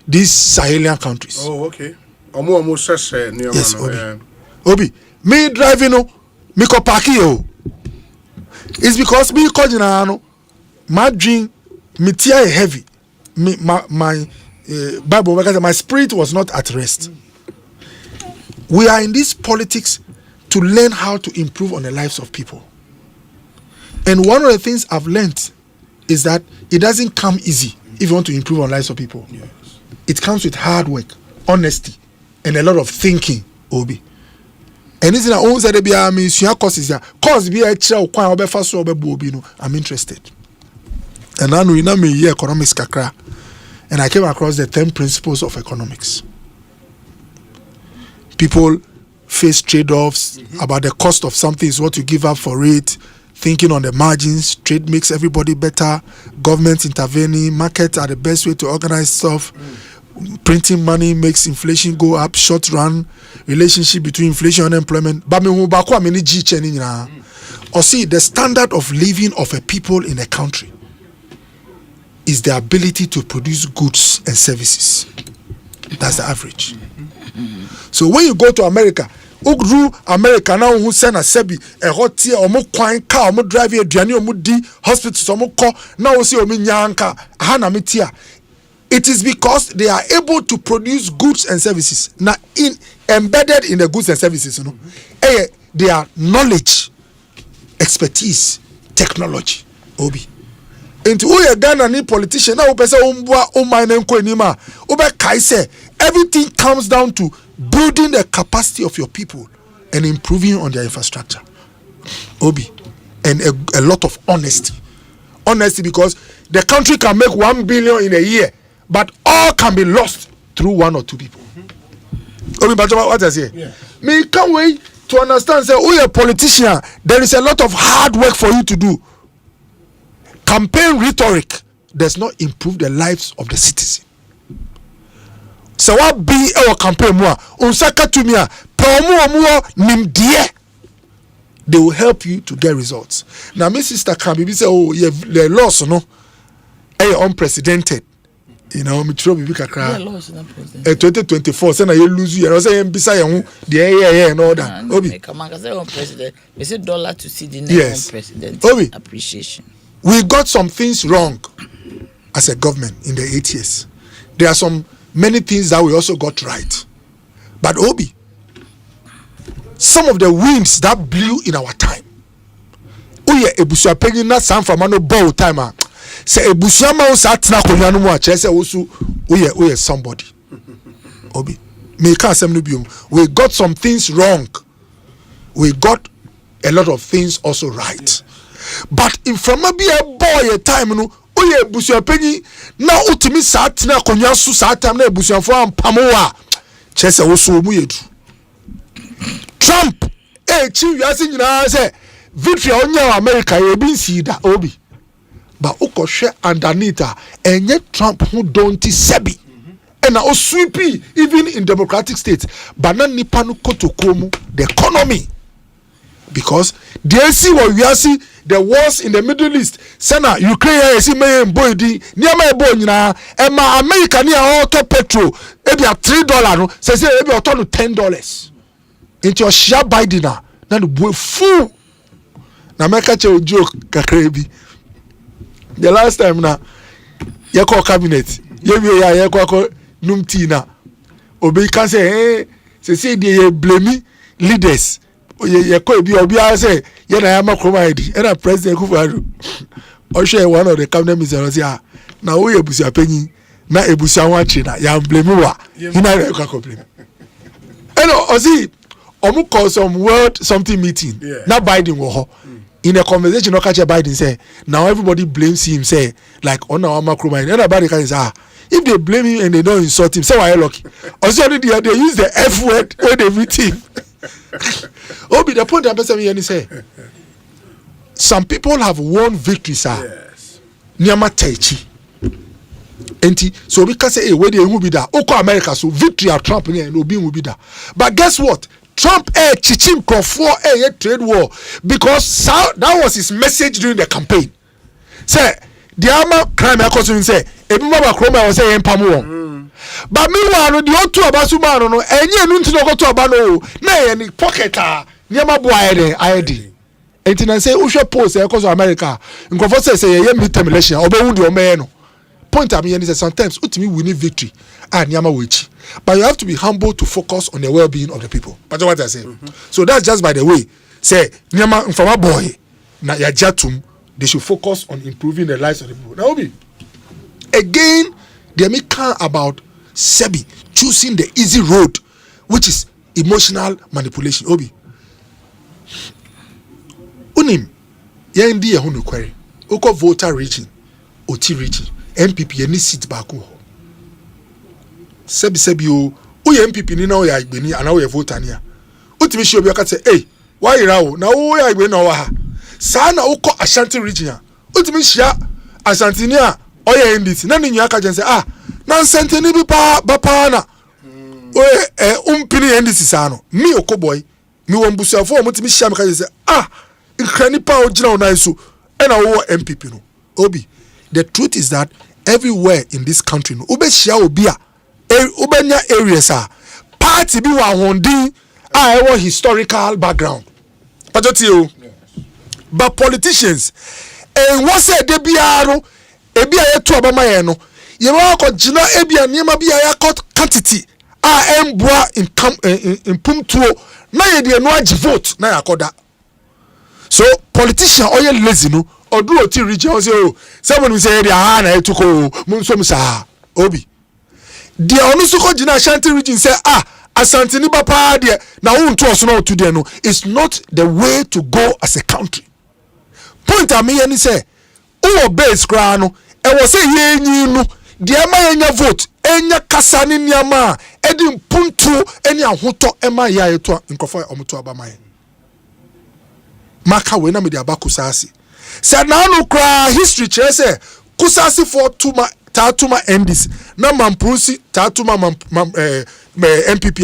these Sahelian countries. Oh, okay. Omo sese ni yes, Obi, me driving no, me ko parki yo. It's because me ko jina no, my dream me tear heavy. Me my Bible because my spirit was not at rest. We are in this politics to learn how to improve on the lives of people. And one of the things I've learned is that it doesn't come easy if you want to improve on lives of people. Yes. It comes with hard work, honesty, and a lot of thinking, Obi. And this is our own side be courses here. Course be a child kwa obe faso obe Obi no. I'm interested. And now we know me economics kakra. And I came across the 10 principles of economics. People face trade-offs, about the cost of something is what you give up for it, thinking on the margins, trade makes everybody better, government intervening, markets are the best way to organize stuff, printing money makes inflation go up, short run, relationship between inflation and unemployment. But or see, the standard of living of a people in a country is the ability to produce goods and services. That's the average. So when you go to America, America now who send a sebi a hot tea or more quine car, more drive a journey or di hospitals or more call now see ominyanka hana mitia. It is because they are able to produce goods and services. Now embedded in the goods and services, you know, they are knowledge, expertise, technology. Obi. Into uye Ghana ni politician na upese umbwa umaine nkwe nima ube kaise. Everything comes down to building the capacity of your people and improving on their infrastructure. Obi. And a lot of honesty. Honesty, because the country can make 1 billion in a year, but all can be lost through 1 or 2 people. Obi, but what I say? Yeah. Me can't wait to understand, say, oh, you're a politician, there is a lot of hard work for you to do. Campaign rhetoric does not improve the lives of the citizen. So what be our campaign more? Unsaka to me, they will help you to get results. Now, my sister can be say, oh, you have the loss, no, unprecedented. You know, me trouble be kakra. 2024, say na you lose you. I say mbisa ya the and all that. Obi, come on, say president. We say dollar to see the yes. President. Obi, appreciation. We got some things wrong as a government in the 8 years. There are some many things that we also got right. But Obi, some of the winds that blew in our time. Oye ebusu apeni na San Famano bow time. Say ebusu ma o satina konwa no mu a chese wosu oye somebody. Obi, me ka asem no biom. We got some things wrong. We got a lot of things also right. But in from be a boy a time no oye ebusu apeni na utimi satina konwa su satam na ebusu afo ampamo a chese wosu mu yedu. Trump chi wiase nyina say victory onya America e bin see da Obi. But ukoshe underneath enye Trump who don't sebi. And now sweepy even in democratic states. But na nipa no kotokomu the economy. Because they see what we are see the wars in the Middle East. Sena Ukraine see me boy di niama ebo nyina e ma America ni a auto petrol e be $3 no say e be auto no $10. Into your share Biden na the boy full. Na America che joke kakra bi. The last time na ye call cabinet ye call num tea na obi can say say dey blame leaders ye call bi obi say ye na yama kroma edi na president Kufuor o share one of the cabinet ministers say na wo ye busia panyin na ebusia wan chi na ya blame wa hina re ka complain o see omu call some world something meeting na Biden wo ho. In a conversation, no catch Biden say now everybody blames him. Say like on our macro mind. Everybody can say if they blame him and they don't insult him, say why lucky? Also they use the F word when they meet him. Obi, the point I'm saying say some people have won victory, sir. Yes. Nyama taichi. Enti so we can say hey where they will be that. Oko America so victory at Trump and Obi will be that. But guess what? Trump chichin for a trade war because that was his message during the campaign. Say the armor crime I say everybody chroma was saying pamu. But meanwhile the other two abasuma no enye nu ntino go to abano na any pocket nyama boy there ID. Enti say ushe post e cause America nkofo say ye midterm election obewu de o no. Point I'm here is sometimes ultimately winning victory and nyama wechi. But you have to be humble to focus on the well-being of the people. That's what I say. So that's just by the way. Say nyama from a boy na ya jatum they should focus on improving the lives of the people. Now Obi, again they make care about Sebi choosing the easy road, which is emotional manipulation. Obi, unim yendi ehunu kwere. Oko voter reaching, oti reaching. MPP any seat back home. Sebi o uye MPP ni na o ya igbeni ana o ye vote ania. ultimate show be say hey why rawo na wo ya igbe na wa ha sa na wo ko Ashanti region ultimate share Ashanti ni a oya NDC na ni nyu aka je say na nsenteni bi pa na umpini NDC sa no me okoboy me won busuafo o mutimi share me ka je say nkrani pa o gina na so e na wo MPP no obi the truth is that everywhere in this country no ube share obi a ubenya areas party bi wa hondin a historical background patoti o but politicians what say de biaro ebi a yetu abama ye no ye wa ko gina ebi a niema bi a yakot quantity embua in pumtuo na ye de no agi vote na yakoda so politician oye lazy no odu oti region say someone will say na etuko munsom sa obi the onusuko gina Ashanti region say Asante ni papa de na wonto oso na otu de no is not the way to go as a country. Point am here ni say who base kra no e wo say yenyi no de ma yenya vote enya kasa ni niama e di mpuntu eni ahoto e ma ya eto nkofo omoto abamaye maka we na me de abakusasi say na no kra history chere say kusasi for tatuma endis na mamprusi tatuma MPP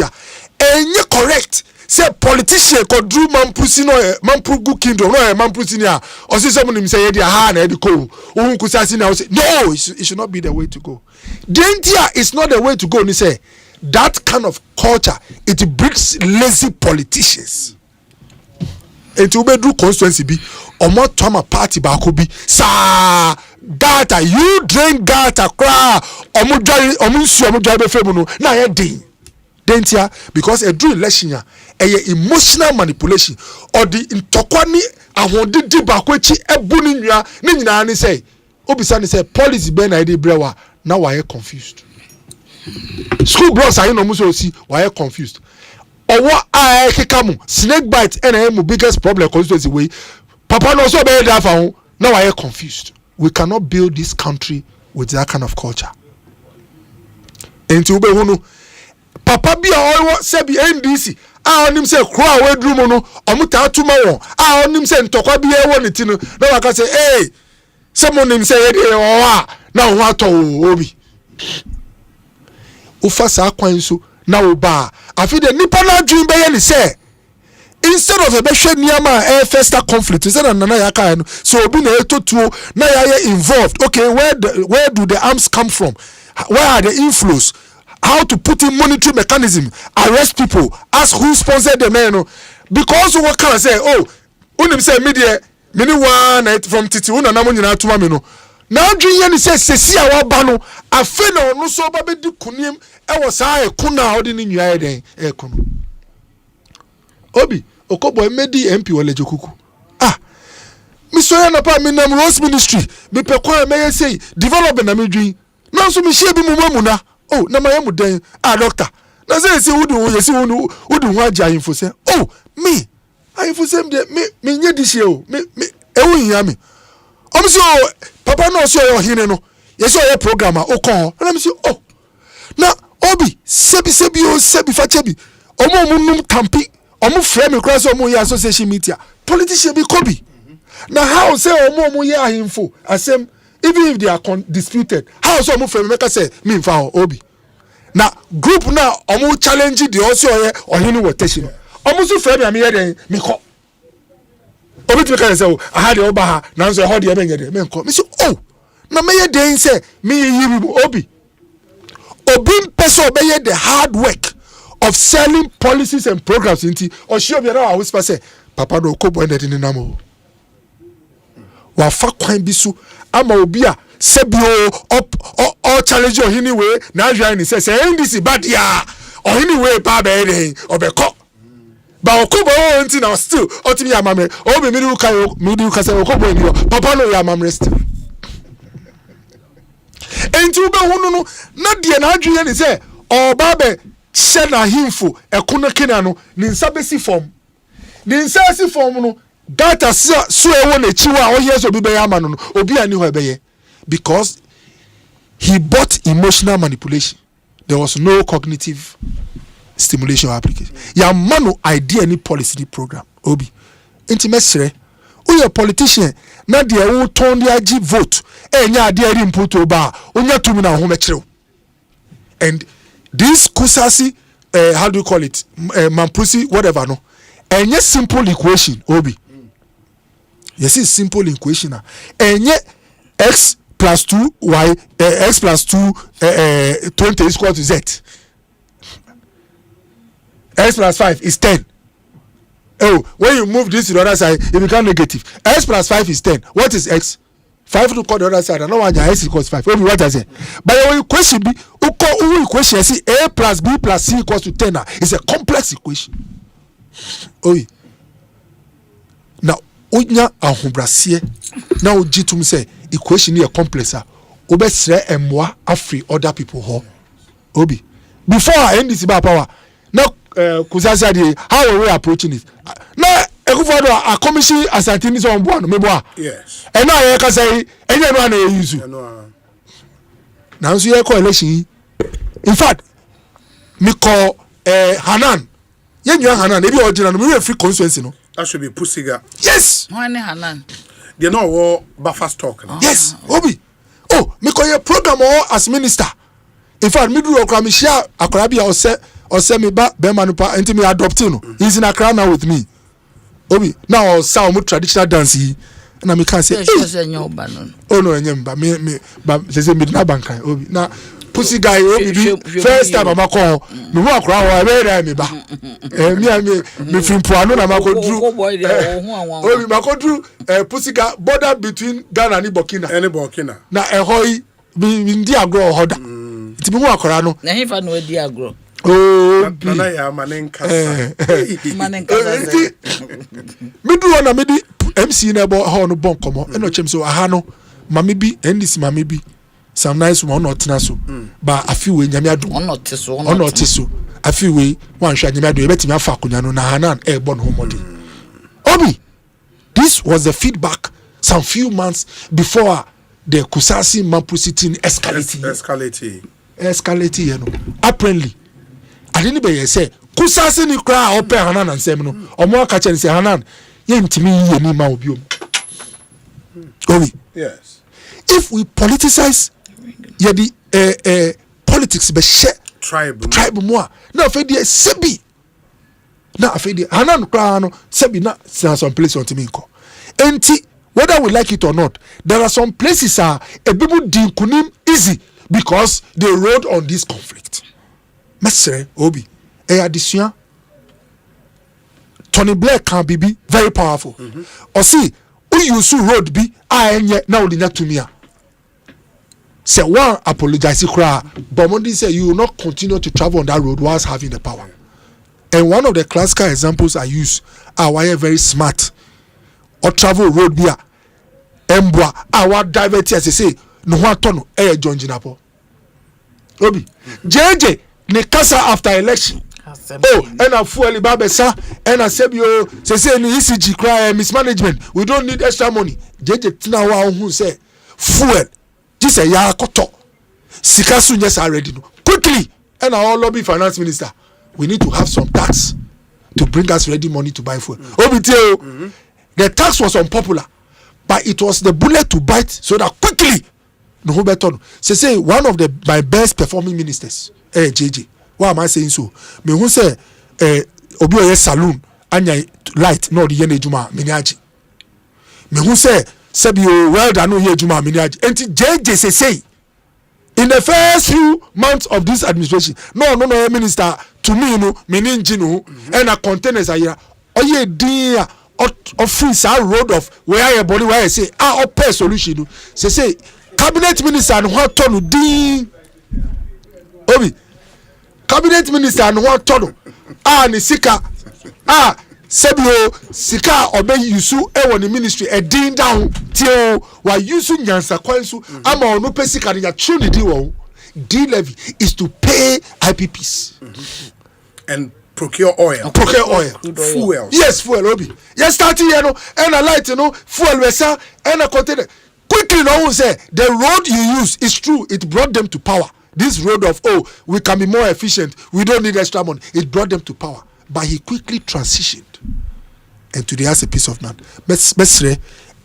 enye correct say politician ko drew mamprusi no mamprugu kingdom no mamprusi ni a o say someone him say ye dia na e ko ohun kusasi na o say no it should not be the way to go. Danger is not the way to go ni say that kind of culture it breeds lazy politicians. Enti ubedru constituency bi omo toma party ba ko bi sa data you drink data cry omo dware be femu no na ye din dentia because a drew election ya emotional manipulation or the intokwani ahondidi ba ko echi ebu ni nua ni nyina ni say obisa ni say policy be na dey brewa na why confused school bros ayi no mu so si why confused owo kekamu snake bite and biggest problem constituency way papa no so be there for now I am confused. We cannot build this country with that kind of culture. Enti ube hunu papa bi a se bi NDC onim se kro we drum no omuta atuma won onim se ntokwa bi e won ti no na waka say eh someone nim say e dey na ho ato obi ufa sa kwan so na oba afi de nipa na dwun be ye ni say instead of a beshe niama festa conflict instead of nana yaka no so obi na etotuo na ya involved okay where do the arms come from, where are the inflows, how to put in monetary mechanism, arrest people, ask who sponsored them no because what can I say unim say media mini one from titi una na mo nyina atuma me no na adwin ni say sesi a wa ba no afi na ono so ba be di kunim e wo saa e kuna odi ni nwua e den e kuno obi okobo emedi MP wole jokuku mi soya na pa mi nam Rose Ministry mi pe kwa me say development na mi dwin na so mi hie bi mu na na ma yemu den doctor na say wudu yesi wudu ho agya info say me info say me nye di hie me ewu hia me so papa no so yo hine no yesi o programmer o kon na mi say na obi sebi fachebi omo num tampi omo frame me cross omo ye association meeting politician be kobi na how say omo ye ahimfo asem even if they are disputed how so omo frame make say me mfa obi na group na omo challenge the also ye ohini wotation omo so frame me ye den me ko obi to make say aha de oba ha na so ho de me nye de me ko me say na me ye den say me yi obi person obey the hard work of selling policies and programs into or she obi na whisper say papa do ko boy na din na mo wa fa kwan bi so ama obi a sebio or challenge or anyway na adwa ni say NDC bad ya or anyway pa be dey obeko ba okobo until now still otimi amamre obi midu ka say okobo ni papa no ya amamre still enti ube hunu no na de na adwe ni say oba be she na himfo ekono kena no ni nsa besi form no data so ewo na chiwa o here so bi be ama no obi ani ho ebeye because he bought emotional manipulation. There was no cognitive stimulation application. Ya mano idea ni policy ni program. Obi. Inti mesre. Uye politician na de wo ton de agi vote. Enya ade ri mputo ba. Onya tumi na ho mekere. And this kusasi how do you call it? Mampusi whatever no. Enye simple equation Obi. Yes, it's simple equation. Enye x plus 2 y x plus 2 20 is equal to z. X plus 5 is 10. Oh, when you move this to the other side, it becomes negative. X plus 5 is 10. What is x? 5 to call the other side. And no one x equals 5. What I say? But when you question b, equation see a plus b plus c equals to 10. It's a complex equation. Oh, now onya ahobrasie na ogitum say equation is complex. Obesre emwa afri other people ho. Obi. Before I end this about power. Now kusasa dey how are we approaching it? Na ekufado a commission asantini so onbo no mebo a. Yes. E na ye ka say enye no na use. Now so ye coalition. In fact, me call Hanan. Ye nwa Hanan e bi original no me free constituency no. That should be Pusiga. Yes. Why Hanan? They know what buffer stock. Yes. Obi. Oh, me call your program or as minister. In fact, me do okra share akra bia ose me ba be manupa enti me adopt no. He's in Accra now with me. Obi. Now sound traditional dance yi. Na me can say oh no enyemba me ba say me na bankai Obi. Na pussy guy Obi first time am call me who akra wa be me ba. Me from Puano na makodru. Obi makodru pussy guy border between Ghana and Burkina. Na ehoi bi ndi agro hoda. Ti bi who akra no. Na him fa no di agro. Oh, nana ya manenkasa. Me do na me di MC na bo ho no bon komo. E no chem so aha no mame bi ndisi mame bi some nice one not na so. Ba afi we nyame adu. On not so. Afi we wan hwa nyame adu e betimi afa akonya no na hanan e bon ho modi. Obi, this was the feedback some few months before the Kusasi Mampusitin escalating you know. Apparently I didn't be say Kusasi ni kra open Hanan and Sem no omo aka che say Hanan ye ntimi ye ni ma obi Obi. Yes. If we politicize ye the politics be share tribe mo na fe die sebi na fe die Hanan kra no sebi na some place on timi nko enti whether we like it or not there are some places a people din kunim easy because they rode on this conflict. Mesre Obi addition Tony Blair can be very powerful. Or see who use road be enye na odinya tumia. Say one apologize cry but Mondi say you will not continue to travel on that road whilst having the power. And one of the classical examples I use are why very smart or travel road be embwa our divert as say no one turn John Jinapo. Obi JJ ne kasa after election. Oh, and a fuel babesa and a sebio say ni ECG cry mismanagement. We don't need extra money. JJ tina wa who say fuel. This say ya koto. Sikasu nyes already no. Quickly and our lobby finance minister. We need to have some tax to bring us ready money to buy fuel. Obi tell the tax was unpopular, but it was the bullet to bite so that quickly no better. Say one of my best performing ministers, JJ. Why am I saying so? Me who say obi oye saloon anya light no the yene juma miniaji. Me who say sebi well done no ye juma miniaji. Enti JJ say in the first few months of this administration, no minister to me no meninji no and a containers are here. Oye dear of free road of where your body where I say pay solution. Say cabinet minister and what ton din Obi cabinet minister and what ton ni sika sebio sika obe yusu e the ministry e din down till wa yusu nyansa kwansu ama onu pe sika ya true di wo D levy is to pay IPPs and procure oil. Fuel. Yes, fuel Obi. Yes, starting here no and a light fuel and a container. Quickly now say the road you use is true, it brought them to power. this road of, oh, we can be more efficient, we don't need extra money. It brought them to power. But he quickly transitioned. And today has a piece of land.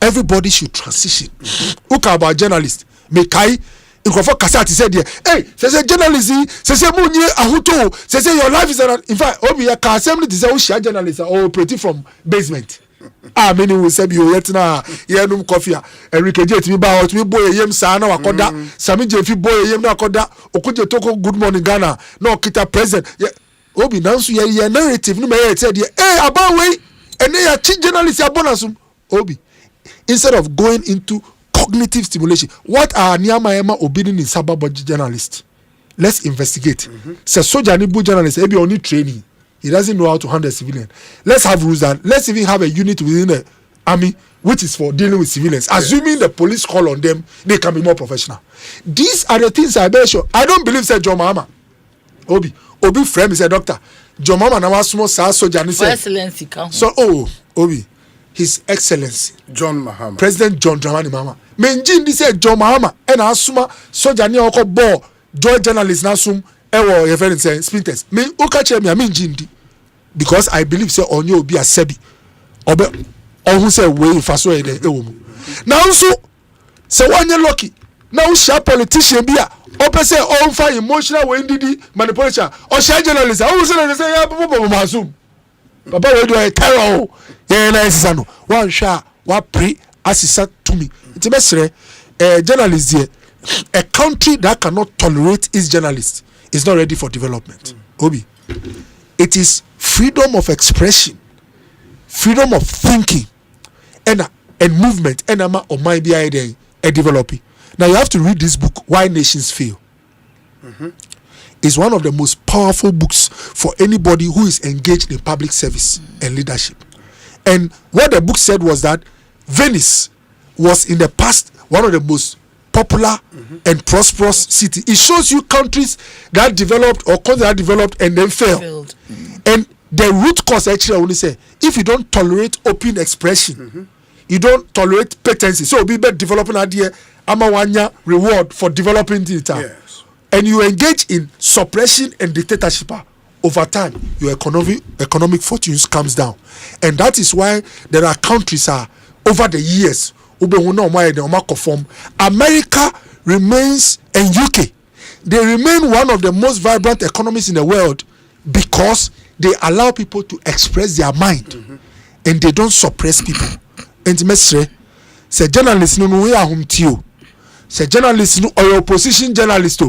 Everybody should transition. Look about journalists. Mekai, Nkofo Kasati said, hey, say journalists, say Munye Ahuto, say your life is in fact, Obi ya ka assembly to say share journalists or operating from basement. Many will say you yet na yenum coffee. Enrique J to me ba to me boy yem sa na wakoda. Sami Jefi boy yem na wakoda. Okuje toko good morning Ghana. No kita present. Obi nansu ye narrative no me said hey about way and they are chief journalists ya bonusum. Obi instead of going into cognitive stimulation, what are Niama obedient in Sababa journalists? Let's investigate. Say soldier ni bu journalist maybe only training. He doesn't know how to handle a civilian. Let's have rules and let's even have a unit within the army which is for dealing with civilians. Assuming the police call on them, they can be more professional. These are the things I bet you. I don't believe said John Mahama. Obi friend is a doctor. John Mahama na was small soldier ni say. Excellency count. So Obi, His Excellency John Mahama. President John Dramani Mahama. Menjin this say John Mahama and asuma soldier ni oko ball joy journalist na sum ewo your friend say splinters. Me okache me menjin because I believe say onye obi asebi. Obe ohun say we faso e de ewo mu. Now so say one lucky. Now share politician be ope say on for emotional way ndidi manipulation. O share journalist. O say ya bobo masum. Papa we do a terror. Yeah, nice no. One shot, one pre assistant to me. It's a journalist here. A country that cannot tolerate its journalists is not ready for development. Obi, it is freedom of expression, freedom of thinking, and movement. And ama or my be a developing. Now you have to read this book, Why Nations Fail. It's one of the most powerful books for anybody who is engaged in public service and leadership. And what the book said was that Venice was in the past one of the most popular and prosperous cities. It shows you countries that developed or countries that developed and then failed. And the root cause actually I want to say, if you don't tolerate open expression, you don't tolerate patency. So be better developing idea, amawanya reward for developing data. And you engage in suppression and dictatorship, over time your economic fortunes comes down. And that is why there are countries over the years America remains, and UK, they remain one of the most vibrant economies in the world because they allow people to express their mind and they don't suppress people. And mestre say journalists no we are home to say journalists no or opposition journalists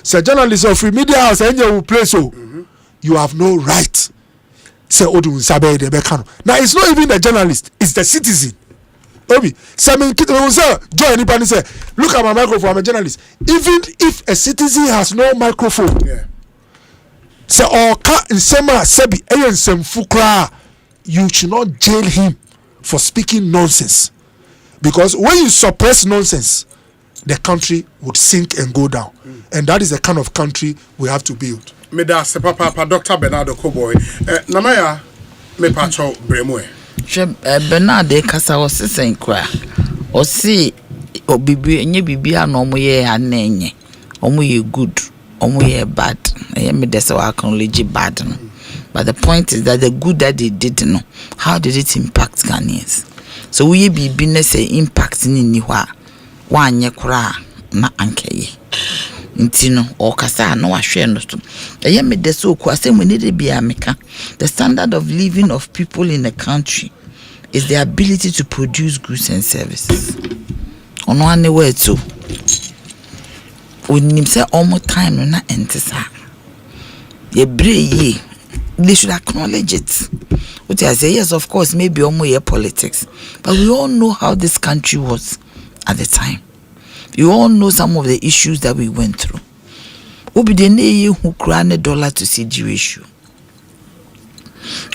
say journalists of free media house and you place you have no right. Say Odun Sabe de Bekano. Now it's not even the journalist, it's the citizen. Obi, Simon join anybody say, look at my microphone, I'm a journalist. Even if a citizen has no microphone, say Oka in Sema Sebi Ayen Semfukra, you should not jail him for speaking nonsense. Because when you suppress nonsense, the country would sink and go down. And that is the kind of country we have to build. Me da se papa Dr. Bernardo Koboy. Namaya me pacho bremwe. Bernardo kasa o sesen kra. O si obibi enye bibia na omo ye anenye. Omo ye good, omo ye bad. Me dey say wa acknowledge bad no. But the point is that the good that they did no, how did it impact Ghanaians? So we bibi ne say impact ni hwa. Wanye kra na ankeye. Ntino or kasa no ahwe no so eye me de so ko asem ni de bia meka. The standard of living of people in the country is the ability to produce goods and services. Ono ane we to onim say almost time no na entesa ye breye, they should acknowledge it. What I say, yes, of course, maybe omo ye politics, but we all know how this country was at the time. You all know some of the issues that we went through. Obi de ne who crane dollar to CG ratio.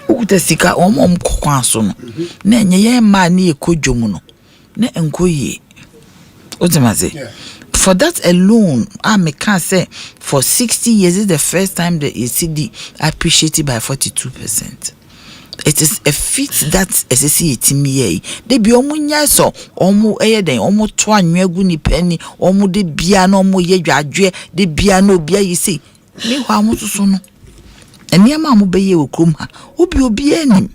Uta sika omom kwakwanso no. Na enye ma na ekojomu no. Na enkoye. Otimaze. For that alone, I can say for 60 years is the first time the ECD appreciated by 42%. It is a feat that SSC TMA. They be omunya so omu den omu to anwegu ni penny omu de bia no omu ye dwadwe de bia no bia yi say me hwa amususu no eniema amu beye wo krom ha obi anim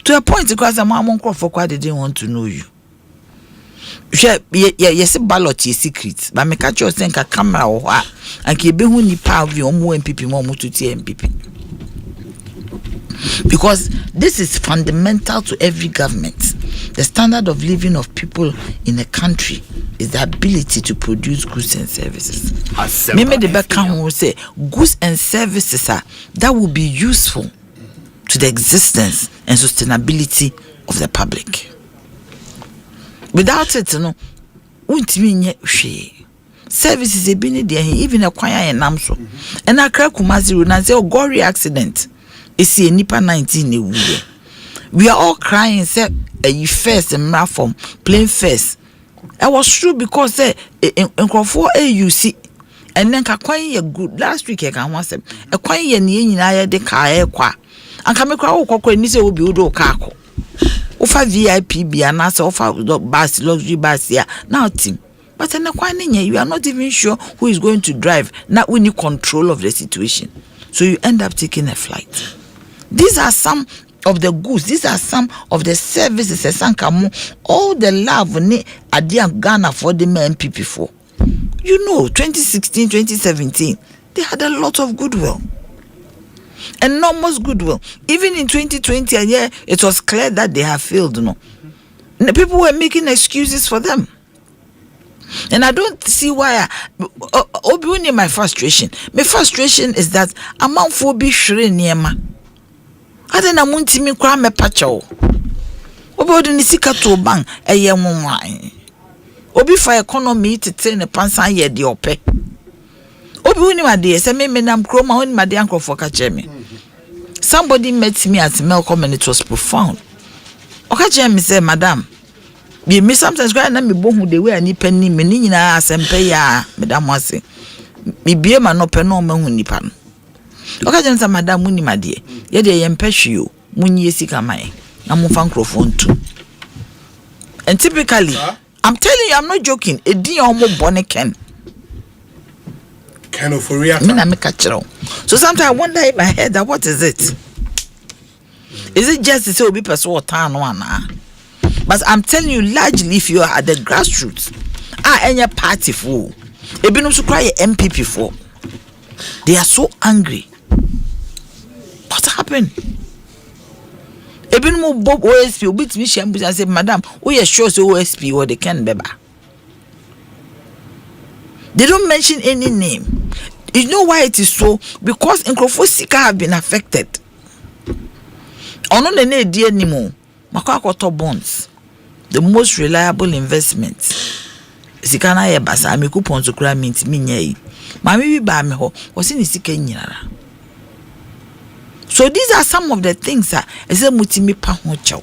to a point because am nkrofo kwa they didn't want to know you. Yes, ballot is secret, but me catch you think a camera or what and keep being ni power of your MPP more to MPP. Because this is fundamental to every government. The standard of living of people in a country is the ability to produce goods and services. Maybe the back will say goods and services that will be useful to the existence and sustainability of the public. Without it, won't mean services a been there, even a choir and namso. And I crack Kumazi and say, oh, gory accident. It's a Nipa 19 a year. We are all crying, say, you first and platform, playing first. I was true because say, in Crawford, you see, and then Kakwai good last week. I can want them a quiet yen de car qua. And come across Nisa will be Udo Kako. Offer VIP be an answer offer bus, luxury bus here. Now, Tim. But in a quiet you are not even sure who is going to drive, not winning control of the situation. So you end up taking a flight. These are some of the goods, these are some of the services, all the love Adia Ghana for the MPP for. You know, 2016, 2017, they had a lot of goodwill. Enormous goodwill. Even in 2020, it was clear that they have failed. No, the people were making excuses for them. And I don't see why. Obi my frustration. My frustration is that amount for be sure niema. I don't know munti mi kwa me pacho. Obi ni sika to bang eye won. Obi for economy to turn the pansan ye di ope. Obi ni ma dey say me nam kroma oni ma dey anko for kache me. Somebody met me at Melcom and it was profound. Okache me say, madam, me sometimes cry na me bohu the way ani penny me ni nyina Asempa ya madam wase. Me bie ma no pe no mahu nipa no. Okache me say, madam muni ma dey. Ye dey yempehwe o. Munyi esika mai. Na mo fa microphone too. And typically, I'm telling you, I'm not joking. E di omo boniken. Kind of for real. So sometimes I wonder in my head that what is it? Is it just to say be person or town one? But I'm telling you, largely if you are at the grassroots, any party for a been also cry MPP for. They are so angry. What happened? A been more Bob OSP beat me and say, madam, we are sure so OSP or they can beba. They don't mention any name. You know why it is so? Because Nkrofosika have been affected. Ono ne die anymore. Makwakoto bonds. The most reliable investment. Sikana ye basa ami coupon to kura mint minyai. Mami bi ba me ho. Wasi ni sika nyinara. So these are some of the things that ese mutimi pa ho chaw.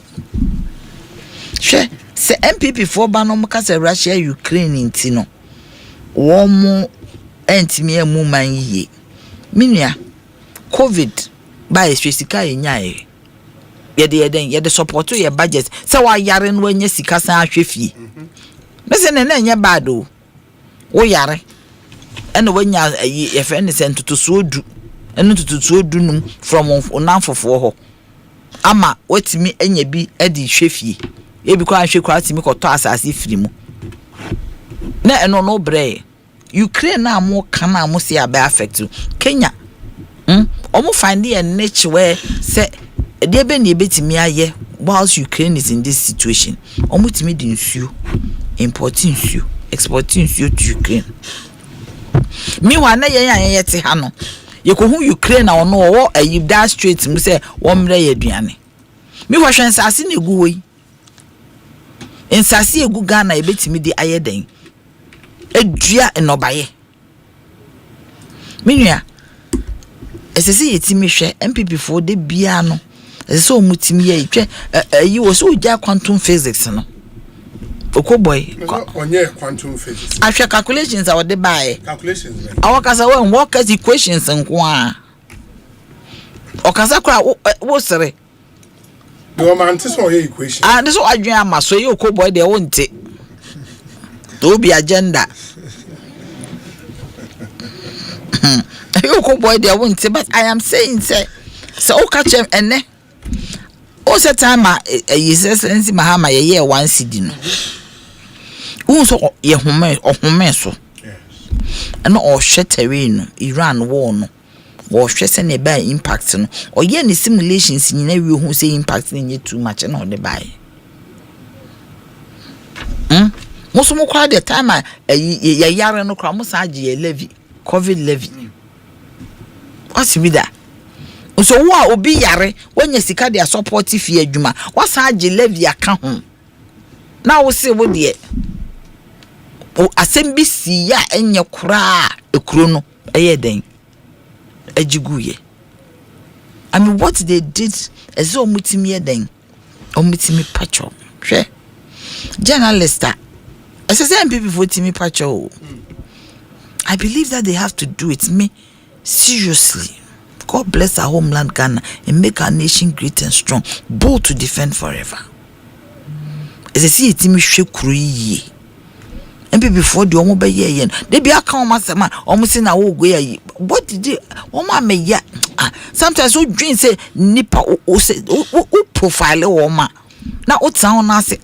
Hwe se MPP for ba no mka se Russia Ukraine intino. Womo entimi emu man yi minua covid ba esika enyae ye de support your budget say wa yare no anya sika san ahwefie mese ne na anya bad o wo yare ena wanya ye friend sent to so du enu to du num from onanfofo ho ama watimi anya bi edi hwefie e bi kwa ahwe kwa timi koto asase firi mu na eno no bre Ukraine na mo kana mo se abe affect Kenya omo find a niche where say dey be na betimi aye whilst Ukraine is in this situation omo timi di nsuo importing nsuo exporting nsuo to Ukraine meanwhile na ye te ha no ye ko hu Ukraine na ono wo that straight mu say wo mre ye aduane me hwa hwen sase na egu woi ensase egu Ghana e betimi di aye den edua enobaye minua esese yetimi hwe MPP for de bia no esese omutimi ye twe yi wo so uja quantum physics no okoboy onye quantum physics ahwe calculations a wode bae calculations awakasa when work as equations nko a okasa kra wo sere The woman this one equation. Ah, this one adwen ama so ye okoboy de won't it. To be agenda. You okoboy de won't it, but I am saying say so catch him ene. O se time you say sense mahama ye 1 cedi no. Who so ye home so. And or shattery no Iran war no. Or stress and a bad impact no. Or ye any simulations in every who say impact in you too much and all the buy. Most of the time a yara no cramosaji levy, COVID levy. What's with that? So what will be yare when you see their supportive fear juma? What's haji levy account? Now we see what dear. O Asembi siya enye kura ekuro no eye den agiguye. I mean what they did is omutimi ye den omutimi pacho hwe journalist say people for timi pacho. I believe that they have to do it me seriously. God bless our homeland Ghana and make our nation great and strong, bold to defend forever. As I see it timi hwe kuro yi. And before the omo be yen they be account master man almost na wo go yi what did you omo me ya sometimes we dream say nipa o say o profile o ma na o tan na say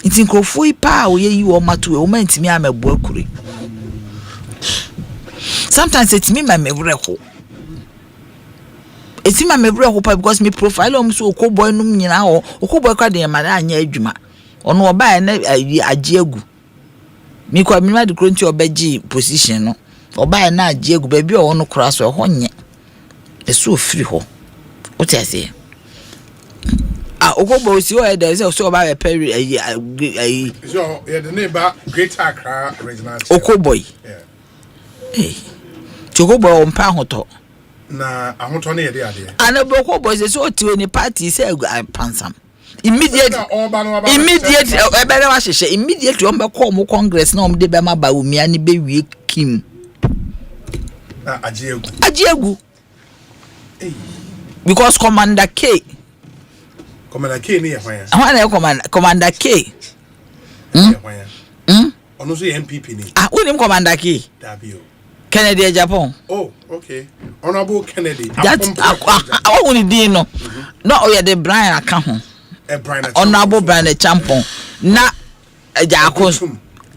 it's nkrofo ipa o ye o ma to o ma ntimi amebo akure sometimes it's me my mebre ho it's me my mebre ho because me profile o so okoboy num nyina ho okoboy kwa de ma na anya adwuma ono oba na agiegu mi kwa mi ma de kronti obaji position no oba na agiegu ba bi o no kura so ho nye eso free ho o ti ase okobo si o e de so oba be peri so yeah the neighbor Greater Accra regional okoboy eh chokobo o mpa hoto na ahoto na ye de ade ana okobo se so ti ni party say pansam immediately ebere wa hyehe immediately on be call mo congress na om de be ma ba umia ni be wie kim na agiegu because Commander K ni ya hwan Commander K ono so MPP ni unim Commander K Dabio Kennedy Japan oh okay honorable Kennedy that who ni din no no o ye de Brian aka ho honorable Brian Champon na Jako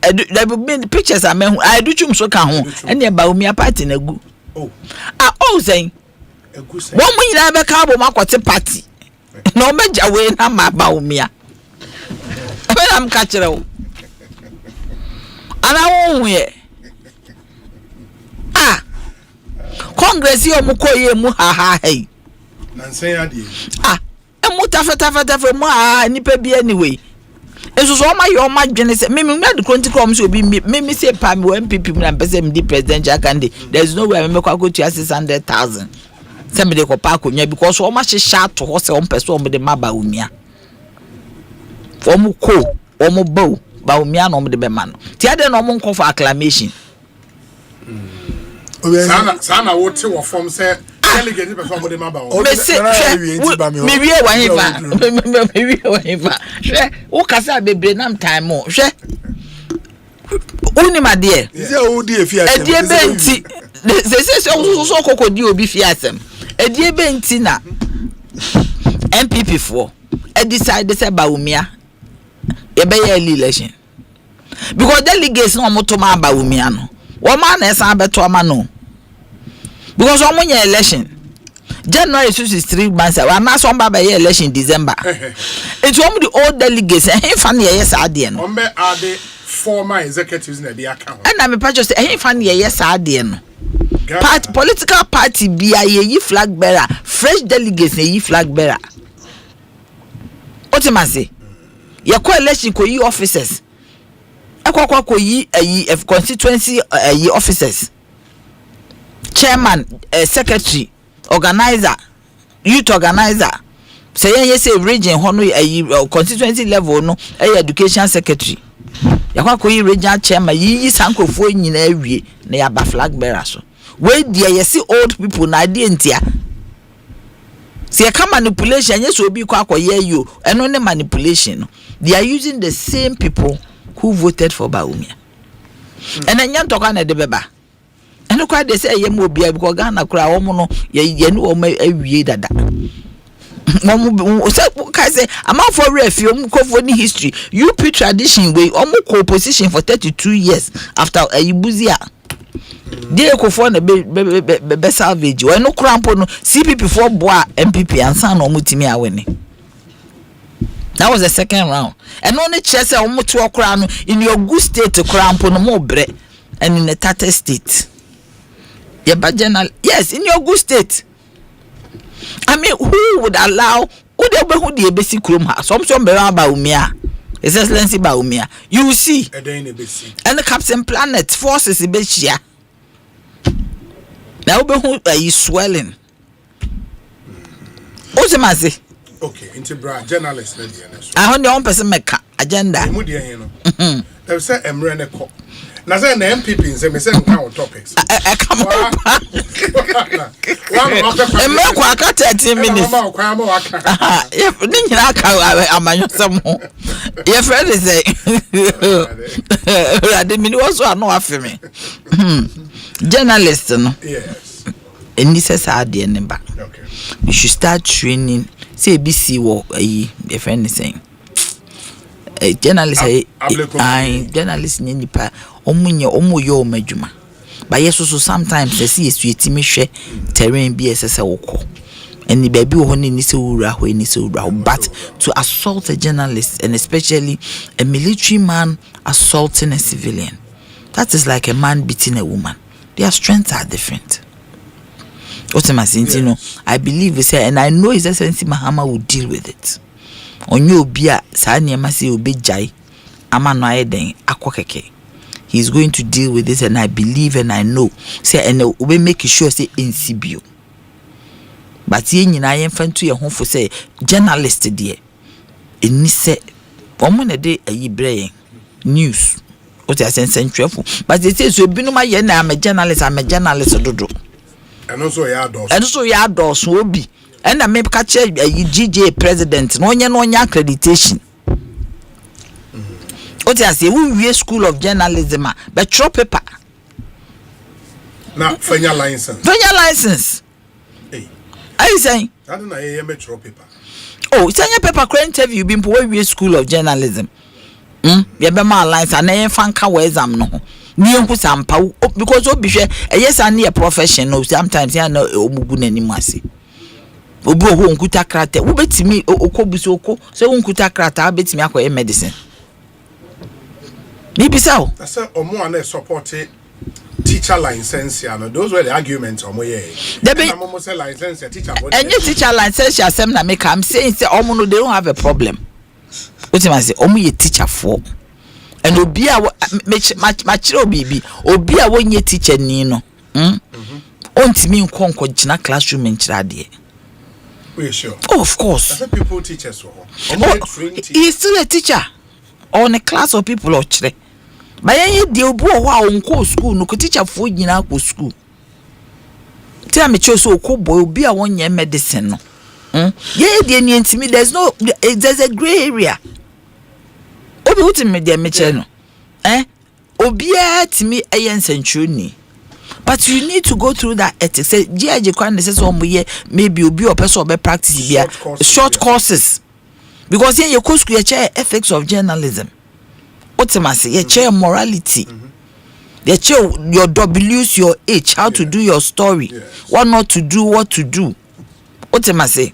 there be pictures I mean I do chum so ka ho and e ba umia party na gu oh saying one mun ina be ka bo makote party no meja we na ma ba umia when am ka kire wo ana wo ye congress yo mu koye mu ha hey nansen ade emu tafa mu nipa bi anyway eso so ma yo ma dwene se me de kronti krom so obi me say pa me MPP na pese me di presidential candidate there is no way me kwa go to 600,000 se me de ko pa ko nya because o ma hyehyɛ to ho se o mpese o me de maba umia o mu ko o mu bow ba umia no me de be ma no ti ade no mo nko for acclamation sana wote wo form say delegate person mo de maba o me wie wa hifa hwe wo kasa bebre nam time mo hwe uni made se o di efiasem edie benti se so kokodi obi fiasem edie benti na MPP for decide say ba umia e be ye election because delegates no mo to ma ba umia no wo ma na esa beto ama no because o mo nya election January 3 months we na so mba be election December it won the old delegates e fa na yes ade no ombe ade former executives na dia account and na me pa just e fa na yes ade no political party bia ye flag bearer fresh delegates ye flag bearer otimase ye ko election ko yi officers ekwa ko yi constituency yi officers chairman secretary organizer youth organizer say yen say region ho no constituency level no education secretary yakwa ko yi regional chairman yi sankofo nyina awie na ya ba flag bearer so we dia ye see old people na dey ntia See, a manipulation, yes, will be quite you, and only manipulation. They are using the same people who voted for Baumia. And then young talking at the beba. And look why they say, you will be a Gogana cry, Omono, ye know, may that. Say, I'm out for refuge, for any history. You put tradition way, almost co-position for 32 years after a Ibuzia. They go for the best salvage. When no cramp on CP before Bois MPP and San Omutimia winning. That was the second round. And only chess almost to a crown in your good state to cramp on more bread and in the Tata state. Yeah, but general, yes, in your good state. I mean, who would allow who they be who the basic room has some Baumia? His Excellency Baumia. You will see. And the Captain Planet forces the Bechia. Now be who is swelling. What's the matter? Okay, into bra journalist lady. I only one person make agenda. They say Emreneko. Now say the MPP in say me say count topics. I come on. One I got 13 minutes. If I can some your friend is say I didn't mean also I know after me. Journalist no. Yes. And this is our number. Okay. You should start training. Say BC wo your friend is saying. A journalist journalist ni nipa omo yo madwuma. But yes, so sometimes they see a me share terrain BSS woko. And the baby who ni se ura ho ni se ura. But to assault a journalist and especially a military man assaulting a civilian, that is like a man beating a woman. Their strengths are different. What am I saying? You know, I believe we say, and I know His Excellency Mahama will deal with it. On you be a Sani Amasi will be jai. Amano Eden Akwakeke. He's going to deal with this, and I believe and I know. Say, and we make sure say in CBO. But yen I am fan to your home for say journalist dear. In say, woman a day a ye news. What I say careful. But it says you been my yen. I'm a journalist. Dodo. And also ya doors will be. And I may catch a GJ president. No accreditation. What I say, we school of journalism, but throw paper. Now, for your license. Hey. Are you saying? I don't know. I throw paper. Oh, send your paper. Current have you been for school of journalism? You be my license. And I fan ka we exam no. Because yes, I need a professional. Sometimes I know omugu n'animasi. Obi oho nkuta krata. Wo betimi okobuso oko. So nkuta krata betimi akoye medicine. Maybe so. That's omo ane support teacher license and those were the arguments omo ye. I'm almost say license teacher. And your teacher license asem na make am saying say omo no they don't have a problem. What am I say? Omo ye teacher for. And obi a machiro bibi obi a wonye teacher ni no ontimi nkonko gina classroom nchira de. We sure? Oh, of course. That's people teachers for. He's still a teacher on a class of people or chre. But ye de obu o nko school no ko teacher for gina ko school. Tell me chose so ko boy obi a wonye medicine no. Ye de ni ntimi there's a gray area. Obi wuti me de meche no obia timi eyensentroni. But you need to go through that ethics. Say GIJ kwan say so maybe obi or person be practice bia short courses. Because here you course you chair ethics of journalism. Ultimately you chair morality. You chair your W's, your H, how to do your story. What not to do, what to do. Ultimately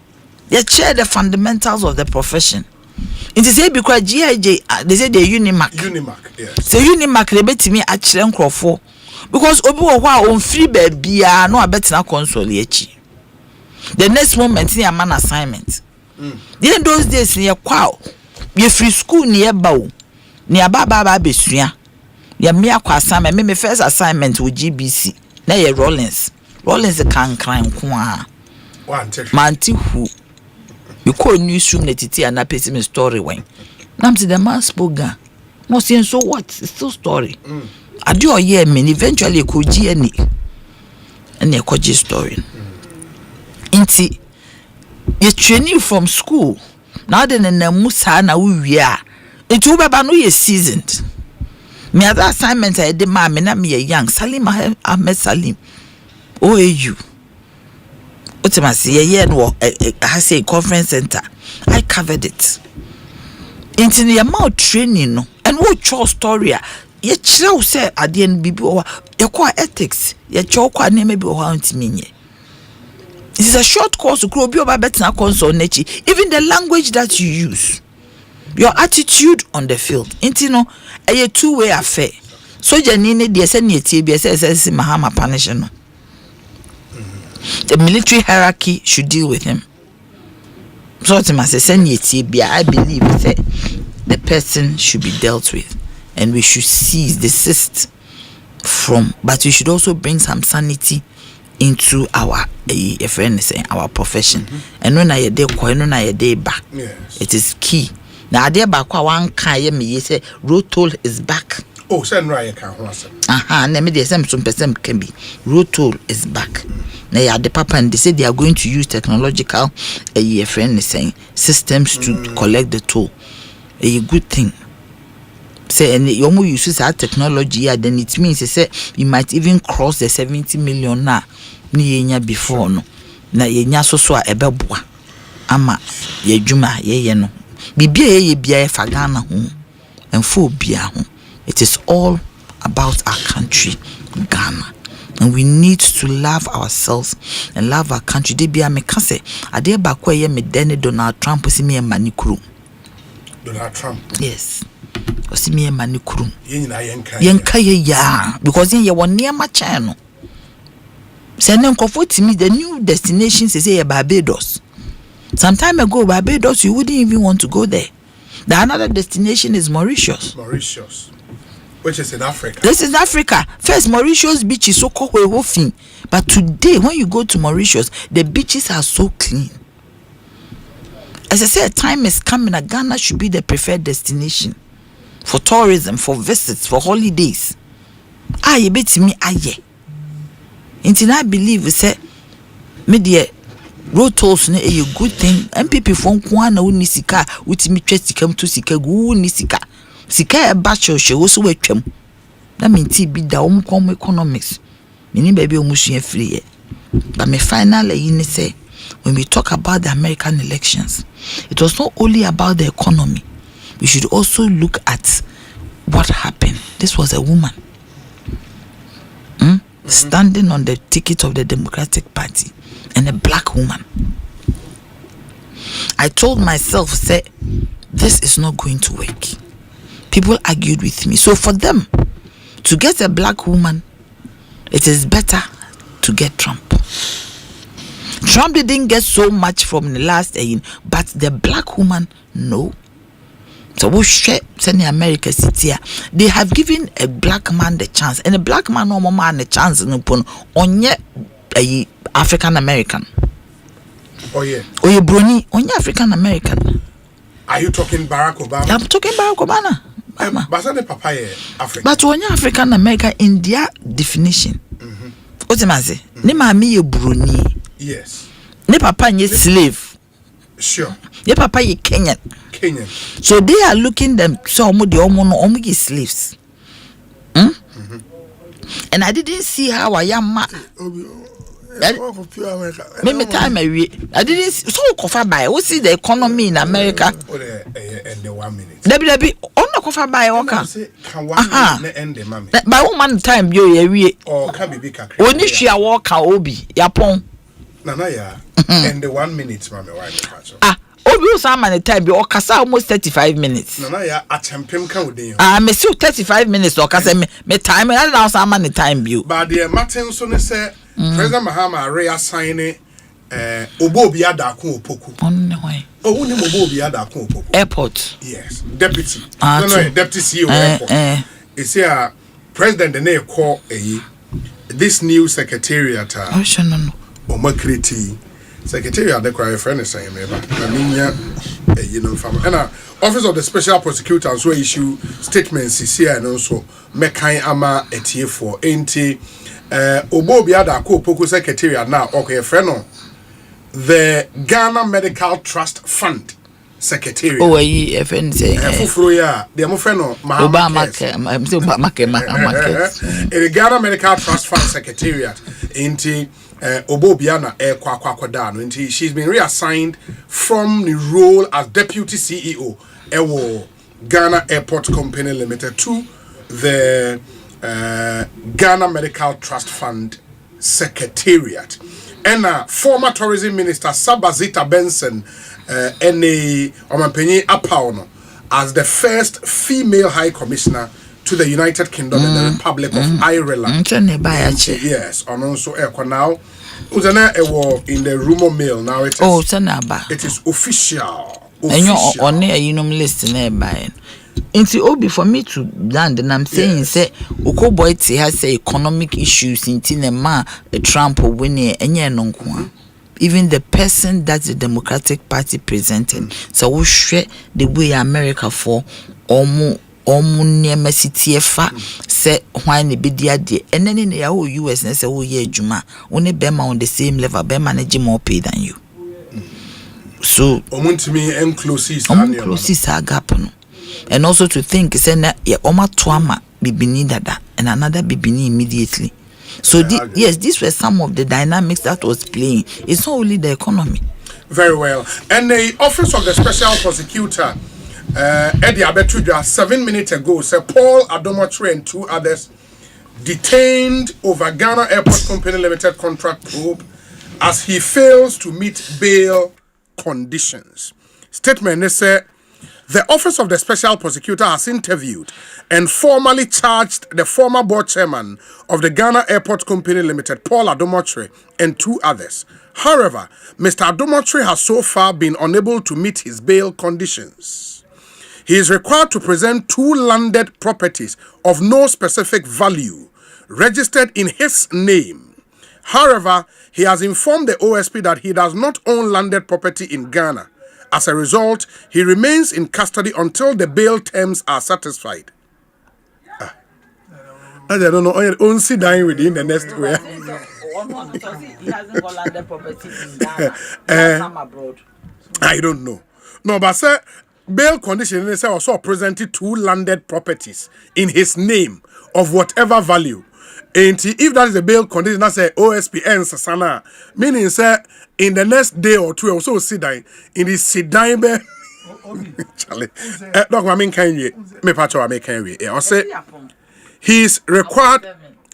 you chair the fundamentals of the profession. It is because GIJ they say the Unimark, yes. So Unimark they bet me at Chenkrofo because obi on free baby no abetina console echi. The next moment near man assignment. Then those days near kwao you free school near bawo near baba besua ya me akwa assignment me first assignment with GBC na ye Rollins can cry kwa manti who you call newsroom netiti and apesi me story when. Nam see the man spoke ga. No saying so what? It's still story. I do a year mean eventually could GNE and a koji story. Inti You train you from school. Now then in the musa na we are. It will be no ye seasoned. Me other assignments I did ma me na me young Salim Ahmed Salim. OAU. What am I say? No, I say conference center. I covered it. Into the amount training no, and what your story? Ye chow say at the end bibi or your core ethics. Ye chow kwa name be or me. It is a short course to grow your better console nature. Even the language that you use, your attitude on the field. Intino a two-way affair. So Janine the senior TBS Mahama punishment. The military hierarchy should deal with him. So to my senior TBS, I believe that the person should be dealt with, and we should desist from. But we should also bring some sanity into our friend is saying our profession. And when I day ko no na ye day back. It is key. Now there back one can me say road toll is back. Oh, send right can answer. Na me dey some person can be road toll is back. Now ya the papa and they say they are going to use technological friend is saying systems to collect the toll. A good thing. Say and you use that technology, then it means say you might even cross the 70 million now. Ni yenya before no na yenya so a ebeboa ama ye dwuma ye no bibia ye bia fa Ghana ho emfo bia ho. It is all about our country, Ghana, and we need to love ourselves and love our country. They bia me ka say ade ba kwa ye me dene Donald Trump si me manikuru. Donald Trump, yes, o si me manikuru yenka ye ya because ye won near ma channel. Sending comfort to me the new destinations is say Barbados. Some time ago, Barbados, you wouldn't even want to go there. The another destination is Mauritius. Mauritius, which is in Africa. This is Africa. First, Mauritius beach is so cold, but today, when you go to Mauritius, the beaches are so clean. As I said, time is coming that Ghana should be the preferred destination for tourism, for visits, for holidays. You bet me, Until I believe we say media road tolls na a good thing. MPP phone kwana uni sika utimi twa sika mto sika gu ni sika e ba choshe wo so watwam na menti bi da kom economics mini baby omusua free. But my final ni say when we talk about the American elections, it was not only about the economy. We should also look at what happened. This was a woman standing on the ticket of the Democratic Party, and a black woman. I told myself, say, this is not going to work. People argued with me. So for them to get a black woman, it is better to get Trump. Trump didn't get so much from the last but the black woman, no. So we share sending America city. They have given a black man the chance, and a black man no man the chance in upon onye African American. Oh yeah. Oh yeah, Brony onye African American. Are you talking Barack Obama? I'm talking Barack Obama. But the papa African. But onye African American in their definition. What am I say? Ne mama ye Brony. Yes. Ne papa ye slave. Sure. Ne papa ye Kenyan. So they are looking them so omo slaves. And I didn't see how I am. Maybe time I didn't so cover by. We see the economy in America. And the 1 minute. Debbie, on the cover by Oka. By 1 month time, you or can be big. When you share walk obi, yapon. Nana ya. And the 1 minute, mammy, right? Obi some the time be okasa almost 35 minutes. Nana ya atempem kan odin. Me still 35 minutes okasa me time I don't some the time be. But the Martin so ne say President Mahama Ray sign obo obi adako opoku. On why? Oh, woni obo obi adako opoku. Airport. Yes, deputy. No, deputy CEO airport. It's here president the call this new secretariat. Oh, sure no. Omakriti secretariat the cry friend is saying me ba na minya and office of the special prosecutor so issue statements here and also mekan ama etie for enti obo bi ada ko poku secretariat na okay friend no the Ghana Medical Trust Fund Secretariat. Oh, a friend saying, the Mofeno Obama, the Ghana Medical Trust Fund Secretariat, into Obobiana Kwakwadano, and she's been reassigned from the role as Deputy CEO, Ghana Airport Company Limited, to the Ghana Medical Trust Fund Secretariat. And former tourism minister Sabazita Benson Omampenyi Apauno as the first female high commissioner to the United Kingdom and the Republic of Ireland. Yes, and also now in the rumor mill now it is official. And you're on a list in Inti Obi for me to land and I'm saying say Okoboiti has economic issues in Tinema a Trump or winning any non. Even the person that the Democratic Party presented. So we share the way America for omu near city say why ni bidia de and then in the US and say oh yeah Juma only Bema on the same level be managing more pay than you. So closes are gap no. And also to think, say na ya oma tuama bibini dada and another bibini immediately. So yes, these were some of the dynamics that was playing. It's not only the economy. Very well. And the office of the special prosecutor, Eddie Abetuja, 7 minutes ago, said Paul Adomotri and 2 others detained over Ghana Airport Company Limited contract probe as he fails to meet bail conditions. Statement said. The Office of the Special Prosecutor has interviewed and formally charged the former board chairman of the Ghana Airport Company Limited, Paul Adomotri, and 2 others. However, Mr. Adomotri has so far been unable to meet his bail conditions. He is required to present 2 landed properties of no specific value, registered in his name. However, he has informed the OSP that he does not own landed property in Ghana. As a result, he remains in custody until the bail terms are satisfied. I don't know. Only sit down within the next way. He hasn't got landed property in Ghana. Abroad. I don't know. No, but sir, bail condition is also presented 2 landed properties in his name of whatever value. And if that is the bail condition, that's a OSPN Sasana, meaning sir. In the next day or 2, also sit down in the sit down. Charlie, dog, I mean, can you? Me patch I can you? I say he is required.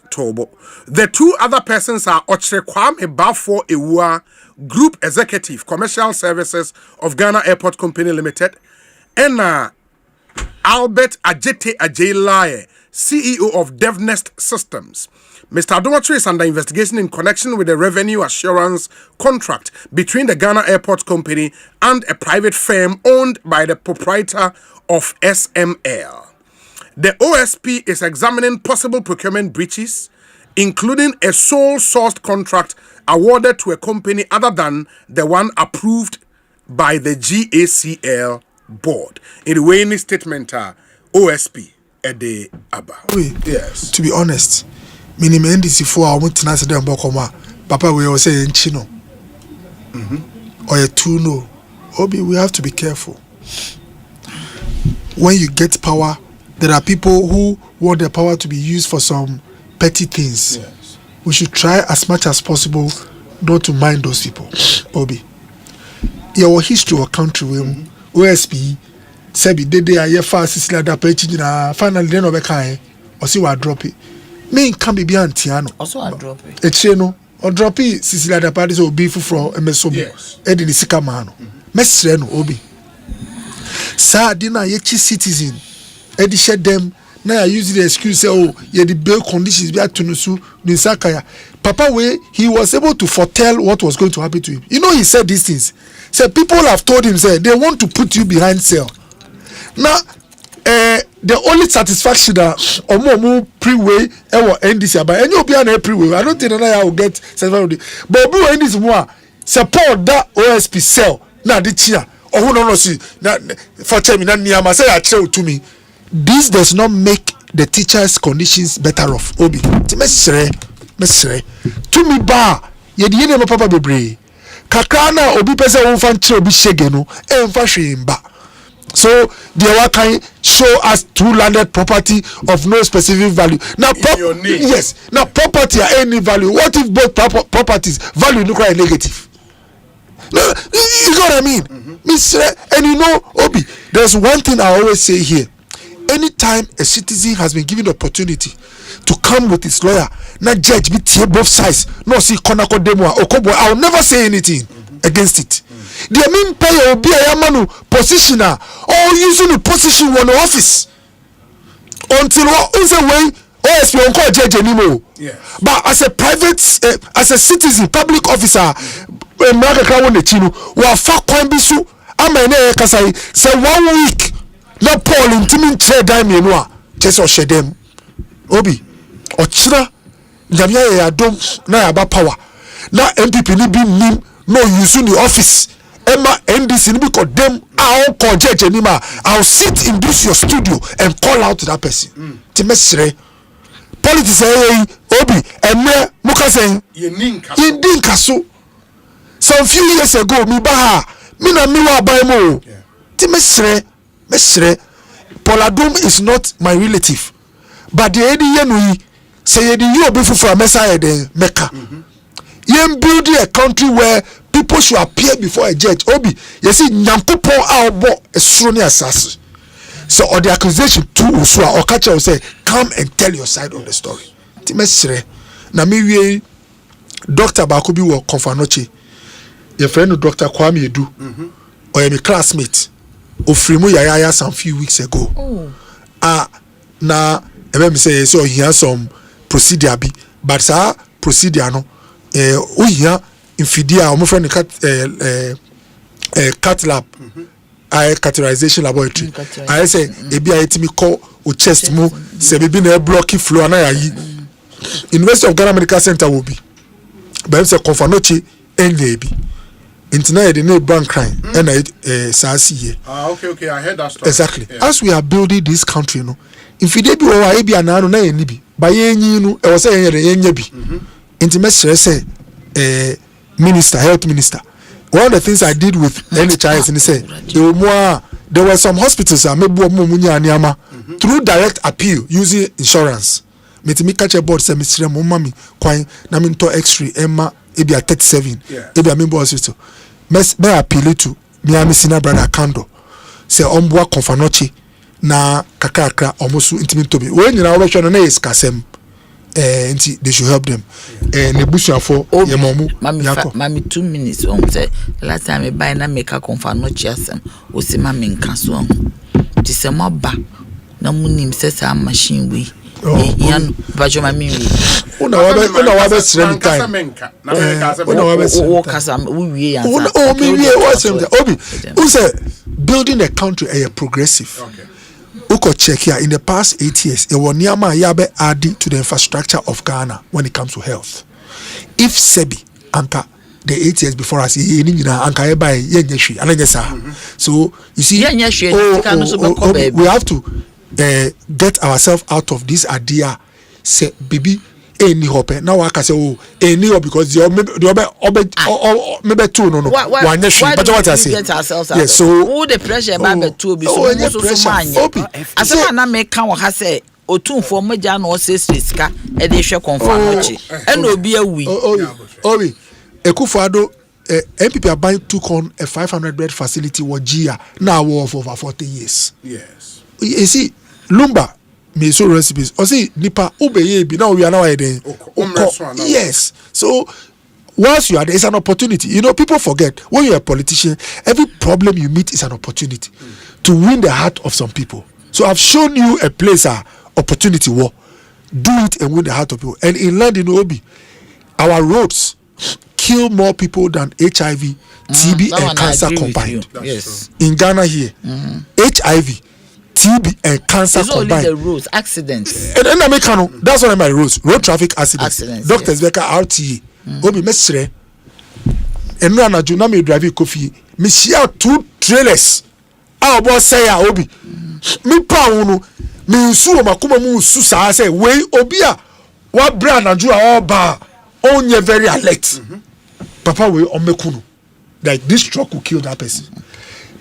Tobo. The 2 other persons are Ochrekwam Ebafo Ewa, Group Executive Commercial Services of Ghana Airport Company Limited, and Albert Ajete Ajelaye, CEO of DevNest Systems. Mr. Adomotri is under investigation in connection with the revenue assurance contract between the Ghana Airport Company and a private firm owned by the proprietor of SML. The OSP is examining possible procurement breaches, including a sole-sourced contract awarded to a company other than the one approved by the GACL board. In the way in this statement, OSP Ede Abba. Yes. To be honest, minimum NDC for I want to answer them Bokoma. Papa, we all say in Chino. Or a two no. Obi, we have to be careful. When you get power, there are people who want their power to be used for some petty things. Yes. We should try as much as possible not to mind those people. Obi, your history or country will OSP Sebi Dede aye fast Sicily da pechi na finally then obeka or see what drop it. Me can be antiano. Also I drop it. Echeno or drop it Sicily da party so beef from emesobo. Yes. Edi ni sika mano. Mesre no obi. Sa dina yechi citizen. Edi shed them now use the excuse say oh yeah the bail conditions be at tunusu nisakaya. Papa way he was able to foretell what was going to happen to him. You know he said these things. Said people have told him say they want to put you behind cell. Now, the only satisfaction that Omo pre-way or NDC but any be an pre-way. I don't think that I will get satisfied. But blue NDC more support that OSP cell. Now the chia or who don't see that for tell me that Niyama say I tell to me. This does not make the teachers' conditions better off. Obi, mesre to me ba ye the name papa bebre. kakrana obi pese wo fan kire obi shege no emfa hwemba. So the Wakai show us two landed property of no specific value. Now yes, now property are any value. What if both properties value no quite negative? No, you know what I mean? And you know, Obi, there's one thing I always say here. Anytime a citizen has been given the opportunity to come with his lawyer, not judge, be both sides, no see Konako demo or Kobo, I'll never say anything against it. The mean pay will be a yamanu positioner or using the position one office until one way OSP on call judge anymore. But as a private, as a citizen, public officer, America Crown the Chino, who far coin bisu, Amane Kasai, say 1 week, no Paul in Timin chair dime you just or shedem. Obi, or China, Namia Dom, na about power. Now MPP ni be nim, no using the office. Emma NDC because them I'll call judge anima. I'll sit in this your studio and call out to that person. Timesre politics Obi and Mukase Yinkaso. Some few years ago, me baha mina miwa by mo. Timesre Poladum is not my relative, but the Eddie Yenui say the you be for Messiah de Mecca. Yen building a country where people should appear before a judge. Obi, you see, Nyampopon Albo is Sony assassin. So, or the accusation to Usua or catcher will say, come and tell your side of the story. Timesre, Nami, Dr. Bakubi or Confanoche, your friend Dr. Kwame Edu, or your classmate, of Frimu Yaya some few weeks ago. Now, let me say, so he has some procedure, but sir, procedure no. We here in Fidia, my friend cat lab, catheterization laboratory. I say, ebi I me call o chest mo, se be na blocky flow na yi. University of Ghana Medical Center will be. But say Confanoche NAB. Internet the name bank crime and SARC. Okay, I heard that story. Exactly. Yeah. As we are building this country, no, if you be or ebi anano na enibi, by yenyi no, e was say yenye bi. Intimacy say minister, health minister. One of the things I did with NHIS and he said there were some hospitals through direct appeal using insurance. Me catch a board say Mr. Mumami kwai na me to X-ray Emma ebi at 37 ebi amembo hospital. Me appeal to me and senior brother Kando say omboa Confanoche na kakakra omosu intimate to be. When you know we na is kasem they should help them. Nebusia for Mami 2 minutes. Say last time I buy na make a Confanoche asem. O se mami nkaso. Ti se mo ba na munim se sa machine we. Yan bajo mami we. Una wabe strength time. Una wabe kasa we yan. Oh me we what's him Obi. Who say building a country a progressive. Okay. Uko check here in the past 8 years, Ewoniama yabe added to the infrastructure of Ghana when it comes to health. If Sebi anka the 8 years before us, anka eba yenyeshwi ananyesa. So you see, we have to get ourselves out of this idea. Say, baby. Any hope now I can say any hope because maybe two no why do we get ourselves out? Yes, so who the pressure about two be so asema na me kan ha say otumfo meja na o say sika e dey hwe Confanoche and obi awi Obi Ekufado MPP Abay took on a 500-bed facility with Gia now for over 40 years. Yes, you see Lumba me so recipes or see nipa obeye bi now we are now then yes. So once you are there, it's an opportunity. You know, people forget when you're a politician, every problem you meet is an opportunity to win the heart of some people. So I've shown you a place opportunity war. Do it and win the heart of people. And in London, Obi, our roads kill more people than HIV, TB and cancer combined. Yes. In Ghana here, HIV, TB and cancer it's combined. Only the roads, accidents. And Americano, that's one of my roads. Road traffic accidents. Doctors Becca RTA. Obi mesre. And no na juna me drive coffee. Me share 2 trailers. Our boss say ya Obi. Me pa unu. Me su makuma mu su sa say we obia. What brand na ju all ba. Onye very alert. Papa we omekunu. like this truck will kill that person.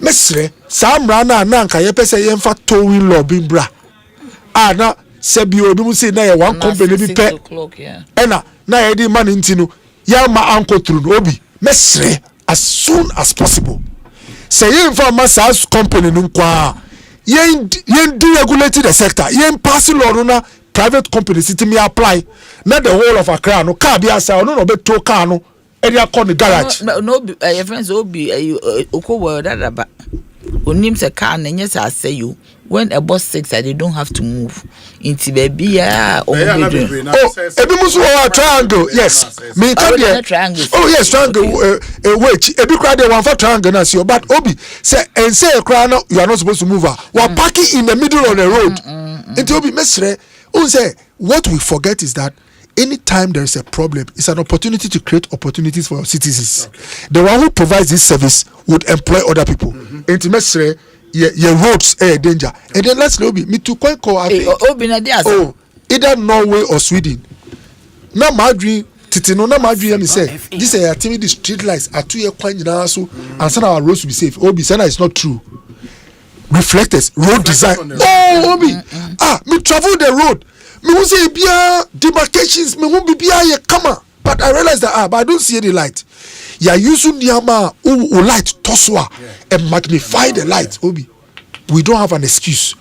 Mesre samra na anka ye pese ye mfa towing law bin bra. Na sebi obi mu say na ye one company bi pe. Ena na ye di man ntino ya ma anko through obi. Mesre as soon as possible. Say ye mfa mass company no kwa. Ye deregulated the sector. Ye pass law na private company sit me apply. Not the whole of Accra no car be asa no be to car no. Area call the garage. No, your friends will be Oko that ba. Onim se car na yes I say you when a bus six they don't have to move into baby ebi musu o triangle yes me tell triangle yes triangle wait ebi cry dey one for triangle na see but obi say and say cry no you are not supposed to move we parking in the middle of the road into obi mesre who say what we forget is that anytime there is a problem, it's an opportunity to create opportunities for citizens. Okay. The one who provides this service would employ other people. Intimacy, your roads danger. And then let's know me too quite call either Norway or Sweden. Now my dream Titino na my dream say this is the street lights are 2 year quite so and some our roads will be safe. Obi Sana is not true. Reflectors, road design. Obi me travel the road. Me won't say bia demarcations, me won't be bia ye come. But I realize that but I don't see any light. Ya using Niama who light toswa and magnify the light. Obi, we don't have an excuse.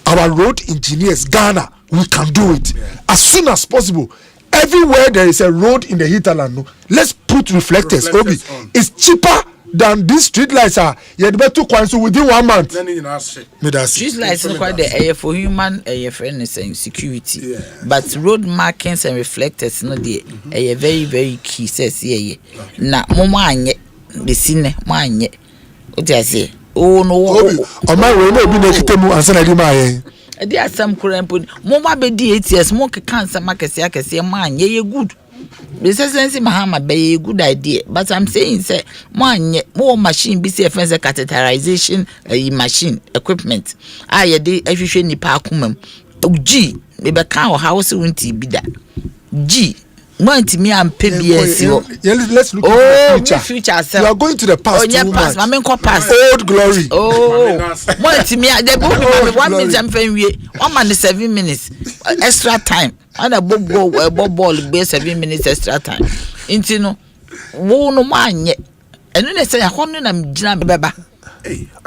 Our road engineers, Ghana, we can do it as soon as possible. Everywhere there is a road in the hinterland, no, let's put reflectors. Obi, it's cheaper than these street lights are. You had better to within 1 month. Street lights are quite the air for human fairness and security. But road markings and reflectors no the very very key says yeah. Na mama the scene manye. What I say? Oh no. Oh my way no be nekitemu answer na di ma there are some current mama be di 8 years mo cancer market akese manye ye good. This is Mahama be a good idea, but I'm saying say more machine be say friends catheterization machine equipment. I dey every ni parkumum. G maybe can house won't be that. G want me and PBS. Let's look at the future. You are going to the past. Past. My past. Old glory. Want me the book 1 minute I'm we 1 minute 7 minutes extra time. And a ball be 7 minutes extra time. Into no man yet. And then they say, I want to jam beba.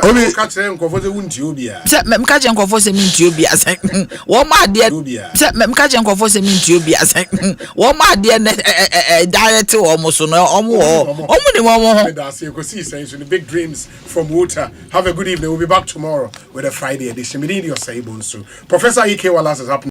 Only catch them comfortable to you. Set me catch and comfort me to you be a second. What my dear, set me catch and comfort me to you be a second. What my dear, diet almost no more. That's Ekosiisen, the big dreams from water. Have a good evening. We'll be back tomorrow with a Friday edition. We need your say, Bonsu. Professor E.K. Wallace is up.